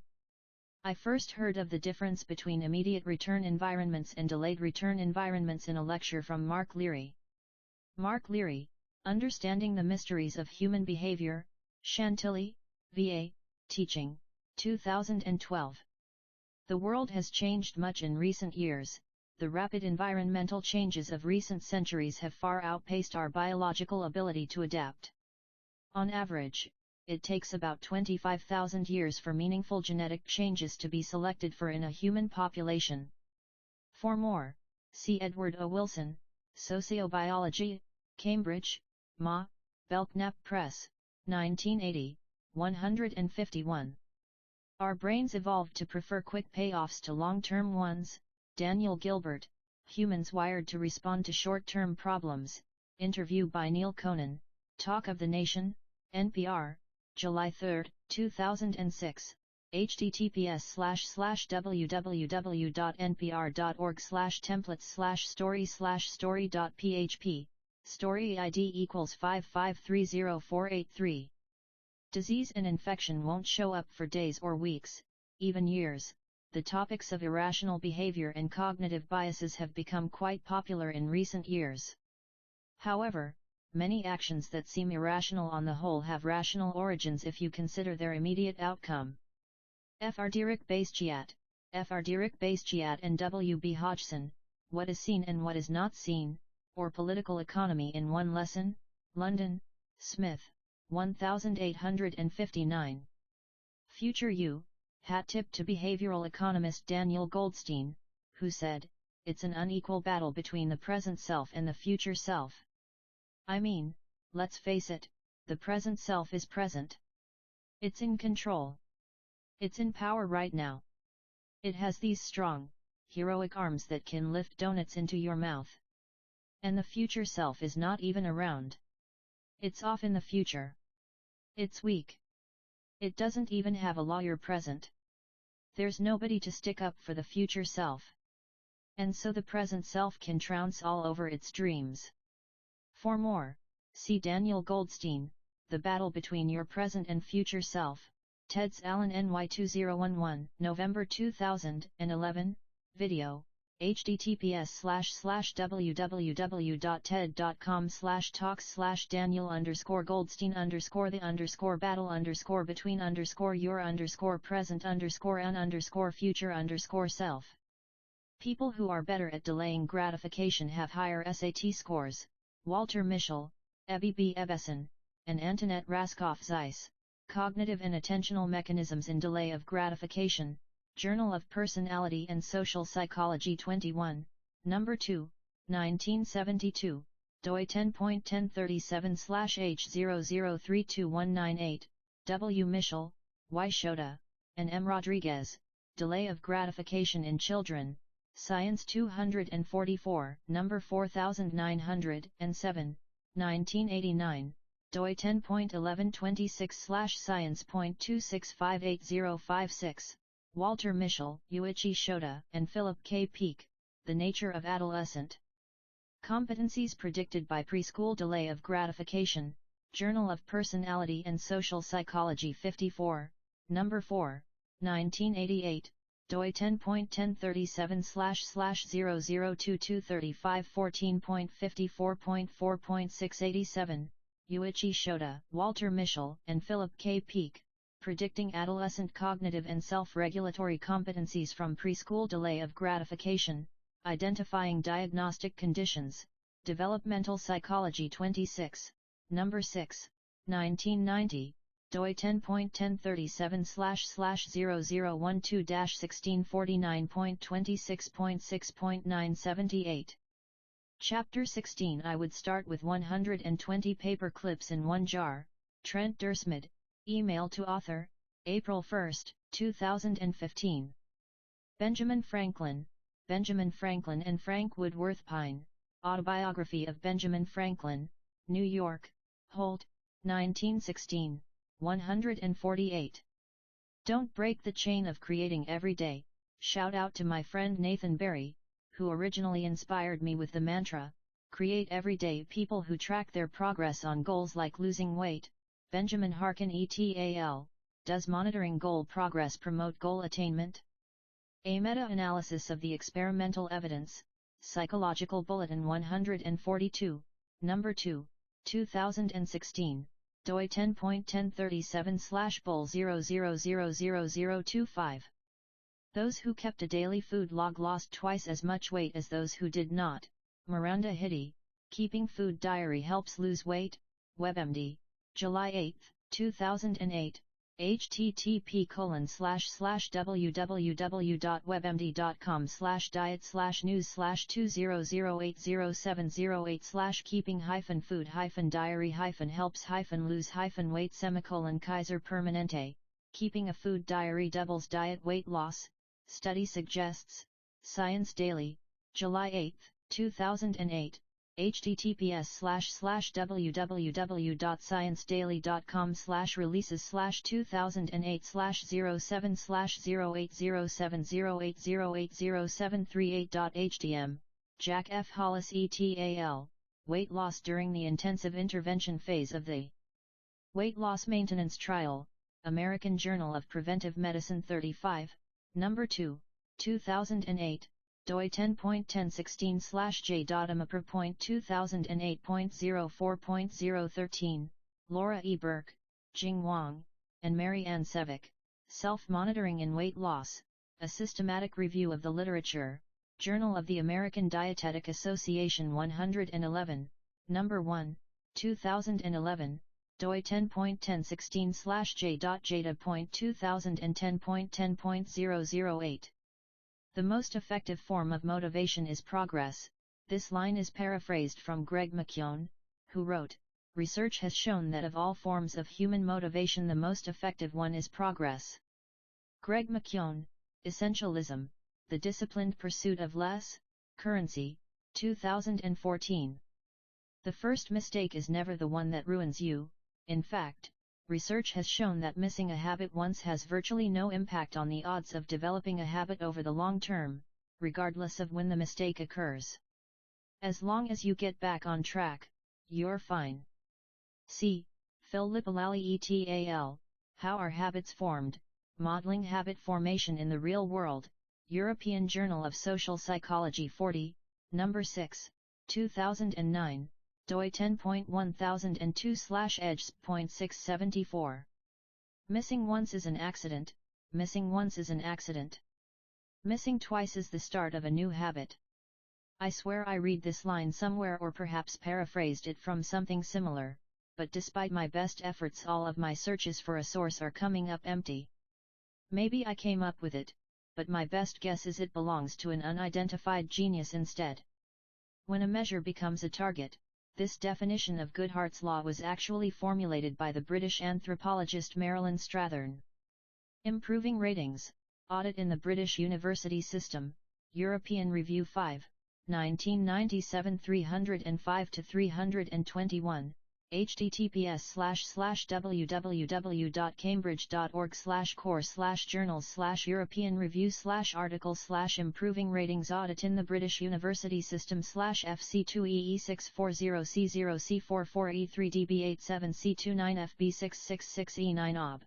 I first heard of the difference between immediate return environments and delayed return environments in a lecture from Mark Leary. Mark Leary, Understanding the Mysteries of Human Behavior, Chantilly, VA, Teaching, 2012. The world has changed much in recent years. The rapid environmental changes of recent centuries have far outpaced our biological ability to adapt. On average, it takes about 25,000 years for meaningful genetic changes to be selected for in a human population. For more, see Edward O. Wilson, Sociobiology, Cambridge, Ma, Belknap Press, 1980, 151. Our brains evolved to prefer quick payoffs to long-term ones. Daniel Gilbert, Humans Wired to Respond to Short-Term Problems, interview by Neil Conan, Talk of the Nation, NPR, July 3, 2006, https://www.npr.org/templates/story/story.php, story ID equals 5530483. Disease and infection won't show up for days or weeks, even years. The topics of irrational behavior and cognitive biases have become quite popular in recent years. However, many actions that seem irrational on the whole have rational origins if you consider their immediate outcome. Fr. Dirac Basquiat, and W. B. Hodgson, What is Seen and What is Not Seen, or Political Economy in One Lesson, London, Smith, 1859. Future You, hat tip to behavioral economist Daniel Goldstein, who said, "It's an unequal battle between the present self and the future self." I mean, let's face it, the present self is present. It's in control. It's in power right now. It has these strong, heroic arms that can lift donuts into your mouth. And the future self is not even around. It's off in the future. It's weak. It doesn't even have a lawyer present. There's nobody to stick up for the future self. And so the present self can trounce all over its dreams. For more, see Daniel Goldstein, The Battle Between Your Present and Future Self, TEDS Allen NY 2011, November 2011, video, https://www.ted.com/Daniel_Goldstein_the_battle_between_your_present_future_self. People who are better at delaying gratification have higher SAT scores. Walter Mischel, Ebbe B. Ebbesen, and Antoinette Raskoff Zeiss, Cognitive and Attentional Mechanisms in Delay of Gratification, Journal of Personality and Social Psychology 21, No. 2, 1972, doi 10.1037/H00321998, W. Mischel, Y. Shota, and M. Rodriguez, Delay of Gratification in Children, Science 244, No. 4907, 1989, doi 10.1126/Science.2658056, Walter Mischel, Yuichi Shota, and Philip K. Peake, The Nature of Adolescent Competencies Predicted by Preschool Delay of Gratification, Journal of Personality and Social Psychology 54, No. 4, 1988, doi 10.1037/00223514.54.4.687, Yuichi Shota, Walter Mischel, and Philip K. Peake, Predicting Adolescent Cognitive and Self-Regulatory Competencies from Preschool Delay of Gratification, Identifying Diagnostic Conditions, Developmental Psychology 26, No. 6, 1990, doi 10.1037/0012-1649.26.6.978. Chapter 16 I would start with 120 paper clips in one jar. Trent Dursmid, email to author, April 1, 2015. Benjamin Franklin and Frank Woodworth Pine, Autobiography of Benjamin Franklin, New York, Holt, 1916, 148. Don't break the chain of creating every day. Shout out to my friend Nathan Barry, who originally inspired me with the mantra, create everyday people who track their progress on goals like losing weight. Benjamin Harkin et al. Does monitoring goal progress promote goal attainment? A meta-analysis of the experimental evidence, Psychological Bulletin 142, No. 2, 2016, doi 10.1037/bull00000025. Those who kept a daily food log lost twice as much weight as those who did not. Miranda Hiddy, Keeping Food Diary Helps Lose Weight, WebMD, July 8, 2008, http://www.webmd.com/diet/news/20080708/keeping-food-helps-lose-weight, Keeping a Food Diary Doubles Diet Weight Loss, Study Suggests, Science Daily, July 8, 2008, https://www.sciencedaily.com/releases/2008/0708080738.htm, Jack F. Hollis et al., Weight Loss During the Intensive Intervention Phase of the Weight Loss Maintenance Trial, American Journal of Preventive Medicine 35, No. 2, 2008, doi 10.1016/j.amapr.2008.04.013, Laura E. Burke, Jing Wang, and Mary Ann Sevick, Self-Monitoring in Weight Loss, A Systematic Review of the Literature, Journal of the American Dietetic Association 111, No. 1, 2011, doi 10.1016/j.jada.2010.10.008. The most effective form of motivation is progress. This line is paraphrased from Greg McKeown, who wrote, "Research has shown that of all forms of human motivation the most effective one is progress." Greg McKeown, Essentialism, The Disciplined Pursuit of Less, Currency, 2014. The first mistake is never the one that ruins you. In fact, research has shown that missing a habit once has virtually no impact on the odds of developing a habit over the long term, regardless of when the mistake occurs. As long as you get back on track, you're fine. See, Phil Lipolali et al., How Are Habits Formed? Modeling Habit Formation in the Real World, European Journal of Social Psychology 40, No. 6, 2009. doi 10.1002/edge.674. Missing once is an accident, missing once is an accident. Missing twice is the start of a new habit. I swear I read this line somewhere or perhaps paraphrased it from something similar, but despite my best efforts all of my searches for a source are coming up empty. Maybe I came up with it, but my best guess is it belongs to an unidentified genius instead. When a measure becomes a target, this definition of Goodhart's law was actually formulated by the British anthropologist Marilyn Strathern. Improving Ratings, Audit in the British University System, European Review 5, 1997 305-321, https://www.cambridge.org/core/journals/European Review/article/Improving Ratings Audit in the British University System /FC2EE640C0C44E3DB87C29FB666E9 OB.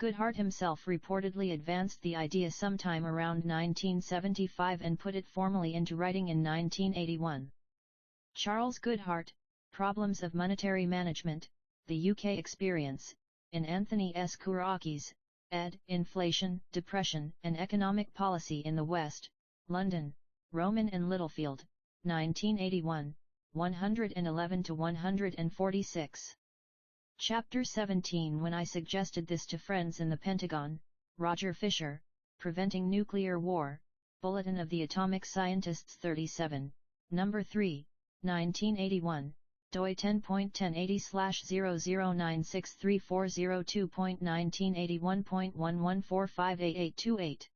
Goodhart himself reportedly advanced the idea sometime around 1975 and put it formally into writing in 1981. Charles Goodhart, Problems of Monetary Management, The UK Experience, in Anthony S. Kourakis, ed., Inflation, Depression, and Economic Policy in the West, London, Rowman and Littlefield, 1981, 111-146. Chapter 17 When I suggested this to friends in the Pentagon, Roger Fisher, Preventing Nuclear War, Bulletin of the Atomic Scientists 37, No. 3, 1981, doi 10.1080/009634002.1981.11458828.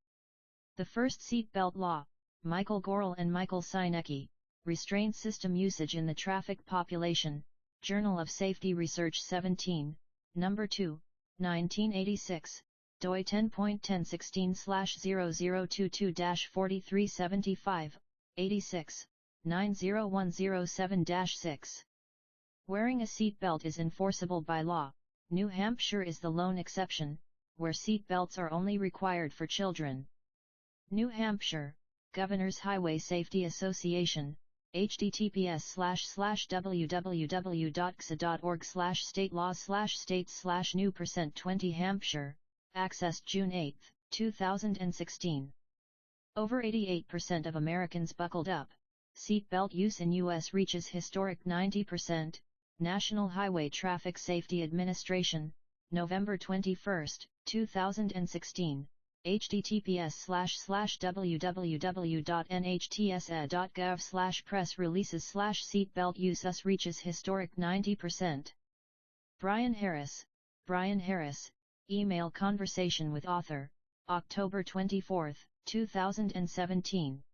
The First Seat Belt Law, Michael Gorel and Michael Sinecki, Restraint System Usage in the Traffic Population, Journal of Safety Research 17, No. 2, 1986, doi 10.1016/0022-4375, 86. 90107-6. Wearing a seatbelt is enforceable by law. New Hampshire is the lone exception, where seatbelts are only required for children. New Hampshire, Governor's Highway Safety Association, https://www.gsa.org/state-laws/states/new% 20 Hampshire, accessed June 8, 2016. Over 88% of Americans buckled up. Seatbelt use in U.S. reaches historic 90%. National Highway Traffic Safety Administration, November 21, 2016. https://www.nhtsa.gov/press releases/seatbelt use US reaches historic 90%. Brian Harris, email conversation with author, October 24, 2017.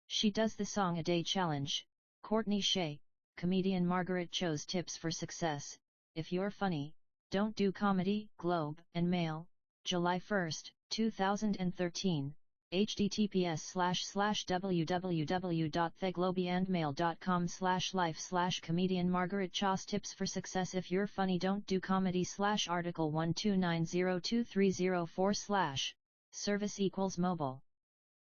She does the Song a Day Challenge. Courtney Shea, comedian Margaret Cho's tips for success. If you're funny, don't do comedy. Globe and Mail, July 1, 2013. https://www.theglobeandmail.com/life/comedian Margaret Cho's tips for success. If you're funny, don't do comedy. /article 1290230/. Service equals mobile.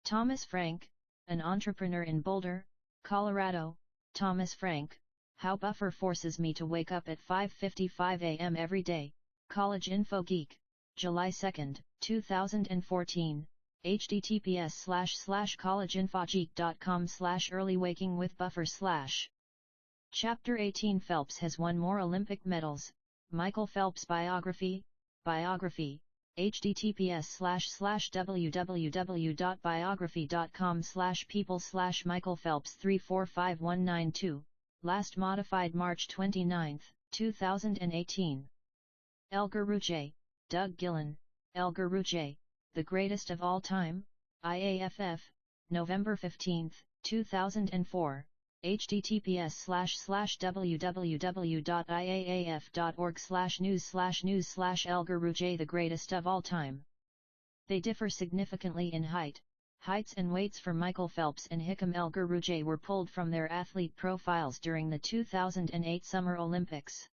Thomas Frank, an entrepreneur in Boulder, Colorado. Thomas Frank, how buffer forces me to wake up at 5:55 a.m. every day. College Info Geek, July 2, 2014. https://collegeinfogeek.com/earlywakingwithbuffer/. Chapter 18 Phelps has won more Olympic medals. Michael Phelps Biography, https://www.biography.com/people/Michael Phelps 345192, last modified March 29, 2018. Elgar Rouget, Doug Gillen, Elgar Rouget, the greatest of all time, IAFF, November 15, 2004. https://www.iaaf.org/news/Elgar Rouget the greatest of all time. They differ significantly in heights and weights for Michael Phelps and Hickam. Elgar Rouget were pulled from their athlete profiles during the 2008 Summer Olympics.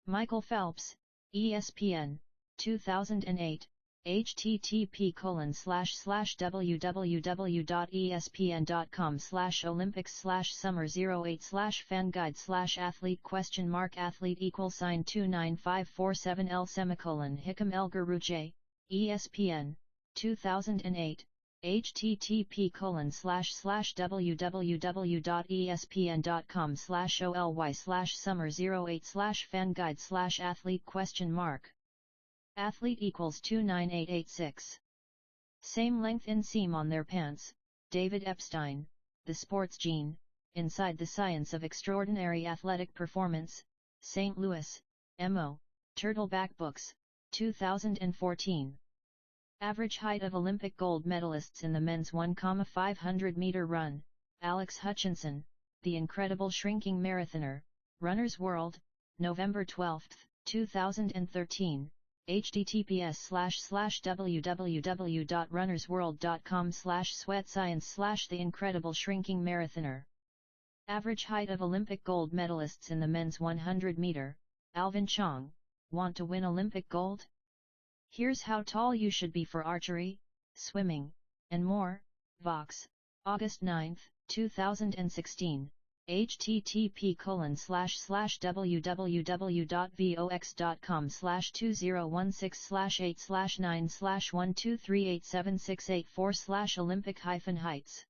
Michael Phelps, ESPN, 2008. http://www.espn.com/olympics/summer08/fan guide/athlete?@29547L Hickam Elgar Rouget, ESPN, 2008. http://www.espn.com/oly/summer08/fan guide/athlete?. Athlete equals 29886. Same length inseam on their pants. David Epstein, The Sports Gene, Inside the Science of Extraordinary Athletic Performance, St. Louis, M.O., Turtleback Books, 2014. Average height of Olympic gold medalists in the men's 1,500-meter run. Alex Hutchinson, The Incredible Shrinking Marathoner, Runner's World, November 12, 2013. https://www.runnersworld.com/sweatscience/The Incredible Shrinking Marathoner. Average height of Olympic gold medalists in the men's 100-meter. Alvin Chong, want to win Olympic gold? Here's how tall you should be for archery, swimming, and more. Vox, August 9, 2016. http://www.vox.com/2016/8/9/1238768/4/Olympic-heights.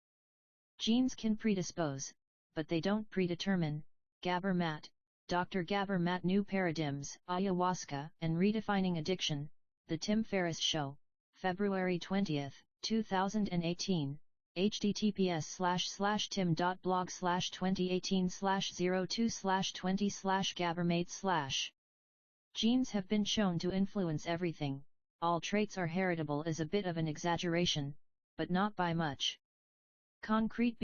Genes can predispose, but they don't predetermine. Gabor Maté, Dr. Gabor Maté. New Paradigms, Ayahuasca and Redefining Addiction, The Tim Ferriss Show, February 20, 2018. https://tim.blog/2018/02/20/gabormate/. Genes have been shown to influence everything. All traits are heritable is a bit of an exaggeration, but not by much. Concrete